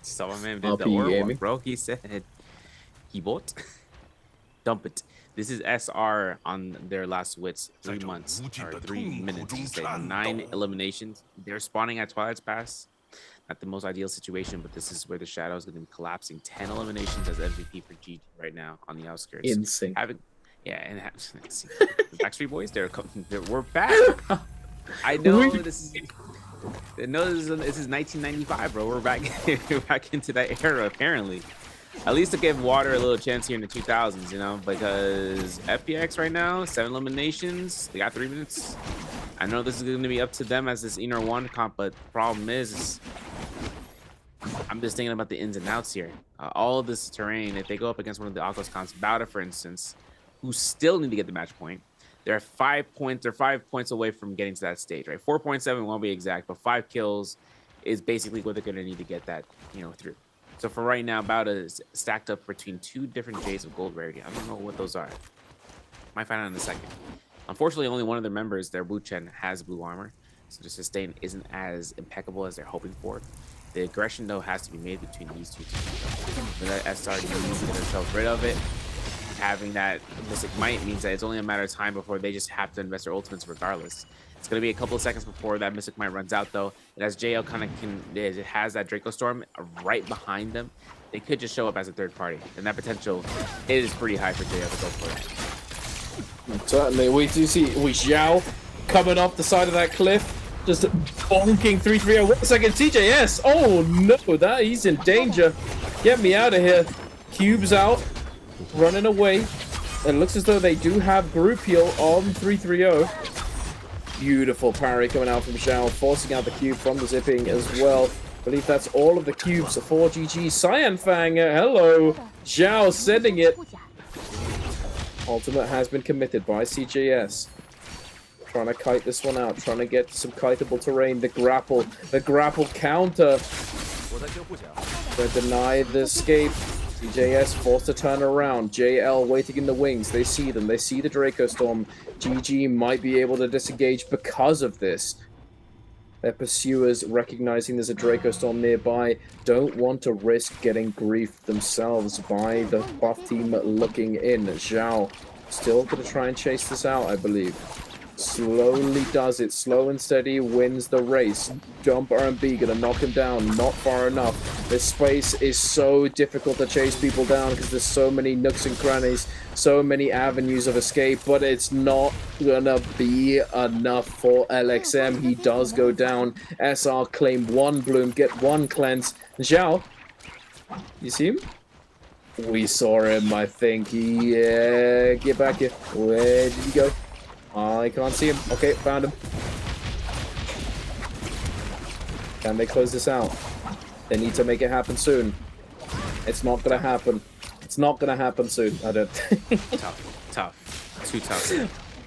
Someone did the walk, bro. He said he bought. Dump it. This is SR on their last wits. 3 months or 3 minutes. They have 9 eliminations. They're spawning at Twilight's Pass. Not the most ideal situation, but this is where the Shadow is going to be collapsing. 10 eliminations as MVP for GG right now on the outskirts. Insane. Yeah, and the Backstreet Boys, we're back. I know this is 1995, bro. We're back back into that era apparently. At least to give Water a little chance here in the 2000s, you know, because FPX right now 7 eliminations. They got 3 minutes. I know this is going to be up to them as this Enor 1 comp, but the problem is I'm just thinking about the ins and outs here. All of this terrain, if they go up against one of the Akos comps, Bowda, for instance, who still need to get the match point. They're 5 points. They're 5 points away from getting to that stage, right? 4.7 won't be exact, but 5 kills is basically what they're going to need to get that, you know, through. So for right now, Bowda is stacked up between 2 different J's of gold rarity. I don't know what those are. Might find out in a second. Unfortunately, only one of their members, their Wu Chen, has blue armor, so the sustain isn't as impeccable as they're hoping for. The aggression, though, has to be made between these 2 teams. When that SR needs to get themselves rid of it, having that Mystic Might means that it's only a matter of time before they just have to invest their ultimates regardless. It's going to be a couple of seconds before that Mystic Might runs out, though. And as JL kind of it has that Draco Storm right behind them, they could just show up as a third party. And that potential is pretty high for JL to go for it. Certainly, we do see Xiao coming off the side of that cliff, just bonking 3-3. 1 second, TJS. Oh no, that he's in danger. Get me out of here. Cubes out, running away. It looks as though they do have group heal on 330. Beautiful parry coming out from Xiao, forcing out the cube from the zipping as well. I believe that's all of the cubes for GG. Cyan Fang, hello. Xiao sending it. Ultimate has been committed by CJS. Trying to kite this one out, trying to get some kiteable terrain. The grapple counter. They deny the escape. CJS forced to turn around. JL waiting in the wings. They see them. They see the Draco Storm. GG might be able to disengage because of this. Their pursuers, recognizing there's a Draco Storm nearby, don't want to risk getting griefed themselves by the buff team looking in. Zhao still going to try and chase this out, I believe. Slowly does it. Slow and steady wins the race. Jump RMB gonna knock him down. Not far enough. This space is so difficult to chase people down because there's so many nooks and crannies, so many avenues of escape, but it's not gonna be enough for LXM. He does go down. SR claim one bloom, get one cleanse. Zhao, you see him? We saw him, I think. Yeah, get back here. Where did he go? I can't see him. Okay, found him. Can they close this out? They need to make it happen soon. It's not gonna happen. It's not gonna happen soon. I don't think. Tough. Too tough.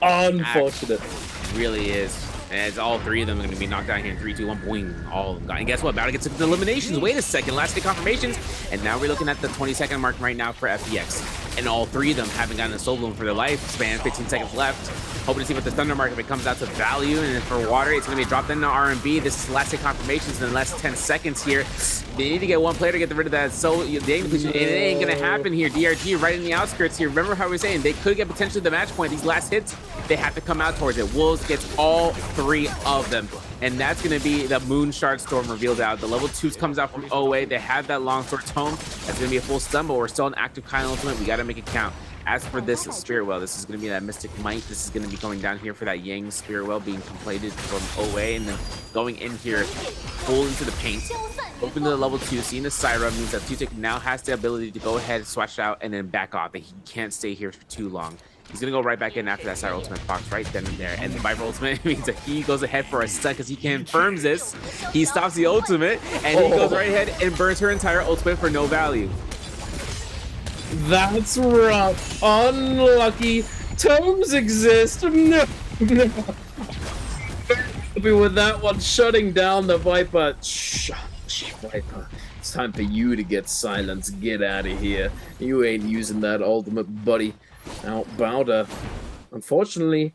Unfortunate. It really is. And it's all three of them are going to be knocked out here in 3, 2, 1, boing. All of them gone. And guess what? About to get to the eliminations. Wait a second. Last hit confirmations. And now we're looking at the 20-second mark right now for FPX. And all three of them haven't gotten a soul bloom for their lifespan. 15 seconds left. Hoping to see what the Thunder mark, if it comes out to value. And then for Water, it's going to be dropped into RMB. This is last hit confirmations in the last 10 seconds here. They need to get one player to get rid of that soul. It ain't going to happen here. DRG right in the outskirts here. Remember how we were saying they could get potentially the match point. These last hits, they have to come out towards it. Wolves gets all 3 of them. And that's going to be the Moon Shard Storm revealed out. The level 2s comes out from OA. They have that Longsword Tome. That's going to be a full stun, but we're still an active Kyle Ultimate. We got to make it count. As for this Spirit Well, this is going to be that Mystic Might. This is going to be going down here for that Yang Spirit Well being completed from OA and then going in here full into the paint. Open to the level 2. Seeing the Syra means that Tutic now has the ability to go ahead, swatch out, and then back off. That he can't stay here for too long. He's going to go right back in after that Syra Ultimate Fox right then and there. And the Viper Ultimate means that he goes ahead for a stun because he confirms this. He stops the Ultimate, and he goes right ahead and burns her entire Ultimate for no value. That's rough. Unlucky. Tomes exist. No. Happy with that one. Shutting down the Viper. Shh, Viper. It's time for you to get silenced. Get out of here. You ain't using that ultimate, buddy. Now, Bowder. Unfortunately,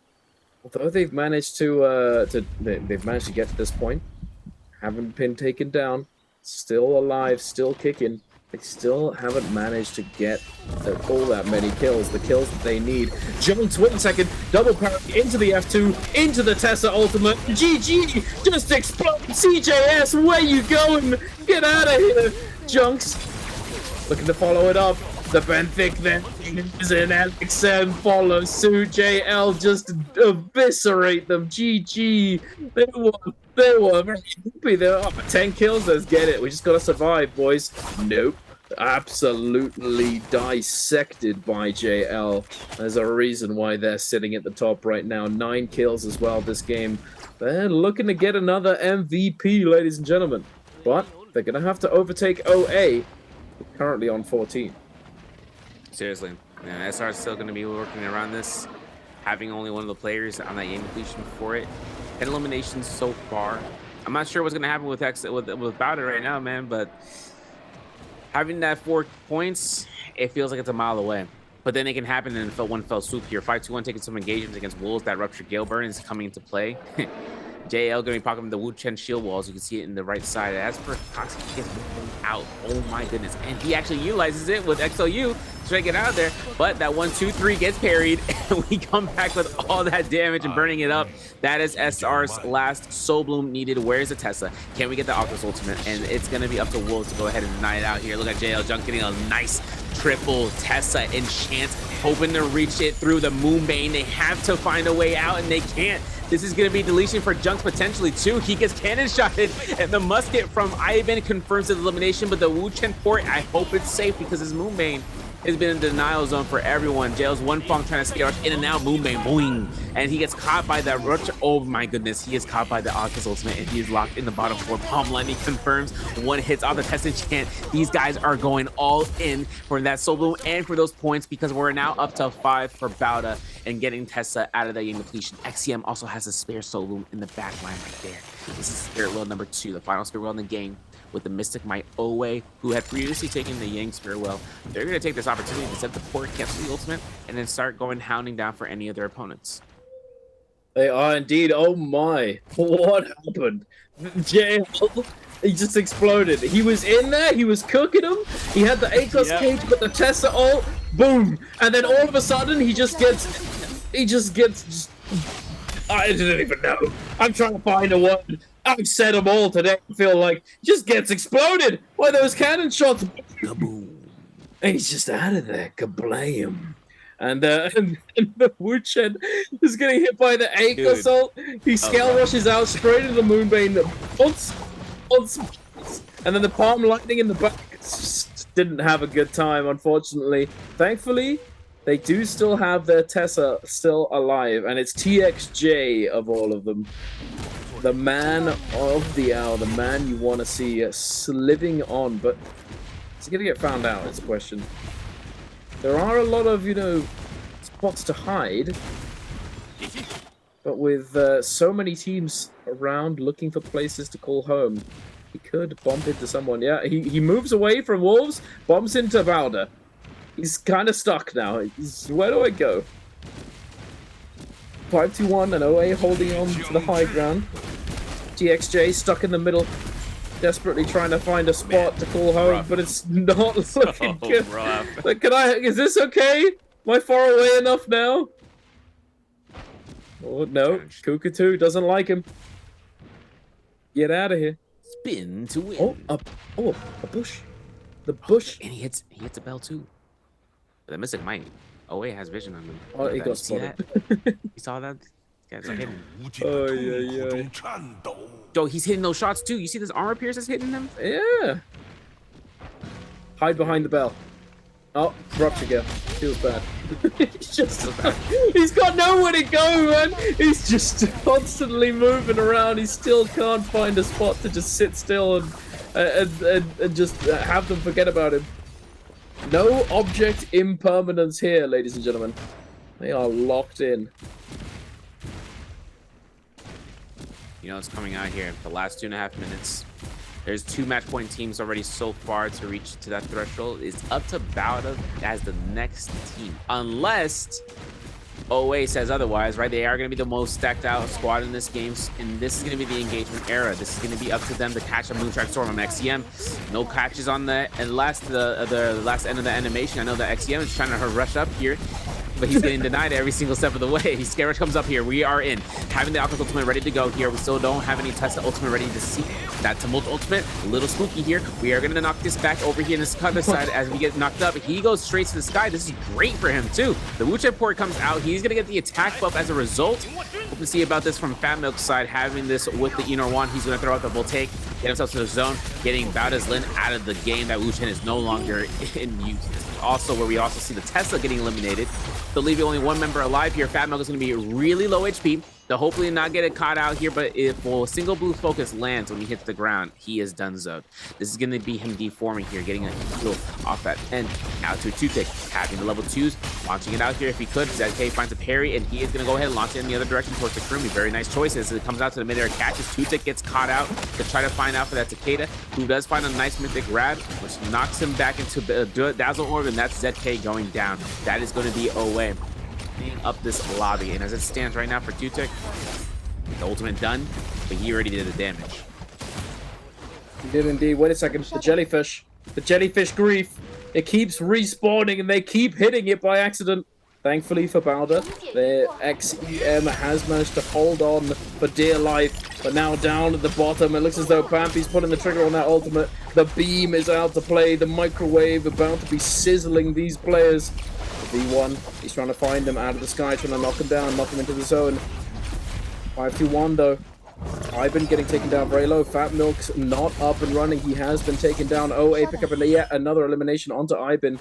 although they've managed to they've managed to get to this point, haven't been taken down, still alive, still kicking. They still haven't managed to get all that many kills, the kills that they need. Jones, 1 second, double parry into the F2, into the Tessa ultimate. GG, just explode. CJS, where you going? Get out of here. Junks, looking to follow it up. The Benthic then is in LXM follows suit. JL just eviscerate them. GG. They were very happy. They're up 10 kills. Let's get it. We just gotta survive, boys. Nope. Absolutely dissected by JL. There's a reason why they're sitting at the top right now. 9 kills as well this game. They're looking to get another MVP, ladies and gentlemen. But they're gonna have to overtake OA. Currently on 14. Seriously, yeah, SR is still going to be working around this, having only one of the players on that game completion for it. 10 eliminations so far. I'm not sure what's going to happen with Bowder right now, man, but having that 4 points, it feels like it's a mile away. But then it can happen in one fell swoop here. 5-2-1 taking some engagements against Wolves. That Ruptured Gale Burn is coming into play. JL going to be pocketing the Wu Chen shield walls. You can see it in the right side. As for Toxic, he gets out. Oh my goodness. And he actually utilizes it with XLU to try to get out of there. But that 1-2-3 gets parried. And we come back with all that damage and burning it up. That is SR's last Soul Bloom needed. Where's the Tessa? Can we get the Octus Ultimate? And it's going to be up to Wolves to go ahead and deny it out here. Look at JL Junk getting a nice triple Tessa enchant, hoping to reach it through the Moonbane. They have to find a way out, and they can't. This is going to be deletion for Junks potentially too. He gets cannon shotted, and the musket from Ivan confirms his elimination, but the Wu Chen port, I hope it's safe because his Moonbane has been in denial zone for everyone. Jails one Fong trying to scare rush in and out, Moonbane, boing. And he gets caught by that rush. Oh my goodness, he is caught by the Aka's ultimate and he is locked in the bottom 4. Palm Lightning confirms 1 hits off the Test Enchant. These guys are going all in for that Soul Bloom and for those points because we're now up to 5 for Bauda and getting Tessa out of that Yang depletion. XCM also has a spare Soul Bloom in the back line right there. This is Spirit Well number 2, the final Spirit Well in the game, with the Mystic Might Owe, who had previously taken the Yang Spirit Well. They're going to take this opportunity to set the port, cancel the ultimate, and then start going hounding down for any of their opponents. They are indeed. Oh my. What happened? Jail. He just exploded. He was in there. He was cooking him. He had the Atos cage, but the Tessa ult. Boom. And then all of a sudden, he just gets... I didn't even know. I'm trying to find a word. I've said them all today. I feel like just gets exploded by those cannon shots. Kaboom. And he's just out of there. Kablam. And the Wuchen is getting hit by the Aegis ult. He scale rushes out straight into the Moonbane. And then the Palm Lightning in the back just didn't have a good time, unfortunately. Thankfully, they do still have their Tessa still alive, and it's TXJ of all of them. The man of the hour, the man you want to see living on, but is he going to get found out? It's a question. There are a lot of, spots to hide, but with so many teams around looking for places to call home, he could bump into someone. Yeah, he moves away from Wolves, bumps into Bauda. He's kind of stuck now. Where do I go? 5-2-1 and OA holding on to the high ground. TXJ stuck in the middle, desperately trying to find a spot to call home, but it's not looking good. Like, is this okay? Am I far away enough now? Oh, no. Kukatu doesn't like him. Get out of here. Spin to win. A bush. The bush. And he hits a bell too. The Mystic Might. OA has vision on him. Oh, he got spotted. You saw that? Guys are hitting. Oh, yeah. Yo, he's hitting those shots too. You see this armor pierce that's hitting him? Yeah. Hide behind the bell. Oh, rupture gear. Feels bad. He's got nowhere to go, man. He's just constantly moving around. He still can't find a spot to just sit still and just have them forget about him. No object impermanence here, ladies and gentlemen. They are locked in. It's coming out here. The last 2.5 minutes. There's 2 match point teams already so far to reach to that threshold. It's up to Bauda as the next team. Unless OA says otherwise, right? They are going to be the most stacked out squad in this game. And this is going to be the engagement era. This is going to be up to them to catch a Moonstrike Storm on XCM. No catches on the last end of the animation. I know that XCM is trying to rush up here, but he's getting denied every single step of the way. Scare Rush comes up here. We are in. Having the Alchemist ultimate ready to go here. We still don't have any Tessa ultimate ready to see. That Tumult ultimate, a little spooky here. We are going to knock this back over here in this other side as we get knocked up. He goes straight to the sky. This is great for him too. The Wuchen port comes out. He's going to get the attack buff as a result. Hope to see about this from Fat Milk's side. Having this with the Enor Wand, he's going to throw out the Voltaic, get himself to the zone, getting Bauda's Lin out of the game. That Wuchen is no longer in use. Also, where we also see the Tesla getting eliminated. They'll leave only 1 member alive here. Fat Milk is going to be really low HP. They'll hopefully not get it caught out here, but if a single blue focus lands when he hits the ground, he is donezo. This is going to be him deforming here, getting a heal off that end. Out to Tutik, having the level 2s, launching it out here if he could. ZK finds a parry, and he is going to go ahead and launch it in the other direction towards the Kurumi. Very nice choices. It comes out to the mid-air catches. Tutik gets caught out to try to find out for that Takeda, who does find a nice mythic grab, which knocks him back into Dazzle Orb, and that's ZK going down. That is going to be away. Up this lobby, and as it stands right now for Tutik, the ultimate done, but he already did the damage. He did indeed. Wait a second. The jellyfish grief. It keeps respawning, and they keep hitting it by accident. Thankfully for Bauda, their XEM has managed to hold on for dear life, but now down at the bottom, it looks as though Pampy's putting the trigger on that ultimate. The beam is out to play. The microwave about to be sizzling these players. V1, he's trying to find them out of the sky, trying to knock them down, knock them into the zone. 5-2-1 though. Ivan getting taken down very low. Fat Milk's not up and running. He has been taken down. OA pick up yet another elimination onto Ivan.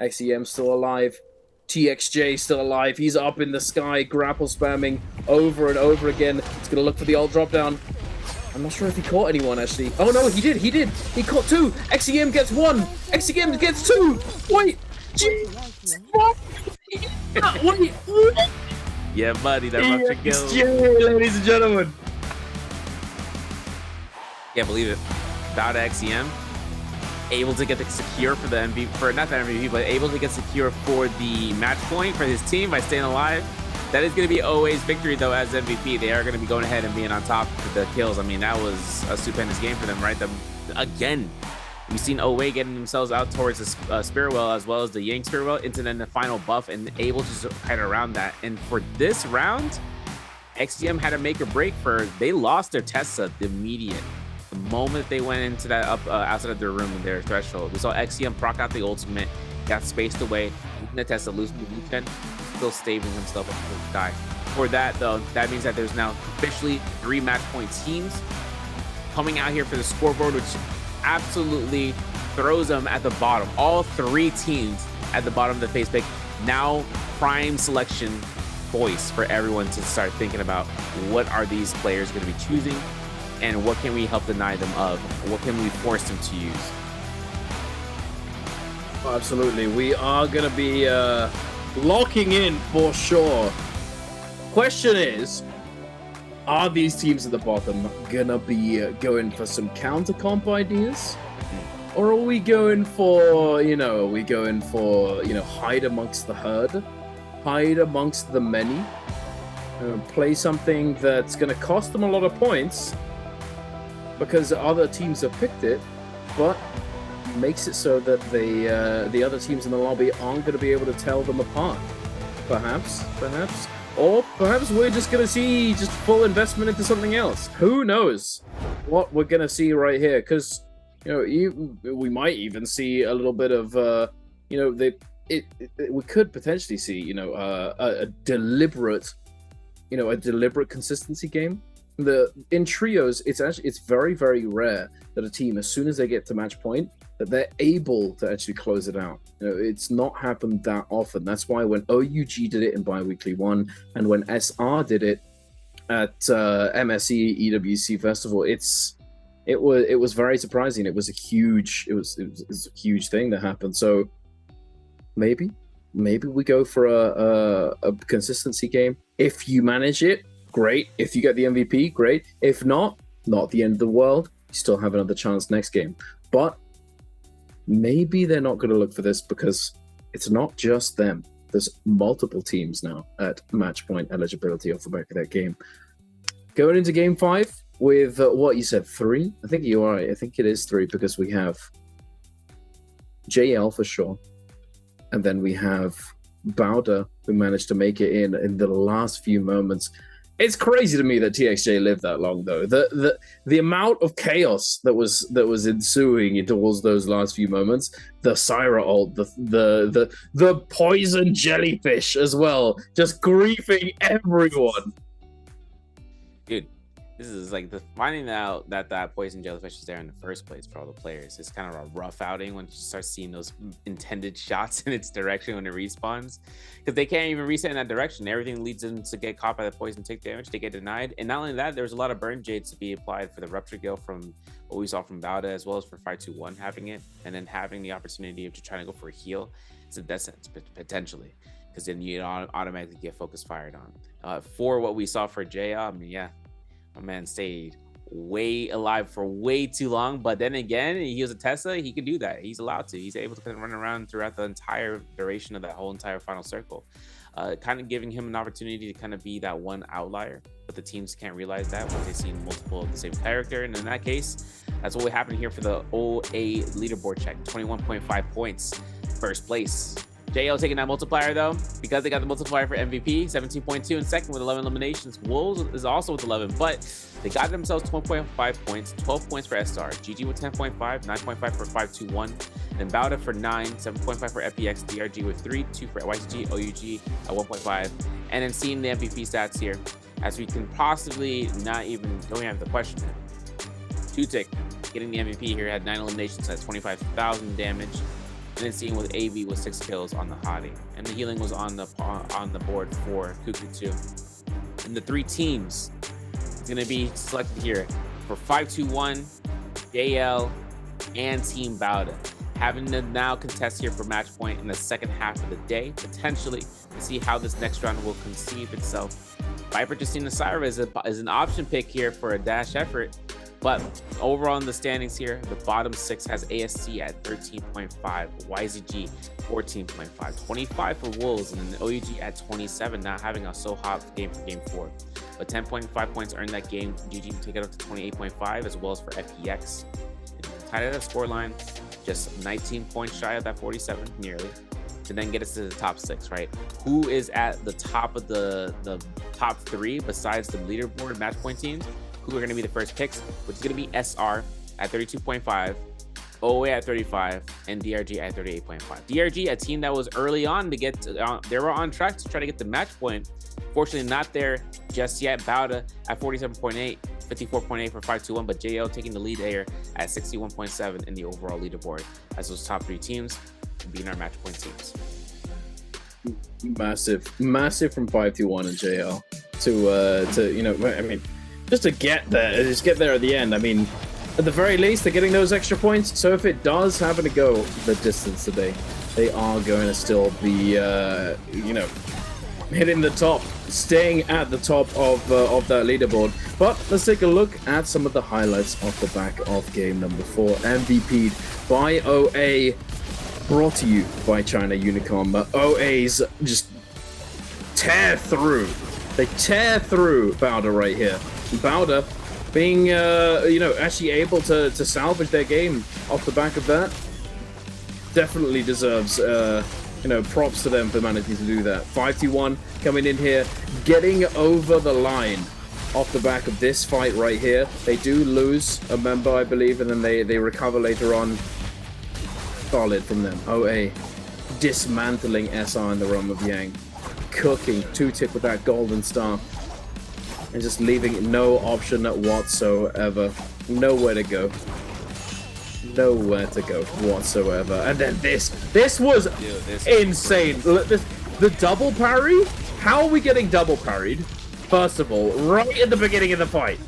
XEM still alive. TXJ still alive. He's up in the sky, grapple spamming over and over again. He's going to look for the ult drop down. I'm not sure if he caught anyone, actually. Oh, no, he did. He caught 2. XEM gets 1. XEM gets 2. Wait. Wait. Yeah, buddy, that rupture kill. XJ, ladies and gentlemen. Can't believe it. Bowda XEM able to get the secure for the MVP, for not the MVP, but able to get secure for the match point for his team by staying alive. That is going to be OA's victory, though, as MVP. They are going to be going ahead and being on top of the kills. I mean, that was a stupendous game for them, right? Again, we've seen OA getting themselves out towards the Spirit Well as well as the Yang Spirit Well into then the final buff and able to head around that. And for this round, XGM had to make a break for, they lost their Tessa the immediate. The moment they went into that outside of their room in their threshold, we saw XCM proc out the ultimate, got spaced away, the Tessa losing the weekend, still staving himself up to die. For that, though, that means that there's now officially 3 match point teams coming out here for the scoreboard, which absolutely throws them at the bottom. All 3 teams at the bottom of the face pick. Now, prime selection voice for everyone to start thinking about what are these players going to be choosing and what can we help deny them of? What can we force them to use? Absolutely. We are going to be locking in for sure. Question is, are these teams at the bottom going to be going for some counter comp ideas? Or are we going for, hide amongst the herd? Hide amongst the many? Play something that's going to cost them a lot of points because other teams have picked it, but makes it so that the other teams in the lobby aren't going to be able to tell them apart. Perhaps. Or perhaps we're just going to see just full investment into something else. Who knows what we're going to see right here? Because, we might even see a little bit of, we could potentially see, a deliberate consistency game. In trios, it's very, very rare that a team, as soon as they get to match point, that they're able to actually close it out. It's not happened that often. That's why when OUG did it in Bi-Weekly 1 and when SR did it at MSE EWC Festival, it was very surprising. It was a huge thing that happened. So maybe we go for a consistency game. If you manage it, great. If you get the MVP, great. If not the end of the world. You still have another chance next game. But maybe they're not going to look for this because it's not just them. There's multiple teams now at match point eligibility off the back of that game. Going into game 5 with what you said, 3? I think you're right. I think it is 3 because we have JL for sure. And then we have Bowda, who managed to make it in the last few moments. It's crazy to me that TXJ lived that long, though. The amount of chaos that was ensuing towards those last few moments. The Syra ult, the poison jellyfish as well, just griefing everyone. Dude, this is like finding out that poison jellyfish is there in the first place for all the players. It's kind of a rough outing when you start seeing those intended shots in its direction when it respawns, because they can't even reset in that direction. Everything leads them to get caught by the poison, take damage, they get denied. And not only that, there's a lot of burn jades to be applied for the rupture gale from what we saw from Bowda, as well as for 521 having it, and then having the opportunity of just trying to go for a heal. It's a death sentence potentially, because then you automatically get focus fired on. For what we saw for JL, I mean, yeah, my man stayed way alive for way too long, but then again, he was a Tessa. He can do that. He's allowed to. He's able to kind of run around throughout the entire duration of that whole entire final circle, kind of giving him an opportunity to kind of be that one outlier. But the teams can't realize that when they see multiple of the same character. And in that case, that's what would happen here for the OA leaderboard check. 21.5 points, first place. JL taking that multiplier, though, because they got the multiplier for MVP, 17.2, and second with 11 eliminations. Wolves is also with 11, but they got themselves 12.5 points, 12 points for SR, GG with 10.5, 9.5 for 521, then Bowda for 9, 7.5 for FPX, DRG with 3, 2 for YCG, OUG at 1.5, and then seeing the MVP stats here, as we can possibly don't even have the question. Two-Tick getting the MVP here, had 9 eliminations, has 25,000 damage. and then seeing with AV with 6 kills on the Hottie, and the healing was on the board for Cuckoo too. And the 3 teams is going to be selected here for 521, JL, and Team Bauda, having to now contest here for match point in the second half of the day, potentially, to see how this next round will conceive itself. Viper Justina Syra is an option pick here for a dash effort, but overall in the standings here, the bottom 6 has ASC at 13.5, YZG 14.5, 25 for Wolves, and then OUG at 27, not having a so hot game for game 4. But 10.5 points earned that game. GG to take it up to 28.5, as well as for FPX. Tied at a scoreline, just 19 points shy of that 47, nearly, to then get us to the top 6, right? Who is at the top of the top 3 besides the leaderboard match point teams? Who are going to be the first picks, which is going to be SR at 32.5, OA at 35, and DRG at 38.5. DRG, a team that was early on to get they were on track to try to get the match point. Fortunately, not there just yet. Bauda at 47.8, 54.8 for 521, but JL taking the lead there at 61.7 in the overall leaderboard as those top 3 teams being our match point teams. Massive from 521 and JL to you know, I mean, just to get there, at the end. I mean, at the very least, they're getting those extra points. So if it does happen to go the distance today, they are going to still be, you know, hitting the top, staying at the top of that leaderboard. But let's take a look at some of the highlights off the back of game number 4. MVP'd by OA, brought to you by China Unicom. OA's just tear through. They tear through Bauda right here. Bauda being, you know, actually able to salvage their game off the back of that. Definitely deserves, you know, props to them for managing to do that. 521 coming in here, getting over the line off the back of this fight right here. They do lose a member, I believe, and then they recover later on. Solid from them. OA dismantling SR in the realm of Yang. Cooking 2-tick with that golden star. And just leaving no option whatsoever. Nowhere to go. Nowhere to go whatsoever. And then this was insane. The double parry? How are we getting double parried? First of all, right at the beginning of the fight.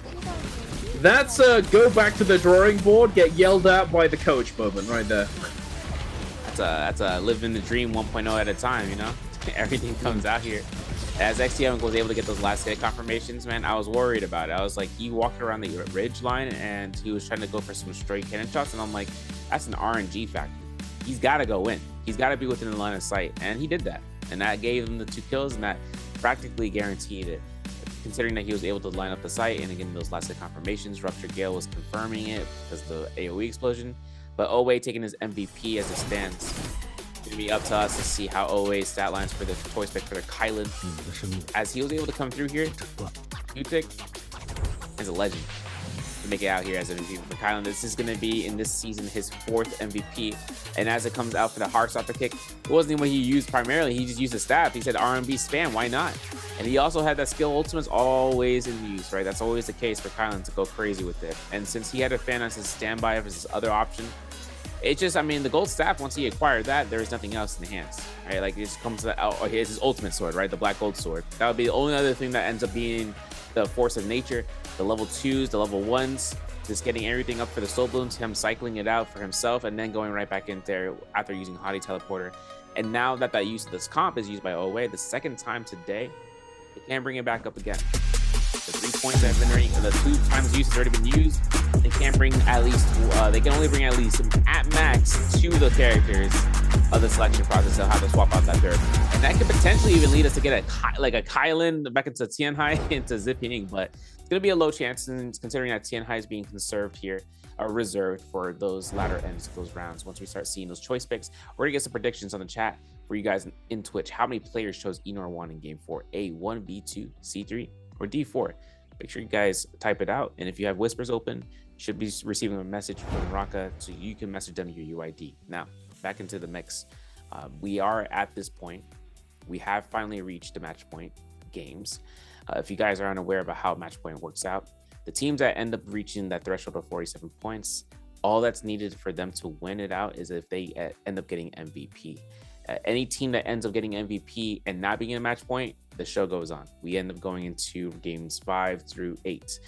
That's go back to the drawing board, get yelled at by the coach moment right there. That's a living the dream 1.0 at a time, you know? Everything comes out here. As XTM was able to get those last hit confirmations, man, I was worried about it. I was like, he walked around the ridge line and he was trying to go for some straight cannon shots, and I'm like, that's an RNG factor. He's got to go in. He's got to be within the line of sight, and he did that. And that gave him the 2 kills, and that practically guaranteed it, considering that he was able to line up the site and again those last hit confirmations. Rupture Gale was confirming it because of the AoE explosion. But OA taking his MVP as it stands. It's going to be up to us to see how OA's stat lines for the choice pick for their Kylan. As he was able to come through here, Utik is a legend to make it out here as MVP for Kylan. This is going to be, in this season, his 4th MVP. And as it comes out for the Heartstopper kick, it wasn't even what he used primarily. He just used a staff. He said RMB spam, why not? And he also had that skill ultimates always in use, right? That's always the case for Kylan to go crazy with it. And since he had a fan as his standby as his other option, it just, I mean, the gold staff, once he acquired that, there is nothing else in the hands, right? Like, it just comes to that, oh, it's his ultimate sword, right? The black gold sword. That would be the only other thing that ends up being the force of nature. The level 2s, the level 1s, just getting everything up for the soul blooms, him cycling it out for himself, and then going right back in there after using Hottie Teleporter. And now that use of this comp is used by OA the 2nd time today, they can't bring it back up again. The 3 points that have been already, the 2 times use has already been used. They can't bring at least, they can only bring at least at max 2 of the characters of the selection process. They'll have to swap out that 3rd. And that could potentially even lead us to get a Kylan back into Tianhai into Zipping, but it's going to be a low chance, and considering that Tianhai is being conserved here, or reserved for those latter ends of those rounds. Once we start seeing those choice picks, we're going to get some predictions on the chat for you guys in Twitch. How many players chose Enor 1 in game 4? A1, B2, C3, or D4? Make sure you guys type it out. And if you have whispers open, you should be receiving a message from NARAKA, so you can message them your UID. Now, back into the mix. We are at this point. We have finally reached the match point games. If you guys are unaware about how match point works out, the teams that end up reaching that threshold of 47 points all that's needed for them to win it out is if they end up getting MVP. Any team that ends up getting MVP and not being in a match point, the show goes on. We end up going into games 5 through 8.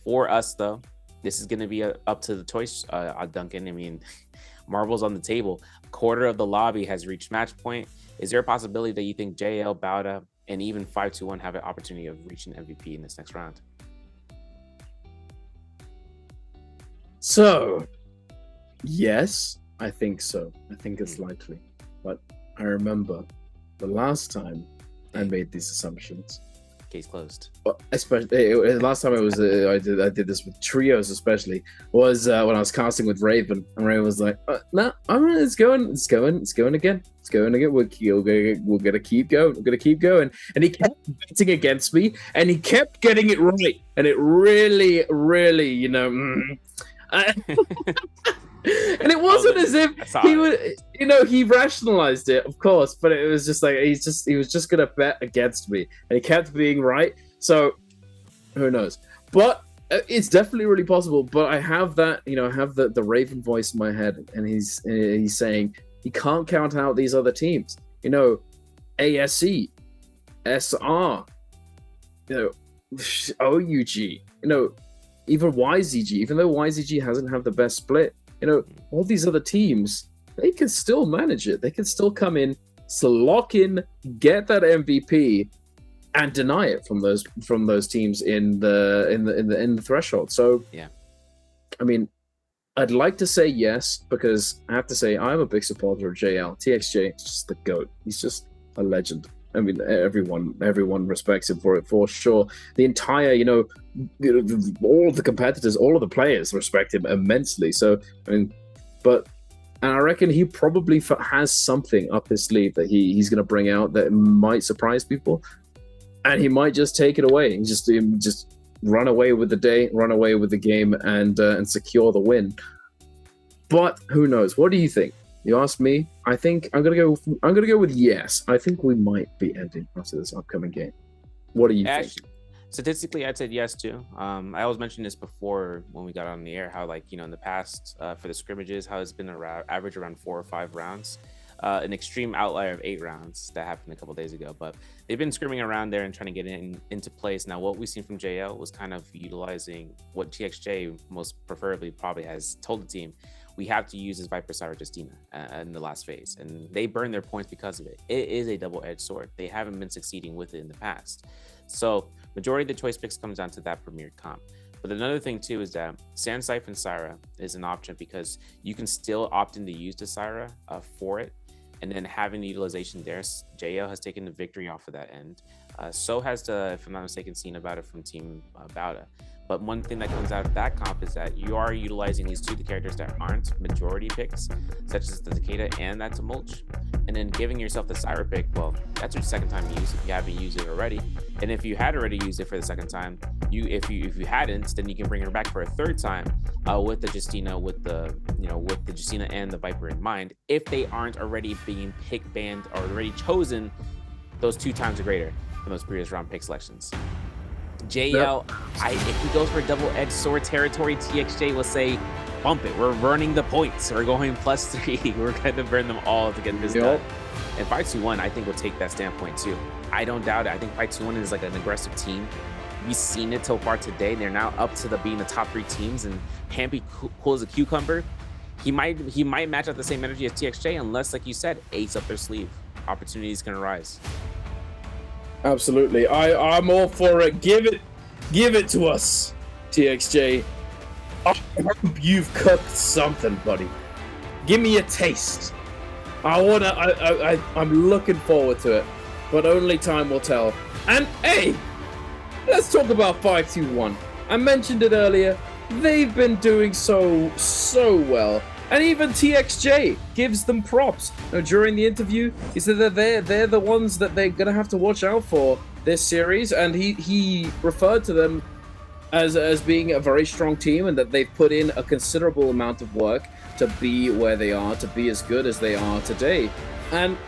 For us, though, this is going to be up to the choice, Duncan. I mean, Marvel's on the table. A quarter of the lobby has reached match point. Is there a possibility that you think JL, Bauda, and even 521 have an opportunity of reaching MVP in this next round? So, yes, I think so. I think it's likely. But I remember the last time I made these assumptions. Case closed. Especially last time I did this with trios, especially was when I was casting with Raven, and Raven was like, "No, it's going again. We're gonna keep going." And he kept betting against me, and he kept getting it right, and it really, really, and it wasn't as if he would, he rationalized it, of course, but it was just like he was just gonna bet against me, and he kept being right. So who knows? But it's definitely really possible. But I have that, I have the Raven voice in my head, and he's saying he can't count out these other teams. ASE, SR, OUG, even YZG, even though YZG hasn't had the best split. All these other teams, they can still manage it. They can still come in, lock in, get that MVP, and deny it from those teams in the threshold. So yeah, I mean, I'd like to say yes, because I have to say I'm a big supporter of JL. TXJ is just the GOAT. He's just a legend. I mean, everyone respects him for it, for sure. The entire, all of the competitors, all of the players respect him immensely. So, I mean, and I reckon he probably has something up his sleeve that he's going to bring out that might surprise people, and he might just take it away and just run away with the day, run away with the game, and secure the win. But who knows? What do you think? You asked me. I think I'm gonna go with yes. I think we might be ending after this upcoming game. What do you think? Statistically, I'd said yes too. I always mentioned this before when we got on the air, how in the past for the scrimmages, how it's been average around 4 or 5 rounds. An extreme outlier of 8 rounds that happened a couple days ago, but they've been scrimming around there and trying to get into place. Now, what we've seen from JL was kind of utilizing what TXJ most preferably probably has told the team. We have to use his Viper Syra Justina in the last phase, and they burn their points because of it. It is a double-edged sword. They haven't been succeeding with it in the past. So majority of the choice picks comes down to that premiered comp. But another thing too is that Sand Siphon Syra is an option, because you can still opt in to use the Syra for it, and then having the utilization there. JL has taken the victory off of that end. So has the, if I'm not mistaken, seen about it from Team Bauda. But one thing that comes out of that comp is that you are utilizing these two characters that aren't majority picks, such as the Takeda and that Tumulch, and then giving yourself the Syra pick. Well, that's your second time use if you haven't used it already. And if you had already used it for the second time, if you hadn't, then you can bring her back for a third time with the Justina, with the Justina and the Viper in mind, if they aren't already being pick banned or already chosen those 2 times or greater from those previous round pick selections. JL, if he goes for double-edged sword territory, TXJ will say, bump it. We're burning the points. We're going +3. We're going to burn them all to get this done. And 521, I think, will take that standpoint too. I don't doubt it. I think 521 is like an aggressive team. We've seen it so far today. They're now up to being the top 3 teams, and Hampy cool as a cucumber. He might match up the same energy as TXJ, unless, like you said, ace up their sleeve. Opportunities can arise. Absolutely. I'm all for it. Give it to us, TXJ. I hope you've cooked something, buddy. Give me a taste. I'm looking forward to it, but only time will tell. And hey, let's talk about 521. I mentioned it earlier. They've been doing so well. And even TXJ gives them props. Now, during the interview, he said that they're the ones that they're going to have to watch out for this series. And he referred to them as being a very strong team, and that they've put in a considerable amount of work to be where they are, to be as good as they are today. And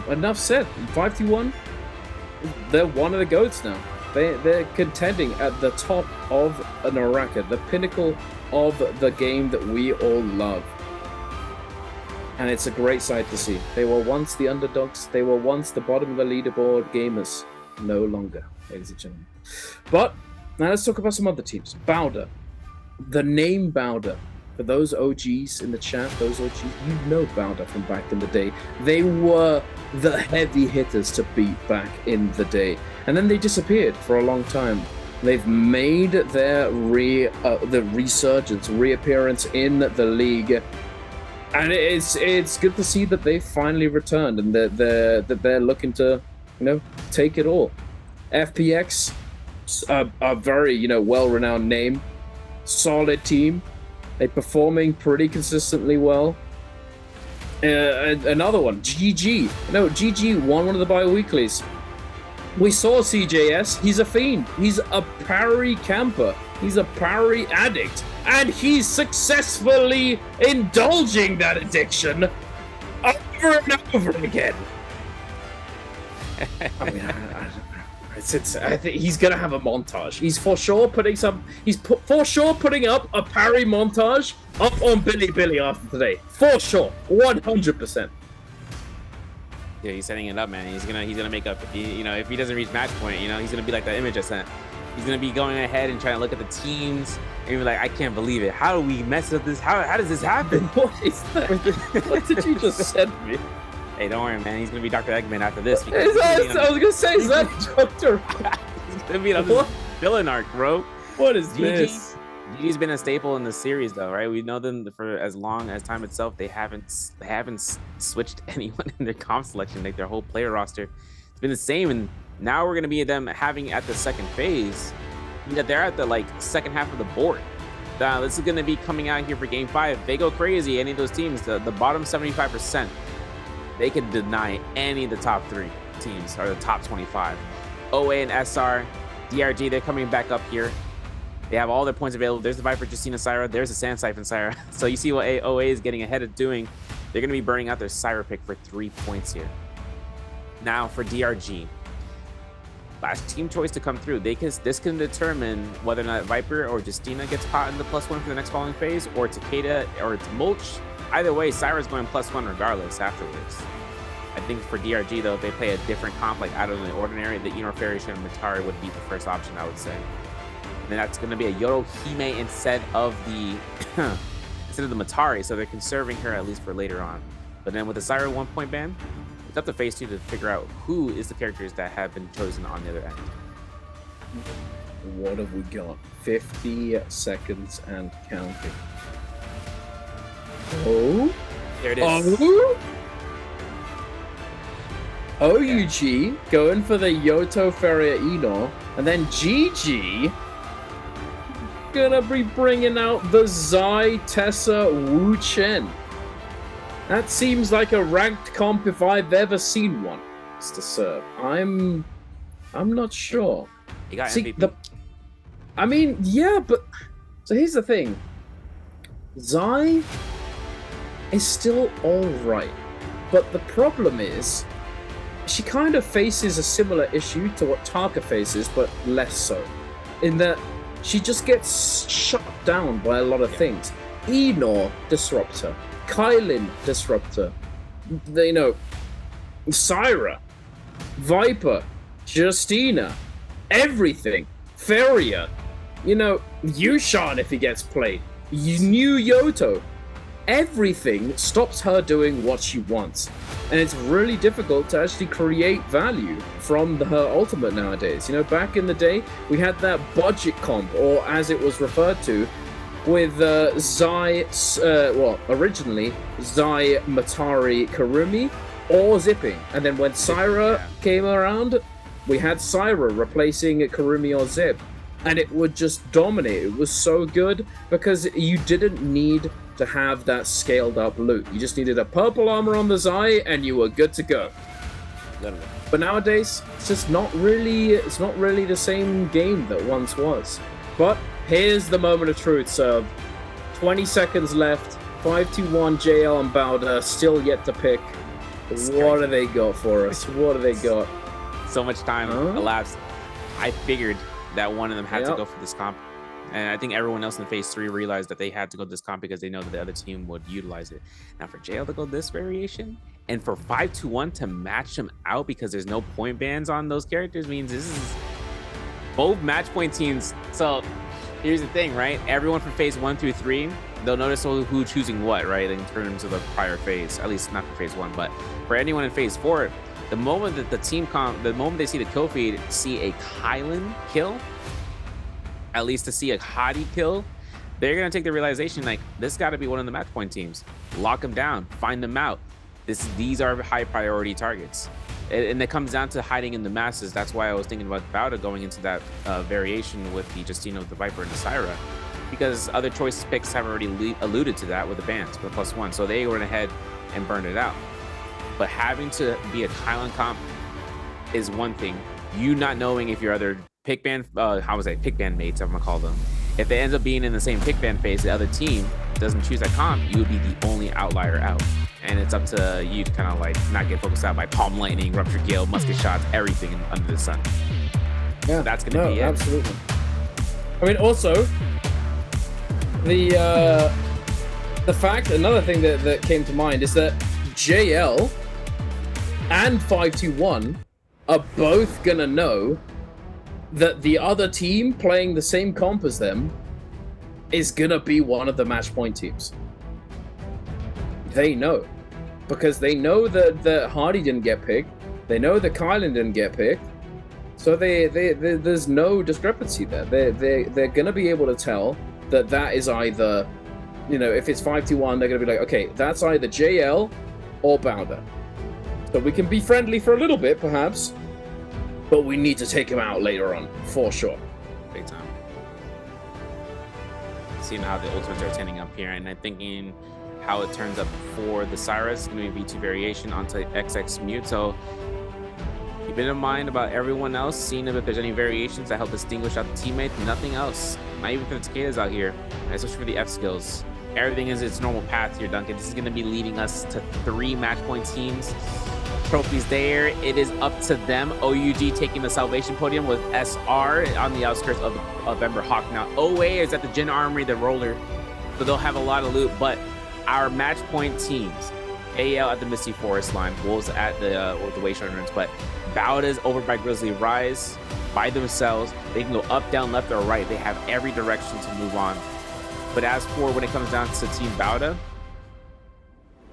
enough said. 521, they're one of the GOATs now. They're contending at the top of NARAKA, the pinnacle of the game that we all love. And it's a great sight to see. They were once the underdogs. They were once the bottom of the leaderboard gamers. No longer, ladies and gentlemen. But now let's talk about some other teams. Bowder. The name Bowder. For those OGs in the chat, those OGs, you know Bowder from back in the day. They were the heavy hitters to beat back in the day. And then they disappeared for a long time. They've made their resurgence, reappearance in the league. And it's good to see that they finally returned and that they're looking to, take it all. FPX, a very, well-renowned name. Solid team. They're performing pretty consistently well. Another one, GG. GG won one of the bi-weeklies. We saw CJS. He's a fiend. He's a parry camper. He's a parry addict. And he's successfully indulging that addiction over and over again. I mean, I think he's gonna have a montage. He's for sure putting up a parry montage up on Billy after today. For sure, 100%. Yeah, he's setting it up, man. He's gonna make up. If he doesn't reach match point, he's gonna be like that image I sent. He's gonna be going ahead and trying to look at the teams and be like, I can't believe it. How do we mess up this? How does this happen? What is that? What did you just send me? Hey, don't worry, man. He's gonna be Dr. Eggman after this. I was gonna say, is that Dr. He's gonna be on this villain arc, bro. What is this? GG's been a staple in the series, though, right? We know them for as long as time itself. They haven't switched anyone in their comp selection, like their whole player roster. It's been the same, and now we're gonna be them having at the second phase. That they're at the second half of the board. This is gonna be coming out here for Game 5. They go crazy. Any of those teams, the bottom 75%. They can deny any of the top 3 teams or the top 25. OA and SR, DRG, they're coming back up here. They have all their points available. There's the Viper, Justina, Syra. There's the Sand Siphon, Syra. So you see what OA is getting ahead of doing. They're going to be burning out their Syra pick for 3 points here. Now for DRG. Last team choice to come through. This can determine whether or not Viper or Justina gets caught in the +1 for the next following phase, or Takeda, or it's Mulch. Either way, Syra's going +1 regardless afterwards. I think for DRG, though, if they play a different comp, like out of the ordinary, the Enor Fairy-Shin and Matari would be the first option, I would say. And then that's going to be a Yorohime instead of the Matari, so they're conserving her at least for later on. But then with the Syra 1-point ban, it's up to phase 2 to figure out who is the characters that have been chosen on the other end. What have we got? 50 seconds and counting. Oh, there it is. Oh. OUG going for the Yoto Feria Enor, and then GG gonna be bringing out the Zai Tessa Wu Chen. That seems like a ranked comp if I've ever seen one, Mr. Serb. I'm not sure. He got MVP. I mean, yeah, but so here's the thing. Zai is still alright, but the problem is she kind of faces a similar issue to what Taka faces, but less so. In that she just gets shut down by a lot of things. Enor disruptor, Kylin disruptor, Syra, Viper, Justina, everything. Feria, Yushan if he gets played. New Yoto. Everything stops her doing what she wants. And it's really difficult to actually create value from her ultimate nowadays. Back in the day, we had that budget comp, or as it was referred to, with Zai, originally Zai, Matari, Karumi, or Zipping. And then when Syra came around, we had Syra replacing Karumi or Zip. And it would just dominate. It was so good because you didn't need to have that scaled up loot. You just needed a purple armor on the Zai and you were good to go. But nowadays, it's just not really the same game that once was. But here's the moment of truth, Serb. 20 seconds left. 5-2-1 JL and Bowder still yet to pick. What do they got for us? What do they got? So much time elapsed. I figured that one of them had to go for this comp. And I think everyone else in phase 3 realized that they had to go this comp because they know that the other team would utilize it. Now for JL to go this variation and for 5-2-1 to match them out because there's no point bans on those characters means this is both match point teams. So here's the thing, right? Everyone from phase 1 through 3, they'll notice who choosing what, right? In terms of the prior phase, at least not for phase 1, but for anyone in phase 4, the moment that the moment they see the kill feed, see a Kylan kill, at least to see a Hottie kill, they're gonna take the realization like this got to be one of the match point teams. Lock them down, find them out. These are high priority targets, and it comes down to hiding in the masses. That's why I was thinking about Bauda going into that variation with the Justino, the Viper, and the Syra, because other choice picks have already alluded to that with the bans, with the +1, so they went ahead and burned it out. But having to be a Kylan comp is one thing. You not knowing if your other pick ban, pick ban mates, I'm gonna call them, if they end up being in the same pick ban phase, the other team doesn't choose that comp, you would be the only outlier out. And it's up to you to kind of like not get focused out by Palm Lightning, Rupture Gale, Musket Shots, everything under the sun. Yeah, so that's gonna be it. Absolutely. I mean, also the fact, another thing that came to mind is that JL and 5-2-1 are both gonna know that the other team playing the same comp as them is gonna be one of the match point teams. They know, because they know that Hardy didn't get picked. They know that Kylan didn't get picked. So there's no discrepancy there. They're gonna be able to tell that is either, you know, if it's 5-2-1, they're gonna be like, okay, that's either JL or Bauda. So we can be friendly for a little bit, perhaps, but we need to take him out later on, for sure. Big time. Seeing how the ultimates are turning up here, and I'm thinking how it turns up for the Cyrus. It's going to be V2 variation onto XX Mute. So keep it in mind about everyone else, seeing if there's any variations that help distinguish out the teammate. Nothing else. Not even for the cicadas out here, especially for the F skills. Everything is its normal path here, Duncan. This is going to be leading us to 3 match point teams. Trophies there. It is up to them. OUG taking the Salvation Podium with SR on the outskirts of Ember Hawk. Now, OA is at the Gen Armory, the roller, so they'll have a lot of loot. But our match point teams, AL at the Misty Forest line, Wolves at the Wayside Ruins, but Bauda's over by Grizzly Rise by themselves. They can go up, down, left, or right. They have every direction to move on. But as for when it comes down to Team Bauda,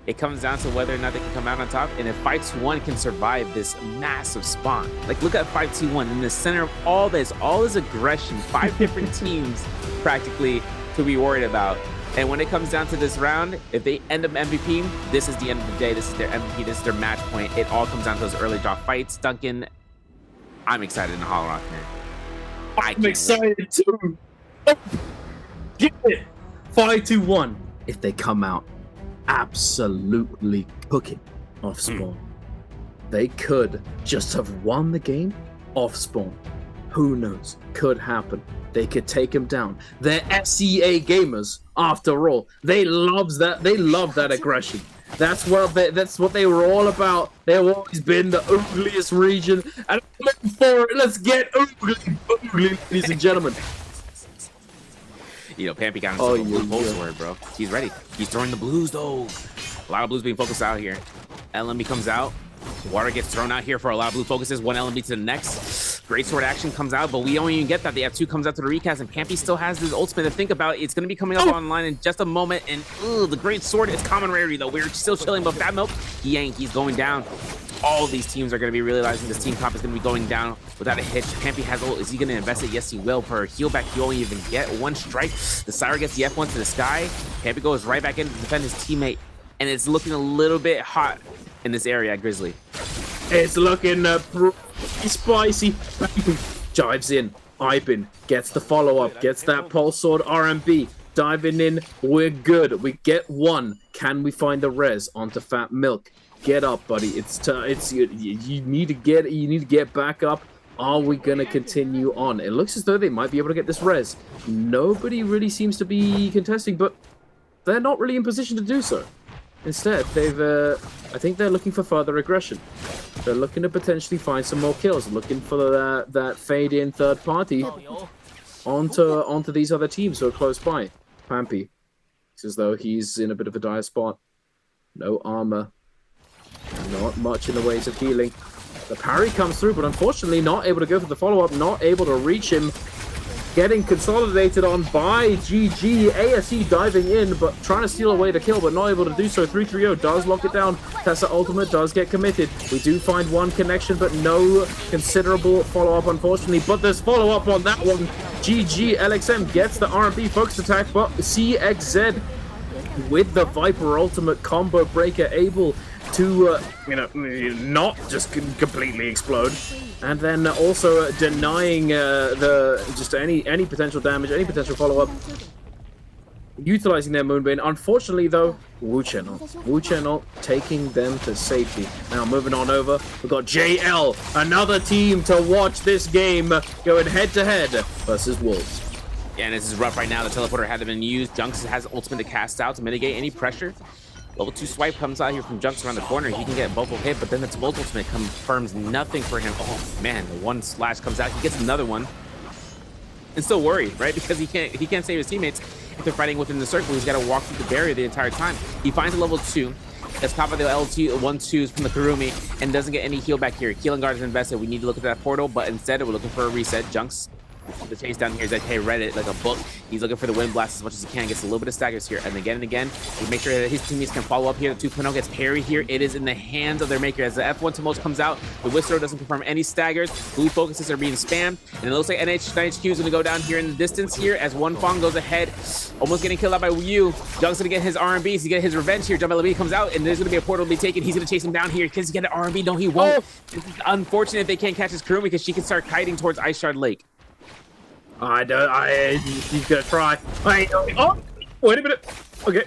it comes down to whether or not they can come out on top, and if 5-2-1 can survive this massive spawn. Like, look at 5-2-1 in the center of all this aggression, 5 different teams practically to be worried about. And when it comes down to this round, if they end up MVP, this is the end of the day. This is their MVP. This is their match point. It all comes down to those early draw fights. Duncan, I'm excited in the Hollow Rock, man. I'm excited too. Get it. 5-2-1. If they come out absolutely cooking off spawn, they could just have won the game off spawn. Who knows? Could happen. They could take him down. They're SEA gamers, after all. They love that. They love that aggression. That's what they were all about. They've always been the ugliest region, and I'm looking for it. Let's get ugly, ladies and gentlemen. You know, Pampy got himself a blue pulse for it, bro. He's ready. He's throwing the blues, though. A lot of blues being focused out here. LMB comes out. Water gets thrown out here for a lot of blue focuses. One LMB to the next. Great sword action comes out, but we don't even get that. The F2 comes out to the recast, and Pampy still has this ultimate to think about. It's going to be coming up online in just a moment, and the great sword is common rarity, though. We're still chilling, but Fat Milk, he's going down. All of these teams are going to be realizing this team comp is going to be going down without a hitch. Pampy has ult. Is he going to invest it? Yes, he will. For a heal back, he only even get 1 strike. The Syra gets the F1 to the sky. Pampy goes right back in to defend his teammate, and it's looking a little bit hot in this area at Grizzly. It's looking pretty spicy. Dives in. Ibin gets the follow-up, gets that pulse sword RMB. Diving in, we're good. We get 1. Can we find the res onto Fat Milk? Get up, buddy. You need to get back up. Are we gonna continue on? It looks as though they might be able to get this res. Nobody really seems to be contesting, but they're not really in position to do so. Instead, they've I think they're looking for further aggression. They're looking to potentially find some more kills, looking for that fade in third party onto these other teams who are close by. Pampy, it's as though he's in a bit of a dire spot. No armor, not much in the ways of healing. The parry comes through, but unfortunately not able to go for the follow-up, not able to reach him. Getting consolidated on by GG. ASE diving in, but trying to steal away the kill, but not able to do so. 330 does lock it down. Tessa ultimate does get committed. We do find one connection, but no considerable follow-up, unfortunately. But there's follow-up on that one. GG. LXM gets the R&B focus attack, but CXZ with the Viper ultimate combo breaker able to, not just completely explode. And then also denying any potential damage, any potential follow-up. Utilizing their Moonbane. Unfortunately, though, Wu Channel taking them to safety. Now moving on over, we've got JL, another team to watch this game, going head-to-head versus Wolves. Yeah, and this is rough right now. The teleporter hadn't been used. Junks has ultimate to cast out to mitigate any pressure. Level 2 swipe comes out here from Junks around the corner. He can get Vocal hit, but then the Volt ultimate confirms nothing for him. Oh man, the one slash comes out. He gets another one. And still worried, right? Because he can't save his teammates if they're fighting within the circle. He's got to walk through the barrier the entire time. He finds a level 2. Gets caught by the L1-2s from the Kurumi and doesn't get any heal back here. Healing guard is invested. We need to look at that portal, but instead we're looking for a reset. Junks, the chase down here is like, hey, read it like a book. He's looking for the wind blast as much as he can. Gets a little bit of staggers here, and again, we make sure that his teammates can follow up here. The 2.0 gets parried here. It is in the hands of their maker as the F1 to most comes out. The Whistler doesn't confirm any staggers. Blue focuses are being spammed, and it looks like NHQ is going to go down here in the distance here as One Fong goes ahead, almost getting killed out by Yu. Junk's going to get his R&Bs. He's going to get his revenge here. Jump comes out, and there's going to be a portal to be taken. He's going to chase him down here. Can he get an R&B? No, he won't. This is unfortunate if they can't catch his Kurumi because she can start kiting towards Ice Shard Lake. He's gonna try. Oh, wait a minute. Okay,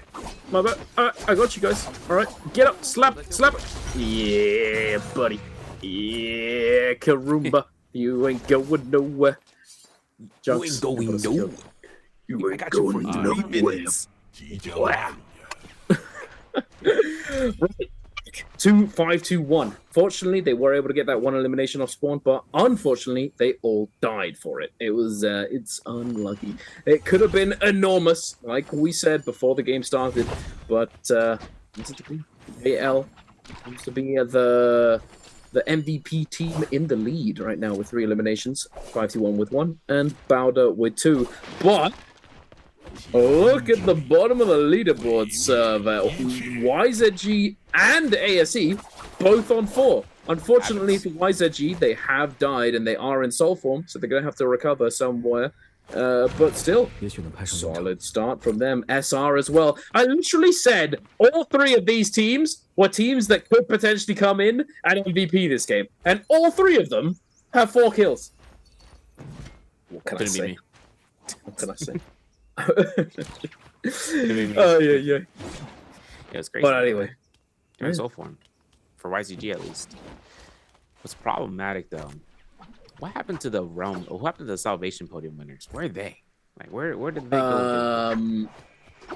my bad. I got you guys. All right, get up, slap it. Yeah, buddy. Yeah, Karumba. You ain't going nowhere. Junks, you ain't going nowhere. You ain't going nowhere. Wow. Right. 2-5-2-1. Fortunately, they were able to get that one elimination off spawn, but unfortunately, they all died for it. It was, it's unlucky. It could have been enormous, like we said before the game started, but AL seems to be the MVP team in the lead right now with 3 eliminations, 5-2-1 with 1, and Bowder with 2. But look at the bottom of the leaderboard server. YZG and ASE both on 4. Unfortunately for YZG, they have died and they are in soul form, so they're going to have to recover somewhere. But still, solid start from them. SR as well. I literally said all 3 of these teams were teams that could potentially come in and MVP this game. And all 3 of them have 4 kills. What can I say? What can I say? Yeah, it's great. But anyway, in soul form for YZG at least. What's problematic though? What happened to the realm? What happened to the Salvation Podium winners? Where are they? Like where did they go?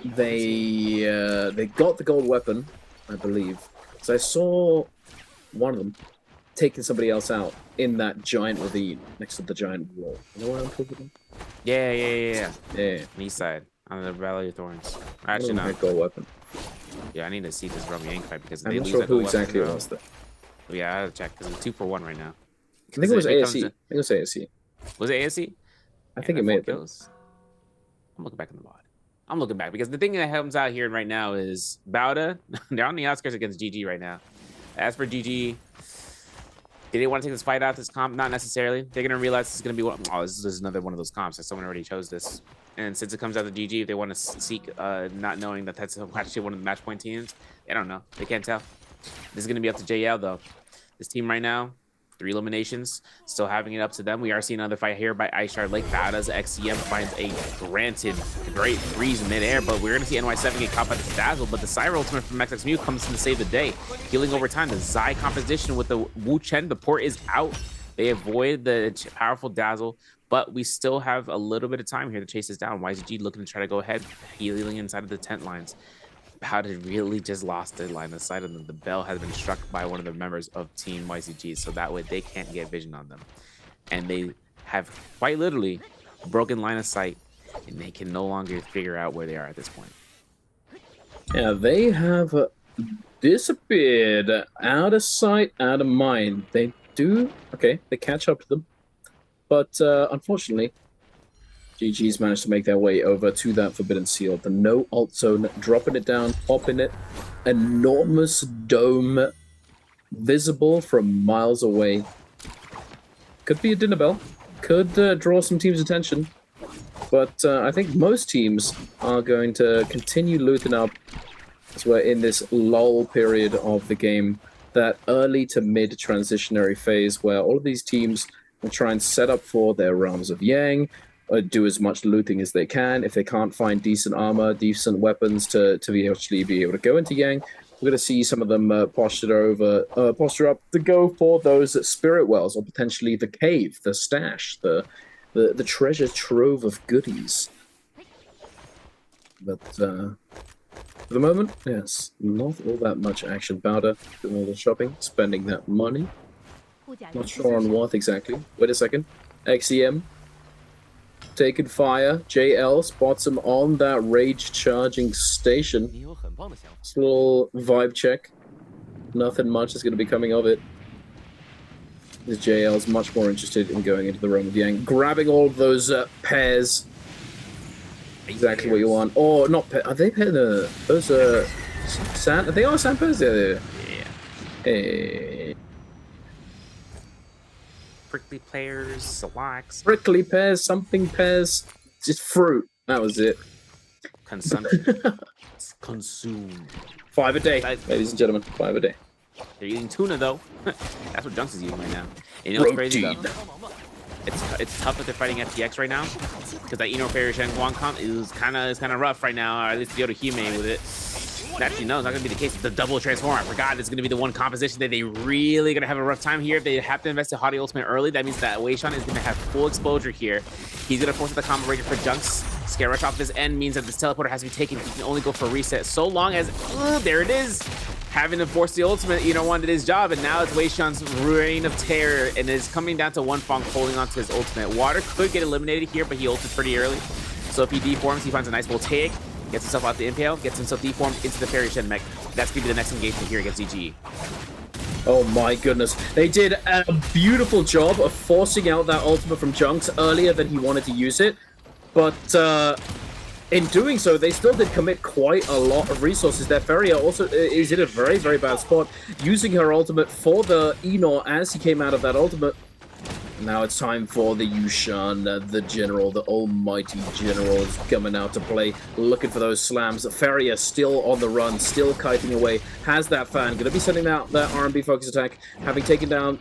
They got the gold weapon, I believe. So I saw one of them taking somebody else out in that giant ravine next to the giant wall. You know what I'm talking about? Yeah. East side on the Valley of Thorns. Actually, not gold weapon. Yeah, I need to see this Realm Yang fight because I'm they not lose sure that who gold exactly weapon. it was. Yeah, I gotta check because it's 2-for-1 right now. I think it was ASE. I think it was ASE. Was it ASE? I think it may have been. I'm looking back in the mod. I'm looking back because the thing that comes out here right now is Bowda. They're on the outskirts against GG right now. As for GG, they didn't want to take this fight out this comp. Not necessarily. They're gonna realize this is gonna be one. Oh, this is another one of those comps that someone already chose this. And since it comes out of GG, if they want to seek, not knowing that that's actually one of the match point teams, they don't know. They can't tell. This is gonna be up to JL though. This team right now, 3 eliminations, still having it up to them. We are seeing another fight here by Ice Shard Lake. Bowda's XCM finds a great freeze midair, but we're gonna see NY7 get caught by the Dazzle, but the Cyber Ultimate from XX Mew comes in to save the day. Healing over time, the Zai composition with the Wu Chen, the port is out. They avoid the powerful Dazzle, but we still have a little bit of time here to chase this down. YZG looking to try to go ahead, healing inside of the tent lines. about to really just lost their line of sight on them. The bell has been struck by one of the members of Team YCG, so that way they can't get vision on them. And they have quite literally broken line of sight, and they can no longer figure out where they are at this point. Yeah, they have disappeared out of sight, out of mind. They do, okay, they catch up to them. But unfortunately, GG's managed to make their way over to that Forbidden Seal. The no alt zone, dropping it down, popping it. Enormous dome visible from miles away. Could be a dinner bell. Could draw some teams' attention. But I think most teams are going to continue looting up as we're in this lull period of the game. That early to mid transitionary phase where all of these teams will try and set up for their realms of Yang, do as much looting as they can. If they can't find decent armor, decent weapons to actually be able to go into Yang, we're going to see some of them posture up to go for those spirit wells, or potentially the cave, the stash, the treasure trove of goodies. But for the moment, yes, not all that much action. Bowder doing all the shopping, spending that money. Not sure on what exactly. Wait a second. XEM taking fire. JL spots him on that rage charging station. Just a little vibe check. Nothing much is going to be coming of it. The JL's much more interested in going into the realm of Yang, grabbing all of those pairs. Exactly what you want. Or not pairs. Are they pairs? Those sand? They are sand pairs. Yeah. Hey. Prickly pears, salax. Prickly pears, something pears, just fruit. That was it. Consumption. Consume. 5 a day, ladies and gentlemen. 5 a day. They're eating tuna though. That's what Junks is eating right now. And you know what's crazy though? It's tough that they're fighting FTX right now, because that Eno Fairy Shen Guang comp is kind of rough right now, or at least to go to Hime with it. Actually, no, it's not going to be the case. It's the double transform. I forgot it's going to be the one composition that they really going to have a rough time here. If they have to invest in Hottie Ultimate early, that means that Wei Shan is going to have full exposure here. He's going to force the combo breaker for Junks. Scare Rush off this end means that this teleporter has to be taken. He can only go for a reset so long as, there it is. Having to force the ultimate, one did his job, and now it's Wei Shan's reign of terror, and it's coming down to one Fong holding onto his ultimate. Water could get eliminated here, but he ulted pretty early. So if he deforms, he finds a nice voltaic. Gets himself out the Nbpl, gets himself deformed into the Fairy Shen mech. That's going to be the next engagement here against ZGE. Oh my goodness. They did a beautiful job of forcing out that ultimate from Junks earlier than he wanted to use it. But in doing so, they still did commit quite a lot of resources. Their Feria also is in a very, very bad spot, using her ultimate for the Eno as he came out of that ultimate. Now it's time for the Yushan, the general, the almighty general is coming out to play, looking for those slams. Feria still on the run, still kiting away, has that fan, gonna be sending out that RMB focus attack, having taken down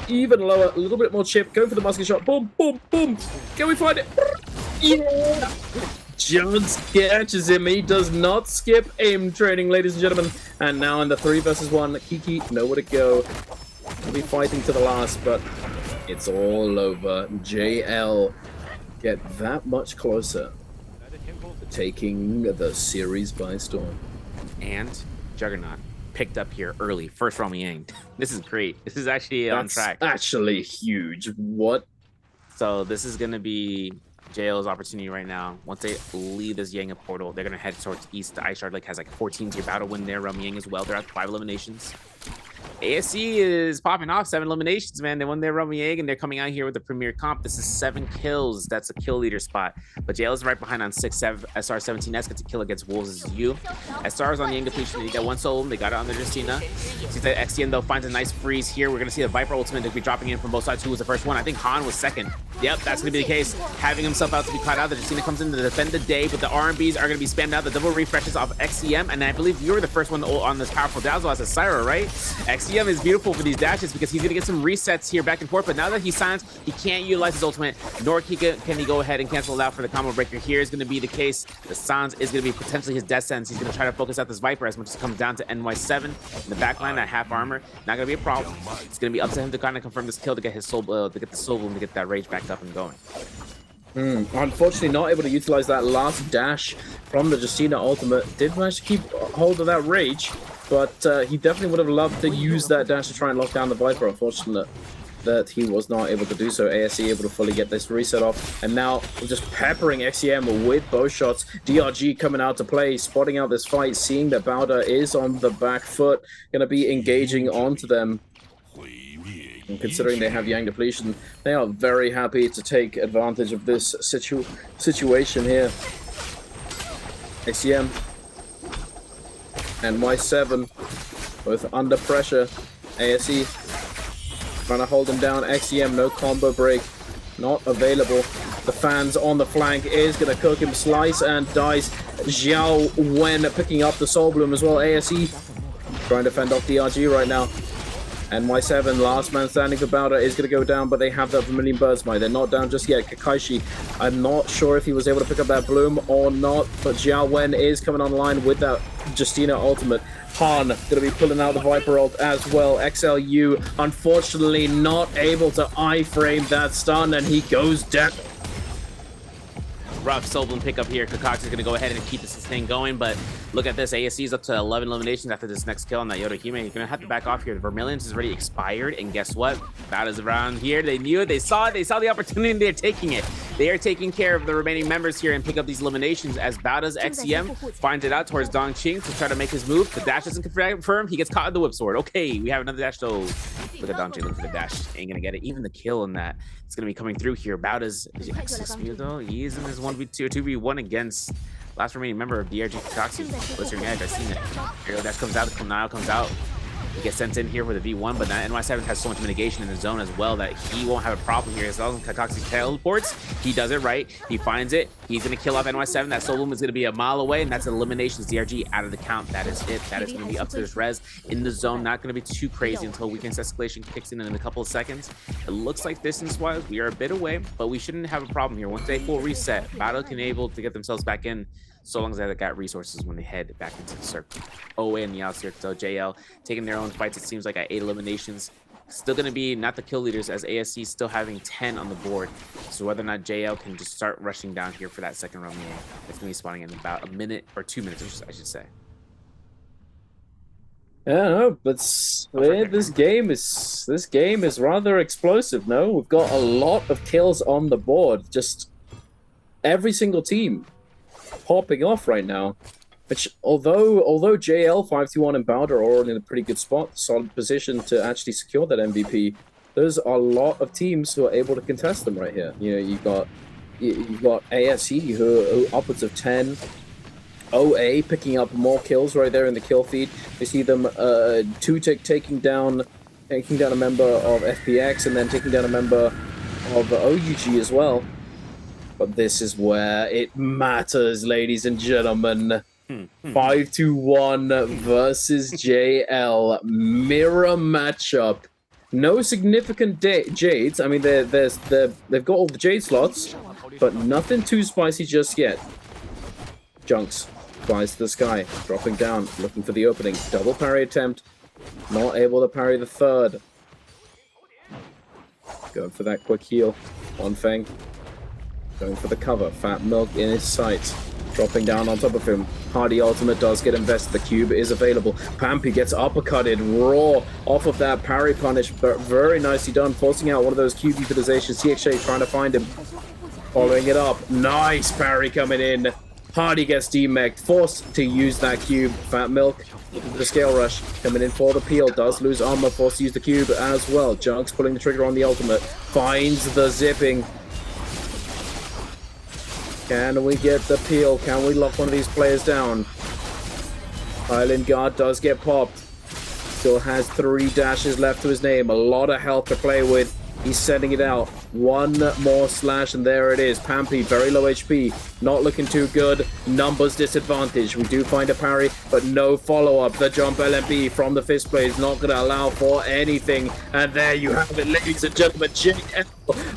even lower, a little bit more chip, going for the musket shot, boom, boom, boom, can we find it? Yeah! Jones catches him, he does not skip aim training, ladies and gentlemen, and now in the 3 versus 1, Kiki, nowhere to go, we'll be fighting to the last, but it's all over. JL get that much closer to taking the series by storm. And Juggernaut picked up here early, first Realm Yang. This is great. This is actually on track. Actually huge. What? So this is going to be JL's opportunity right now. Once they leave this Yang portal, they're going to head towards east. The Ice Shard has like 14 tier battle win there. Realm Yang as well. They're at 5 eliminations. ASC is popping off 7 eliminations, man. They won their Rummy Egg, and they're coming out here with the premier comp. This is 7 kills. That's a kill leader spot. But JL is right behind on 6-7. SR17S gets a kill against Wolves' U. SR is on the Yang depletion. They got one soul. They got it on the Justina. See that XTN, though, finds a nice freeze here. We're going to see the Viper ultimate to be dropping in from both sides. Who was the first one? I think Han was second. Yep, that's going to be the case. Having himself out to be caught out. The Justina comes in to defend the day, but the RMBs are going to be spammed out. The double refreshes off XCM, and I believe you were the first one on this powerful Dazzle as a Syra, right? XCM is beautiful for these dashes because he's going to get some resets here back and forth, but now that he's silenced, he can't utilize his ultimate, nor can he go ahead and cancel it out for the combo breaker. Here is going to be the case. The silence is going to be potentially his death sentence. He's going to try to focus out this Viper as much as it comes down to NY7 in the backline, that half armor. Not going to be a problem. It's going to be up to him to kind of confirm this kill to get his soul, to get the soul bloom, to get that rage backed up and going. Unfortunately, not able to utilize that last dash from the Justina ultimate. Did manage to keep hold of that rage, but he definitely would have loved to use that dash to try and lock down the Viper. Unfortunate that he was not able to do so. ASE able to fully get this reset off, and now just peppering XCM with bow shots. DRG coming out to play, spotting out this fight, seeing that Bowder is on the back foot, going to be engaging onto them. And considering they have Yang depletion, they are very happy to take advantage of this situation here. XCM and Y7 both under pressure. ASE trying to hold him down. XCM, no combo break, not available. The fans on the flank is going to cook him, slice and dice. Xiao Wen picking up the Soul Bloom as well. ASE trying to fend off DRG right now. And Y7, last man standing for Bowder, is going to go down, but they have that Vermilion Bird's Might. They're not down just yet. Kakaishi, I'm not sure if he was able to pick up that Bloom or not, but Xiao Wen is coming online with that Justina ultimate. Han going to be pulling out the Viper ult as well. XLU, unfortunately, not able to iframe that stun, and he goes down. Rough Soul Bloom pickup here. Kakax is going to go ahead and keep this thing going, but look at this. ASC is up to 11 eliminations after this next kill on that Yodohime. He's going to have to back off here. The Vermilions is already expired, and guess what? Battle's around here. They knew it. They saw it. They saw the opportunity, and they're taking it. They are taking care of the remaining members here and pick up these eliminations as Bowder's XCM finds it out towards Dongqing to try to make his move. The dash doesn't confirm. He gets caught in the whip sword. Okay, we have another dash though. Look at Dongqing looking for the dash. Ain't gonna get it. Even the kill in that. It's gonna be coming through here. Bowder's though. He is in his 1v2 or 2v1 against last remaining member of DRG Kakaxi. Blistering Edge. I've seen it. Here dash comes out. The Kunai comes out. He gets sent in here with a V1, but that NY7 has so much mitigation in the zone as well that he won't have a problem here. As long as Kakaxi teleports, he does it right. He finds it. He's going to kill off NY7. That Soul Bloom is going to be a mile away, and that's eliminations. DRG out of the count. That is it. That is going to be up to this res in the zone. Not going to be too crazy until Weekend's escalation kicks in a couple of seconds. It looks like distance-wise, we are a bit away, but we shouldn't have a problem here. Once they full reset, Battle can be able to get themselves back in, so long as they got resources when they head back into the circle. OA and the outskirts, though, JL taking their own fights, it seems like, at 8 eliminations. Still going to be not the kill leaders, as ASC still having 10 on the board. So whether or not JL can just start rushing down here for that second round game, it's going to be spawning in about a minute or 2 minutes, I should say. Yeah, no, but this game is rather explosive. No, we've got a lot of kills on the board. Just every single team popping off right now, which although JL 521 and Bowder are all in a pretty good spot, solid position to actually secure that MVP, there's a lot of teams who are able to contest them right here. You know, you've got ASE who are upwards of 10. OA picking up more kills right there in the kill feed. We see them taking down a member of FPX and then taking down a member of OUG as well. But this is where it matters, ladies and gentlemen. 521 versus JL. Mirror matchup. No significant Jades. I mean, they've got all the Jade slots, but nothing too spicy just yet. Junks flies to the sky, dropping down, looking for the opening. Double parry attempt. Not able to parry the third. Going for that quick heal. One Feng. Going for the cover. Fat Milk in his sights. Dropping down on top of him. Hardy ultimate does get invested. The cube is available. Pampy gets uppercutted raw off of that parry punish, but very nicely done, forcing out one of those cube utilizations. CXJ trying to find him. Following it up. Nice parry coming in. Hardy gets demeched, forced to use that cube. Fat Milk looking for the scale rush. Coming in for the peel. Does lose armor, forced to use the cube as well. Junks pulling the trigger on the ultimate. Finds the zipping. Can we get the peel? Can we lock one of these players down? Island Guard does get popped. Still has 3 dashes left to his name. A lot of health to play with. He's sending it out. One more slash, and there it is. Pampy, very low HP. Not looking too good. Numbers disadvantage. We do find a parry, but no follow-up. The jump LMB from the fist blade is not going to allow for anything. And there you have it, ladies and gentlemen. JL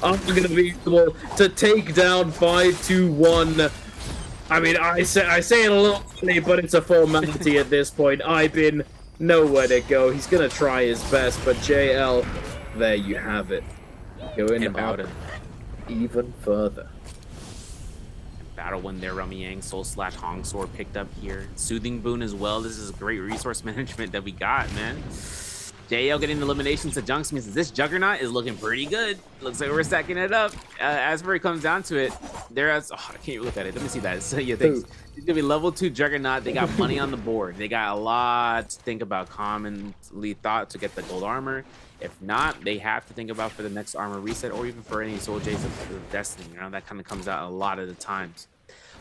are going to be able to take down 521. I mean, I say it a little funny, but it's a formality at this point. Ibin, nowhere to go. He's going to try his best, but JL... there you have it. Going about it even further. Battle won their Rumyang, Soul Slash, Hong Sword picked up here. Soothing Boon as well. This is great resource management that we got, man. JL getting the eliminations to Junks means this Juggernaut is looking pretty good. Looks like we're stacking it up. As for it comes down to it, I can't even look at it. Let me see that. So yeah, thanks. It's gonna be level 2 Juggernaut. They got money on the board. They got a lot to think about. Commonly thought to get the gold armor. If not, they have to think about for the next armor reset or even for any Soul Jays of Destiny. You know, that kind of comes out a lot of the times.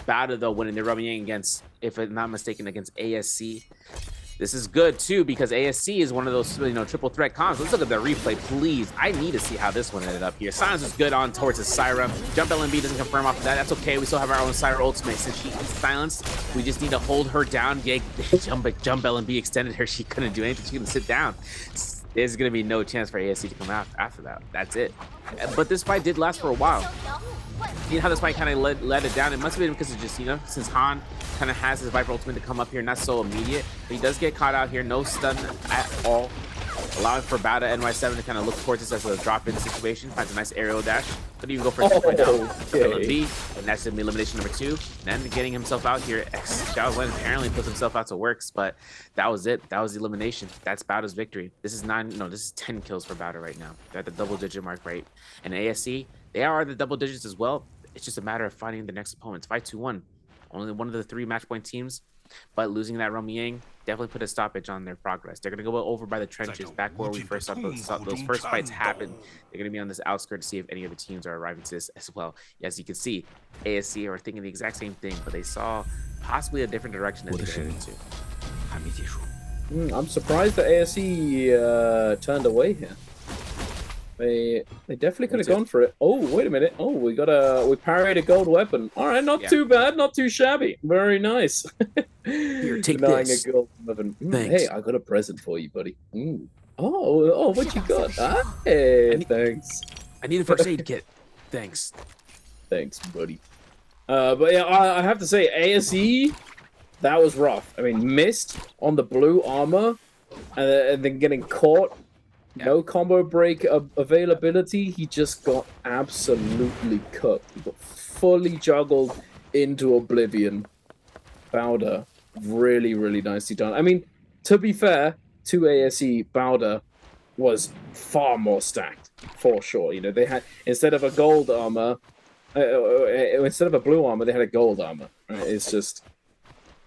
Bowder though, winning the Rumyang against, if I'm not mistaken, against ASC. This is good too because ASC is one of those, you know, triple threat comps. Let's look at the replay, please. I need to see how this one ended up here. Silence is good on towards the Syra. Jump LMB doesn't confirm off of that. That's okay. We still have our own Syra ultimate. Since she is silenced, we just need to hold her down. Yeah, jump LMB extended her. She couldn't do anything. She couldn't sit down. There's going to be no chance for ASC to come out after that. That's it. But this fight did last for a while. You know how this fight kind of let it down? It must have been because of just, you know, since Han kind of has his Viper ultimate to come up here, not so immediate. But he does get caught out here, no stun at all. Allowing for Bowder NY7 to kind of look towards this as a drop-in situation. Finds a nice aerial dash. Could even go for a 2 point down. B, and that's gonna be elimination number 2. And then getting himself out here, Xiaowen apparently puts himself out to works, but that was it. That was the elimination. That's Bowder's victory. This is 10 kills for Bowder right now. They're at the double-digit mark, right? And ASC, they are the double digits as well. It's just a matter of finding the next opponents. Fight 2-1. Only one of the 3 match point teams, but losing that Rumyang definitely put a stoppage on their progress. They're going to go over by the trenches, back where we first saw those first fights happen. They're going to be on this outskirt to see if any of the teams are arriving to this as well. As you can see, ASC are thinking the exact same thing, but they saw possibly a different direction that they're heading to. I'm surprised that ASC turned away here. They definitely could have gone for it. Oh, wait a minute. Oh, we parried a gold weapon. All right, not too bad, not too shabby. Very nice. Here, take denying this. a gold weapon. Thanks. Hey, I got a present for you, buddy. Oh, what you got? Hey, thanks. I need a first aid kit. Thanks. Thanks, buddy. But yeah, I have to say, ASE, that was rough. I mean, missed on the blue armor, and then getting caught. No combo break availability. He just got absolutely cooked. He got fully juggled into oblivion. Bowder, really, really nicely done. I mean, to be fair to ASE, Bowder was far more stacked, for sure. You know, they had, instead of a gold armor, instead of a blue armor, they had a gold armor. Right? It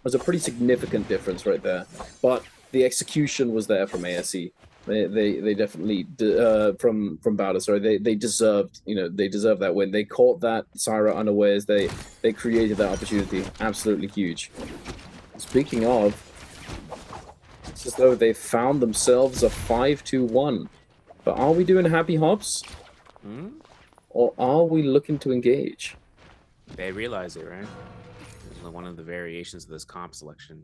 was a pretty significant difference right there. But the execution was there from ASE. They definitely from Bowder. Sorry, they deserved, you know, they deserved that win. They caught that Syra unawares. They created that opportunity. Absolutely huge. Speaking of, it's as though they found themselves a 5-2-1. But are we doing happy hops, or are we looking to engage? They realize it, right? It's one of the variations of this comp selection.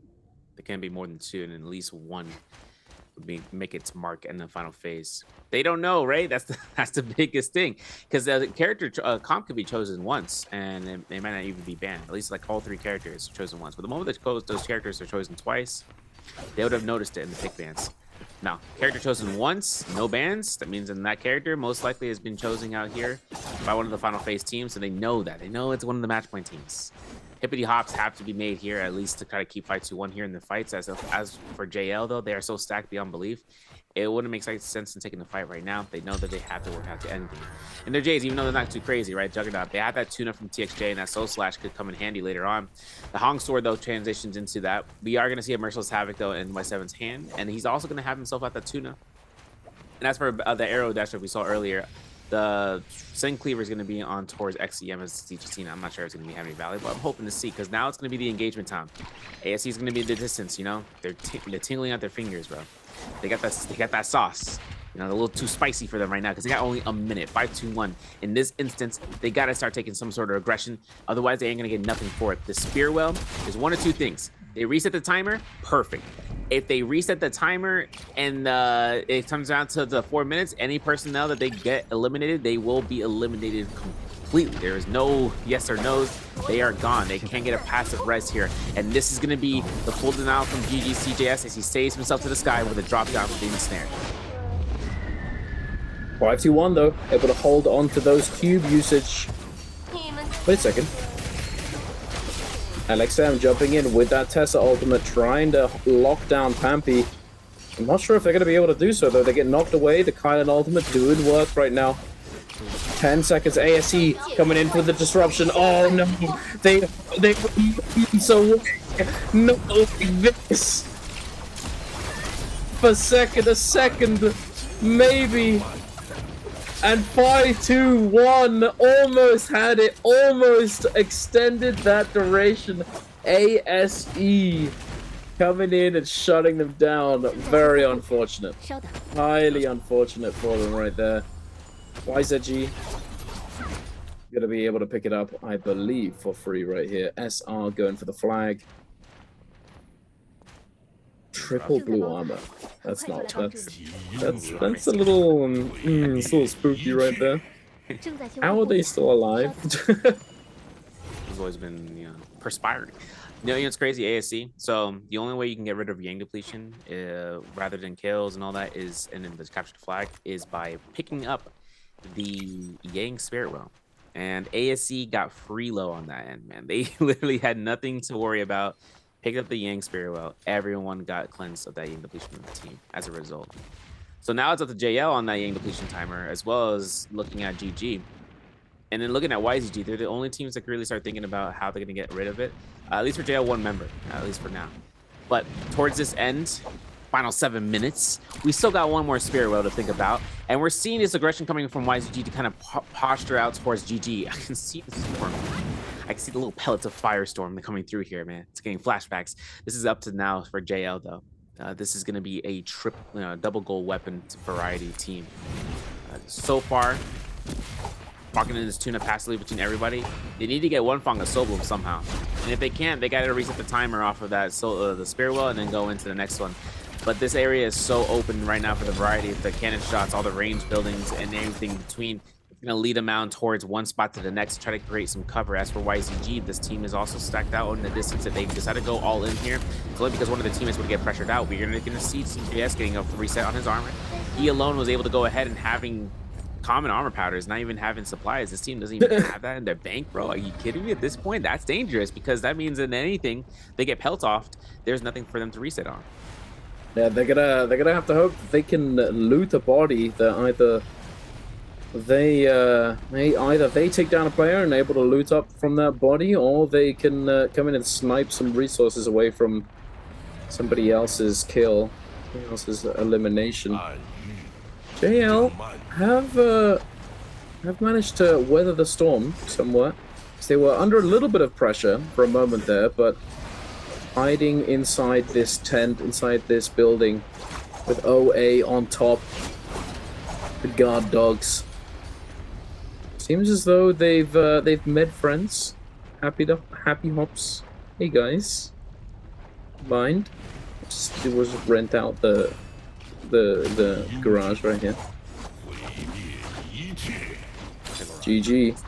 There can't be more than 2, and at least 1. Make its mark in the final phase. They don't know, right? That's the biggest thing, because the character comp could be chosen once and they might not even be banned. At least like all 3 characters are chosen once. But the moment that those characters are chosen twice, they would have noticed it in the pick bans. Now, character chosen once, no bans. That means in that character most likely has been chosen out here by one of the final phase teams, so they know that. They know it's one of the match point teams. Hippity hops have to be made here, at least to kind of keep fight 2-1 here in the fights. As for JL, though, they are so stacked beyond belief. It wouldn't make sense in taking the fight right now. They know that they have to work out to end game. And their Jays, even though they're not too crazy, right? Juggernaut, they have that tuna from TXJ, and that Soul Slash could come in handy later on. The Hong Sword, though, transitions into that. We are going to see a Merciless Havoc, though, in Y7's hand, and he's also going to have himself out that tuna. And as for the arrow dash that we saw earlier, the Sin Cleaver is going to be on towards XEM as CGC. I'm not sure it's going to be having value, but I'm hoping to see, because now it's going to be the engagement time. ASC is going to be the distance, you know? They're tingling out their fingers, bro. They got that sauce. You know, a little too spicy for them right now because they got only a minute. 5-2-1. In this instance, they got to start taking some sort of aggression. Otherwise, they ain't going to get nothing for it. The Spear Well is 1 or 2 things. They reset the timer, perfect. If they reset the timer and it comes down to the 4 minutes, any personnel that they get eliminated, they will be eliminated completely. There is no yes or no's. They are gone. They can't get a passive res here. And this is going to be the full denial from GG CJS as he saves himself to the sky with a drop down with the snare. 5-2-1 though, able to hold on to those cube usage. Wait a second. LXM jumping in with that Tessa ultimate, trying to lock down Pampy. I'm not sure if they're going to be able to do so, though. They get knocked away. The Kylan ultimate doing work right now. 10 seconds. ASE coming in for the disruption. Oh, no. They so no, this. For a second, maybe. And 5-2-1 almost had it, almost extended that duration. ASE coming in and shutting them down. Very unfortunate. Highly unfortunate for them right there. YZG gonna be able to pick it up, I believe, for free right here. SR going for the flag. Triple blue armor. That's a little it's a little spooky right there. How are they still alive? He's always been, you know, perspiring. You know it's crazy, ASC. So the only way you can get rid of Yang depletion, rather than kills and all that, is, and then the captured flag, is by picking up the Yang Spirit Well. And ASC got free low on that end, man. They literally had nothing to worry about. Picked up the Yang Spirit Well. Everyone got cleansed of that Yang depletion on the team as a result. So now it's up to JL on that Yang depletion timer, as well as looking at GG. And then looking at YZG, they're the only teams that can really start thinking about how they're going to get rid of it. At least for JL, one member, at least for now. But towards this end, final 7 minutes, we still got one more Spirit Well to think about. And we're seeing this aggression coming from YZG to kind of posture out towards GG. I can see the storm. I can see the little pellets of firestorm coming through here, man. It's getting flashbacks. This is up to now for JL, though. This is going to be a double goal weapon variety team. So far, walking in this tune-up passively between everybody, they need to get one Fang of Soul Bloom somehow. And if they can't, they got to reset the timer off of that the Spirit Well and then go into the next one. But this area is so open right now for the variety of the cannon shots, all the range buildings, and everything between. It's going to lead them out towards one spot to the next to try to create some cover. As for YZG, this team is also stacked out in the distance. If they decide to go all in here, it's only because one of the teammates would get pressured out. We're going to see CJS getting a reset on his armor. He alone was able to go ahead and having common armor powders, not even having supplies. This team doesn't even have that in their bank, bro. Are you kidding me? At this point, that's dangerous, because that means in anything they get pelt off, there's nothing for them to reset on. Yeah, they're gonna have to hope they can loot a body that either they take down a player and are able to loot up from that body, or they can come in and snipe some resources away from somebody else's kill, somebody else's elimination. JL have managed to weather the storm somewhat. They were under a little bit of pressure for a moment there, but hiding inside this tent, inside this building, with OA on top, the guard dogs. Seems as though they've made friends. Happy hops. Hey guys, mind? It was rent out the garage right here. GG.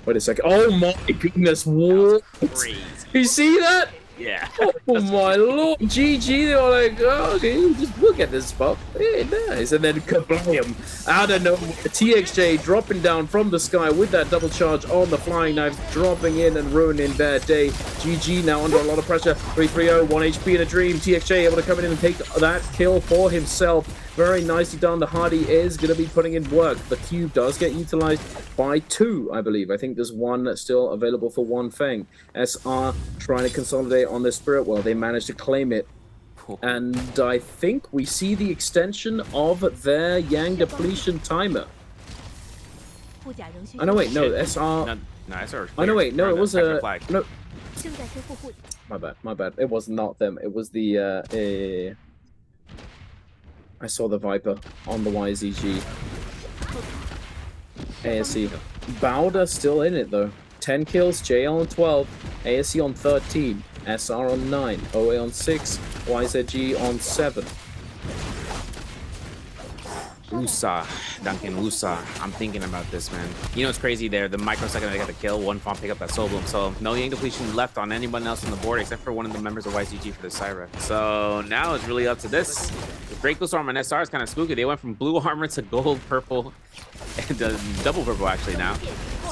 Wait a second. Oh my goodness! What? You see that? Yeah. Oh my lord, GG, they were like, oh, okay, just look at this spot. Hey, nice. And then kablam, out of nowhere, TXJ dropping down from the sky with that double charge on the flying knives, dropping in and ruining their day. GG now under a lot of pressure. 3-3-0, 1 HP in a dream. TXJ able to come in and take that kill for himself. Very nicely done. The Hardy is going to be putting in work. The cube does get utilized by 2, I believe. I think there's 1 still available for 1 Fang. SR trying to consolidate on the Spirit Well. They managed to claim it. And I think we see the extension of their Yang depletion timer. Oh, no, wait, no, SR... No, SR. Oh, no, wait, no, it was a... No. My bad. It was not them. It was the... I saw the Viper on the YZG. ASE. Bowder still in it though. 10 kills, JL on 12, ASE on 13, SR on 9, OA on 6, YZG on 7. Usa, Duncan, Usa. I'm thinking about this, man. You know it's crazy there. The microsecond they got the kill, 1 Fawn pick up that Soul Bloom. So no Yang depletion left on anyone else on the board except for one of the members of YZG for the Syra. So now it's really up to this. The Draco Storm on SR is kind of spooky. They went from blue armor to gold, purple, and double purple actually now.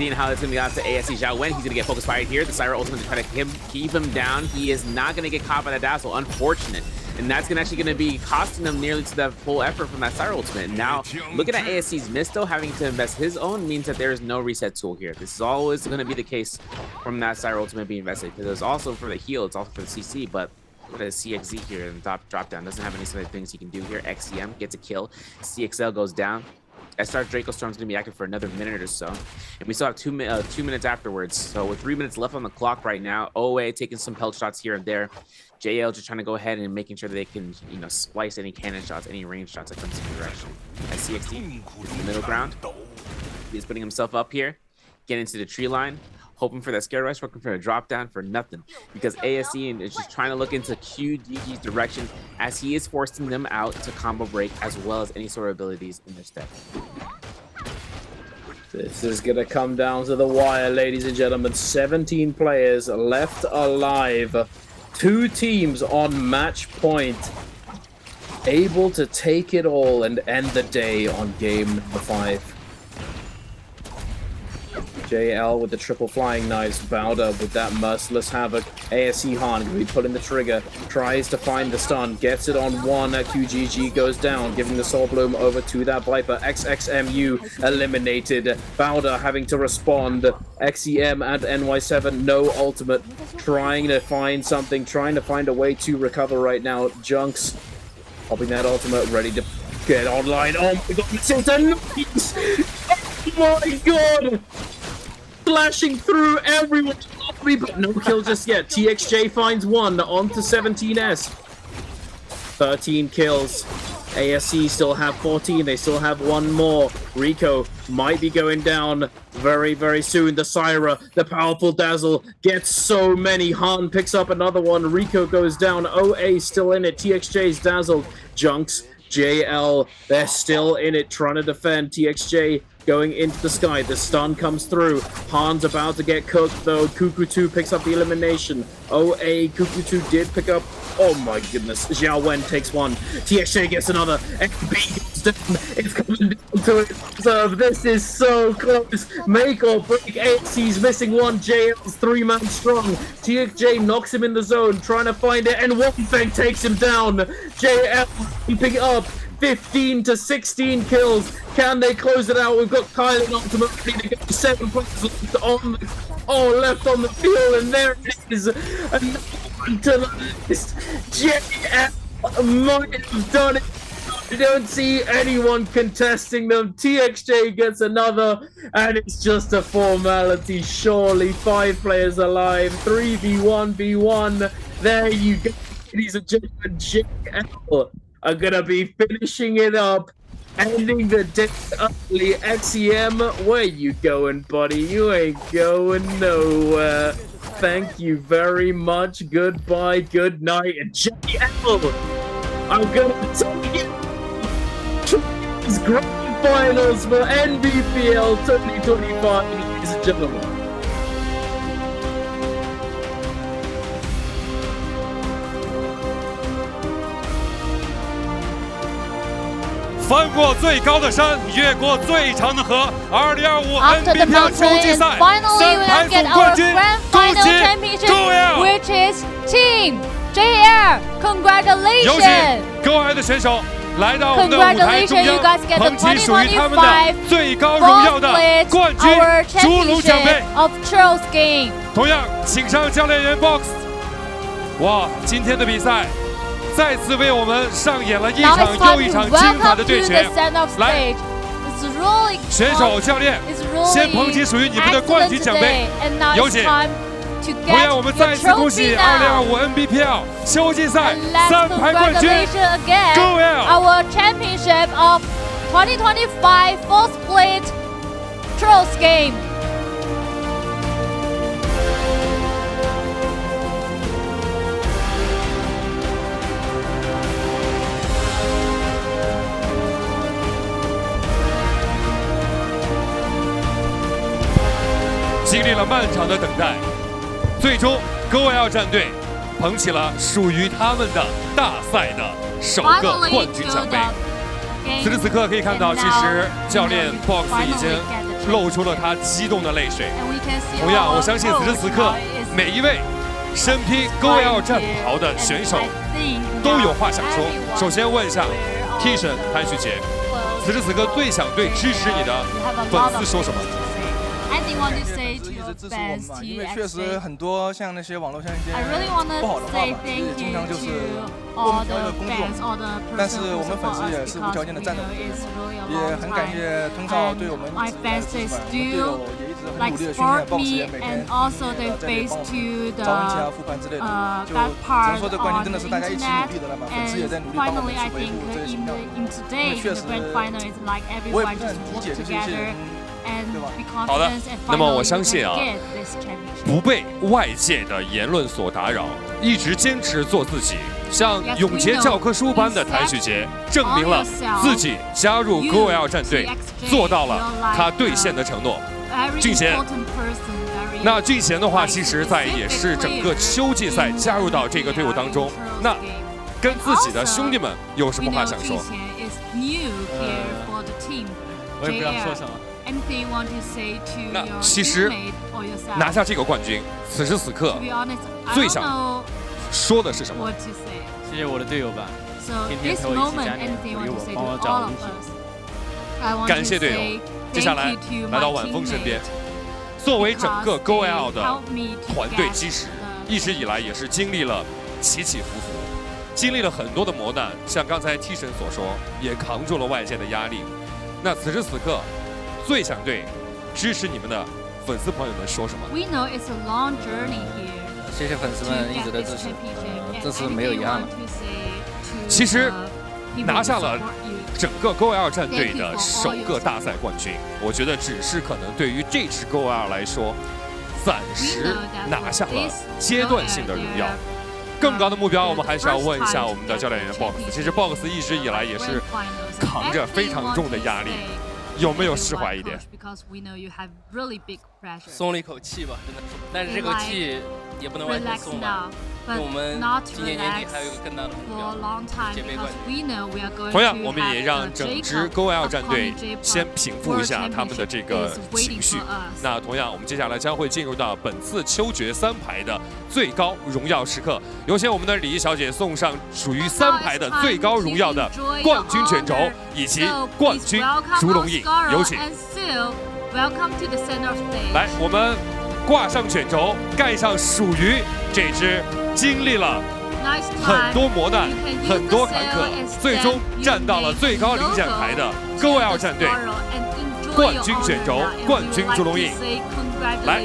Seeing how it's going to be out to ASC Xiao Wen, he's going to get focus fired here. The Syra ultimate to try to keep him down. He is not going to get caught by the Dazzle. Unfortunate. And that's actually going to be costing him nearly to that full effort from that Syra ultimate. Now, looking at ASC's miss, though, having to invest his own means that there is no reset tool here. This is always going to be the case from that Syra ultimate being invested. Because it's also for the heal, it's also for the CC, but look at his CXZ here in the drop down. Doesn't have any sort of things he can do here. XCM gets a kill. CXL goes down. SR Draco Storm's going to be active for another minute or so. And we still have 2 minutes afterwards. So with 3 minutes left on the clock right now, OA taking some pelt shots here and there. JL just trying to go ahead and making sure that they can, splice any cannon shots, any range shots that comes in the direction. As CXD in the middle ground. He's putting himself up here, getting into the tree line, hoping for that scare rush, working for a drop down for nothing. Because ASE is just trying to look into QGG's direction as he is forcing them out to combo break as well as any sort of abilities in their step. This is going to come down to the wire, ladies and gentlemen. 17 players left alive. 2 teams on match point. Able to take it all and end the day on game number 5. JL with the triple flying knives, Bowder with that merciless havoc. ASE Han going to be pulling the trigger, tries to find the stun, gets it on one. QGG goes down, giving the Soul Bloom over to that Viper. XXMU eliminated. Bowder having to respond. XEM and NY7, no ultimate. Trying to find something, trying to find a way to recover right now. Junks popping that ultimate, ready to get online. Oh my god, this is a nice! Oh my god! Flashing through everyone, but no kill just yet. TXJ finds 1 onto 17S. 13 kills. ASC still have 14. They still have 1 more. Rico might be going down very, very soon. The Syra, the powerful Dazzle, gets so many. Han picks up another one. Rico goes down. OA still in it. TXJ's dazzled. Junks, JL, they're still in it, trying to defend. TXJ going into the sky. The stun comes through. Han's about to get cooked, though. Kuku2 picks up the elimination. OA, Kuku2 did pick up. Oh my goodness. Xiao Wen takes 1. TXJ gets another. XB gets down. It's coming down to it. So this is so close. Make or break. ASC's missing 1. JL's 3-man strong. TXJ knocks him in the zone, trying to find it, and One Feng takes him down. JL keeping up. 15 to 16 kills. Can they close it out? We've got Kyle and Ultimate ready to go. 7 players left on the field, and there it is. Another one to the list. JL might have done it. I don't see anyone contesting them. TXJ gets another, and it's just a formality. Surely 5 players alive. 3v1v1. There you go, ladies and gentlemen. JL are gonna be finishing it up, ending the day early. XEM, where you going, buddy? You ain't going nowhere. Thank you very much. Goodbye, good night, and JL, I'm gonna take it. It's grand finals for NBPL 2025, ladies and gentlemen. 翻过最高的山，越过最长的河。2025 After the NBPL mountain, 秋季 and 赛 finally we 3排 will get 总 our 冠军， grand 恭 final 喜 championship, Go Air！ which is Team JL. 有请 Congratulations! Go Air 的选手来到我们的舞台中 Congratulations, you 央， guys get the 捧起属于他们的最高荣耀的 Split 冠军 our 烛龙奖杯。 championship of Charles Game. 同样，请上教练员 box。哇，今天的比赛再次为我们上演了一 Now 场 it's time 又一 to 场精彩的 welcome 对 to 决 the。center of 来， stage. It's really 选手教练 it's really 先捧起属于你们的冠军奖杯 excellent today. And now 有 it's 请。 time to 同 get 样，我们 your 再次恭喜 trophy now. 2025 NBPL 秋季赛 Let's 3排冠军 congratulations again Go Air！ our championship of 2025 full split Charles Game. Go 经历了漫长的等待，最终 GoL 战队捧起了属于他们的大赛的首个 Finally 冠军 to 奖杯。 the game 此时此刻可以看到， and 其实 now 教练 Box 已 finally 经 get the 露出了他激动的泪水。同样，我相信此时此刻，每一位身披 GoL 战袍的选手都有话想说。首先问一下 T 神潘旭杰，此时此刻最想对支持你的粉丝说什么？ 一直支持我们嘛，因为确实很多像那些网络上一些不好的话嘛，所以经常就是我们的工作，但是我们粉丝也是无条件的赞助我们，也很感谢通少对我们一直的支持，队友也一直很努力的训练，boss 也每天在那里帮我们找问题啊、复盘之类的，就只能说这冠军真的是大家一起努力的了嘛，粉丝也在努力帮我们去维护这些形象，因为确实我也不是很理解就是一些人。 好的，那么我相信啊，不被外界的言论所打扰，一直坚持做自己，像永劫教科书般的谭旭杰，证明了自己加入 GoL 战队，做到了他兑现的承诺。俊贤，那俊贤的话，其实在也是整个秋季赛加入到这个队伍当中，那跟自己的兄弟们有什么话想说？我也不知道说什么。 那其实拿下这个冠军，此时此刻最想说的是什么？谢谢我的队友吧，天天陪我一起加油，鼓励我，帮我找东西。感谢队友。接下来来到晚风身边，作为整个 GoL 的团队基石，一直以来也是经历了起起伏伏，经历了很多的磨难。像刚才 T 神所说，也扛住了外界的压力。那此时此刻。 最想对支持你们的粉丝朋友们说什么？谢谢粉丝们一直的支持，这次没有遗憾了。其实拿下了整个 GoL 战队的首个大赛冠军，我觉得只是可能对于这支 GoL 来说，暂时拿下了阶段性的荣耀。更高的目标，我们还是要问一下我们的教练员 Box。其实 Box 一直以来也是扛着非常重的压力。 有没有释怀一点？松了一口气吧，真的。但是这口气也不能完全松吧，因为我们今年年底还有一个更大的目标，世界杯冠军。同样，我们也让整支 GoL 战队先平复一下他们的这个情绪。那同样，我们接下来将会进入到本次秋决3排的最高荣耀时刻，有请我们的礼仪小姐送上属于3排的最高荣耀的冠军卷轴以及冠军烛龙印。 有请。来，我们挂上卷轴，盖上属于这支经历了很多磨难、很多坎坷，最终站到了最高领奖台的 GoL 战队冠军卷轴、冠军烛龙印。来，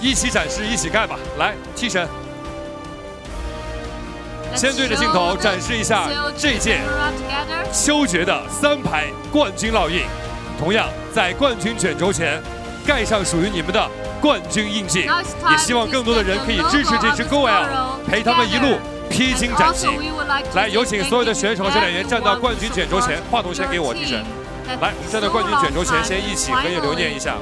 一起展示，一起盖吧。来，T 神。 先对着镜头展示一下这届秋决的3排冠军烙印，同样在冠军卷轴前盖上属于你们的冠军印记。也希望更多的人可以支持这支 GoL， 陪他们一路披荆斩棘。来，有请所有的选手和教练员站到冠军卷轴前，话筒先给我，T神。 来，我们站在冠军卷轴前，先一起合影留念一下。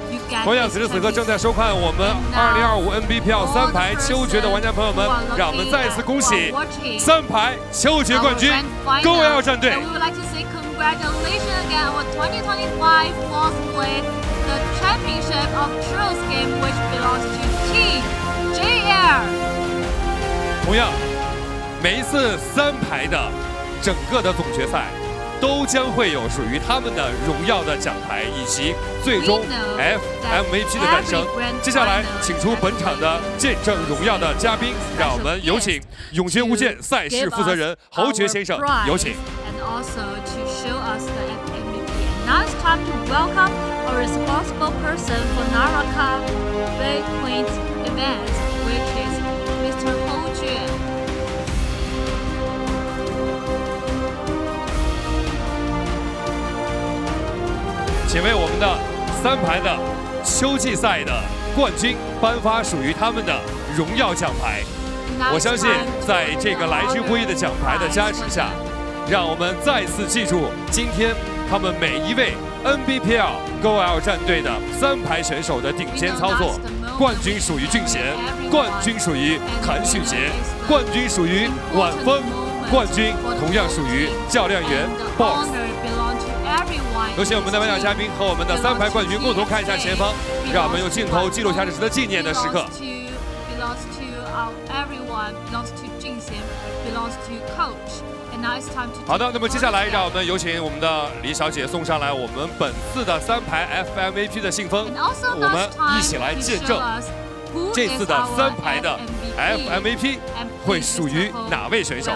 同样，此时此刻正在收看我们2025 Nbpl 3排秋决的玩家朋友们，让我们再次恭喜3排秋决冠军 GoL 战队。同样，每一次3排的整个的总决赛。 都将会有属于他们的荣耀的奖牌，以及最终 FMVP 的诞生。接下来，请出本场的见证荣耀的嘉宾，让我们有请永劫无间赛事负责人侯爵先生，有请。Now it's time to welcome a responsible person for NARAKA BLADEPOINT event, which is Mr. Hou Jue. 请为我们的3排的秋季赛的冠军颁发属于他们的荣耀奖牌。我相信，在这个来之不易的奖牌的加持下，让我们再次记住今天他们每一位 Nbpl GoL 战队的3排选手的顶尖操作。冠军属于俊贤，冠军属于谭旭杰，冠军属于晚风。冠军同样属于教练员 Boss。有请我们的颁奖嘉宾和我们的3排冠军共同看一下前方，让我们用镜头记录下这值得纪念的时刻。好的，那么接下来让我们有请我们的李小姐送上来我们本次的3排 FMVP 的信封，我们一起来见证这次的3排的 FMVP 会属于哪位选手？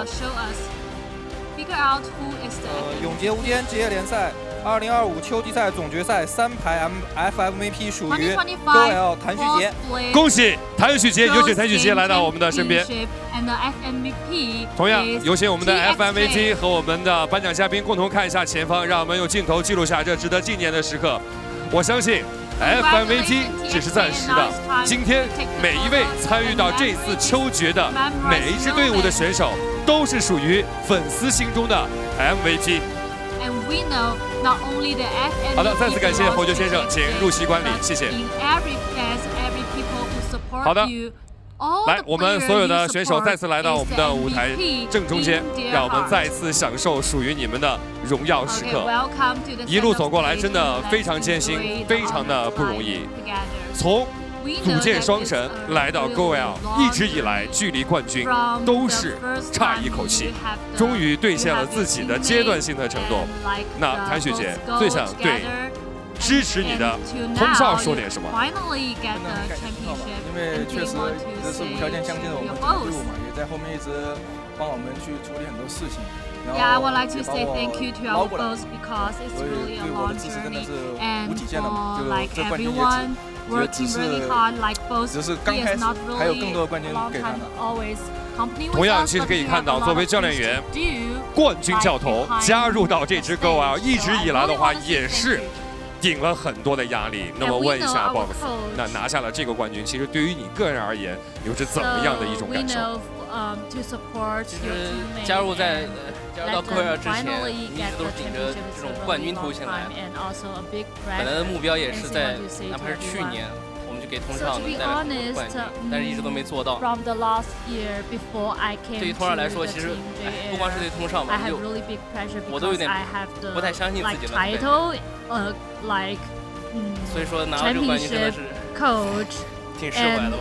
永劫无间职业联赛2025秋季赛总决赛3排 FMVP 属于 GoL 谭旭杰。恭喜谭旭杰，有请谭旭杰来到我们的身边。同样有请我们的 FMVP 和我们的颁奖嘉宾共同看一下前方，让我们用镜头记录下这值得纪念的时刻。我相信 FMVP 只是暂时的，今天每一位参与到这次秋决的每一支队伍的选手，都是属于粉丝心中的 MVP。好的，再次感谢侯爵先生，请入席观礼，谢谢。好的，来，我们所有的选手再次来到我们的舞台正中间，让我们再次享受属于你们的荣耀时刻。一路走过来，真的非常艰辛，非常的不容易。从组建双神来到 GoL， 一直以来距离冠军都是差一口气，终于兑现了自己的阶段性的承诺。那谭雪姐最想对支持你的同少说点什么？因为确实一直是无条件相信着我们整个队伍嘛，也在后面一直帮我们去处理很多事情。Yeah, I would like to say thank you to our boss because it's really a long journey, and for like everyone working really hard, like both he is not really a long time always company with us. 同样，其实可以看到，作为教练员、冠军教头加入到这支 GoL， 一直以来的话也是顶了很多的压力。那么问一下 Box， 那拿下了这个冠军，其实对于你个人而言，又是怎么样的一种感受？其实加入到GoL之前，一直都是顶着这种冠军头衔来的。本来的目标也是在，哪怕是去年，我们就给同场带来冠军，但是一直都没做到。对于同少来说，其实不光是对同少嘛，我都有点不太相信自己了。所以说拿到这个冠军真的是挺释怀的吧。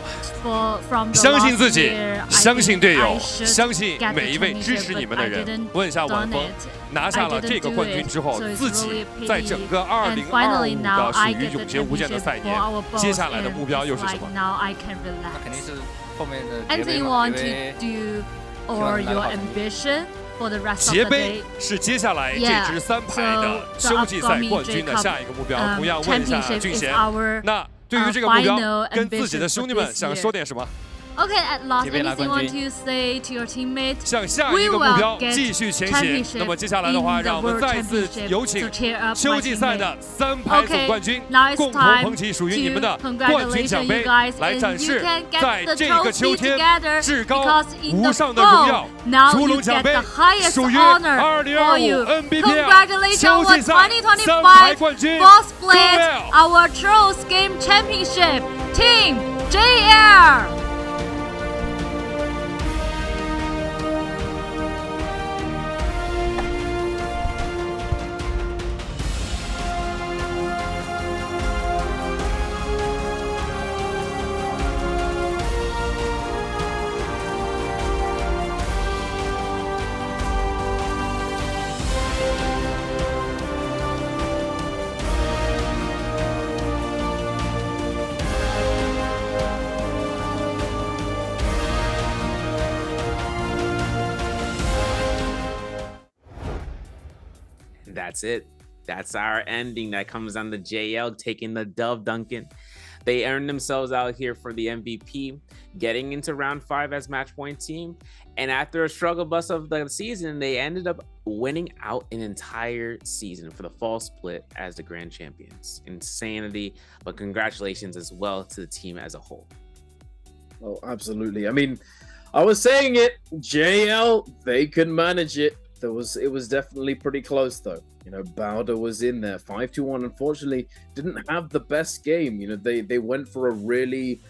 相信自己，相信队友，相信每一位支持你们的人。问一下晚风，拿下了这个冠军之后，自己在整个2025的属于永劫无间的赛年，接下来的目标又是什么？那肯定是后面的结杯嘛，结杯是接下来这支3排的秋季赛冠军的下一个目标。同样问一下俊贤，那对于这个目标，跟自己的兄弟们想说点什么？ Okay, at last, anything you want to say to your teammates? 向下一个目标继续前行。那么接下来的话，让我们再次有请秋季赛的3排总冠军共同捧起属于你们的冠军奖杯，来展示在这个秋天至高无上的荣耀。烛龙奖杯属于2025 NBPL 秋季赛3排冠军 Boss Blade our Trolls Game Championship Team JL。 That's it. That's our ending. That comes on the JL taking the dub, Duncan. They earned themselves out here for the MVP, getting into round 5 as match point team. And after a struggle bus of the season, they ended up winning out an entire season for the fall split as the grand champions. Insanity, but congratulations as well to the team as a whole. Oh, absolutely. I mean, I was saying it, JL, they could manage it. It was definitely pretty close though. You know, Bowder was in there. 5-2-1 unfortunately didn't have the best game. You know, they went for a really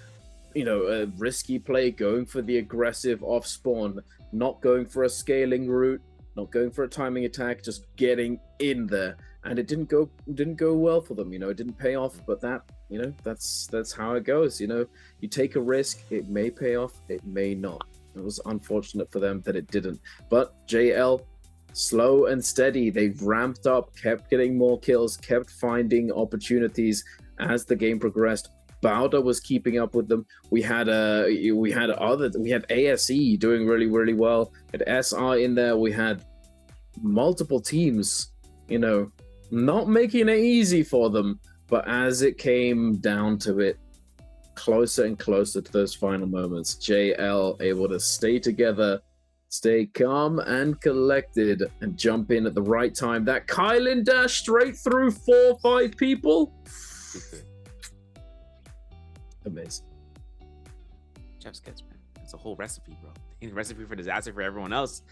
you know, a risky play, going for the aggressive off spawn, not going for a scaling route, not going for a timing attack, just getting in there. And it didn't go well for them, you know, it didn't pay off, but that, you know, that's how it goes, you know. You take a risk, it may pay off, it may not. It was unfortunate for them that it didn't. But JL, slow and steady, they've ramped up, kept getting more kills, kept finding opportunities as the game progressed. Bowder was keeping up with them. We had ASE doing really well. At SR in there, we had multiple teams, you know, not making it easy for them. But as it came down to it, closer and closer to those final moments, JL able to stay together, stay calm and collected, and jump in at the right time. That Kylan dash straight through 4 or 5 people. Amazing. Chef's kiss, man. It's a whole recipe, bro. A recipe for disaster for everyone else.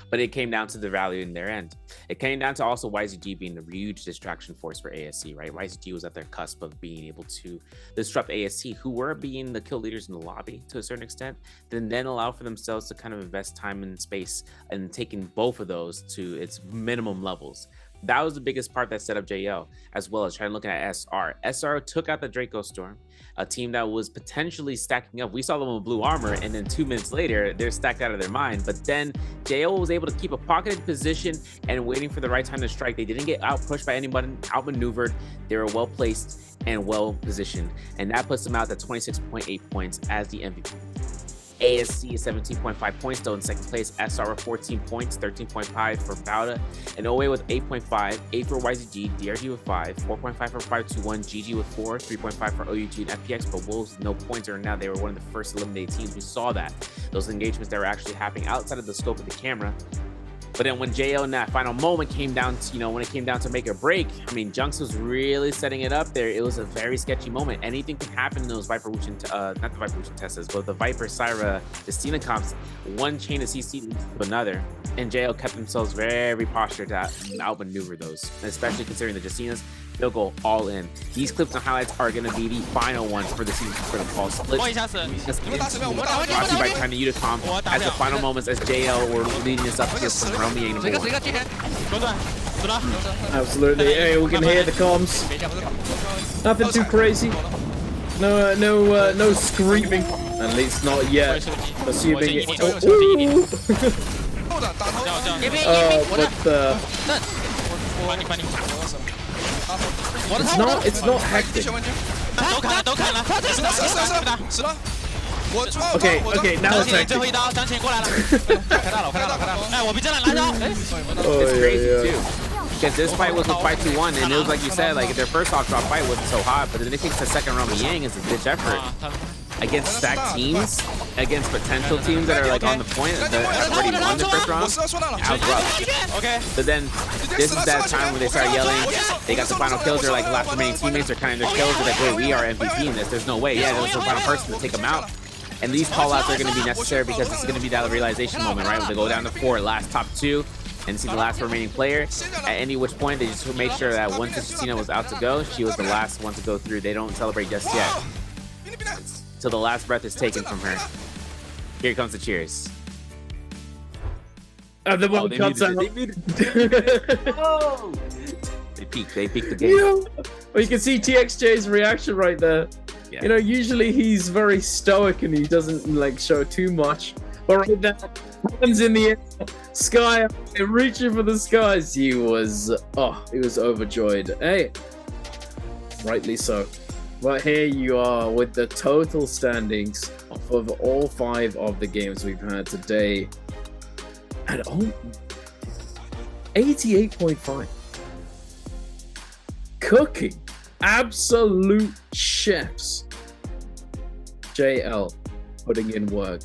But it came down to the value in their end. It came down to also YZG being a huge distraction force for ASC, right? YZG was at their cusp of being able to disrupt ASC, who were being the kill leaders in the lobby to a certain extent, then allow for themselves to kind of invest time and space and taking both of those to its minimum levels. That was the biggest part that set up JL, as well as trying to look at SR. SR took out the Draco Storm, a team that was potentially stacking up. We saw them with blue armor, and then 2 minutes later, they're stacked out of their mind. But then JL was able to keep a pocketed position and waiting for the right time to strike. They didn't get out-pushed by anybody, outmaneuvered. They were well-placed and well-positioned. And that puts them out at 26.8 points as the MVP. ASC is 17.5 points, though in second place. SR with 14 points, 13.5 for Bowda, and OA with 8.5, 8 for YZG, DRG with 5, 4.5 for 521, GG with 4, 3.5 for OUG and FPX, but Wolves no points are now. They were one of the first eliminated teams. We saw that. Those engagements that were actually happening outside of the scope of the camera. But then when JL in that final moment came down to, you know, when it came down to make or break, I mean, Junks was really setting it up there. It was a very sketchy moment. Anything can happen in those Viper Wuchen, not the Viper Wuchen Teslas, but the Viper Syra Destina comps. One chain of CC leads to another. And JL kept themselves very postured to outmaneuver those, especially considering the Destinas. They'll go all in. These clips and highlights are going to be the final ones for the season for the fall split. Brought to you by China Unicom as the final moments as JL were leading us up here from Romy and Absolutely. Hey, we can hear the comms. Nothing too crazy. No screaming. At least not yet. Assuming it. It's not hectic. Okay, now it's hectic. It's crazy too. Because this fight was with 5-2-1, and it was like you said, like their first off drop fight wasn't so hot, but then it takes the second round with Yang as a ditch effort against stacked teams, against potential teams that are like on the point that have already won the first round. That was rough. Okay. But then this is that time when they start yelling. They got the final kills. They're like last remaining teammates are counting their kills. They're like, wait, we are MVP in this. There's no way. Yeah, there was the final person to take them out. And these call-outs are going to be necessary because this is going to be that realization moment, right? When they go down to 4, last top 2, and see the last remaining player. At any which point, they just make sure that once Justina was out to go, she was the last one to go through. They don't celebrate just yet. Till the last breath is taken from her. Here comes the cheers. And the one cuts out. They peaked the game. You know, well, you can see TXJ's reaction right there. Yeah. You know, usually he's very stoic and he doesn't like show too much. But right there, hands in the air, sky, reaching for the skies. He was overjoyed. Hey, rightly so. But here you are with the total standings of all 5 of the games we've had today. And 88.5. Cooking. Absolute chefs. JL putting in work.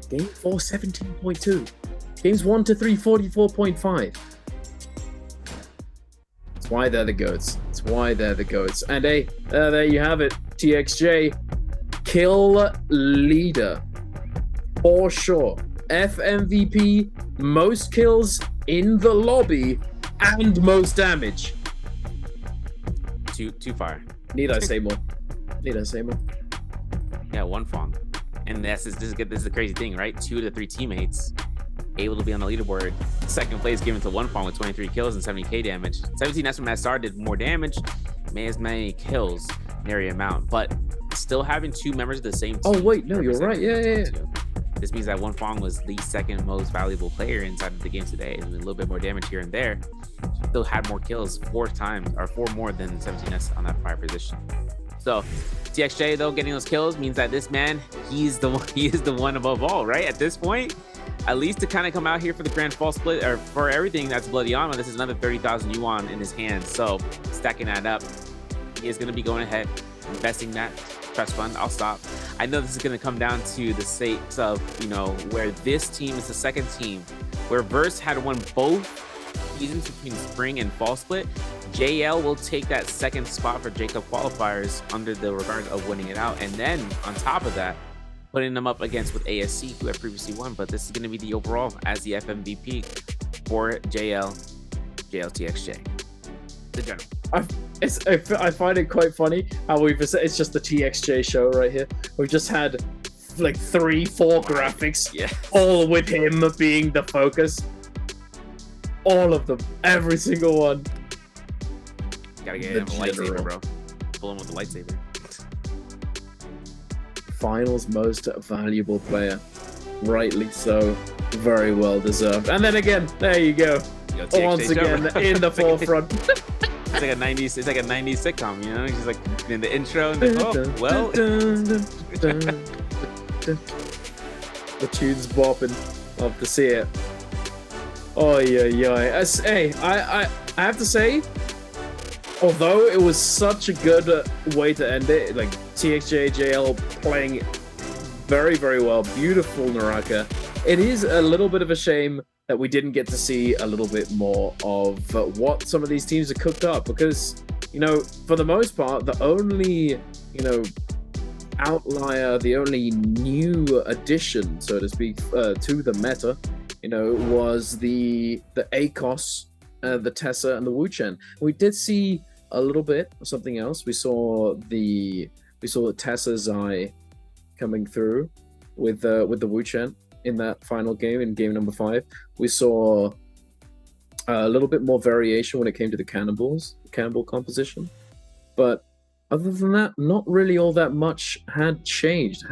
Game 4, 17.2. Games 1 to 3, 44.5. That's why they're the GOATs. That's why they're the GOATs. And hey, there you have it. TXJ, kill leader. For sure. FMVP, most kills in the lobby, and most damage. Too far. Need I say more? Need I say more? Yeah, one Fong. And this is the crazy thing, right? 2 of the 3 teammates able to be on the leaderboard. Second place given to One Fong with 23 kills and 70k damage. 17S from SR did more damage, made as many kills, nary amount, but still having 2 members of the same team. Oh wait, no, you're right. Yeah. This means that One Fong was the second most valuable player inside of the game today. A little bit more damage here and there. Still had more kills 4 more than 17S on that fire position. So TXJ though getting those kills means that this man, he is the one above all, right? At this point, at least to kind of come out here for the grand fall split or for everything that's Bloody Honor, this is another 30,000 yuan in his hands. So stacking that up, he is going to be going ahead, investing that trust fund. I'll stop. I know this is going to come down to the stakes of, you know, where this team is the second team, where Verse had won both seasons between spring and fall split. JL will take that second spot for Jacob qualifiers under the regard of winning it out. And then on top of that, putting them up against with ASC, who had previously won. But this is going to be the overall as the FMVP for JLTXJ. The general. I find it quite funny how it's just the TXJ show right here. We've just had like 3-4 graphics, all with him being the focus. All of them, every single one. Gotta get him a lightsaber, bro. Pull him with the lightsaber. Finals most valuable player, rightly so, very well deserved. And then again, there you go. Once again, in the forefront. It's like a 90s sitcom, you know? He's like in the intro and the the tune's bopping. Love to see it. Oh yeah. Hey, I have to say, although it was such a good way to end it, like TXJ JL playing very, very well, beautiful NARAKA. It is a little bit of a shame that we didn't get to see a little bit more of what some of these teams are cooked up, because, you know, for the most part, the only, you know, outlier, the only new addition, so to speak, to the meta, you know, was the ACOS, the Tessa, and the Wuchen. We did see a little bit of something else. We saw the Tessa's eye coming through with the Wuchen in that final game, in game number 5. We saw a little bit more variation when it came to the cannibal composition, but other than that, not really all that much has changed.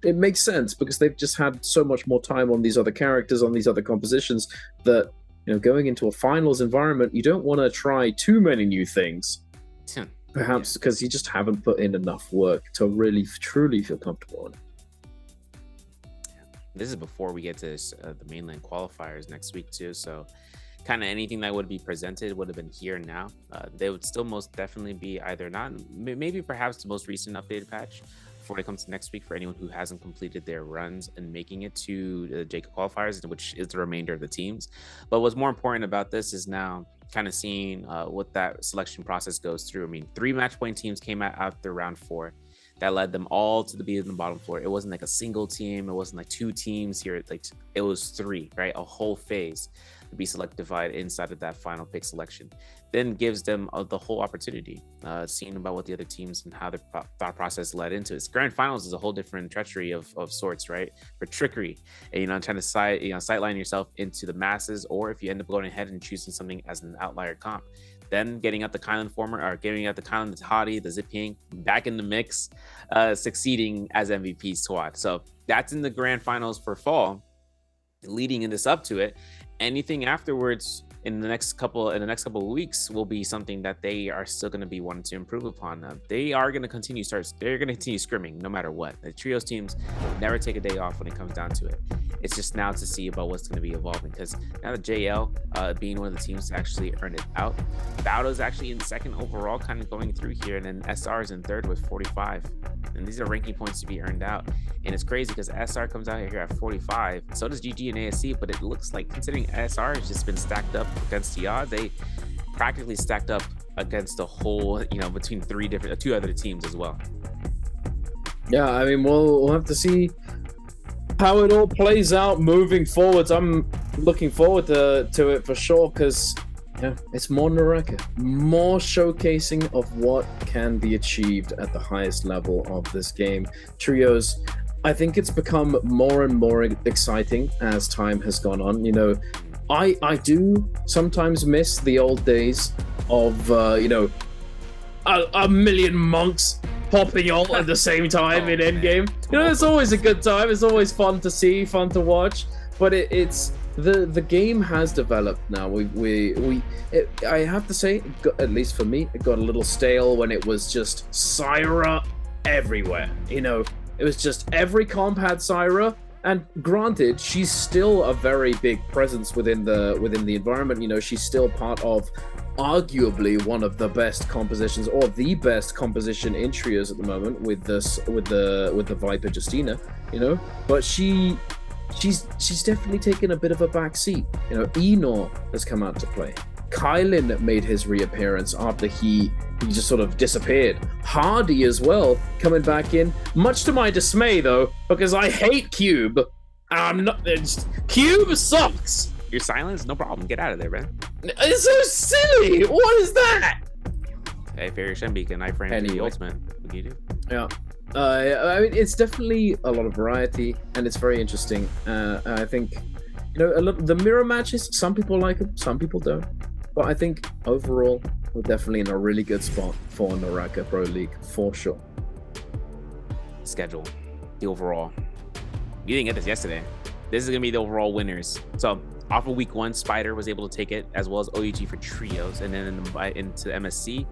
It makes sense because they've just had so much more time on these other characters, on these other compositions, that, you know, going into a finals environment, you don't want to try too many new things, perhaps because you just haven't put in enough work to really truly feel comfortable in it. This is before we get to the mainland qualifiers next week too, so kind of anything that would be presented would have been here now. They would still most definitely be either not, maybe perhaps the most recent updated patch before it comes to next week for anyone who hasn't completed their runs and making it to the Jacob qualifiers, which is the remainder of the teams. But what's more important about this is now kind of seeing what that selection process goes through. I mean, 3 match point teams came out after round 4. That led them all to be in the bottom floor. It wasn't like a single team. It wasn't like 2 teams here. Like, it was 3, right? A whole phase to be selectified inside of that final pick selection. Then gives them the whole opportunity, seeing about what the other teams and how their thought process led into it. Grand finals is a whole different treachery of sorts, right? For trickery, and, you know, trying to sightline yourself into the masses, or if you end up going ahead and choosing something as an outlier comp. Then getting out the Kylan former, or getting out the Kylan, the Hottie, the Ziping back in the mix, succeeding as MVP squad. So that's in the grand finals for fall. Leading in this up to it, anything afterwards in the next couple of weeks will be something that they are still going to be wanting to improve upon. They are going to continue scrimming no matter what. The trios teams never take a day off when it comes down to it. It's just now to see about what's going to be evolving, because now the JL being one of the teams to actually earn it out. Baudo's actually in second overall, kind of going through here, and then SR is in third with 45. And these are ranking points to be earned out. And it's crazy because SR comes out here at 45. So does GG and ASC, but it looks like, considering SR has just been stacked up against the odds, they practically stacked up against the whole, you know, between 2 other teams as well. Yeah, I mean, we'll have to see how it all plays out moving forwards. I'm looking forward to it for sure, because Yeah, it's more NARAKA, more showcasing of what can be achieved at the highest level of this game. Trios, I think it's become more and more exciting as time has gone on. You know, I do sometimes miss the old days of, you know, a million monks popping all at the same time in endgame. You know, it's always a good time. It's always fun to see, fun to watch. But it's the game has developed now. I have to say, at least for me, it got a little stale when it was just Syra everywhere. You know, it was just every comp had Syra. And granted, she's still a very big presence within the environment. You know, she's still part of arguably one of the best compositions, or the best composition in trios at the moment, with the Viper Justina. You know, but she's definitely taken a bit of a back seat. You know, Enor has come out to play. Kylin made his reappearance after he just sort of disappeared. Hardy as well, coming back in. Much to my dismay, though, because I hate Cube. I'm not. Cube sucks. You're silenced? No problem. Get out of there, man. It's so silly. What is that? Hey, Fairy Shenbeacon, I framed the ultimate. What do you do? Yeah. I mean, it's definitely a lot of variety, and it's very interesting. I think, you know, the mirror matches, some people like them, some people don't. But I think overall, we're definitely in a really good spot for NARAKA Pro League, for sure. Schedule, the overall. You didn't get this yesterday. This is going to be the overall winners. So, off of week 1, Spider was able to take it, as well as OUG for trios. And then into MSC,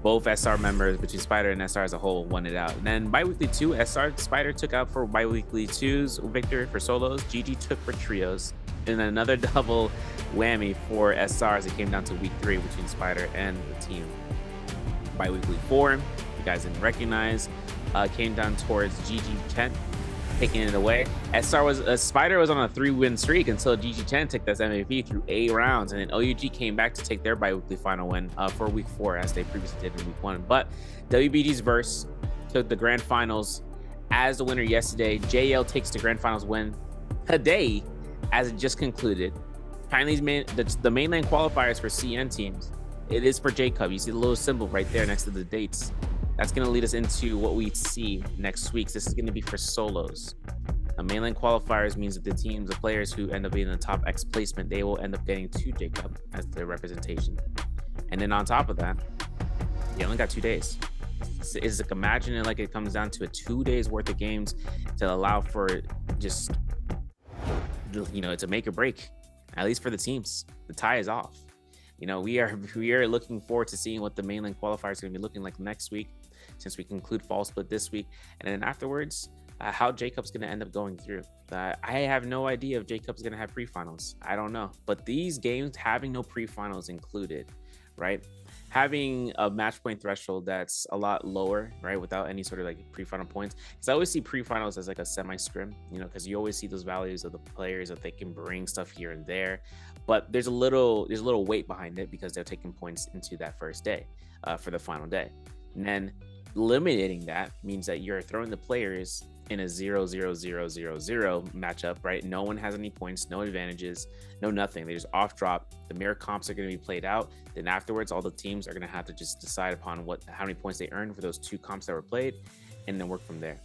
both SR members, between Spider and SR as a whole, won it out. And then bi-weekly 2, Spider took out for bi-weekly 2's victory for solos. GG took for trios. And then another double whammy for SR as it came down to week 3 between Spider and the team. Bi-weekly 4, you guys didn't recognize, came down towards GG Chen, taking it away. Spider was on a 3-win streak until GG Chen took this MVP through 8 rounds, and then OUG came back to take their bi-weekly final win for week 4, as they previously did in week 1. But WBG's verse took the grand finals as the winner yesterday. JL takes the grand finals win today, as it just concluded. Kindly's the mainland qualifiers for CN teams. It is for Jacob. You see the little symbol right there next to the dates. That's going to lead us into what we see next week. This is going to be for solos. Mainland qualifiers means that the players who end up being in the top X placement, they will end up getting to Jacob as their representation. And then on top of that, you only got 2 days. It's like, imagine it like it comes down to 2 days worth of games to allow for just, you know, it's a make or break, at least for the teams. The tie is off. You know, we are looking forward to seeing what the mainland qualifiers are going to be looking like next week, since we conclude fall split this week, and then afterwards, how Jacob's going to end up going through. I have no idea if Jacob's going to have pre-finals. I don't know, but these games having no pre-finals included, right? Having a match point threshold that's a lot lower, right, without any sort of like pre-final points. Because I always see pre-finals as like a semi-scrim, you know, because you always see those values of the players that they can bring stuff here and there, but there's a little weight behind it because they're taking points into that first day for the final day. And then eliminating that means that you're throwing the players in a 0-0-0-0-0 matchup, right? No one has any points, no advantages, no nothing. They just off drop. The mirror comps are going to be played out. Then afterwards, all the teams are going to have to just decide upon how many points they earned for those 2 comps that were played, and then work from there.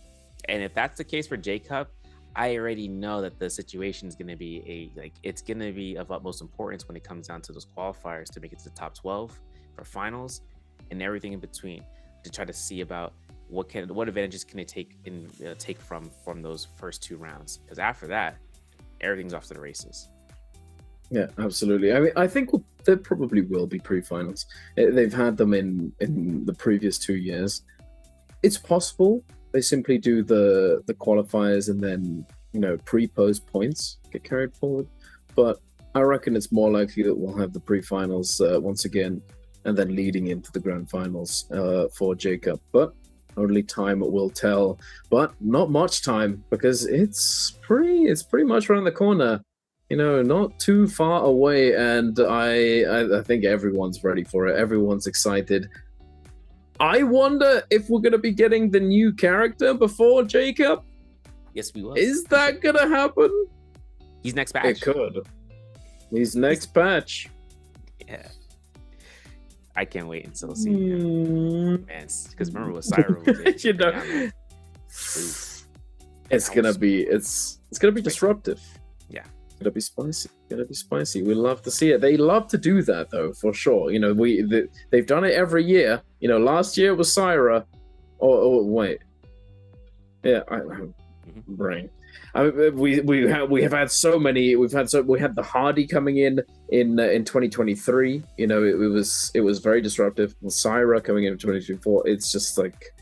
And if that's the case for J-Cup, I already know that the situation is going to be it's going to be of utmost importance when it comes down to those qualifiers to make it to the top 12 for finals and everything in between, to try to see about what advantages can they take from those first 2 rounds, because after that everything's off to the races. Yeah, absolutely. I mean, I think there probably will be pre-finals. They've had them in the previous 2 years. It's possible they simply do the qualifiers and then, you know, pre-post points get carried forward, but I reckon it's more likely that we'll have the pre-finals once again, and then leading into the grand finals for Jacob. But only time will tell. But not much time, because it's pretty much around the corner. You know, not too far away, and I think everyone's ready for it. Everyone's excited. I wonder if we're gonna be getting the new character before Jacob. Yes, we will. Is that gonna happen? He's next patch. It could. He's next patch. Yeah. I can't wait until see him. Man, because remember what Syra was You know, it's gonna be disruptive. Yeah. It's gonna be spicy. We love to see it. They love to do that though, for sure. You know, they've done it every year. You know, last year it was Syra. Oh wait. Yeah, brain. We have had so many. We had the Hardy coming in 2023. You know, it was very disruptive. And Syra coming in 2024. It's just like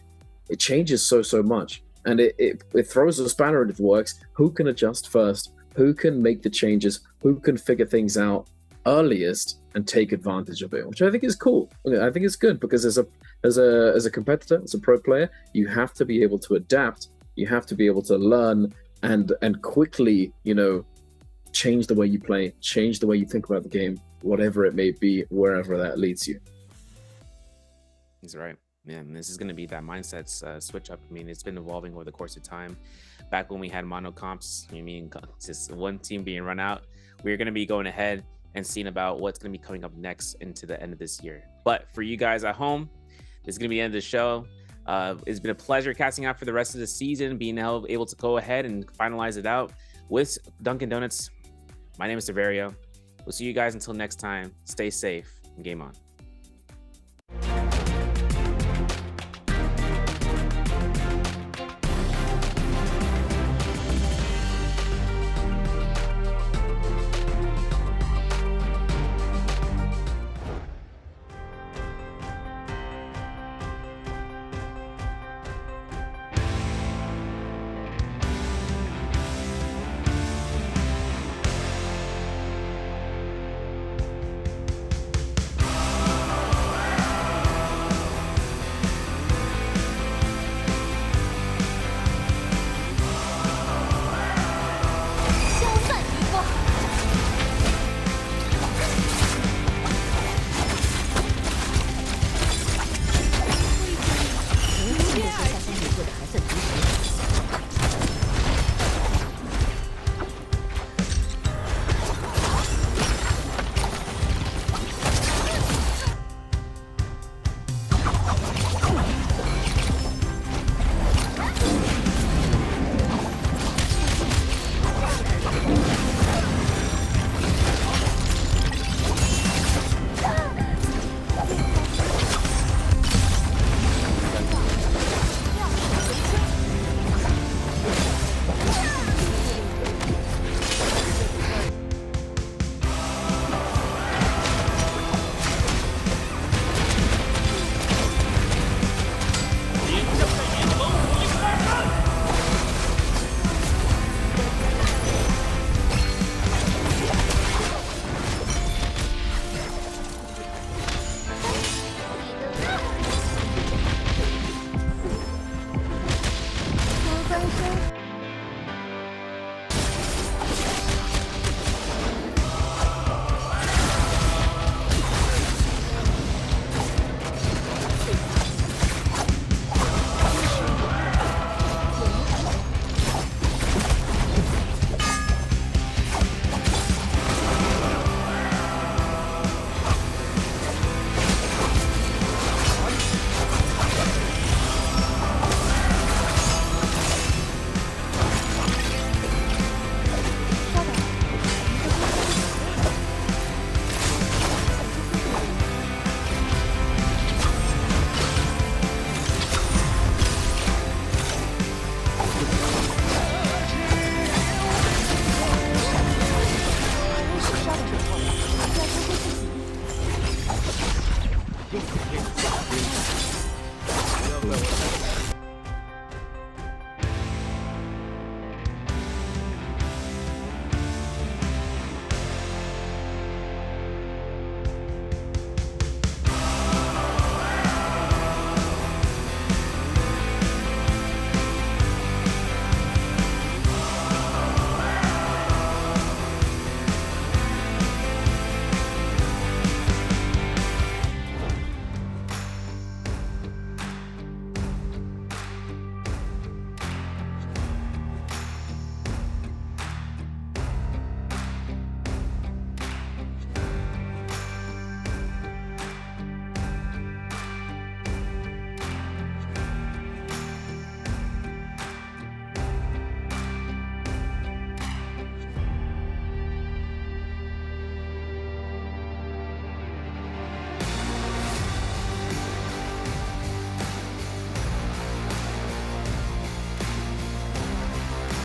it changes so much, and it throws a spanner into the works. Who can adjust first? Who can make the changes? Who can figure things out earliest and take advantage of it? Which I think is cool. I think it's good because as a competitor, as a pro player, you have to be able to adapt. You have to be able to learn and quickly, you know, change the way you play, change the way you think about the game, whatever it may be, wherever that leads you. He's right. Yeah, and this is going to be that mindset switch up. I mean, it's been evolving over the course of time. Back when we had mono comps, I mean, just one team being run out, we're going to be going ahead and seeing about what's going to be coming up next into the end of this year. But for you guys at home, this is going to be the end of the show. It's been a pleasure casting out for the rest of the season, being able to go ahead and finalize it out with Dunkin' Donuts. My name is Severio. We'll see you guys until next time. Stay safe and game on.